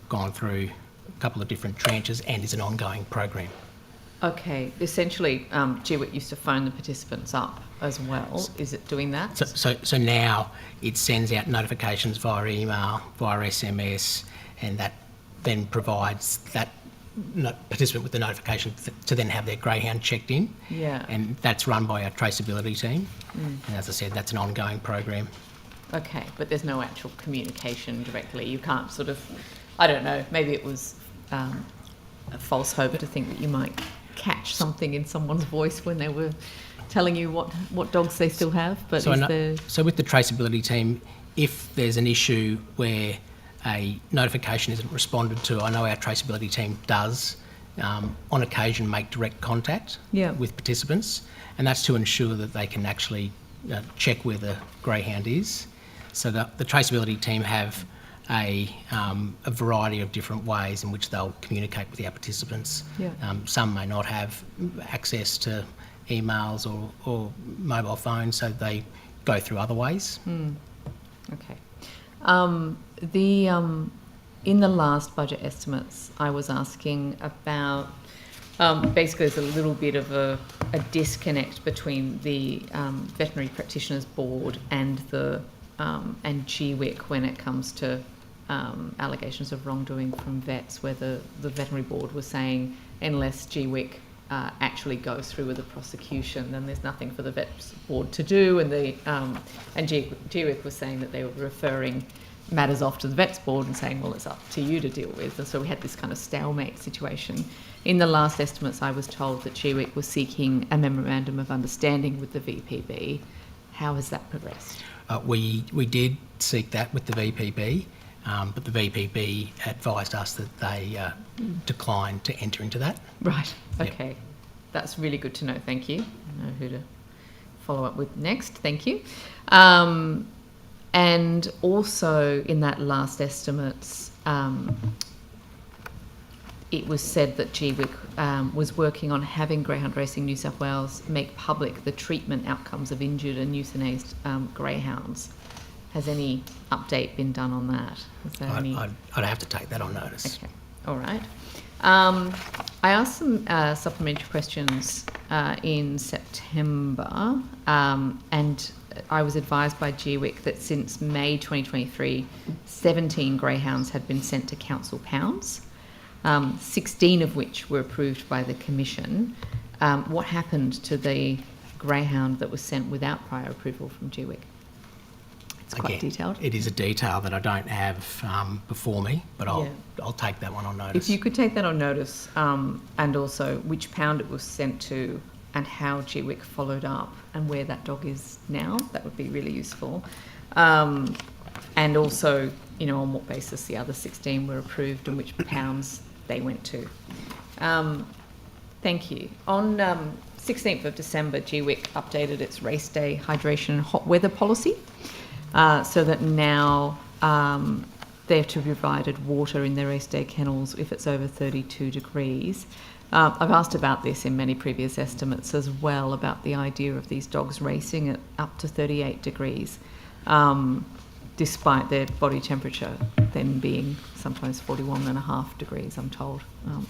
gone through a couple of different tranches and is an ongoing program. Okay. Essentially, GWIC used to phone the participants up as well. Is it doing that? So now it sends out notifications via email, via SMS, and that then provides that participant with the notification to then have their greyhound checked in. Yeah. And that's run by our traceability team. And as I said, that's an ongoing program. Okay, but there's no actual communication directly. You can't sort of, I don't know, maybe it was a false hope to think that you might catch something in someone's voice when they were telling you what dogs they still have. But so with the traceability team, if there's an issue where a notification isn't responded to, I know our traceability team does on occasion make direct contact with participants, and that's to ensure that they can actually check where the greyhound is. So the traceability team have a variety of different ways in which they'll communicate with our participants. Yeah. Some may not have access to emails or mobile phones, so they go through other ways. Okay. In the last budget estimates, I was asking about basically there's a little bit of a disconnect between the Veterinary Practitioners Board and and GWIC when it comes to allegations of wrongdoing from vets, where the Veterinary Board was saying unless GWIC actually goes through with the prosecution, then there's nothing for the Vets Board to do, and GWIC was saying that they were referring matters off to the Vets Board and saying, well, it's up to you to deal with. And so we had this kind of stalemate situation. In the last estimates, I was told that GWIC was seeking a memorandum of understanding with the VPB. How has that progressed? We did seek that with the VPB, but the VPB advised us that they declined to enter into that. Right, okay. Yep. That's really good to know, thank you. I know who to follow up with next, thank you. And also in that last estimates, it was said that GWIC was working on having Greyhound Racing New South Wales make public the treatment outcomes of injured and euthanized greyhounds. Has any update been done on that? Is there I'd have to take that on notice. Okay, all right. I asked some supplementary questions in September, and I was advised by GWIC that since May 2023, 17 greyhounds had been sent to council pounds, 16 of which were approved by the Commission. What happened to the greyhound that was sent without prior approval from GWIC? It's quite detailed. It is a detail that I don't have before me, but I'll take that one on notice. If you could take that on notice, and also which pound it was sent to and how GWIC followed up and where that dog is now, that would be really useful. And also, on what basis the other 16 were approved and which pounds they went to. Thank you. On 16th of December, GWIC updated its race day hydration and hot weather policy, so that now they're to be provided water in their race day kennels if it's over 32 degrees. I've asked about this in many previous estimates as well, about the idea of these dogs racing at up to 38 degrees, despite their body temperature then being sometimes 41.5 degrees, I'm told,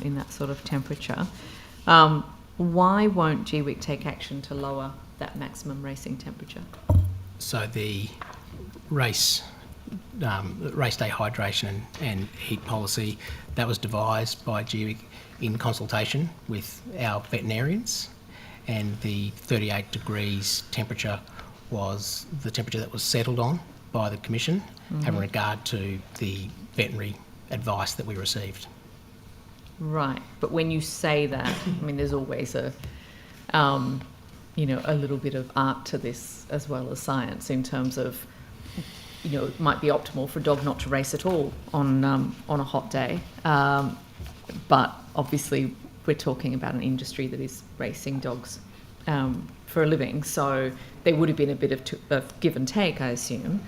in that sort of temperature. Why won't GWIC take action to lower that maximum racing temperature? So the race day hydration and heat policy, that was devised by GWIC in consultation with our veterinarians, and the 38 degrees temperature was the temperature that was settled on by the Commission, having regard to the veterinary advice that we received. Right, but when you say that, there's always a little bit of art to this as well as science, in terms of, it might be optimal for a dog not to race at all on a hot day, but obviously we're talking about an industry that is racing dogs for a living, so there would have been a bit of give and take, I assume.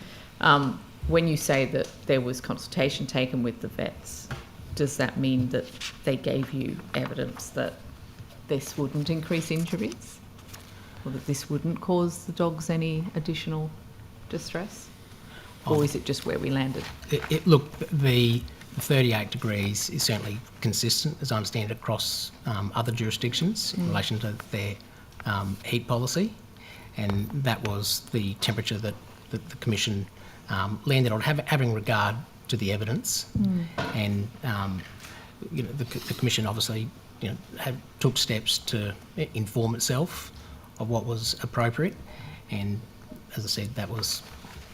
When you say that there was consultation taken with the vets, does that mean that they gave you evidence that this wouldn't increase injuries, or that this wouldn't cause the dogs any additional distress? Or is it just where we landed? Look, the 38 degrees is certainly consistent, as I understand it, across other jurisdictions in relation to their heat policy, and that was the temperature that the Commission landed on, having regard to the evidence. And the Commission obviously took steps to inform itself of what was appropriate, and as I said, that was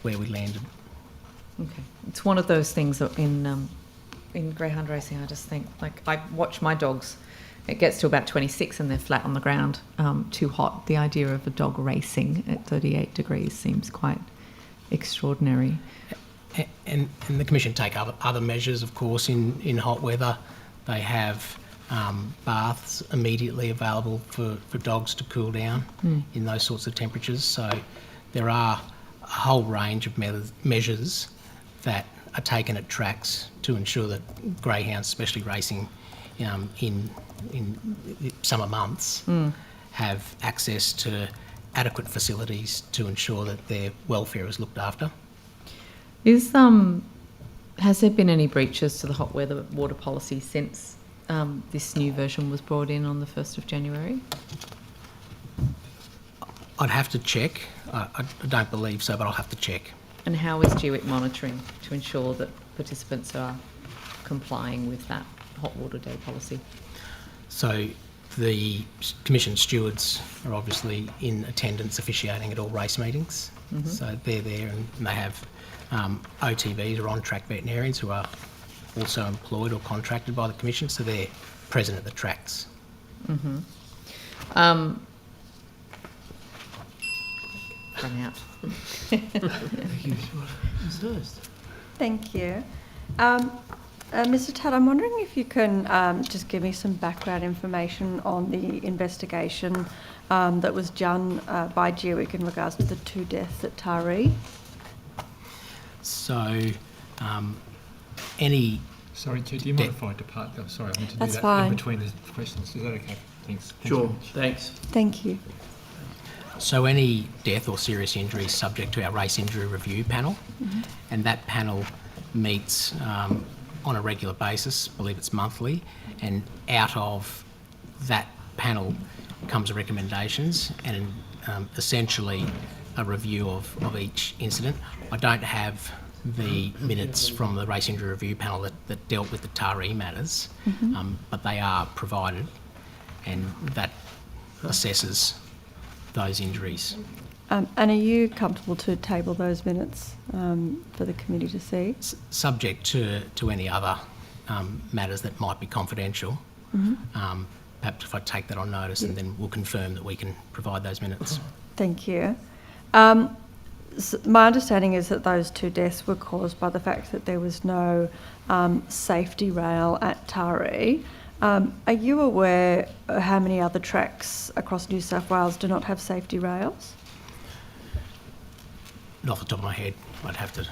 where we landed. Okay, it's one of those things that in greyhound racing, I just think, like, I watch my dogs. It gets to about 26 and they're flat on the ground, too hot. The idea of a dog racing at 38 degrees seems quite extraordinary. And the Commission take other measures, of course, in hot weather. They have baths immediately available for dogs to cool down in those sorts of temperatures. So there are a whole range of measures that are taken at tracks to ensure that greyhounds, especially racing in summer months, have access to adequate facilities to ensure that their welfare is looked after. Has there been any breaches to the hot weather water policy since this new version was brought in on the 1st of January? I'd have to check. I don't believe so, but I'll have to check. And how is GWIC monitoring to ensure that participants are complying with that hot water day policy? So the Commission stewards are obviously in attendance officiating at all race meetings. So they're there, and they have OTVs, or on-track veterinarians, who are also employed or contracted by the Commission, so they're present at the tracks. Run out. Thank you. Mr. Tutt, I'm wondering if you can just give me some background information on the investigation that was done by GWIC in regards to the 2 deaths at Taree. So, any... Sorry, Chair, do you mind if I depart? I'm sorry, I meant to That's do that fine. in between the questions. Is that okay? Thanks. Sure, thanks. Thank you. So any death or serious injury is subject to our race injury review panel, and that panel meets on a regular basis. I believe it's monthly, and out of that panel comes recommendations and essentially a review of each incident. I don't have the minutes from the race injury review panel that dealt with the Taree matters, but they are provided, and that assesses those injuries. And are you comfortable to table those minutes for the committee to see? Subject to any other matters that might be confidential. Perhaps if I take that on notice, and then we'll confirm that we can provide those minutes. Thank you. My understanding is that those 2 deaths were caused by the fact that there was no safety rail at Taree. Are you aware how many other tracks across New South Wales do not have safety rails? Not off the top of my head, I'd have to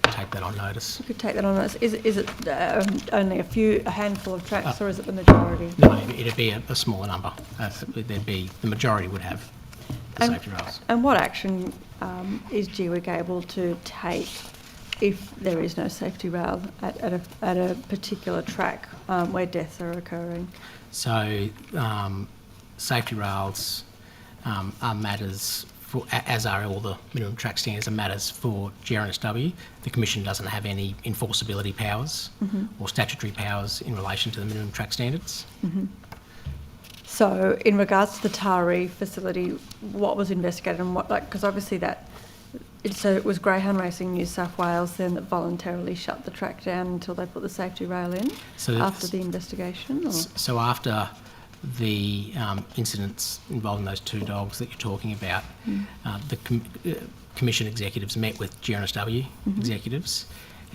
take that on notice. You could take that on notice. Is it only a handful of tracks, or is it the majority? No, it'd be a smaller number. The majority would have the safety rails. And what action is GWIC able to take if there is no safety rail at a particular track where deaths are occurring? So safety rails are matters for, as are all the minimum track standards, are matters for GRNSW. The Commission doesn't have any enforceability powers or statutory powers in relation to the minimum track standards. So in regards to the Taree facility, what was investigated and what, because obviously so it was Greyhound Racing New South Wales then that voluntarily shut the track down until they put the safety rail in after the investigation? Or? So after the incidents involving those 2 dogs that you're talking about, the Commission executives met with GRNSW executives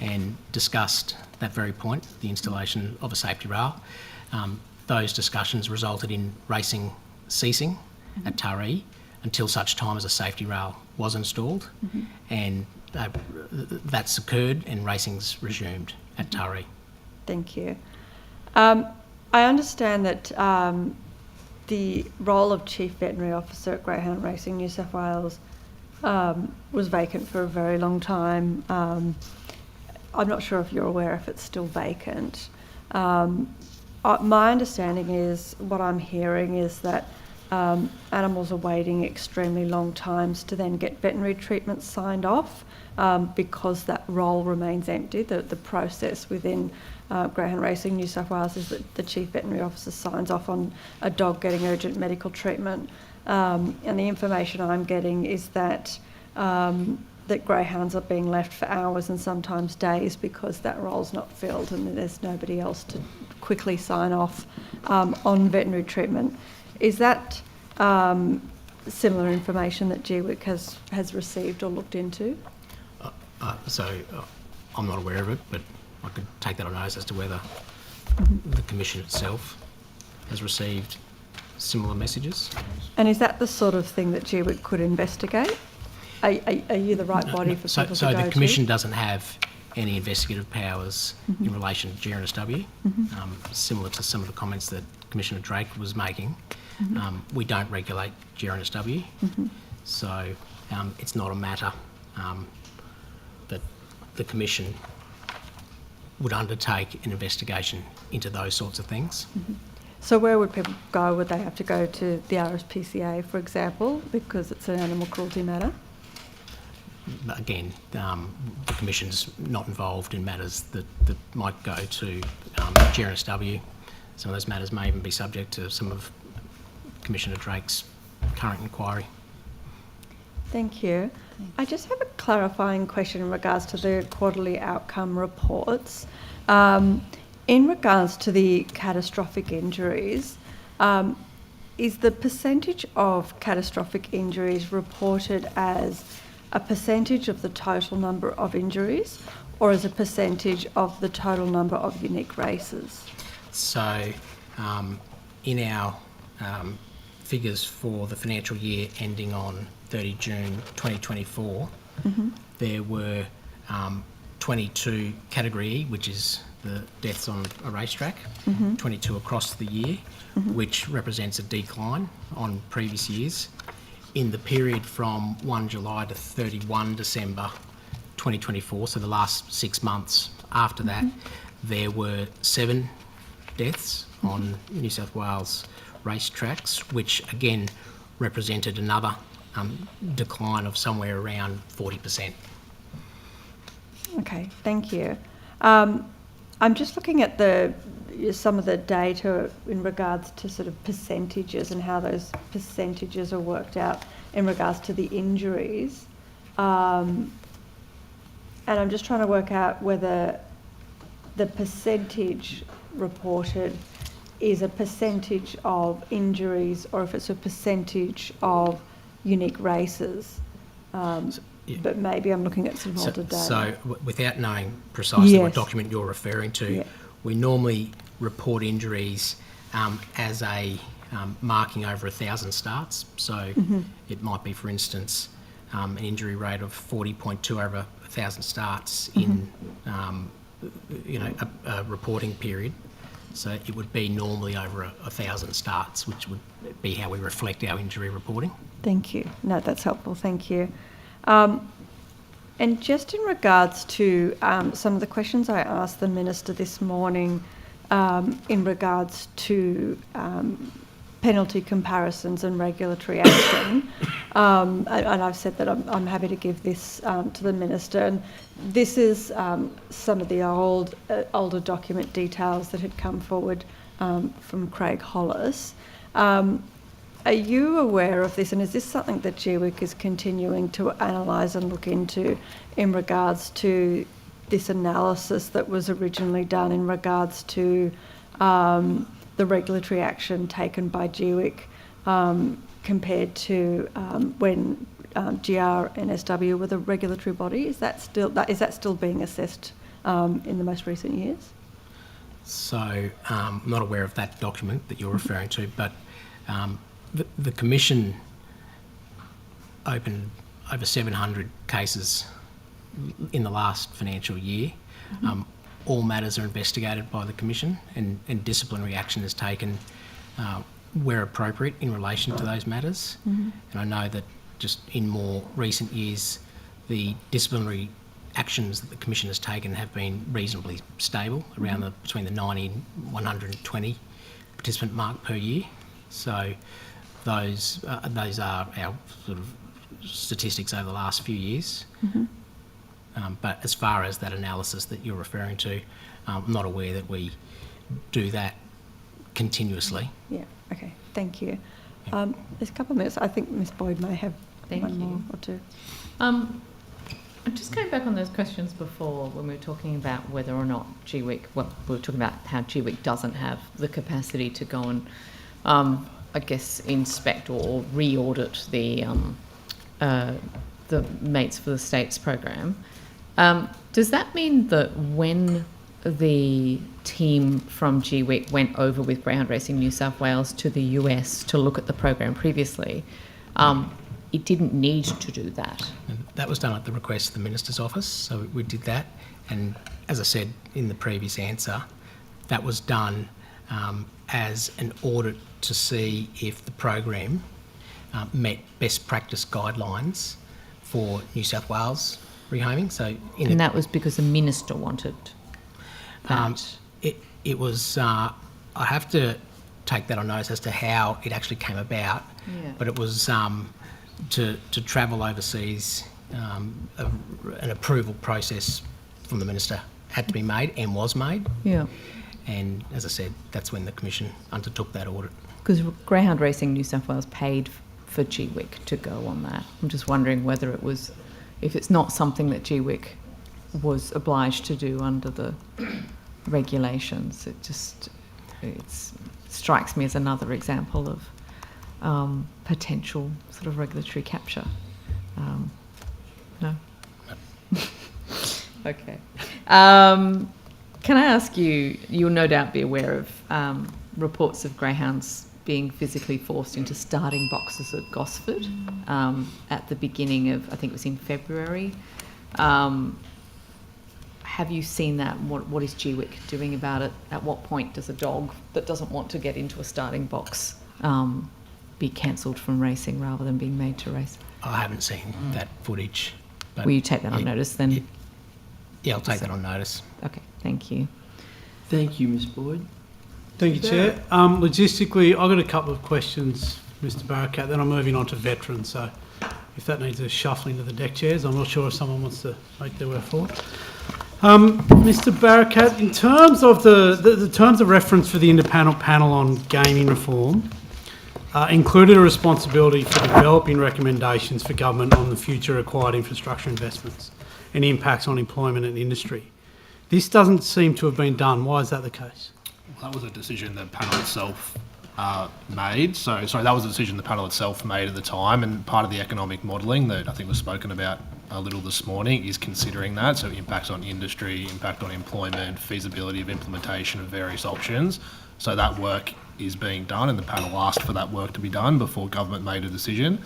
and discussed that very point, the installation of a safety rail. those discussions resulted in racing ceasing at Taree until such time as a safety rail was installed, and that's occurred and racing's resumed at Taree. Thank you. I understand that the role of Chief Veterinary Officer at Greyhound Racing New South Wales was vacant for a very long time. I'm not sure if you're aware if it's still vacant. My understanding is, what I'm hearing is that animals are waiting extremely long times to then get veterinary treatment signed off because that role remains empty. The process within Greyhound Racing New South Wales is that the Chief Veterinary Officer signs off on a dog getting urgent medical treatment. And the information I'm getting is that that greyhounds are being left for hours and sometimes days because that role's not filled and there's nobody else to quickly sign off on veterinary treatment. Is that similar information that GWIC has received or looked into? I'm not aware of it, but I could take that on notice as to whether the Commission itself has received similar messages. And is that the sort of thing that GWIC could investigate? Are you the right body for people to go to? So the Commission doesn't have any investigative powers in relation to GRSW, similar to some of the comments that Commissioner Drake was making. We don't regulate GRSW, so it's not a matter that the Commission would undertake an investigation into those sorts of things. So where would people go? Would they have to go to the RSPCA, for example, because it's an animal cruelty matter? Again, the Commission's not involved in matters that might go to GRSW. Some of those matters may even be subject to some of Commissioner Drake's current inquiry. Thank you. I just have a clarifying question in regards to the quarterly outcome reports. In regards to the catastrophic injuries, is the percentage of catastrophic injuries reported as a percentage of the total number of injuries or as a percentage of the total number of unique races? So in our figures for the financial year ending on 30 June 2024, there were 22 category E, which is the deaths on a racetrack, 22 across the year, which represents a decline on previous years. In the period from 1 July to 31 December 2024, so the last 6 months after that, there were 7 deaths on New South Wales racetracks, which again represented another decline of somewhere around 40%. Okay, thank you. I'm just looking at some of the data in regards to sort of percentages and how those percentages are worked out in regards to the injuries. And I'm just trying to work out whether the percentage reported is a percentage of injuries or if it's a percentage of unique races. But maybe I'm looking at some older data. So without knowing precisely what document you're referring to, we normally report injuries as a marking over 1,000 starts. So it might be, for instance, an injury rate of 40.2 over 1,000 starts in a reporting period. So it would be normally over 1,000 starts, which would be how we reflect our injury reporting. Thank you. No, that's helpful. Thank you. And just in regards to some of the questions I asked the Minister this morning in regards to penalty comparisons and regulatory action, and I've said that I'm happy to give this to the Minister, and this is some of the older document details that had come forward from Craig Hollis. Are you aware of this, and is this something that GWIC is continuing to analyse and look into in regards to this analysis that was originally done in regards to the regulatory action taken by GWIC compared to when GRNSW were the regulatory body? Is that still being assessed in the most recent years? So I'm not aware of that document that you're referring to, but the Commission opened over 700 cases in the last financial year. All matters are investigated by the Commission and disciplinary action is taken where appropriate in relation to those matters. And I know that just in more recent years, the disciplinary actions that the Commission has taken have been reasonably stable, around between the 90 and 120 participant mark per year. So those are our sort of statistics over the last few years. But as far as that analysis that you're referring to, I'm not aware that we do that continuously. Yeah, okay, thank you. There's a couple of minutes. I think Ms Boyd may have one more or two. I'm just going back on those questions before when we were talking about whether or not GWIC, well, we were talking about how GWIC doesn't have the capacity to go and, I guess, inspect or re-audit the Mates for the States program. Does that mean that when the team from GWIC went over with Greyhound Racing New South Wales to the US to look at the program previously, it didn't need to do that? And that was done at the request of the Minister's office, so we did that. And as I said in the previous answer, that was done as an audit to see if the program met best practice guidelines for New South Wales rehoming. So, and that was because the Minister wanted that? It was, I have to take that on notice as to how it actually came about, but it was to travel overseas, an approval process from the Minister had to be made and was made. Yeah. And as I said, that's when the Commission undertook that audit. Because Greyhound Racing New South Wales paid for GWIC to go on that. I'm just wondering whether it was, if it's not something that GWIC was obliged to do under the regulations, it strikes me as another example of potential sort of regulatory capture. No? Okay. Can I ask you, you'll no doubt be aware of reports of greyhounds being physically forced into starting boxes at Gosford at the beginning of, I think it was in February. Have you seen that? What is GWIC doing about it? At what point does a dog that doesn't want to get into a starting box be cancelled from racing rather than being made to race? I haven't seen that footage. But will you take that on notice then? Yeah, I'll take that on notice. Okay, thank you. Thank you, Ms Boyd. Thank you, Chair. Logistically, I've got a couple of questions, Mr Barakat, then I'm moving on to veterans, so if that needs a shuffling of the deck chairs, I'm not sure if someone wants to make their way forward. Mr Barakat, in terms of the terms of reference for the independent panel on gaming reform, included a responsibility for developing recommendations for government on the future required infrastructure investments and impacts on employment and industry. This doesn't seem to have been done. Why is that the case? That was a decision the panel itself made. That was a decision the panel itself made at the time, and part of the economic modelling that I think was spoken about a little this morning is considering that, so impacts on industry, impact on employment, feasibility of implementation of various options. So that work is being done, and the panel asked for that work to be done before government made a decision.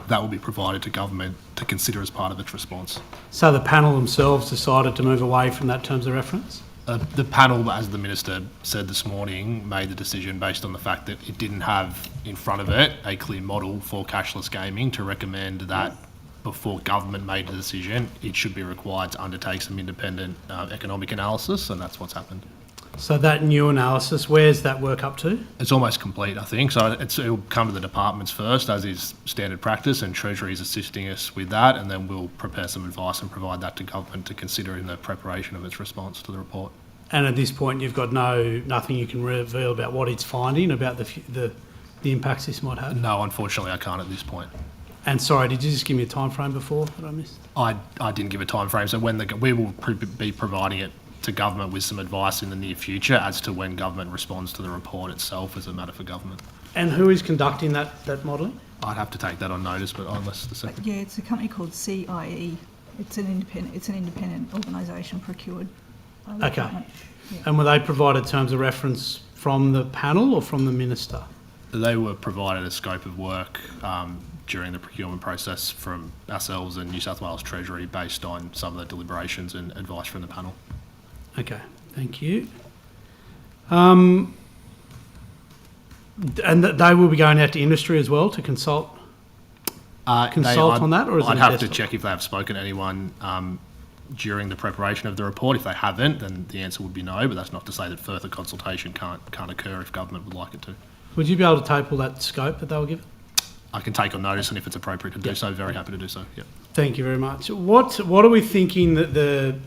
That will be provided to government to consider as part of its response. So the panel themselves decided to move away from that terms of reference? The panel, as the Minister said this morning, made the decision based on the fact that it didn't have in front of it a clear model for cashless gaming to recommend that before government made the decision, it should be required to undertake some independent economic analysis, and that's what's happened. So that new analysis, where's that work up to? It's almost complete, I think. So it'll come to the departments first, as is standard practice, and Treasury is assisting us with that, and then we'll prepare some advice and provide that to government to consider in the preparation of its response to the report. And at this point, you've got nothing you can reveal about what it's finding, about the impacts this might have? No, unfortunately, I can't at this point. And sorry, did you just give me a time frame before that I missed? I didn't give a time frame. So we will be providing it to government with some advice in the near future as to when government responds to the report itself as a matter for government. And who is conducting that modelling? I'd have to take that on notice, but unless the secretary. Yeah, it's a company called CIE. It's an independent organisation procured looked Okay. at it. Yeah. And were they provided terms of reference from the panel or from the minister? They were provided a scope of work during the procurement process from ourselves and New South Wales Treasury based on some of the deliberations and advice from the panel. Okay, thank you. And they will be going out to industry as well to consult on that, or is it I'd a have to desktop? check if they have spoken to anyone during the preparation of the report. If they haven't, then the answer would be no, but that's not to say that further consultation can't occur if government would like it to. Would you be able to table that scope that they were given? I can take on notice, and if it's appropriate to do so, very happy to do so. Yep. Thank you very much. What are we thinking that the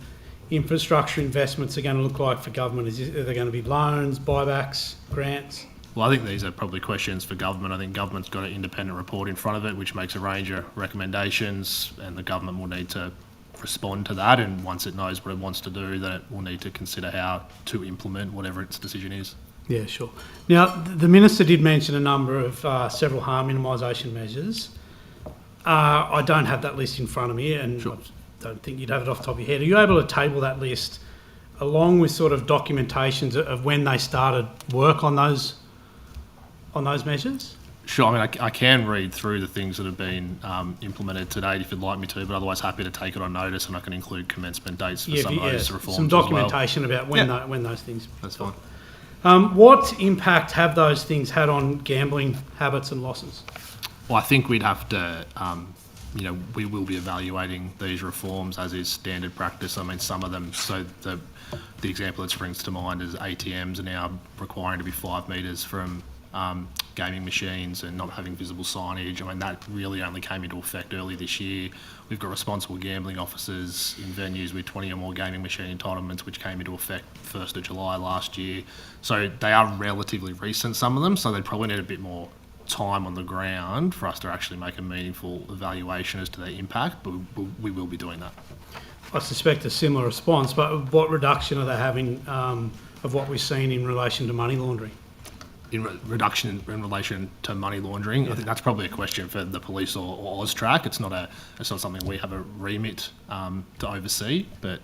infrastructure investments are going to look like for government? Are they going to be loans, buybacks, grants? Well, I think these are probably questions for government. I think government's got an independent report in front of it, which makes a range of recommendations, and the government will need to respond to that. And once it knows what it wants to do, then it will need to consider how to implement whatever its decision is. Yeah, sure. Now, the minister did mention a number of several harm minimisation measures. I don't have that list in front of me, and Sure. I don't think you'd have it off the top of your head. Are you able to table that list along with sort of documentations of when they started work on those measures? Sure. I mean, I can read through the things that have been implemented to date if you'd like me to, but otherwise happy to take it on notice, and I can include commencement dates for some of those reforms some as well. documentation about when those things. That's fine. What impact have those things had on gambling habits and losses? Well, I think we'd have to, we will be evaluating these reforms as is standard practice. I mean, some of them, so the example that springs to mind is ATMs are now requiring to be 5 metres from gaming machines and not having visible signage. I mean, that really only came into effect early this year. We've got responsible gambling officers in venues with 20 or more gaming machine entitlements, which came into effect 1st of July last year. So they are relatively recent, some of them, so they probably need a bit more time on the ground for us to actually make a meaningful evaluation as to their impact, but we will be doing that. I suspect a similar response, but what reduction are they having of what we've seen in relation to money laundering? Reduction in relation to money laundering, I think that's probably a question for the police or AUSTRAC. It's not something we have a remit to oversee, but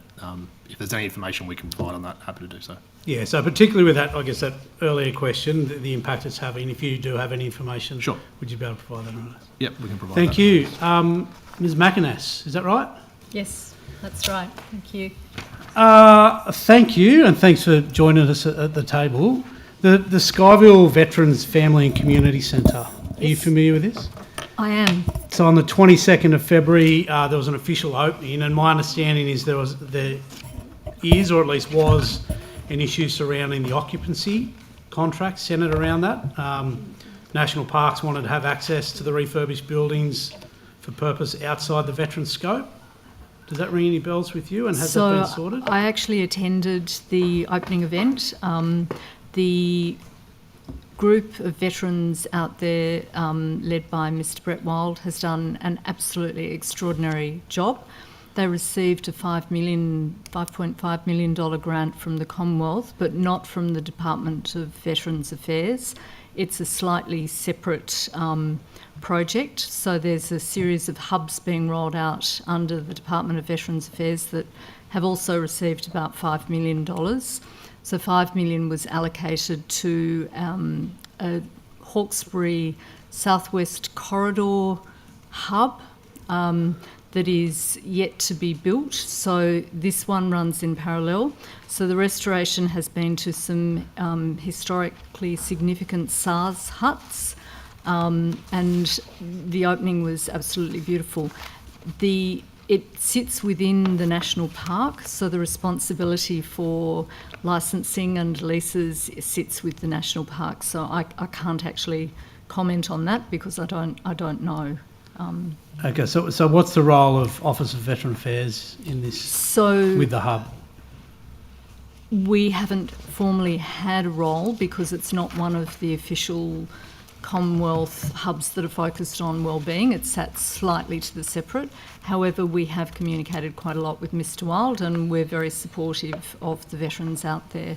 if there's any information we can provide on that, happy to do so. Yeah, so particularly with that, I guess that earlier question, the impact it's having, if you do have any information, Sure. Would you be able to provide that on us? Yep, we can provide Thank that. you. Ms Macanas, is that right? Yes, that's right. Thank you. Thank you, and thanks for joining us at the table. The Skyville Veterans Family and Community Centre, are you familiar with this? I am. So on the 22nd of February, there was an official opening, and my understanding is there is, or at least was, an issue surrounding the occupancy contract centred around that. National Parks wanted to have access to the refurbished buildings for purpose outside the veteran scope. Does that ring any bells with you, and has that been sorted? I actually attended the opening event. The group of veterans out there, led by Mr Brett has done an absolutely extraordinary job. They received a $5.5 million grant from the Commonwealth, but not from the Department of Veterans Affairs. It's a slightly separate project, so there's a series of hubs being rolled out under the Department of Veterans Affairs that have also received about $5 million. So $5 million was allocated to a Hawkesbury Southwest Corridor hub that is yet to be built. So this one runs in parallel. So the restoration has been to some historically significant SARS huts, and the opening was absolutely beautiful. It sits within the national park, so the responsibility for licensing and leases sits with the national park. So I can't actually comment on that because I don't know. Okay, so what's the role of Office of Veteran Affairs in this with the hub? We haven't formally had a role because it's not one of the official Commonwealth hubs that are focused on wellbeing. It sat slightly to the separate. However, we have communicated quite a lot with Mr Wild, and we're very supportive of the veterans out there.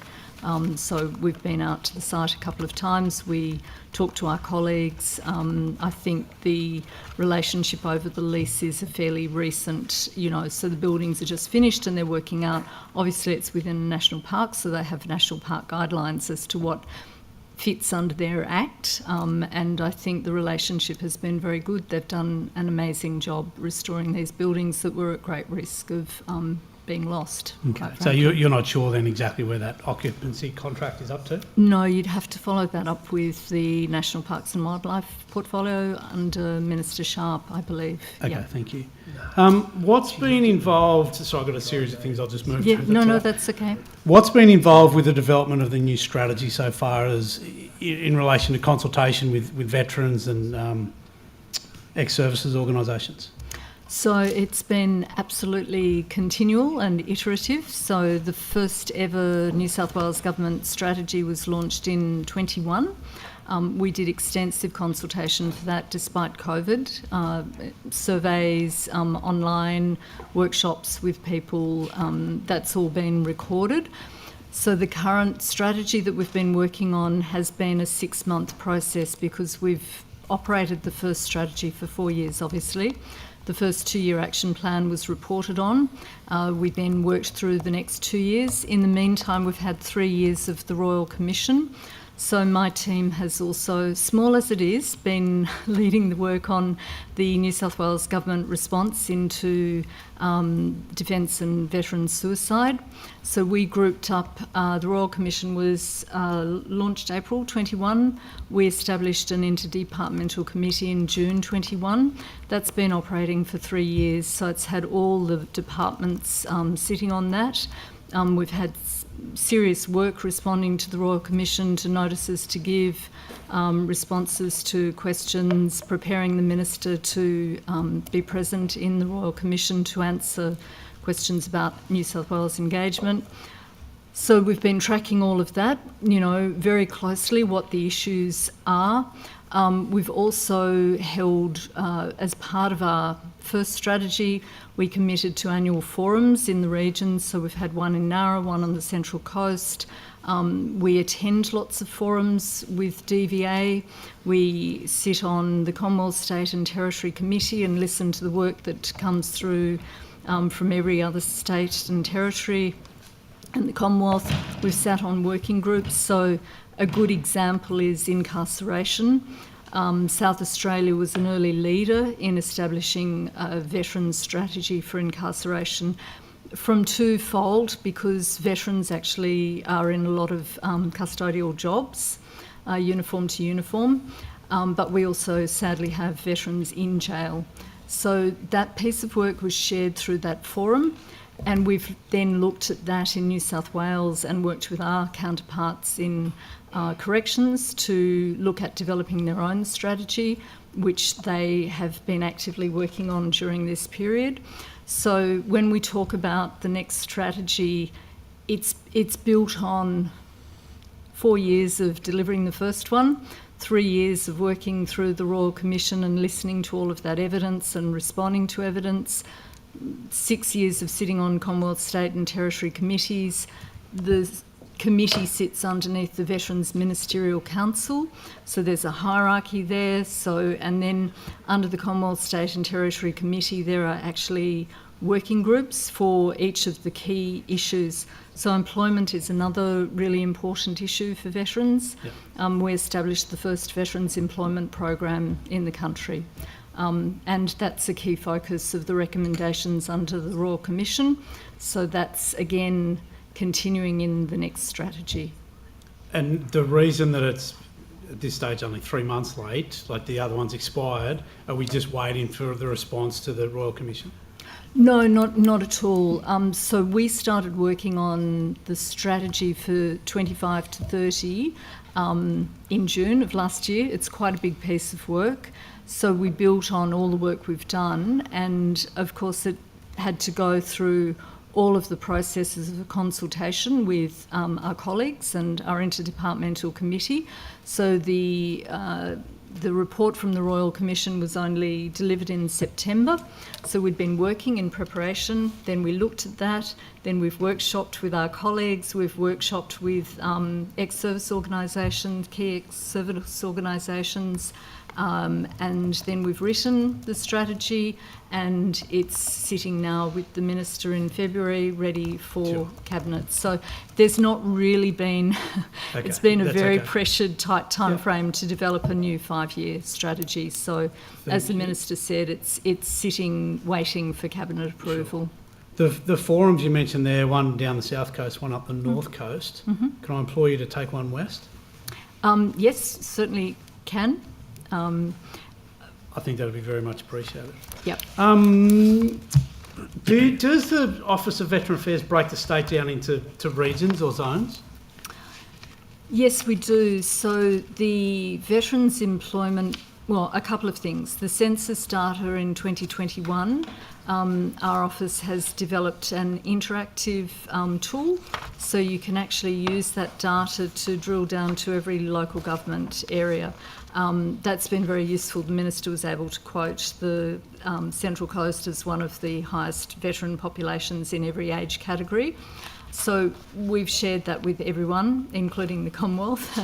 So we've been out to the site a couple of times. We talked to our colleagues. I think the relationship over the lease is a fairly recent, so the buildings are just finished and they're working out. Obviously, it's within a national park, so they have national park guidelines as to what fits under their act, and I think the relationship has been very good. They've done an amazing job restoring these buildings that were at great risk of being lost. Okay. So you're not sure then exactly where that occupancy contract is up to? No, you'd have to follow that up with the National Parks and Wildlife portfolio under Minister Sharp, I believe. Okay, thank you. What's been involved? So I've got a series of things I'll just move through. No, that's okay. What's been involved with the development of the new strategy so far as in relation to consultation with veterans and ex-services organisations? So it's been absolutely continual and iterative. So the first ever New South Wales Government strategy was launched in 21. We did extensive consultation for that despite COVID, surveys, online workshops with people, that's all been recorded. So the current strategy that we've been working on has been a 6-month process because we've operated the first strategy for 4 years, obviously. The first 2-year action plan was reported on. We then worked through the next 2 years. In the meantime, we've had 3 years of the Royal Commission. So my team has also, small as it is, been leading the work on the New South Wales Government response into defence and veterans suicide. So we grouped up, the Royal Commission was launched April 21. We established an interdepartmental committee in June 21. That's been operating for 3 years, so it's had all the departments sitting on that. We've had serious work responding to the Royal Commission, to notices to give, responses to questions, preparing the Minister to be present in the Royal Commission to answer questions about New South Wales engagement. So we've been tracking all of that, very closely, what the issues are. We've also held, as part of our first strategy, we committed to annual forums in the regions. So we've had one in Nara, one on the Central Coast. We attend lots of forums with DVA. We sit on the Commonwealth State and Territory Committee and listen to the work that comes through from every other state and territory and the Commonwealth. We've sat on working groups. So a good example is incarceration. South Australia was an early leader in establishing a veterans strategy for incarceration from twofold, because veterans actually are in a lot of custodial jobs, uniform to uniform, but we also sadly have veterans in jail. So that piece of work was shared through that forum, and we've then looked at that in New South Wales and worked with our counterparts in corrections to look at developing their own strategy, which they have been actively working on during this period. So when we talk about the next strategy, it's built on 4 years of delivering the first one, 3 years of working through the Royal Commission and listening to all of that evidence and responding to evidence, 6 years of sitting on Commonwealth, State and Territory committees. The committee sits underneath the Veterans Ministerial Council, so there's a hierarchy there. And then under the Commonwealth, State and Territory Committee, there are actually working groups for each of the key issues. So employment is another really important issue for veterans. Yep. We established the first veterans employment program in the country. And that's a key focus of the recommendations under the Royal Commission. So that's, again, continuing in the next strategy. And the reason that it's at this stage only 3 months late, like the other one's expired, are we just waiting for the response to the Royal Commission? No, not at all. So we started working on the strategy for 25 to 30 in June of last year. It's quite a big piece of work. So we built on all the work we've done, and of course it had to go through all of the processes of a consultation with our colleagues and our interdepartmental committee. So the the report from the Royal Commission was only delivered in September, so we'd been working in preparation. Then we looked at that. Then we've workshopped with our colleagues. We've workshopped with ex-service organisations, key ex-service organisations, and then we've written the strategy, and it's sitting now with the Minister in February, ready for Cabinet. So there's not really been, it's been a very pressured, tight time frame to develop a new 5-year strategy. So as the Minister said, it's sitting, waiting for Cabinet approval. The forums you mentioned there, one down the south coast, one up the north coast. Can I implore you to take one west? Yes, certainly can. I think that would be very much appreciated. Yep. Does the Office of Veteran Affairs break the state down into regions or zones? Yes, we do. So the veterans employment, well, a couple of things. The census data in 2021, our office has developed an interactive tool, so you can actually use that data to drill down to every local government area. That's been very useful. The Minister was able to quote the Central Coast as one of the highest veteran populations in every age category. So we've shared that with everyone, including the Commonwealth,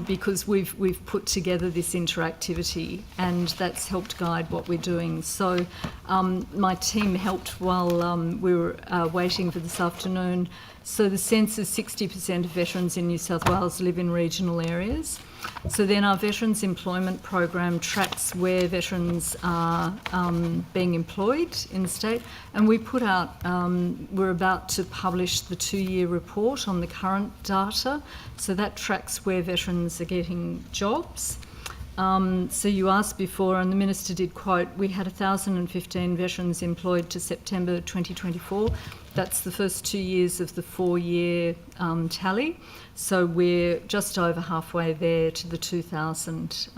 because we've put together this interactivity, and that's helped guide what we're doing. So my team helped while we were waiting for this afternoon. So the census, 60% of veterans in New South Wales live in regional areas. So then our Veterans Employment Program tracks where veterans are being employed in the state, and we put out, we're about to publish the 2-year report on the current data, so that tracks where veterans are getting jobs. So you asked before, and the Minister did quote, we had 1,015 veterans employed to September 2024. That's the first 2 years of the 4-year tally. So we're just over halfway there to the 2,000.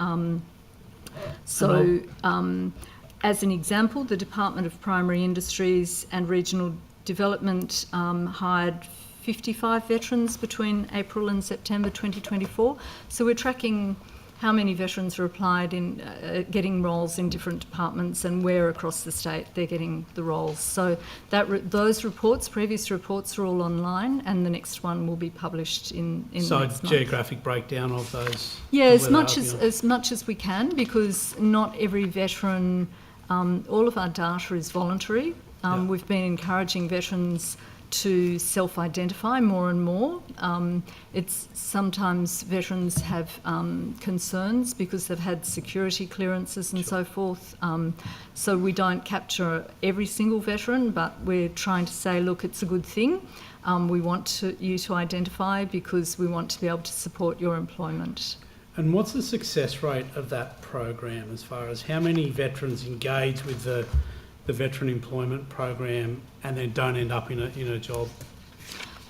As an example, the Department of Primary Industries and Regional Development hired 55 veterans between April and September 2024. So we're tracking how many veterans are applied in getting roles in different departments and where across the state they're getting the roles. So those reports, previous reports, are all online, and the next one will be published in the next month. Geographic breakdown of those? Yeah, as much as we can, because not every veteran, all of our data is voluntary. We've been encouraging veterans to self-identify more and more. It's sometimes veterans have concerns because they've had security clearances and so forth. So we don't capture every single veteran, but we're trying to say, look, it's a good thing. We want you to identify because we want to be able to support your employment. And what's the success rate of that program as far as how many veterans engage with the Veteran Employment Program and then don't end up in a job?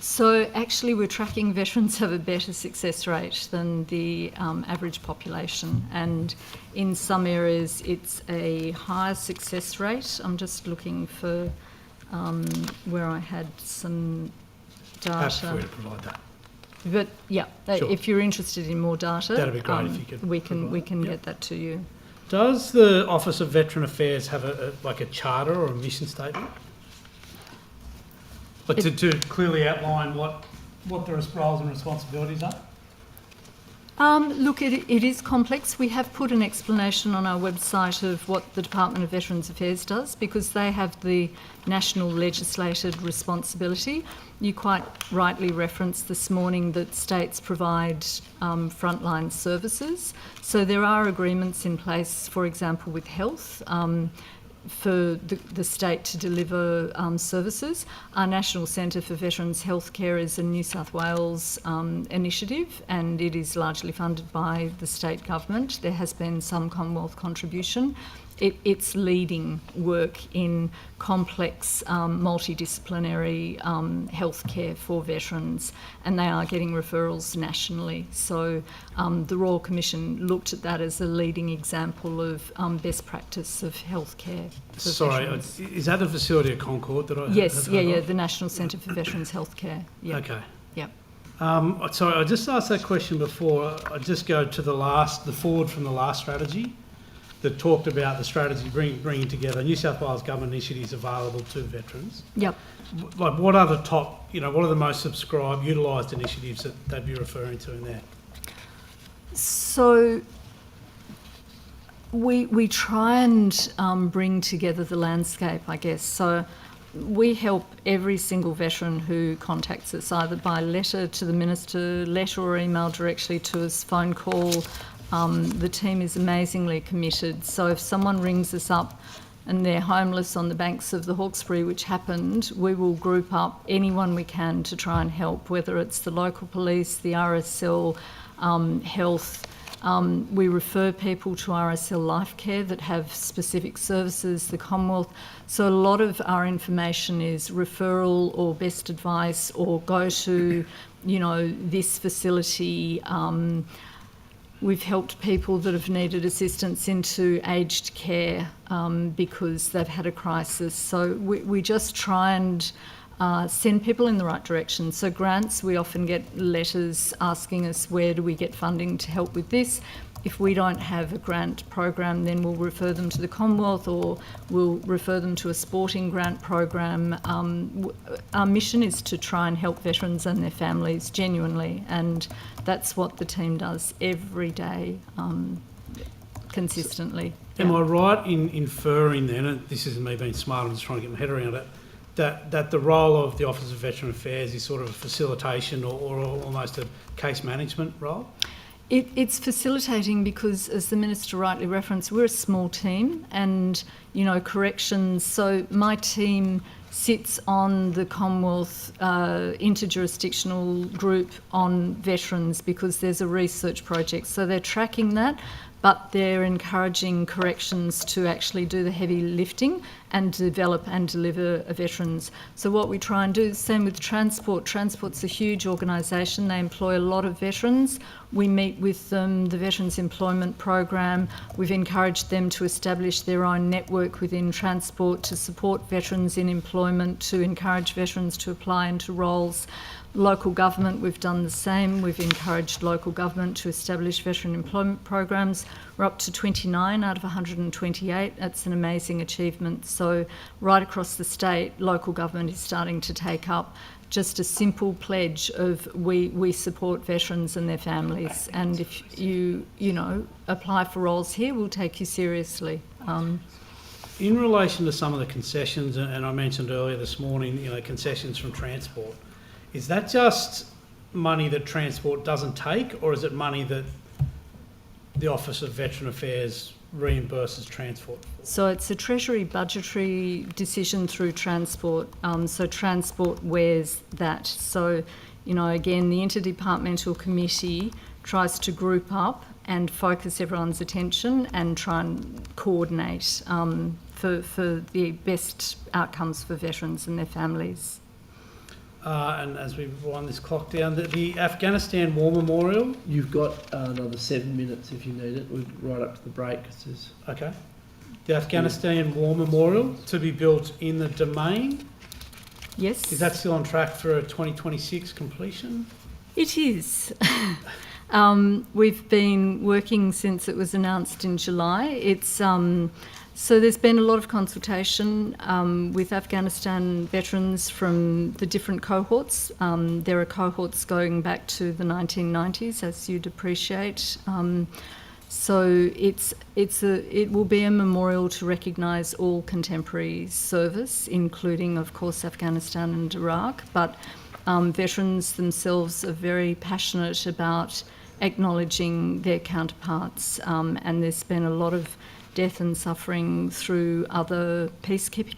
So actually we're tracking veterans have a better success rate than the average population, and in some areas it's a higher success rate. I'm just looking for where I had some data. Happy for you to provide that. But yeah, Sure. If you're interested in more data, that'd be great if you could. We can get that to you. Does the Office of Veteran Affairs have a charter or a mission statement? But to clearly outline what the roles and responsibilities are? Look, it is complex. We have put an explanation on our website of what the Department of Veterans Affairs does, because they have the national legislated responsibility. You quite rightly referenced this morning that states provide frontline services. So there are agreements in place, for example, with health, for the state to deliver services. Our National Centre for Veterans Healthcare is a New South Wales initiative, and it is largely funded by the state government. There has been some Commonwealth contribution. It's leading work in complex multidisciplinary healthcare for veterans, and they are getting referrals nationally. So the Royal Commission looked at that as a leading example of best practice of healthcare for veterans. Is that the facility at Concord that I Yes, the National Centre for Veterans Healthcare. Yeah. Okay. Yep. Sorry, I just asked that question before. I just go to the forward from the last strategy that talked about the strategy bringing together New South Wales government initiatives available to veterans. Yep. Like, what are the top, what are the most subscribed, utilised initiatives that they'd be referring to in there? So we try and bring together the landscape, I guess. So we help every single veteran who contacts us, either by letter to the Minister, letter or email directly to us, phone call. The team is amazingly committed. So if someone rings us up and they're homeless on the banks of the Hawkesbury, which happened, we will group up anyone we can to try and help, whether it's the local police, the RSL, health. We refer people to RSL Life Care that have specific services, the Commonwealth. So a lot of our information is referral or best advice or go to, this facility. We've helped people that have needed assistance into aged care because they've had a crisis. So we just try and send people in the right direction. So grants, we often get letters asking us where do we get funding to help with this. If we don't have a grant program, then we'll refer them to the Commonwealth or we'll refer them to a sporting grant program. Our mission is to try and help veterans and their families genuinely, and that's what the team does every day, consistently. Am I right in inferring then, and this isn't me being smart, I'm just trying to get my head around it, that the role of the Office of Veteran Affairs is sort of a facilitation or almost a case management role? It's facilitating because, as the Minister rightly referenced, we're a small team and, corrections. So my team sits on the Commonwealth interjurisdictional group on veterans because there's a research project. So they're tracking that, but they're encouraging corrections to actually do the heavy lifting and develop and deliver veterans. So what we try and do, same with Transport. Transport's a huge organisation. They employ a lot of veterans. We meet with them, the Veterans Employment Program. We've encouraged them to establish their own network within Transport to support veterans in employment, to encourage veterans to apply into roles. Local government, we've done the same. We've encouraged local government to establish veteran employment programs. We're up to 29 out of 128. That's an amazing achievement. So right across the state, local government is starting to take up just a simple pledge of we support veterans and their families. And if you apply for roles here, we'll take you seriously. In relation to some of the concessions, and I mentioned earlier this morning, concessions from Transport, is that just money that Transport doesn't take, or is it money that the Office of Veteran Affairs reimburses Transport? So it's a Treasury budgetary decision through Transport. So Transport wears that. So, again, the Interdepartmental Committee tries to group up and focus everyone's attention and try and coordinate for the best outcomes for veterans and their families. And as we wind this clock down, the Afghanistan War Memorial. You've got another 7 minutes if you need it. We're right up to the break. Okay. The Afghanistan War Memorial to be built in the Domain. Yes. Is that still on track for a 2026 completion? It is. We've been working since it was announced in July. It's so there's been a lot of consultation with Afghanistan veterans from the different cohorts. There are cohorts going back to the 1990s, as you'd appreciate. So it will be a memorial to recognise all contemporary service, including, of course, Afghanistan and Iraq. But veterans themselves are very passionate about acknowledging their counterparts, and there's been a lot of death and suffering through other peacekeeping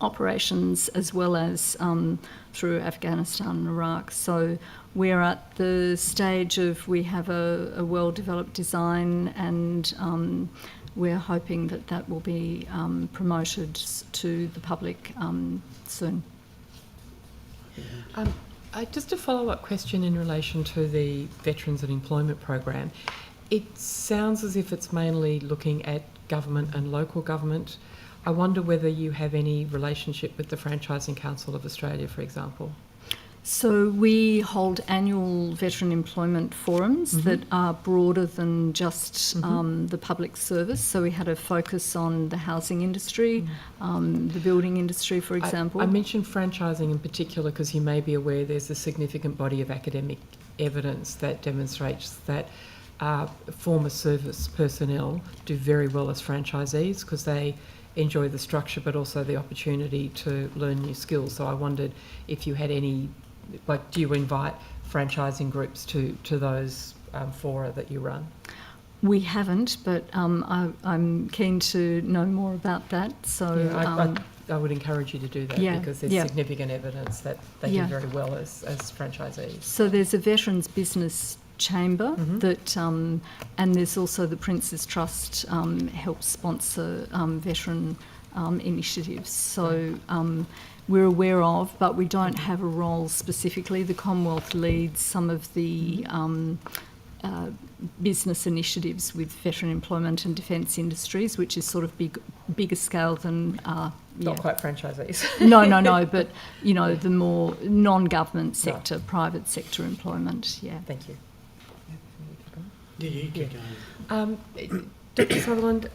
operations as well as through Afghanistan and Iraq. So we're at the stage of we have a well-developed design, and we're hoping that will be promoted to the public soon. Just a follow-up question in relation to the Veterans and Employment Program. It sounds as if it's mainly looking at government and local government. I wonder whether you have any relationship with the Franchising Council of Australia, for example. So we hold annual veteran employment forums that are broader than just the public service. So we had a focus on the housing industry, the building industry, for example. I mentioned franchising in particular because you may be aware there's a significant body of academic evidence that demonstrates that former service personnel do very well as franchisees because they enjoy the structure but also the opportunity to learn new skills. So I wondered if you had any, like, do you invite franchising groups to those fora that you run? We haven't, but I'm keen to know more about that. So yeah, I would encourage you to do that because there's significant evidence that they do very well as franchisees. So there's a Veterans Business Chamber that, and there's also the Prince's Trust helps sponsor veteran initiatives. So we're aware of, but we don't have a role specifically. The Commonwealth leads some of the business initiatives with veteran employment and defence industries, which is sort of bigger scale than... Not quite franchisees. No, but, you know, the more non-government sector, private sector employment, Thank you. Yeah, you keep going. Dr. Sutherland,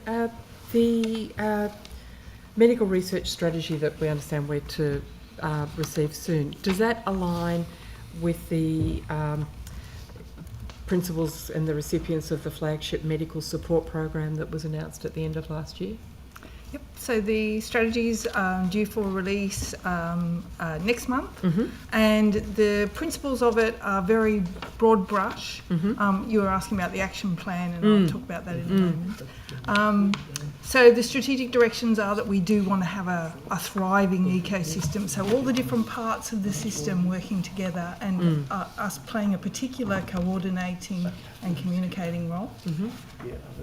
the medical research strategy that we understand we're to receive soon, does that align with the principals and the recipients of the flagship medical support program that was announced at the end of last year? Yep, so the strategy's due for release next month, and the principles of it are very broad brush. You were asking about the action plan, and I'll talk about that in a moment. So the strategic directions are that we do want to have a thriving ecosystem, so all the different parts of the system working together and us playing a particular coordinating and communicating role.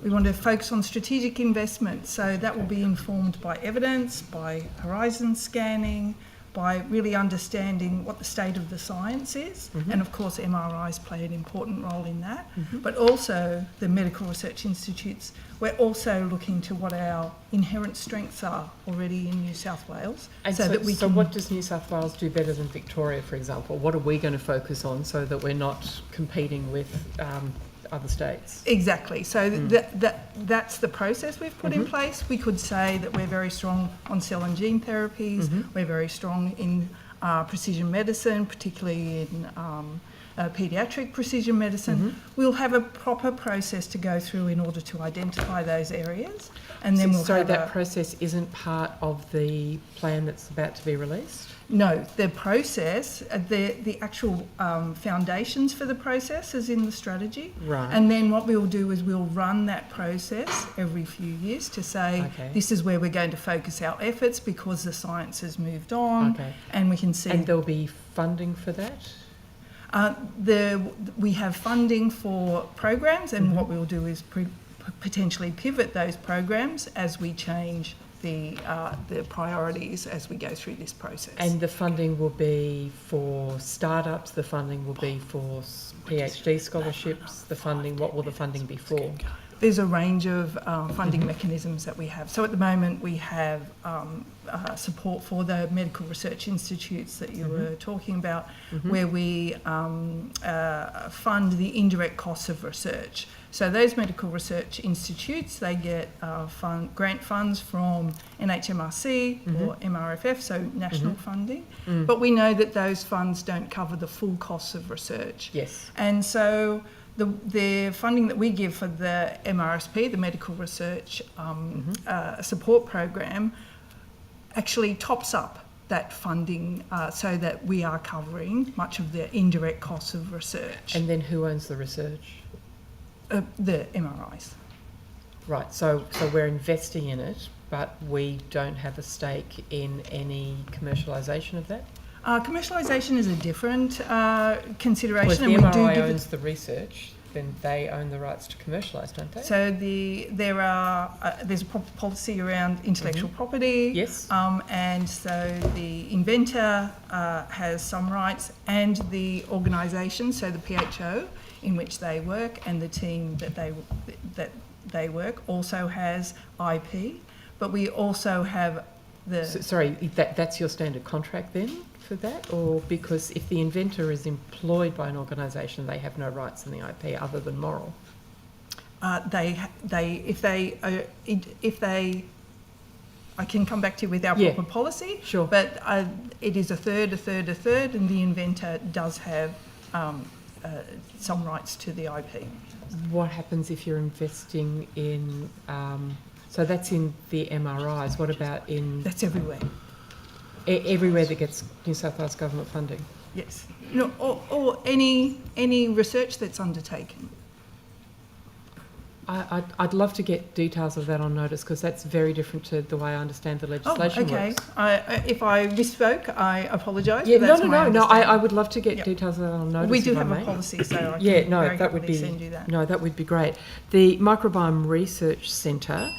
We want to focus on strategic investment, so that will be informed by evidence, by horizon scanning, by really understanding what the state of the science is, and of course MRIs play an important role in that, but also the medical research institutes. We're also looking to what our inherent strengths are already in New South Wales. And so what does New South Wales do better than Victoria, for example? What are we going to focus on so that we're not competing with other states? Exactly. So that's the process we've put in place. We could say that we're very strong on cell and gene therapies. We're very strong in precision medicine, particularly in paediatric precision medicine. We'll have a proper process to go through in order to identify those areas, and then we'll have that process isn't part of the plan that's about to be released? No, the process, the actual foundations for the process is in the strategy. Right. And then what we'll do is we'll run that process every few years to say, this is where we're going to focus our efforts because the science has moved on, and we can see... And there'll be funding for that? We have funding for programs, and what we'll do is potentially pivot those programs as we change the priorities as we go through this process. And the funding will be for startups, the funding will be for PhD scholarships, what will the funding be for? There's a range of funding mechanisms that we have. So at the moment we have support for the medical research institutes that you were talking about, where we fund the indirect costs of research. So those medical research institutes, they get grant funds from NHMRC or MRFF, so national funding. But we know that those funds don't cover the full costs of research. Yes. And so the funding that we give for the MRSP, the Medical Research Support Program, actually tops up that funding so that we are covering much of the indirect costs of research. And then who owns the research? The MRIs. Right, so we're investing in it, but we don't have a stake in any commercialisation of that? Commercialisation is a different consideration. Well, if the MRI owns the research, then they own the rights to commercialise, don't they? So there's a policy around intellectual property. Yes. And so the inventor has some rights, and the organisation, so the PHO in which they work, and the team that they work also has IP. But we also have Sorry, that's your standard contract then for that? Or because if the inventor is employed by an organisation, they have no rights in the IP other than moral? If they, I can come back to you with our proper policy. Sure. But it is a third, and the inventor does have some rights to the IP. What happens if you're investing in, so that's in the MRIs, what about in... That's everywhere. Everywhere that gets New South Wales government funding? Yes. Or any research that's undertaken. I'd love to get details of that on notice because that's very different to the way I understand the legislation works. If I misspoke, I apologise. Yeah, but no. I would love to get details of that on notice. We do if I have may. a policy, so I can very happily send you that. No, that would be great. The Microbiome Research Centre,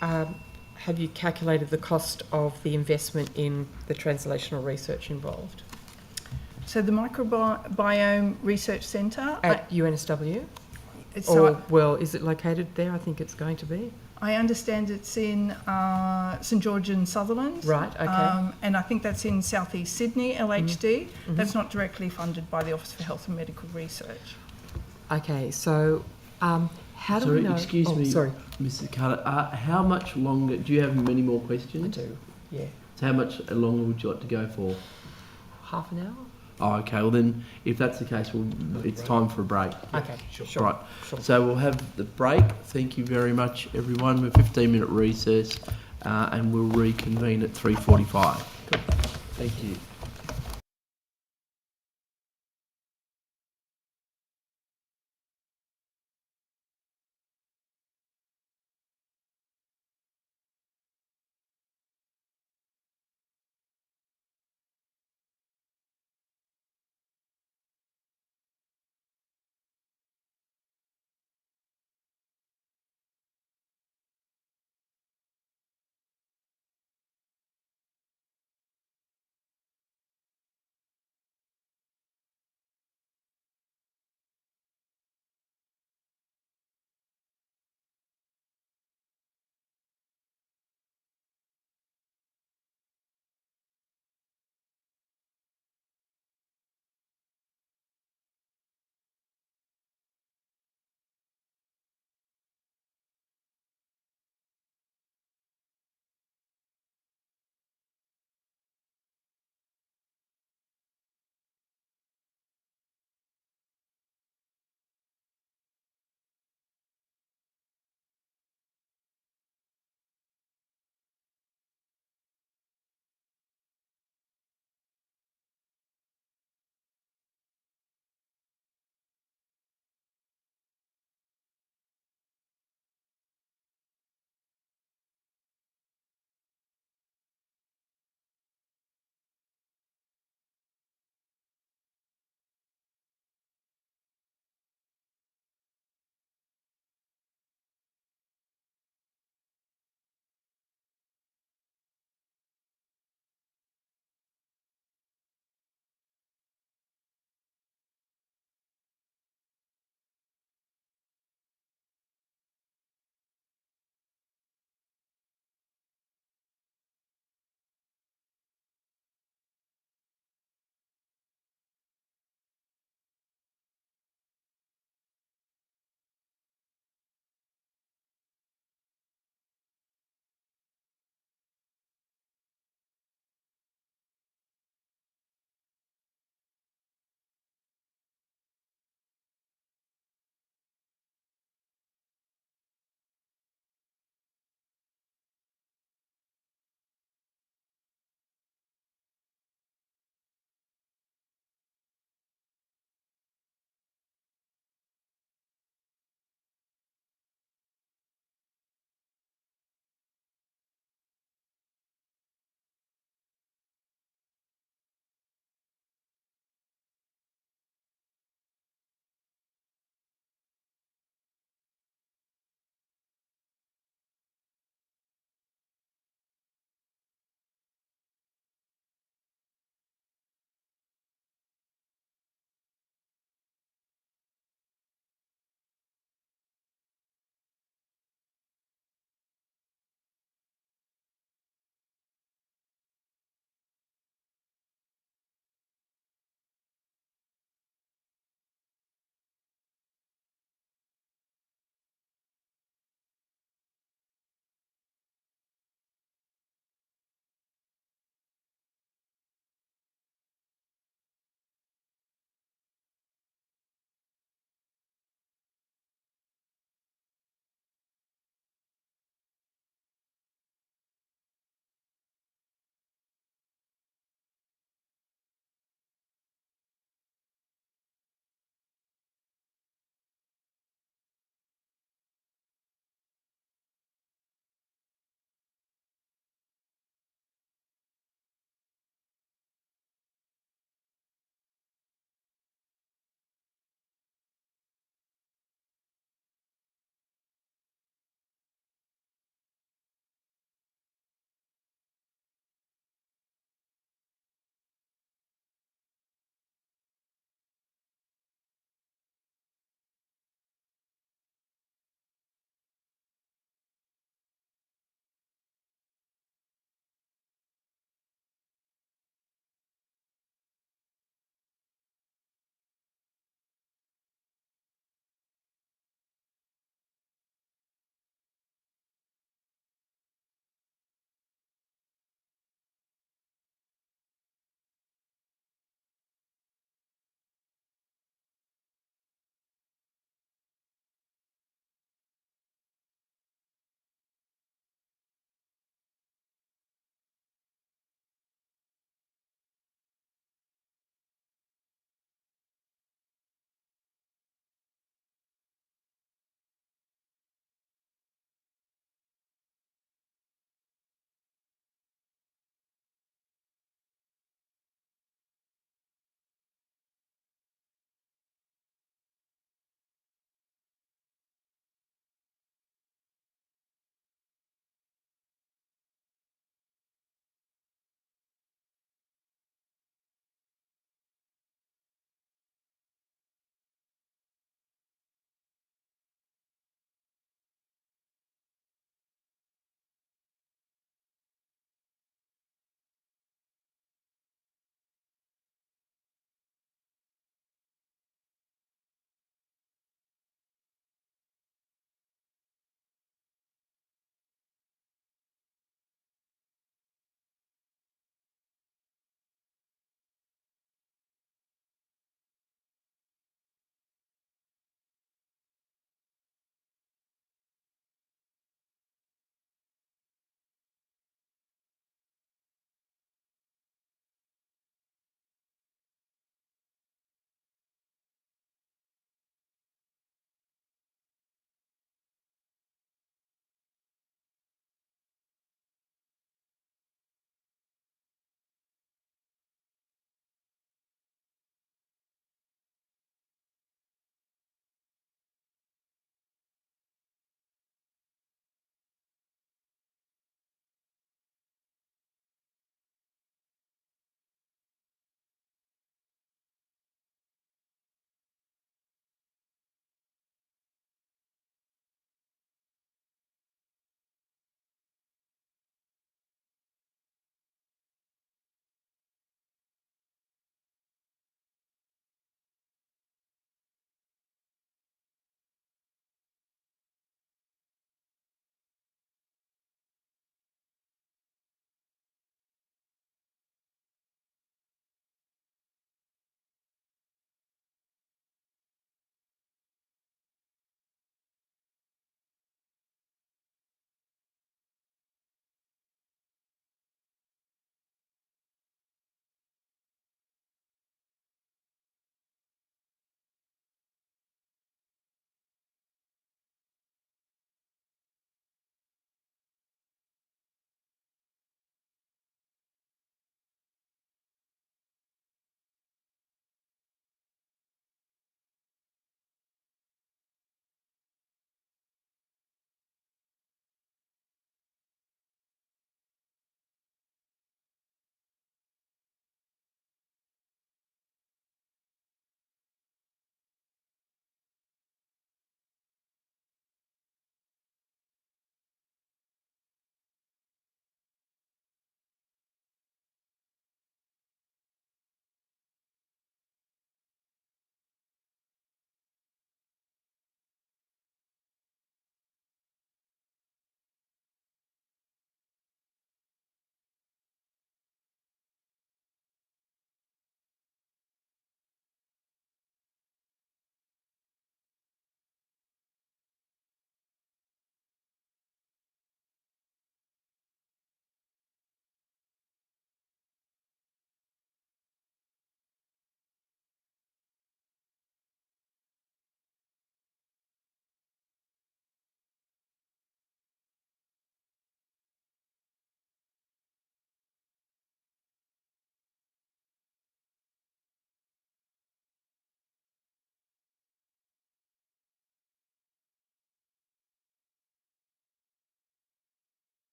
have you calculated the cost of the investment in the translational research involved? So the Microbiome Research Centre... At UNSW? So is it located there? I think it's going to be. I understand it's in St George and Sutherland. Right, okay. And I think that's in South East Sydney, LHD. That's not directly funded by the Office for Health and Medical Research. Okay, so how do we know... Excuse me, Mrs Carter. How much longer... Do you have many more questions? I do, yeah. So how much longer would you like to go for? Half an hour? Oh, okay. Well, then, if that's the case, it's time for a break. Okay, sure. Right. Sure. So we'll have the break. Thank you very much, everyone. We're 15-minute recess, and we'll reconvene at 3:45. Thank you.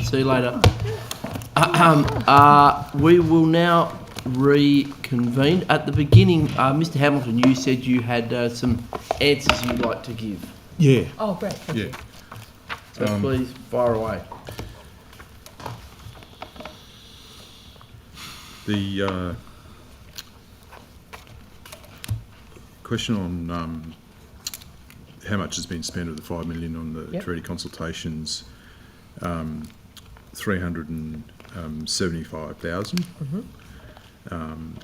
See you later. We will now reconvene. At the beginning, Mr. Hamilton, you said you had some answers you'd like to give. Yeah. Oh, great. Thank you. So please fire away. The question on how much has been spent of the $5 million on the treaty consultations, 375,000,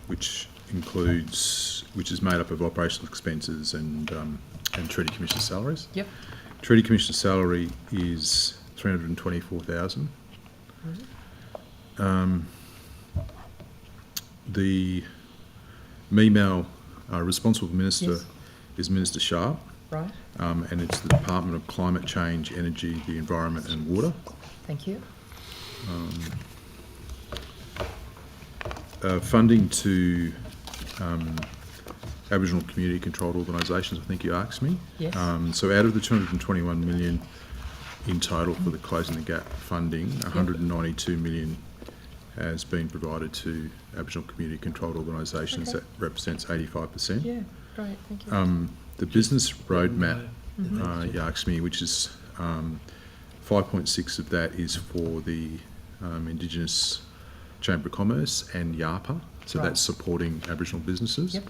which is made up of operational expenses and treaty commissioner salaries. Yep. Treaty commissioner salary is 324,000. The MEMAL responsible minister is Minister Sharp. Right. And it's the Department of Climate Change, Energy, the Environment and Water. Thank you. Funding to Aboriginal community controlled organisations, I think you asked me. Yes. So out of the 221 million in total for the Closing the Gap funding, 192 million has been provided to Aboriginal community controlled organisations. Okay. That represents 85%. Yeah, great, thank you. The business roadmap, you asked me, which is 5.6 of that is for the Indigenous Chamber of Commerce and YAPA, so Right. that's supporting Aboriginal businesses. Yep.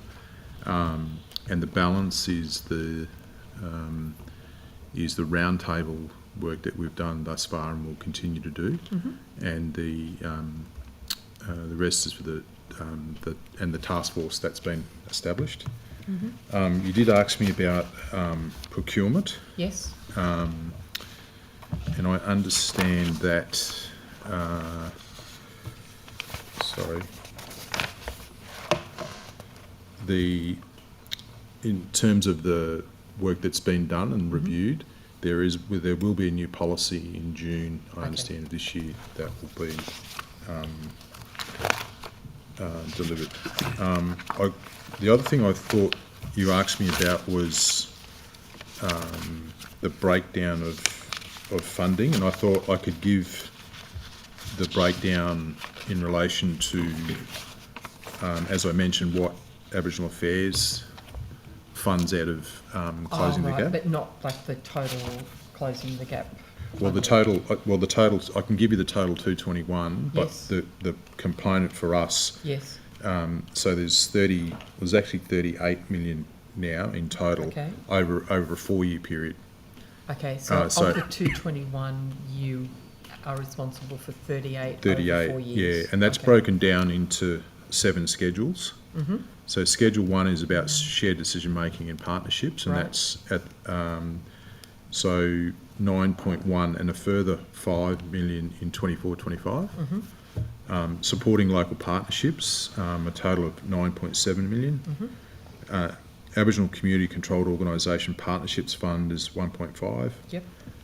And the balance is the roundtable work that we've done thus far and will continue to do, and the rest is for the task force that's been established. You did ask me about procurement. Yes. And I understand that, in terms of the work that's been done and reviewed, there will be a new policy in June, I understand, this year that will be delivered. The other thing I thought you asked me about was the breakdown of funding, and I thought I could give the breakdown in relation to, as I mentioned, what Aboriginal Affairs funds out of Closing the Gap. But not like the total Closing the Gap. Well, the total, I can give you the total 221, but the component for us. Yes. So there's actually 38 million now in total over a 4-year period. Okay, so of the 221, you are responsible for 38 over 4 years. Yeah, and that's broken down into 7 schedules. So Schedule 1 is about shared decision making and partnerships, and that's at 9.1 and a further 5 million in 24-25. Supporting local partnerships, a total of 9.7 million. Aboriginal Community Controlled Organisation Partnerships Fund is 1.5. Yep.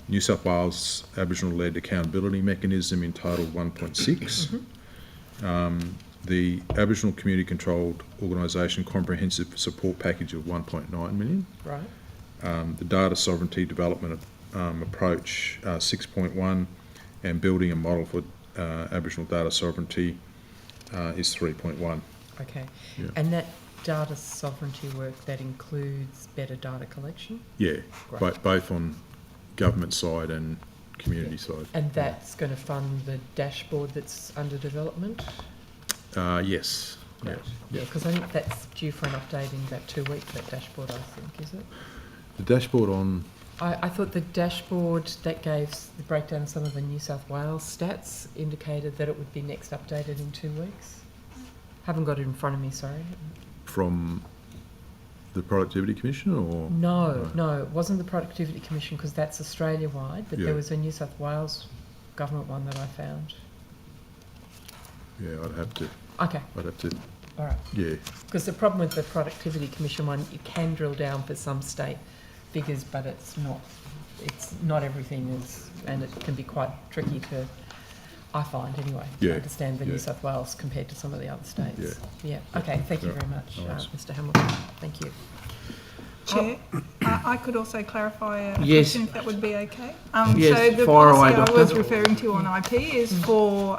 New South Wales Aboriginal-led accountability mechanism in total 1.6. The Aboriginal Community Controlled Organisation Comprehensive Support Package of 1.9 million. Right. The Data Sovereignty Development Approach 6.1, and Building a Model for Aboriginal Data Sovereignty is 3.1. Okay. Yeah. And that data sovereignty work, that includes better data collection? Yeah, Great. both on government side and community side. And that's going to fund the dashboard that's under development? Yes. Great. Yeah. Because I think that's due for an update in about 2 weeks, that dashboard, I think, is it? The dashboard on... I thought the dashboard that gave the breakdown of some of the New South Wales stats indicated that it would be next updated in 2 weeks. Haven't got it in front of me, sorry. From the Productivity Commission, or...? No, it wasn't the Productivity Commission, because that's Australia-wide, but there was a New South Wales government one that I found. Yeah, I'd have to... Okay. I'd have to... All right. Yeah. Because the problem with the Productivity Commission one, you can drill down for some state figures, but it's not everything is, and it can be quite tricky to, I find anyway, to understand the New South Wales compared to some of the other states. Yeah. Okay, thank you very much, Mr. Hamilton. Thank you. Chair, I could also clarify a Yes. question if that would be okay. Yes, so the fire away, policy I was Doctor. referring to on IP is for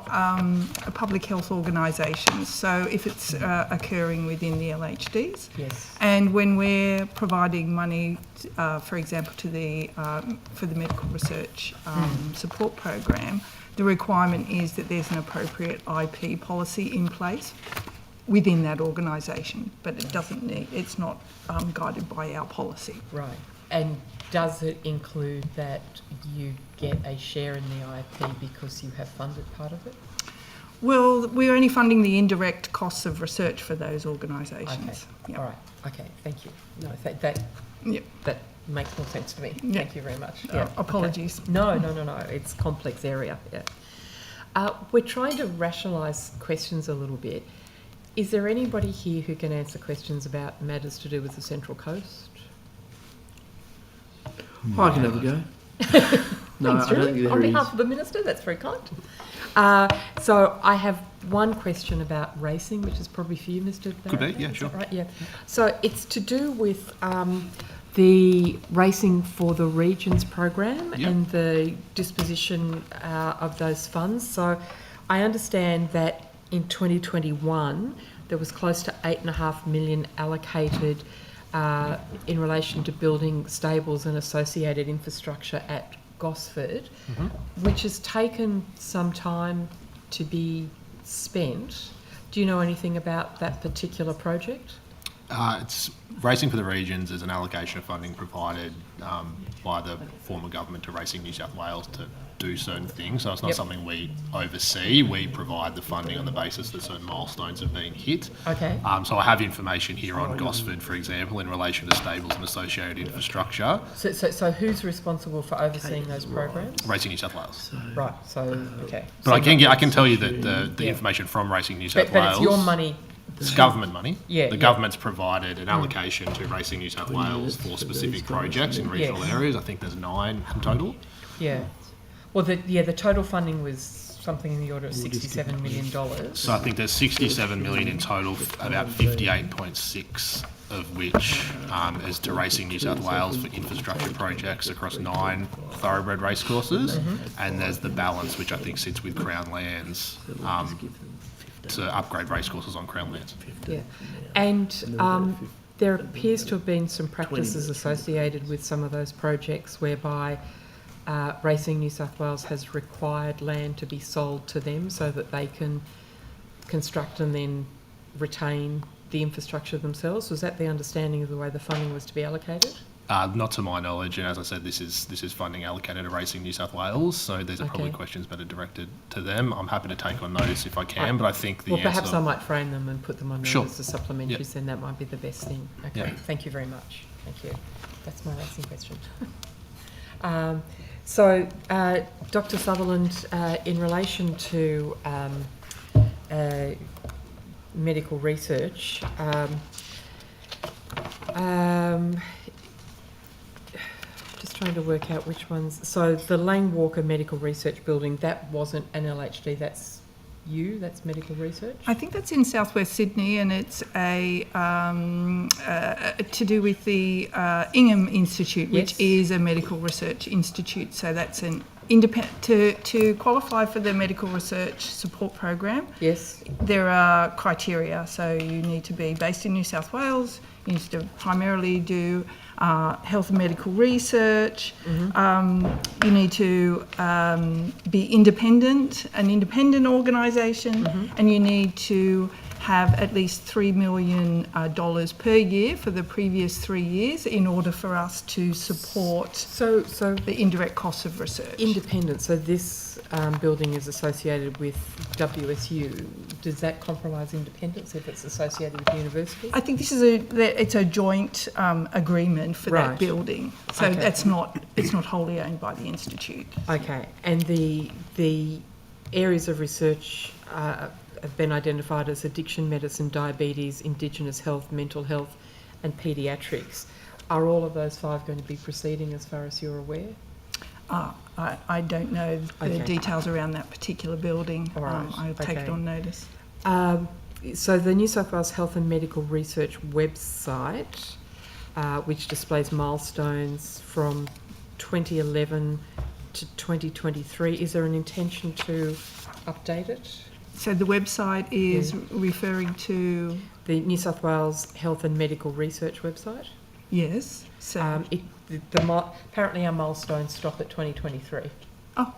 public health organisations. So if it's occurring within the LHDs, Yes. and when we're providing money, for example, to the for the medical research support program, the requirement is that there's an appropriate IP policy in place within that organisation, but it doesn't need, it's not guided by our policy. Right. And does it include that you get a share in the IP because you have funded part of it? Well, we're only funding the indirect costs of research for those organisations. Okay. Yep. All right. Okay. Thank you. No, that Yep. that makes more sense to me. Yep. Thank you very much. Yeah. Apologies. Okay. No. It's a complex area. Yeah. We're trying to rationalise questions a little bit. Is there anybody here who can answer questions about matters to do with the Central Coast? I can have a go. No, Thanks, I don't Julie. think there On is. behalf of the Minister, that's very kind. So I have one question about racing, which is probably for you, Mr. Could be, Barrett. yeah, Is sure. that right? Yeah. So it's to do with the Racing for the Regions program Yep. and the disposition of those funds. So I understand that in 2021 there was close to $8.5 million allocated in relation to building stables and associated infrastructure at Gosford, which has taken some time to be spent. Do you know anything about that particular project? It's Racing for the Regions is an allocation of funding provided by the former government to Racing New South Wales to do certain things. So it's not Yep. something we oversee. We provide the funding on the basis that certain milestones have been hit. Okay. So I have information here on Gosford, for example, in relation to stables and associated infrastructure. So who's responsible for overseeing those programs? Racing New South Wales. Right. So okay. But I can tell you that the Yeah. information from Racing New South But Wales. it's your money. It's government money. Yeah, the yeah. government's provided an allocation to Racing New South Wales for specific projects in regional Yes. areas. I think there's 9 in total. Yeah. Well, the total funding was something in the order of $67 million. So I think there's 67 million in total, about 58.6 of which is to Racing New South Wales for infrastructure projects across 9 thoroughbred racecourses, and there's the balance, which I think sits with Crown Lands, to upgrade racecourses on Crown Lands. Yeah. And there appears to have been some practices associated with some of those projects whereby Racing New South Wales has required land to be sold to them so that they can construct and then retain the infrastructure themselves. Was that the understanding of the way the funding was to be allocated? Not to my knowledge, and as I said, this is funding allocated to Racing New South Wales, so these are probably Okay. questions better directed to them. I'm happy to take on notice if I can, but I think the Well, answer... perhaps I might frame them and put them on Sure. notice as supplementaries, Yep. then that might be the best thing. Okay, Yeah. thank you very much. Thank you. That's my racing question. Dr. Sutherland, in relation to medical research, just trying to work out which ones. So the Lang Walker Medical Research Building, that wasn't an LHD, that's you, that's medical research? I think that's in southwest Sydney, and it's a to do with the Ingham Institute, which Yes. is a medical research institute. So that's an independent to qualify for the medical research support program. Yes. There are criteria. So you need to be based in New South Wales. You need to primarily do health and medical research. You need to be independent, an independent organisation, and you need to have at least $3 million per year for the previous 3 years in order for us to support the indirect costs of research. Independent, so this building is associated with WSU. Does that compromise independence if it's associated with university? I think this is it's a joint agreement for that Right. building, so Okay. it's not wholly owned by the institute. Okay, and the areas of research have been identified as addiction, medicine, diabetes, Indigenous health, mental health and paediatrics. Are all of those 5 going to be proceeding as far as you're aware? I don't know the Okay. details around that particular building. All right, I'll take it okay. on notice. So the New South Wales Health and Medical Research website which displays milestones from 2011 to 2023. Is there an intention to update it? So the website is referring to... The New South Wales Health and Medical Research website? Yes. So apparently our milestones stop at 2023. Oh.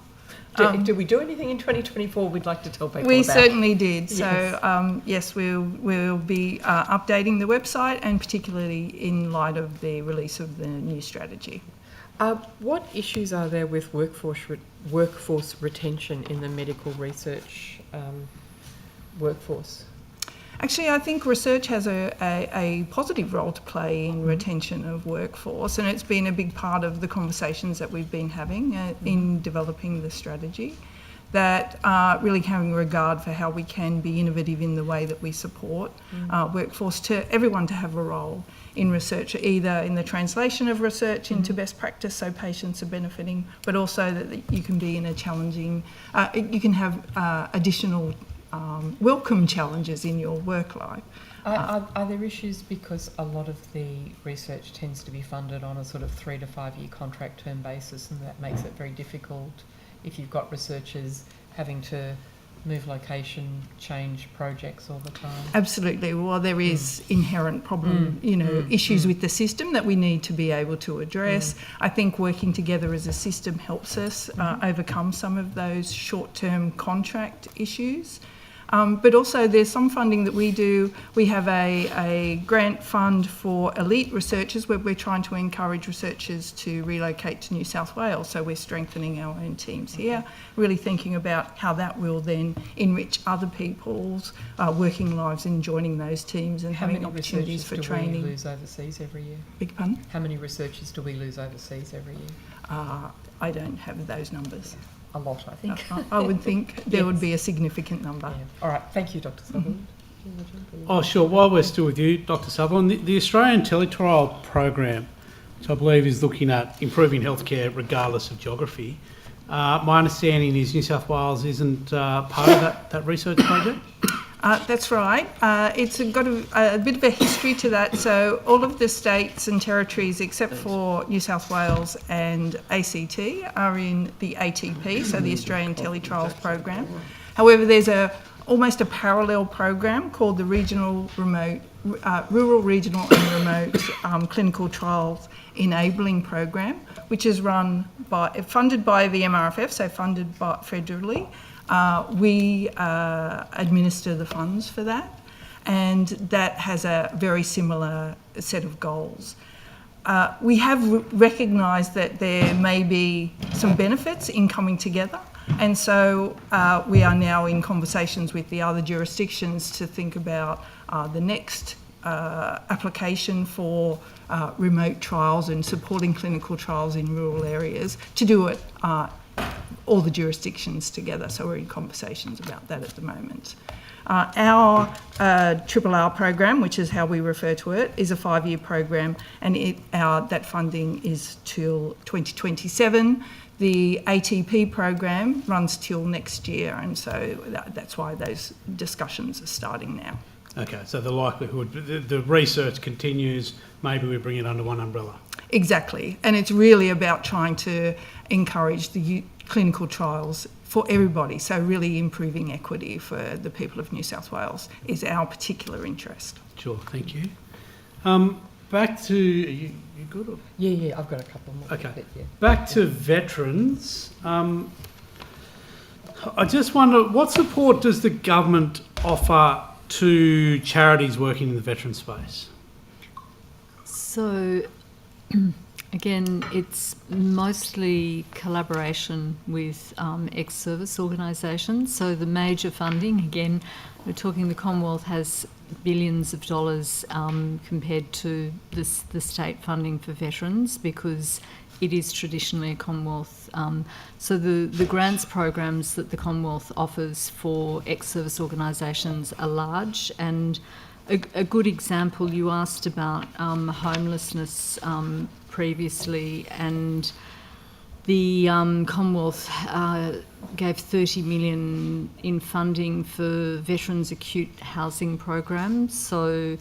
Did we do anything in 2024 we'd like to tell people We about? certainly did. Yes. So, yes, we'll be updating the website, and particularly in light of the release of the new strategy. What issues are there with workforce retention in the medical research workforce? Actually, I think research has a positive role to play in retention of workforce, and it's been a big part of the conversations that we've been having in developing the strategy, that really having regard for how we can be innovative in the way that we support workforce, to everyone to have a role in research, either in the translation of research into best practice so patients are benefiting, but also that you can be in a challenging, you can have additional welcome challenges in your work life. Are there issues because a lot of the research tends to be funded on a sort of 3 to 5 year contract term basis, and that makes it very difficult if you've got researchers having to move location, change projects all the time? Absolutely. Well, there is inherent problem, issues with the system that we need to be able to address. I think working together as a system helps us overcome some of those short-term contract issues. But also there's some funding that we do. We have a grant fund for elite researchers where we're trying to encourage researchers to relocate to New South Wales. So we're strengthening our own teams here, really thinking about how that will then enrich other people's working lives in joining those teams and having opportunities for training. How many researchers do we lose overseas every year? Beg your pardon? How many researchers do we lose overseas every year? I don't have those numbers. A lot, I think. I would think there would be a significant number. Yeah. All right, thank you, Dr. Sutherland. Oh, sure. While we're still with you, Dr. Sutherland, the Australian Teletrial program, which I believe is looking at improving healthcare regardless of geography, my understanding is New South Wales isn't part of that research project? That's right. It's got a bit of a history to that. So all of the states and territories except for New South Wales and ACT are in the ATP, so the Australian Teletrials program. However, there's almost a parallel program called the Rural, Regional and Remote Clinical Trials Enabling Program, which is funded by the MRFF, so funded federally. We administer the funds for that, and that has a very similar set of goals. We have recognised that there may be some benefits in coming together, and so we are now in conversations with the other jurisdictions to think about the next application for remote trials and supporting clinical trials in rural areas, to do it all the jurisdictions together. So we're in conversations about that at the moment. Our Triple R program, which is how we refer to it, is a 5-year program, and that funding is till 2027. The ATP program runs till next year, and so that's why those discussions are starting now. Okay, so the likelihood, the research continues, maybe we bring it under one umbrella. Exactly, and it's really about trying to encourage the clinical trials for everybody, so really improving equity for the people of New South Wales is our particular interest. Sure, thank you. Back to, are you good? Or? Yeah, I've got a couple more. Okay, Yeah. back to veterans. I just wonder, what support does the government offer to charities working in the veteran space? So, again, it's mostly collaboration with ex-service organisations. So the major funding, again, we're talking the Commonwealth has billions of dollars compared to the state funding for veterans, because it is traditionally a Commonwealth. So the grants programs that the Commonwealth offers for ex-service organisations are large, and a good example, you asked about homelessness previously, and the Commonwealth gave $30 million in funding for veterans' acute housing programs. So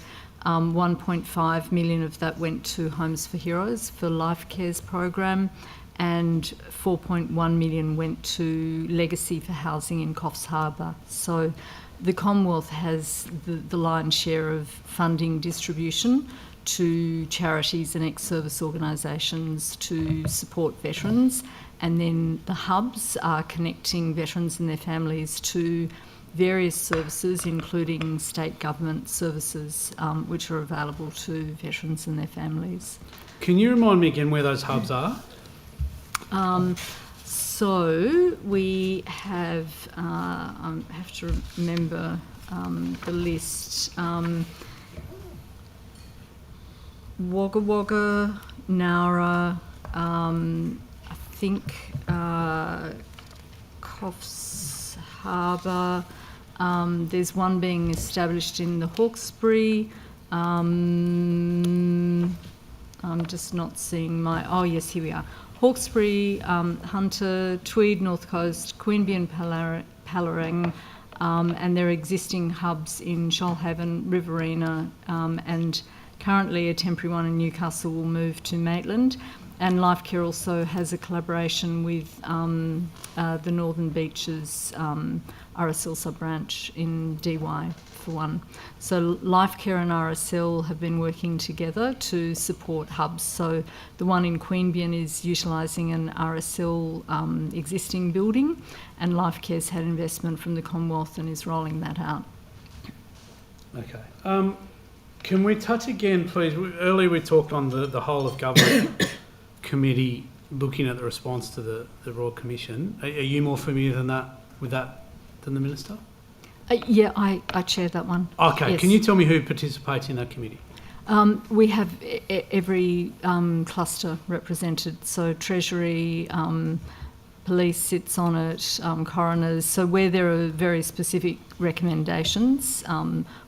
1.5 million of that went to Homes for Heroes for Life Cares program, and 4.1 million went to Legacy for housing in Coffs Harbour. So the Commonwealth has the lion's share of funding distribution to charities and ex-service organisations to support veterans, and then the hubs are connecting veterans and their families to various services, including state government services, which are available to veterans and their families. Can you remind me again where those hubs are? So we have, I have to remember the list. Wagga Wagga, Nowra, I think Coffs Harbour. There's one being established in the Hawkesbury. I'm just not seeing my... Oh, yes, here we are. Hawkesbury, Hunter, Tweed, North Coast, Queanbeyan, Pallarang, and there are existing hubs in Shoalhaven, Riverina, and currently a temporary one in Newcastle will move to Maitland. And Lifecare also has a collaboration with the Northern Beaches RSL sub-branch in DY for one. So Lifecare and RSL have been working together to support hubs. So the one in Queanbeyan is utilising an RSL existing building, and Lifecare's had investment from the Commonwealth and is rolling that out. Okay. Can we touch again, please? Earlier we talked on the whole of government committee looking at the response to the Royal Commission. Are you more familiar with that than the Minister? Yeah, I chair that one. Okay, yes. Can you tell me who participates in that committee? We have every cluster represented, so Treasury, Police sits on it, coroners. So where there are very specific recommendations,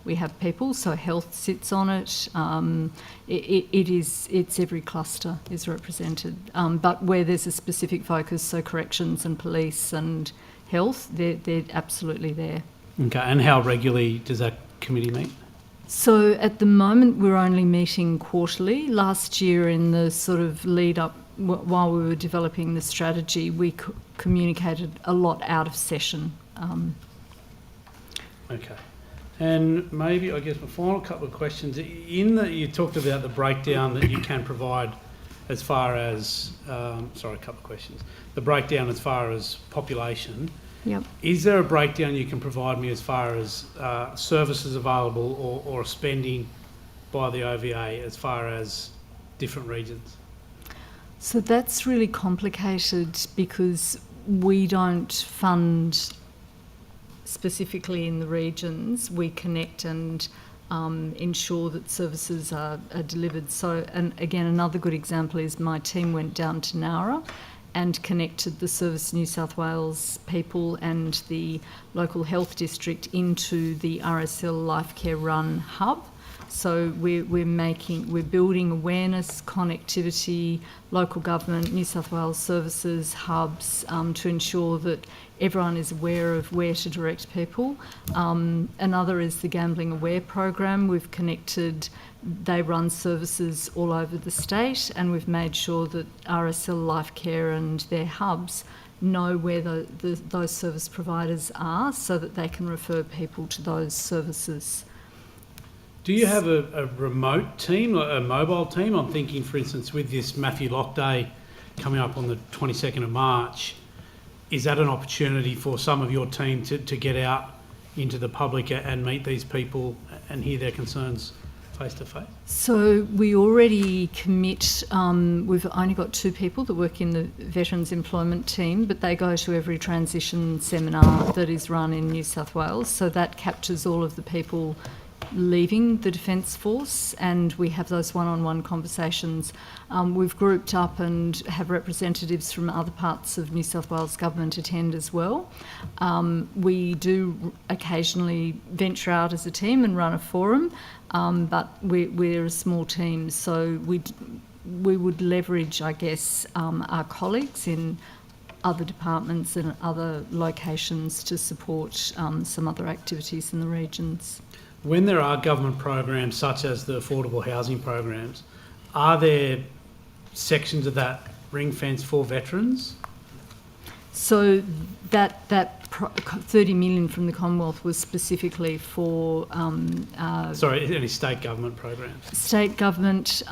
we have people. So Health sits on it. It's every cluster is represented. But where there's a specific focus, so Corrections and Police and Health, they're absolutely there. Okay, and how regularly does that committee meet? So at the moment we're only meeting quarterly. Last year, in the sort of lead up while we were developing the strategy, we communicated a lot out of session. Okay. And maybe, I guess, my final couple of questions. You talked about the breakdown that you can provide as far as, a couple of questions. The breakdown as far as population. Yep. Is there a breakdown you can provide me as far as services available or spending by the OVA as far as different regions? So that's really complicated because we don't fund specifically in the regions. We connect and ensure that services are delivered. So, and again, another good example is my team went down to Nowra and connected the Service New South Wales people and the local health district into the RSL Lifecare Run hub. So we're building awareness, connectivity, local government, New South Wales services, hubs, to ensure that everyone is aware of where to direct people. Another is the Gambling Aware program. We've connected, they run services all over the state, and we've made sure that RSL Lifecare and their hubs know where those service providers are so that they can refer people to those services. Do you have a remote team, a mobile team? I'm thinking, for instance, with this Matthew Lock Day coming up on the 22nd of March, is that an opportunity for some of your team to get out into the public and meet these people and hear their concerns face to face? So we already commit, we've only got 2 people that work in the Veterans Employment team, but they go to every transition seminar that is run in New South Wales. So that captures all of the people leaving the Defence Force, and we have those one-on-one conversations. We've grouped up and have representatives from other parts of New South Wales government attend as well. We do occasionally venture out as a team and run a forum, but we're a small team, so we would leverage, I guess, our colleagues in other departments and other locations to support some other activities in the regions. when there are government programs such as the affordable housing programs, are there sections of that ring fence for veterans? So that 30 million from the Commonwealth was specifically for Sorry, any state government programs? state government.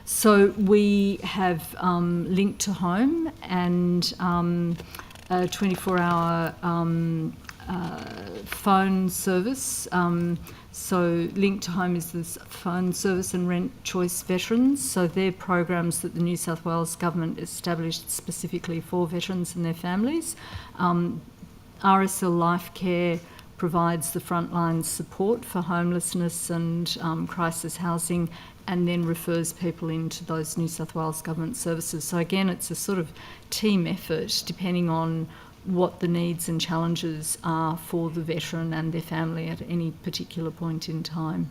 So we have Link to Home and a 24-hour phone service. So Link to Home is this phone service and rent choice veterans. So they're programs that the New South Wales government established specifically for veterans and their families. RSL Life Care provides the frontline support for homelessness and crisis housing, and then refers people into those New South Wales government services. So again, it's a sort of team effort depending on what the needs and challenges are for the veteran and their family at any particular point in time.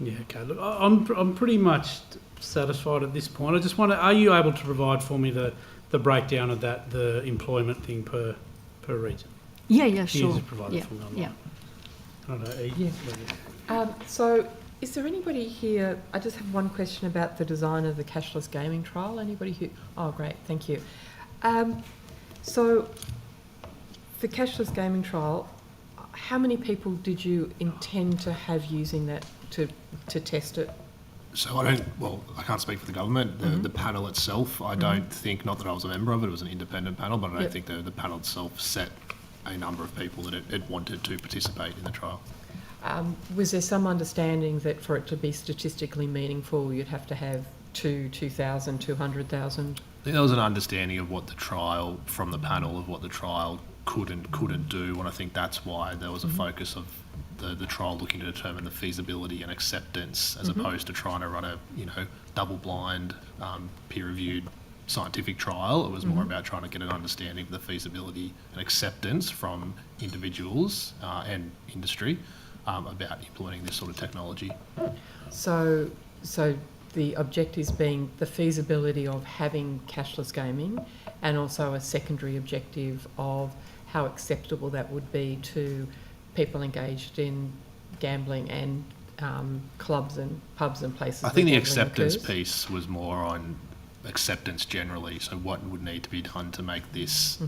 Yeah, okay. Look, I'm pretty much satisfied at this point. I just wonder, are you able to provide for me the breakdown of that, the employment thing per region? Yeah, Can you sure. just provide that for me online? Yeah. I don't know, Yeah. So, is there anybody here? I just have one question about the design of the cashless gaming trial. Anybody who? Oh, great, thank you. So, the cashless gaming trial, how many people did you intend to have using that to test it? So I can't speak for the government. The panel itself, I don't think, not that I was a member of it, it was an independent panel, but I don't think the panel itself set a number of people that it wanted to participate in the trial. Was there some understanding that for it to be statistically meaningful, you'd have to have 2,000, 200,000? I think there was an understanding of what the trial, from the panel, of what the trial could and couldn't do, and I think that's why there was a focus of the trial looking to determine the feasibility and acceptance, as opposed to trying to run a double-blind, peer-reviewed scientific trial. It was more about trying to get an understanding of the feasibility and acceptance from individuals and industry about implementing this sort of technology. So the objectives being the feasibility of having cashless gaming, and also a secondary objective of how acceptable that would be to people engaged in gambling and clubs and pubs and places. I think the where gambling acceptance occurs. piece was more on acceptance generally. So what would need to be done to make this,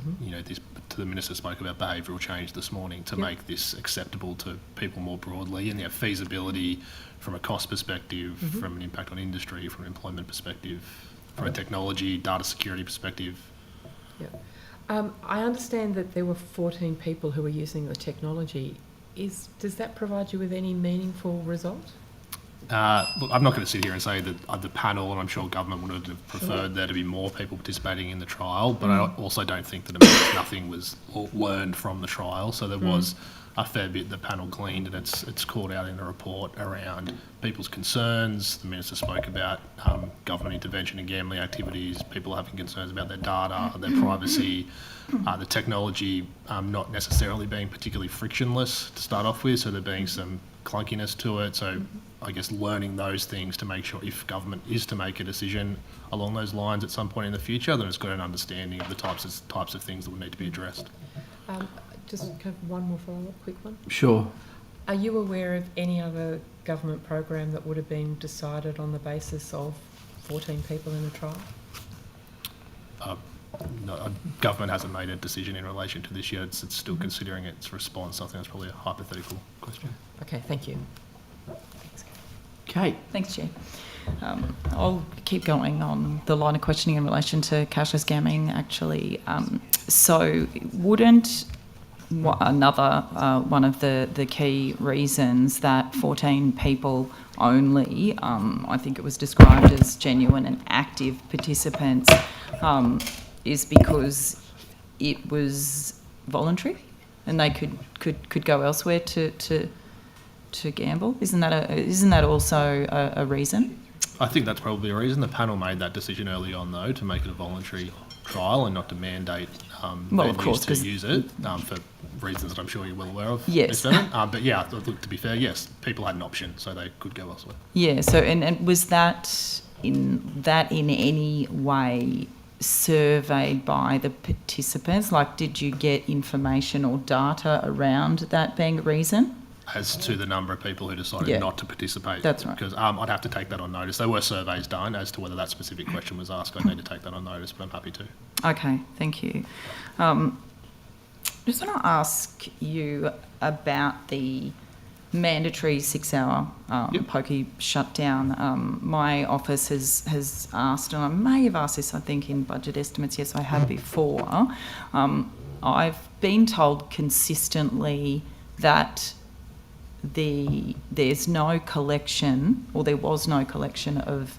this, the Minister spoke about behavioural change this morning, to make this acceptable to people more broadly, and feasibility from a cost perspective, from an impact on industry, from an employment perspective, from a technology, data security perspective. Yeah. I understand that there were 14 people who were using the technology. Does that provide you with any meaningful result? Look, I'm not going to sit here and say that the panel, and I'm sure government would have preferred there to be more people participating in the trial, but I also don't think that nothing was learned from the trial. So there was a fair bit the panel gleaned, and it's called out in the report around people's concerns. The Minister spoke about government intervention in gambling activities, people having concerns about their data, their privacy, the technology not necessarily being particularly frictionless to start off with, so there being some clunkiness to it. So I guess learning those things to make sure if government is to make a decision along those lines at some point in the future, then it's got an understanding of the types of things that would need to be addressed. Just kind of one more follow-up, quick one. Sure. Are you aware of any other government program that would have been decided on the basis of 14 people in a trial? No, government hasn't made a decision in relation to this yet. It's still considering its response. I think that's probably a hypothetical question. Okay, thank you. Kate. Thanks, Chair. I'll keep going on the line of questioning in relation to cashless gaming, actually. So wouldn't another one of the key reasons that 14 people only, I think it was described as genuine and active participants, is because it was voluntary and they could go elsewhere to gamble? Isn't that also a reason? I think that's probably a reason. The panel made that decision early on, though, to make it a voluntary trial and not to mandate venues to use it for reasons that I'm sure you're well aware of. Yes. But yeah, look, to be fair, yes, people had an option, so they could go elsewhere. Yeah. So and was that in any way surveyed by the participants? Like, did you get information or data around that being a reason? as to the number of people who decided Yeah. not to participate. That's right. Because I'd have to take that on notice. There were surveys done as to whether that specific question was asked. I'd need to take that on notice, but I'm happy to. Okay, thank you. Just want to ask you about the mandatory 6-hour pokey shutdown. My office has asked, and I may have asked this, I think, in budget estimates. Yes, I have before. I've been told consistently that there's no collection, or there was no collection of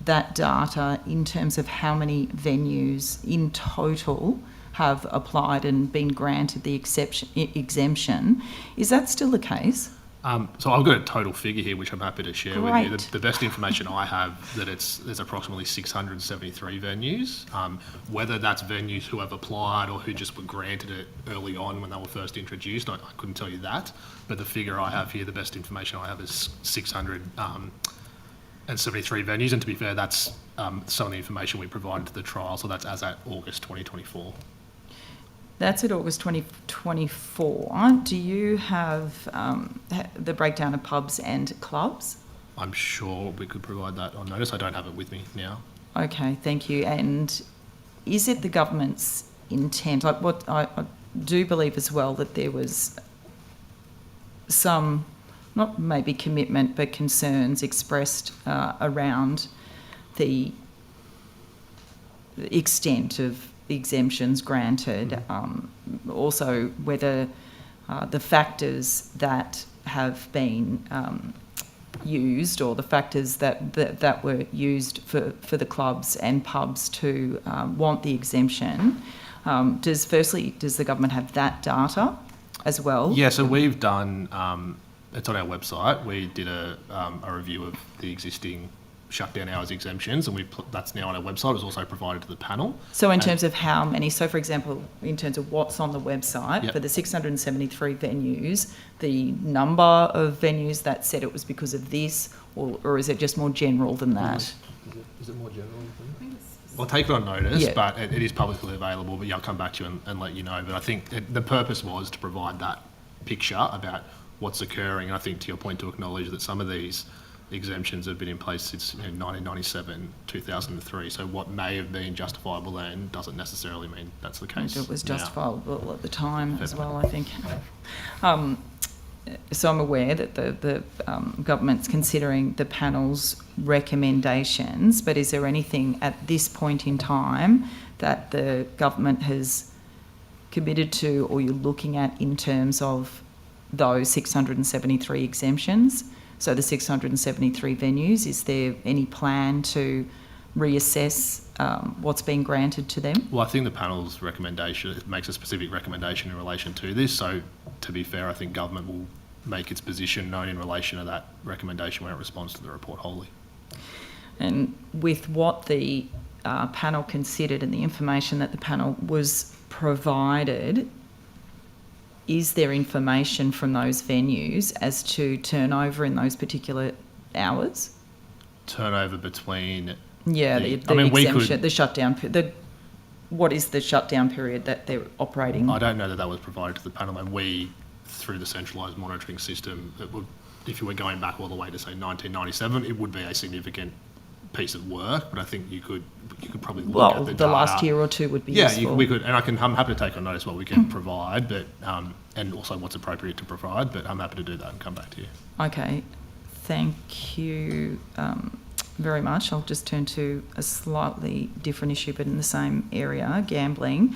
that data in terms of how many venues in total have applied and been granted the exemption. Is that still the case? So I've got a total figure here, which I'm happy to share with you. Great. The best information I have that there's approximately 673 venues. Whether that's venues who have applied or who just were granted it early on when they were first introduced, I couldn't tell you that. But the figure I have here, the best information I have is 673 venues. And to be fair, that's some of the information we provided to the trial. So that's as at August 2024. That's at August 2024. Do you have the breakdown of pubs and clubs? I'm sure we could provide that on notice. I don't have it with me now. Okay, thank you. And is it the government's intent? Like, what I do believe as well that there was some, not maybe commitment, but concerns expressed around the extent of exemptions granted, also whether the factors that have been used, or the factors that were used for the clubs and pubs to want the exemption. Does the government have that data as well? Yeah, so we've done, it's on our website, we did a review of the existing shutdown hours exemptions, and that's now on our website. It was also provided to the panel. So in terms of how many, so for example, in terms of what's on the website, Yep. for the 673 venues, the number of venues that said it was because of this, or is it just more general than that? Is it more general? I'll take it on notice, Yeah. but it is publicly available, but yeah, I'll come back to you and let you know. But I think the purpose was to provide that picture about what's occurring. And I think, to your point, to acknowledge that some of these exemptions have been in place since 1997, 2003. So what may have been justifiable then doesn't necessarily mean that's the case. It was now. justifiable at the time as well, I think. So I'm aware that the government's considering the panel's recommendations, but is there anything at this point in time that the government has committed to, or you're looking at in terms of those 673 exemptions? So the 673 venues, is there any plan to reassess what's being granted to them? Well, I think the panel's recommendation makes a specific recommendation in relation to this. So, to be fair, I think government will make its position known in relation to that recommendation when it responds to the report wholly. And with what the panel considered and the information that the panel was provided, is there information from those venues as to turnover in those particular hours? Turnover between... Yeah, the exemption, the shutdown, what is the shutdown period that they're operating? I don't know that was provided to the panel, and we, through the centralised monitoring system, if you were going back all the way to, say, 1997, it would be a significant piece of work, but I think you could probably look at the data. Last year or two would be useful. Yeah, we could, and I'm happy to take on notice what we can provide, but and also what's appropriate to provide, but I'm happy to do that and come back to you. Okay, thank you very much. I'll just turn to a slightly different issue, but in the same area, gambling.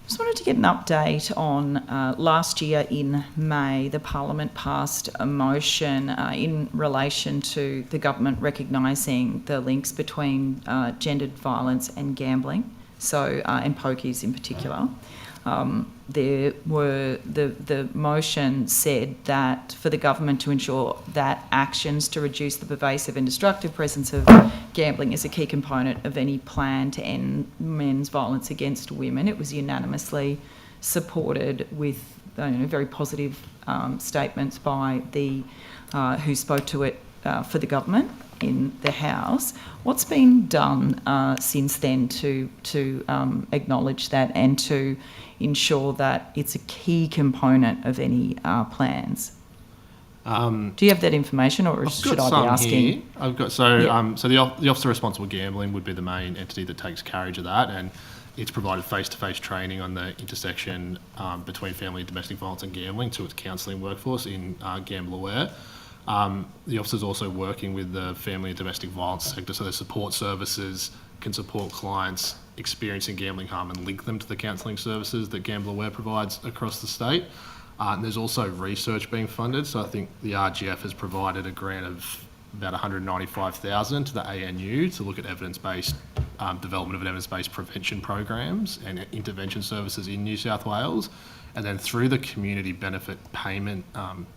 Just wanted to get an update on last year in May, the Parliament passed a motion in relation to the government recognising the links between gendered violence and gambling, so and pokies in particular. There were the motion said that for the government to ensure that actions to reduce the pervasive and destructive presence of gambling is a key component of any plan to end men's violence against women. It was unanimously supported with very positive statements by the who spoke to it for the government in the House. What's been done since then to acknowledge that and to ensure that it's a key component of any plans? Do you have that information, or should I be asking? Here. I've got so the Officer Responsible Gambling would be the main entity that takes carriage of that, and it's provided face-to-face training on the intersection between family and domestic violence and gambling to its counselling workforce in Gamble Aware. The officer's also working with the family and domestic violence sector, so their support services can support clients experiencing gambling harm and link them to the counselling services that Gamble Aware provides across the state. And there's also research being funded, so I think the RGF has provided a grant of about $195,000 to the ANU to look at evidence-based development of evidence-based prevention programs and intervention services in New South Wales. And then through the community benefit payment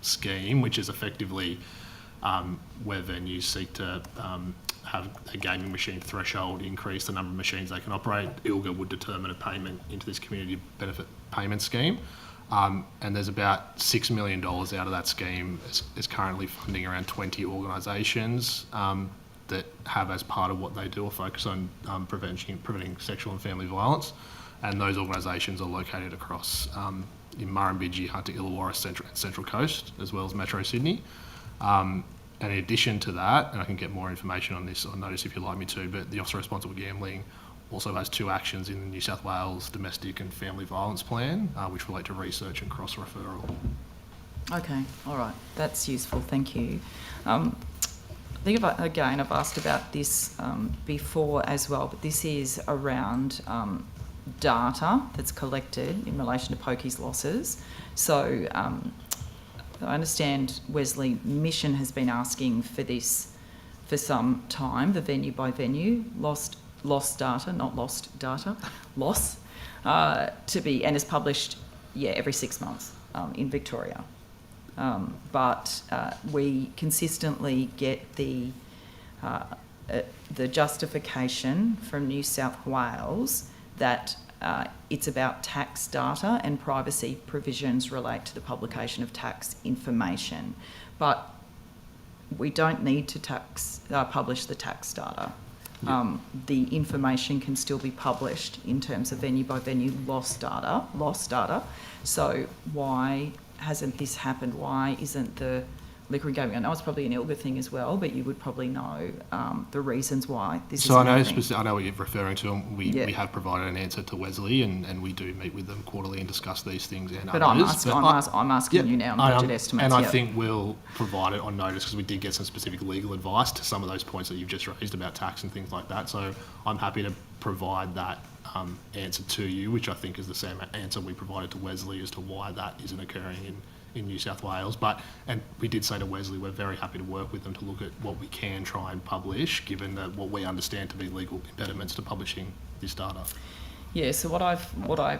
scheme, which is effectively where venues seek to have a gaming machine threshold increase the number of machines they can operate, ILGA would determine a payment into this community benefit payment scheme. And there's about $6 million out of that scheme is currently funding around 20 organisations that have as part of what they do a focus on preventing sexual and family violence. And those organisations are located across in Murrumbidgee, Hunter, Illawarra, Central Coast, as well as Metro Sydney. And in addition to that, and I can get more information on this on notice if you'd like me to, but the Officer Responsible Gambling also has 2 actions in the New South Wales Domestic and Family Violence Plan, which relate to research and cross-referral. Okay, all right, that's useful, thank you. I think, I've asked about this before as well, but this is around data that's collected in relation to pokies losses. So I understand Wesley Mission has been asking for this for some time, the venue by venue, lost data, not lost data, loss, to be, and is published, every 6 months in Victoria. But we consistently get the justification from New South Wales that it's about tax data and privacy provisions relate to the publication of tax information. But we don't need to publish the tax data. The information can still be published in terms of venue by venue lost data. So why hasn't this happened? Why isn't the liquor and gaming? I know it's probably an ILGA thing as well, but you would probably know the reasons why this is happening. I know what you're referring to. We have provided an answer to Wesley, and we do meet with them quarterly and discuss these things and but others. I'm asking you now on budget estimates. And I think we'll provide it on notice because we did get some specific legal advice to some of those points that you've just raised about tax and things like that. So I'm happy to provide that answer to you, which I think is the same answer we provided to Wesley as to why that isn't occurring in New South Wales. And we did say to Wesley, we're very happy to work with them to look at what we can try and publish, given what we understand to be legal impediments to publishing this data. Yeah, so what I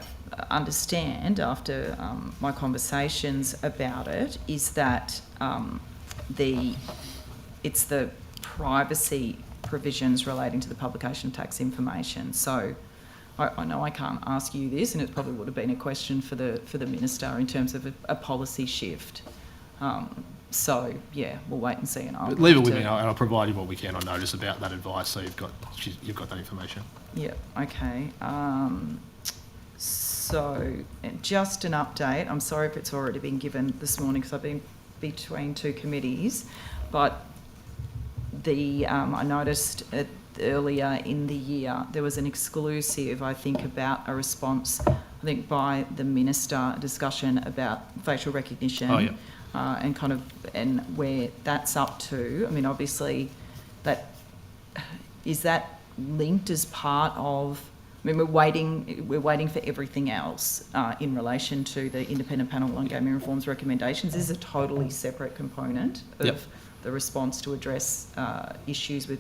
understand after my conversations about it is that it's the privacy provisions relating to the publication of tax information. So I know I can't ask you this, and it probably would have been a question for the Minister in terms of a policy shift. So, we'll wait and see. And I'll leave it with me, and I'll provide you what we can on notice about that advice, so you've got that information. Yeah, okay. So, just an update. I'm sorry if it's already been given this morning because I've been between 2 committees, but I noticed earlier in the year there was an exclusive, I think, about a response, I think, by the Minister, a discussion about facial recognition. And where that's up to. I mean, obviously, is that linked as part of? I mean, we're waiting for everything else in relation to the Independent Panel on Gaming Reform's recommendations. This is a totally separate component of the response to address issues with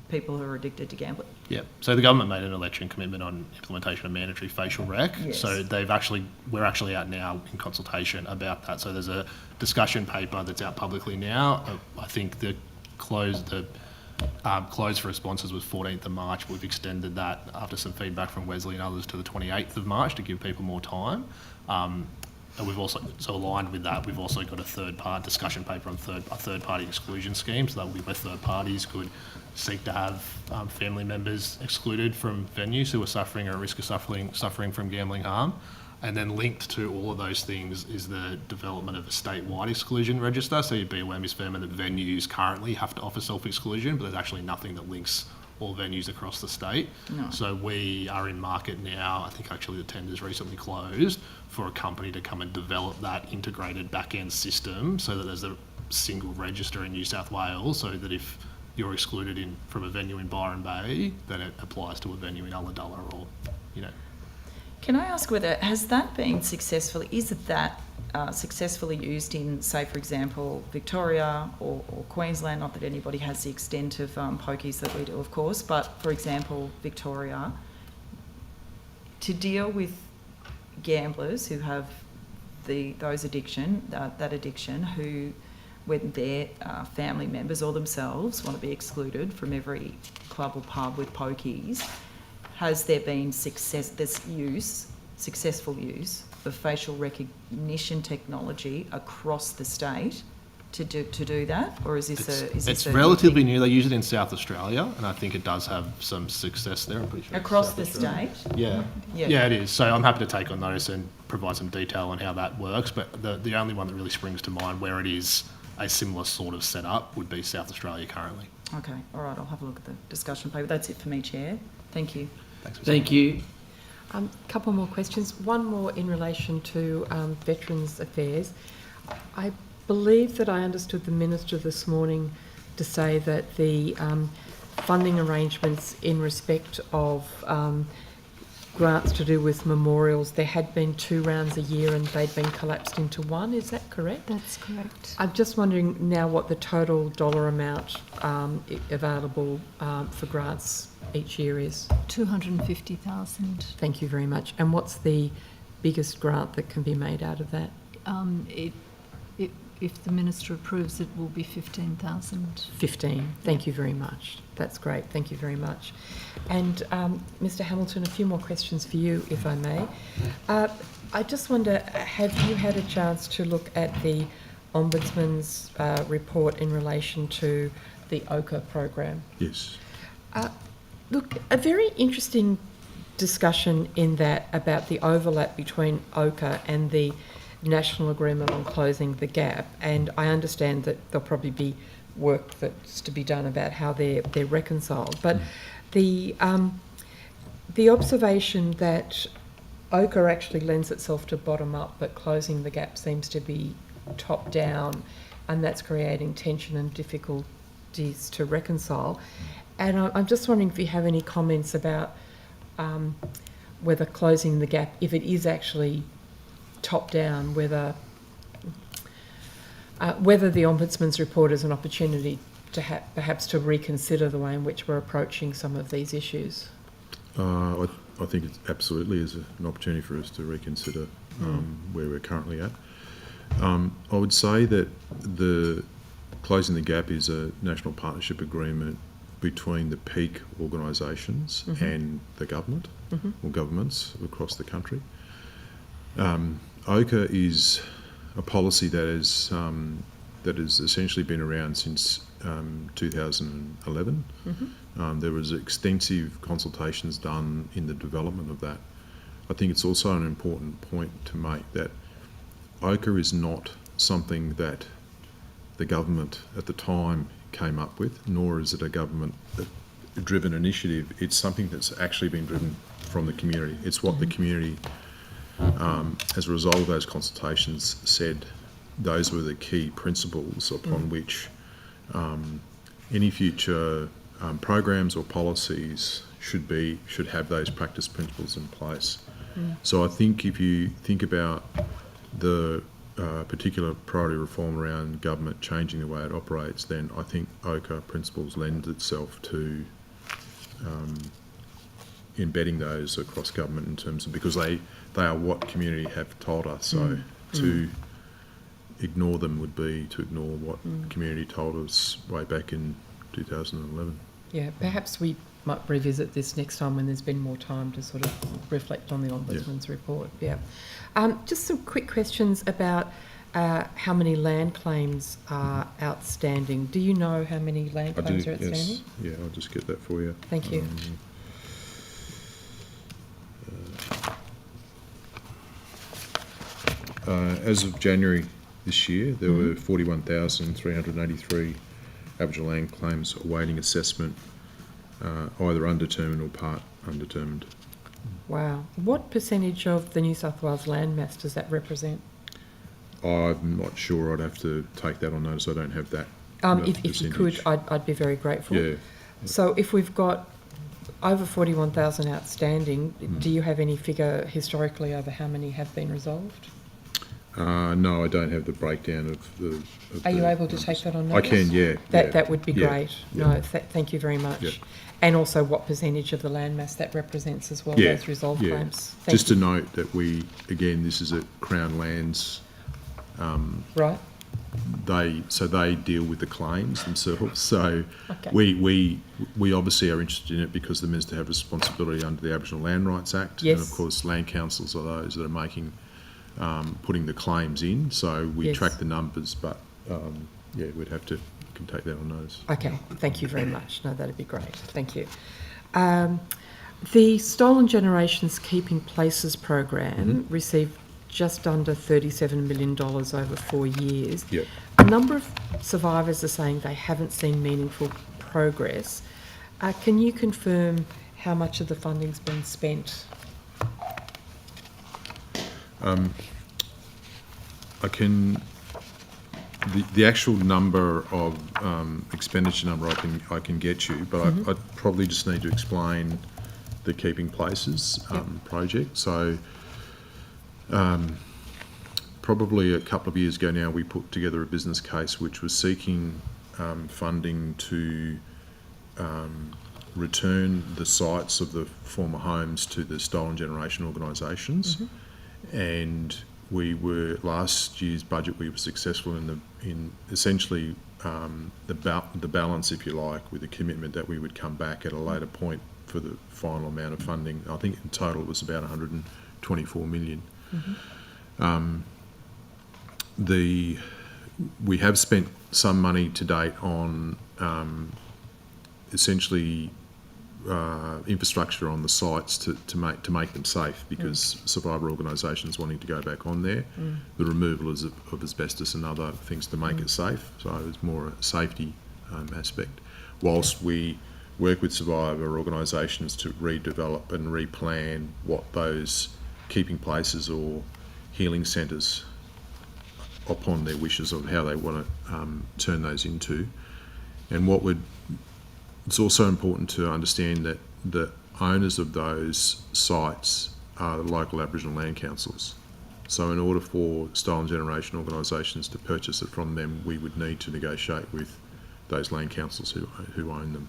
people who are addicted to gambling. Yeah. So the government made an election commitment on implementation of mandatory facial rec. Yes. So we're actually out now in consultation about that. So there's a discussion paper that's out publicly now. I think the close for responses was 14th of March. We've extended that after some feedback from Wesley and others to the 28th of March to give people more time. And we've also, so aligned with that, we've also got a third-party discussion paper on a third-party exclusion scheme. So that will be where third parties could seek to have family members excluded from venues who are suffering or at risk of suffering from gambling harm. And then linked to all of those things is the development of a statewide exclusion register. So you'd be aware, Ms. Fairman, that venues currently have to offer self-exclusion, but there's actually nothing that links all venues across the state. No. So we are in market now. I think actually the tender's recently closed for a company to come and develop that integrated back-end system so that there's a single register in New South Wales, so that if you're excluded from a venue in Byron Bay, then it applies to a venue in Ulladulla or, you know. Can I ask whether, has that been successfully, is that successfully used in, say, for example, Victoria or Queensland? Not that anybody has the extent of pokies that we do, of course, but for example, Victoria, to deal with gamblers who have that addiction, who, when their family members or themselves want to be excluded from every club or pub with pokies, has there been successful use of facial recognition technology across the state to do that, or is this it's relatively new? They use it in South Australia, and I think it does have some success there. I'm pretty sure across the state. Yeah, yeah, it is. So I'm happy to take on notice and provide some detail on how that works. But the only one that really springs to mind where it is a similar sort of setup would be South Australia currently. Okay, all right. I'll have a look at the discussion paper. That's it for me, Chair. Thank you. Thank you. A couple more questions. One more in relation to Veterans Affairs. I believe that I understood the Minister this morning to say that the funding arrangements in respect of grants to do with memorials, there had been 2 rounds a year and they'd been collapsed into one. Is that correct? That's correct. I'm just wondering now what the total dollar amount available for grants each year is. 250,000. Thank you very much. And what's the biggest grant that can be made out of that? If the Minister approves, it will be 15,000. 15. Thank you very much. That's great. Thank you very much. And Mr. Hamilton, a few more questions for you, if I may. I just wonder, have you had a chance to look at the Ombudsman's report in relation to the OCA program? Yes. Look, a very interesting discussion in that about the overlap between OCA and the National Agreement on Closing the Gap, and I understand that there'll probably be work that's to be done about how they're reconciled. But the observation that OCA actually lends itself to bottom up, but Closing the Gap seems to be top down, and that's creating tension and difficulties to reconcile. And I'm just wondering if you have any comments about whether Closing the Gap, if it is actually top down, whether the Ombudsman's report is an opportunity to perhaps to reconsider the way in which we're approaching some of these issues. I think it absolutely is an opportunity for us to reconsider where we're currently at. I would say that the Closing the Gap is a national partnership agreement between the peak organisations and the government or governments across the country. OCA is a policy that has essentially been around since 2011. There was extensive consultations done in the development of that. I think it's also an important point to make that OCA is not something that the government at the time came up with, nor is it a government-driven initiative. It's something that's actually been driven from the community. It's what the community, as a result of those consultations, said those were the key principles upon which any future programs or policies should have those practice principles in place. So I think if you think about the particular priority reform around government changing the way it operates, then I think OCA principles lend itself to embedding those across government in terms of, because they are what community have told us. So to ignore them would be to ignore what community told us way back in 2011. Yeah, perhaps we might revisit this next time when there's been more time to sort of reflect on the Ombudsman's report. Yeah. Just some quick questions about how many land claims are outstanding. Do you know how many land claims are outstanding? Yes. Yeah, I'll just get that for you. Thank you. As of January this year, there were 41,383 Aboriginal land claims awaiting assessment, either undetermined or part undetermined. Wow. What percentage of the New South Wales land mass does that represent? I'm not sure. I'd have to take that on notice. I don't have that. If you could, I'd be very grateful. Yeah. So if we've got over 41,000 outstanding, do you have any figure historically over how many have been resolved? No, I don't have the breakdown of the... Are you able to take that on notice? I can, yeah. That would be great. Yeah. No, thank you very much. Yeah. And also what percentage of the land mass that represents as well, Yeah, those resolved yeah. claims. Just to note that we, again, this is at Crown Lands. Right. They deal with the claims themselves. So Okay. we obviously are interested in it because the Minister have responsibility under the Aboriginal Land Rights Act. Yes. And of course, land councils are those that are making, putting the claims in. So we Yes. track the numbers, but yeah, we'd have to can take that on notice. Okay, thank you very much. No, that'd be great. Thank you. The Stolen Generations Keeping Places program received just under $37 million over 4 years. Yep. A number of survivors are saying they haven't seen meaningful progress. Can you confirm how much of the funding's been spent? I can. The actual number of expenditure number I can get you, but I probably just need to explain the Keeping Places project. So probably a couple of years ago now, we put together a business case which was seeking funding to return the sites of the former homes to the Stolen Generation organisations, and we were last year's budget. We were successful in essentially the balance, if you like, with the commitment that we would come back at a later point for the final amount of funding. I think in total it was about 124 million. We have spent some money to date on essentially infrastructure on the sites to make them safe, because survivor organisations wanting to go back on there, the removal of asbestos and other things to make it safe. So it's more a safety aspect. Whilst we work with survivor organisations to redevelop and replan what those keeping places or healing centres, upon their wishes of how they want to turn those into. And it's also important to understand that the owners of those sites are the local Aboriginal land councils. So in order for Stolen Generation organisations to purchase it from them, we would need to negotiate with those land councils who own them.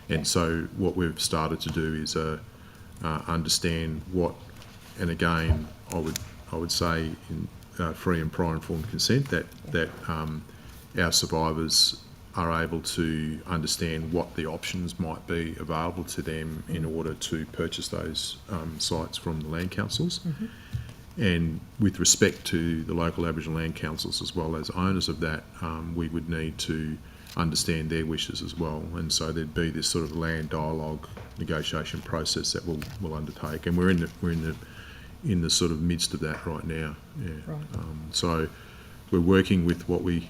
And so what we've started to do is understand what, and again, I would say in free and prior informed consent, that our survivors are able to understand what the options might be available to them in order to purchase those sites from the land councils. And with respect to the local Aboriginal land councils as well as owners of that, we would need to understand their wishes as well. And so there'd be this sort of land dialogue negotiation process that we'll undertake, and we're in the sort of midst of that right now. Yeah. Right. So we're working with what we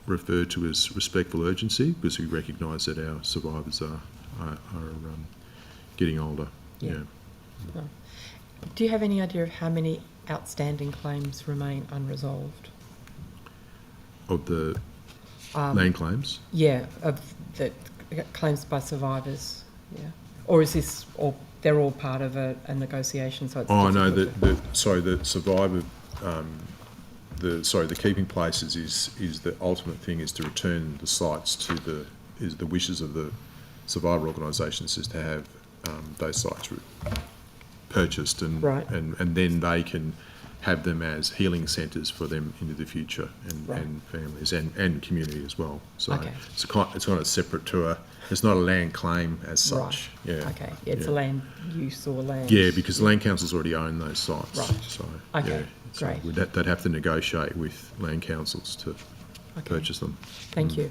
refer to as respectful urgency, because we recognise that our survivors are getting older. Yeah. No. Do you have any idea of how many outstanding claims remain unresolved? Of the land claims? Yeah, of the claims by survivors. Yeah. Or is this, or they're all part of a negotiation? So it's no, the survivor. The keeping places is the ultimate thing, is to return the sites to the wishes of the survivor organisations, is to have those sites purchased and right. and then they can have them as healing centres for them into the future, and families and community as well. So Okay. it's kind of separate to it's not a land claim as such. Right. Yeah. Okay. It's a land use or land. Yeah, because land councils already own those sites. Right. So Okay, yeah, so great. they'd have to negotiate with land councils to purchase them. Thank you.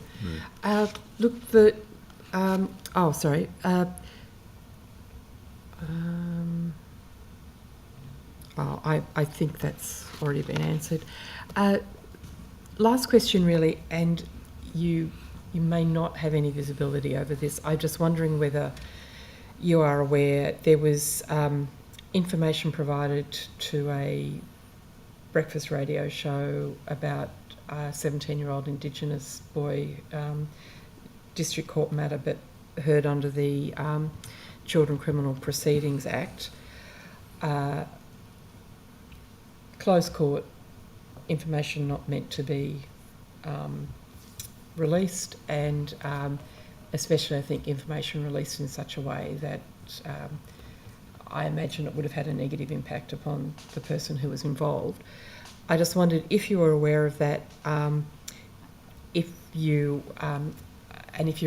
Yeah. Look, sorry. I think that's already been answered. Last question, really, and you may not have any visibility over this. I'm just wondering whether you are aware there was information provided to a breakfast radio show about a 17-year-old Indigenous boy, district court matter, but heard under the Children Criminal Proceedings Act. Closed court, information not meant to be released, and especially I think information released in such a way that I imagine it would have had a negative impact upon the person who was involved. I just wondered if you were aware of that, if you're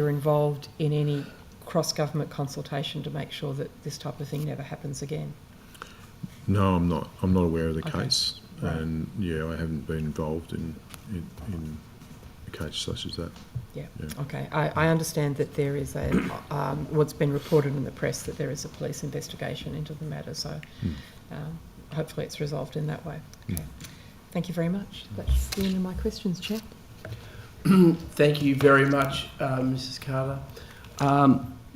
involved in any cross-government consultation to make sure that this type of thing never happens again. No, I'm not. I'm not aware of the Okay. case, Right. and yeah, I haven't been involved in a case such as that. Yeah. Yeah. Okay. I understand that there is a what's been reported in the press that there is a police investigation into the matter. So hopefully it's resolved in that way. Okay. Thank you very much. That's the end of my questions, Chair. Thank you very much, Mrs. Carter.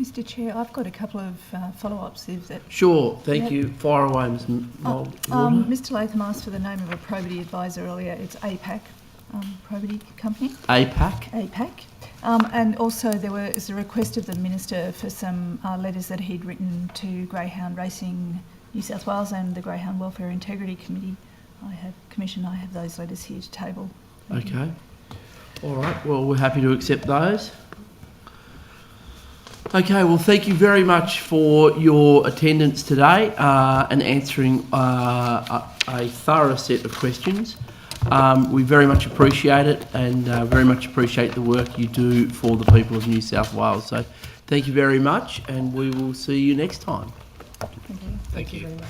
Mr Chair, I've got a couple of follow-ups. If that Sure, thank Yep. you. Fire away, Ms. Mould. Mr Latham asked for the name of a probity advisor earlier. It's APAC, probity company. APAC. APAC. And also there was a request of the Minister for some letters that he'd written to Greyhound Racing New South Wales and the Greyhound Welfare Integrity Committee. I have those letters here to table. Thank you. Okay. All right, well, we're happy to accept those. Okay, well, thank you very much for your attendance today and answering a thorough set of questions. We very much appreciate it, and very much appreciate the work you do for the people of New South Wales. So thank you very much, and we will see you next time. Thank you very much.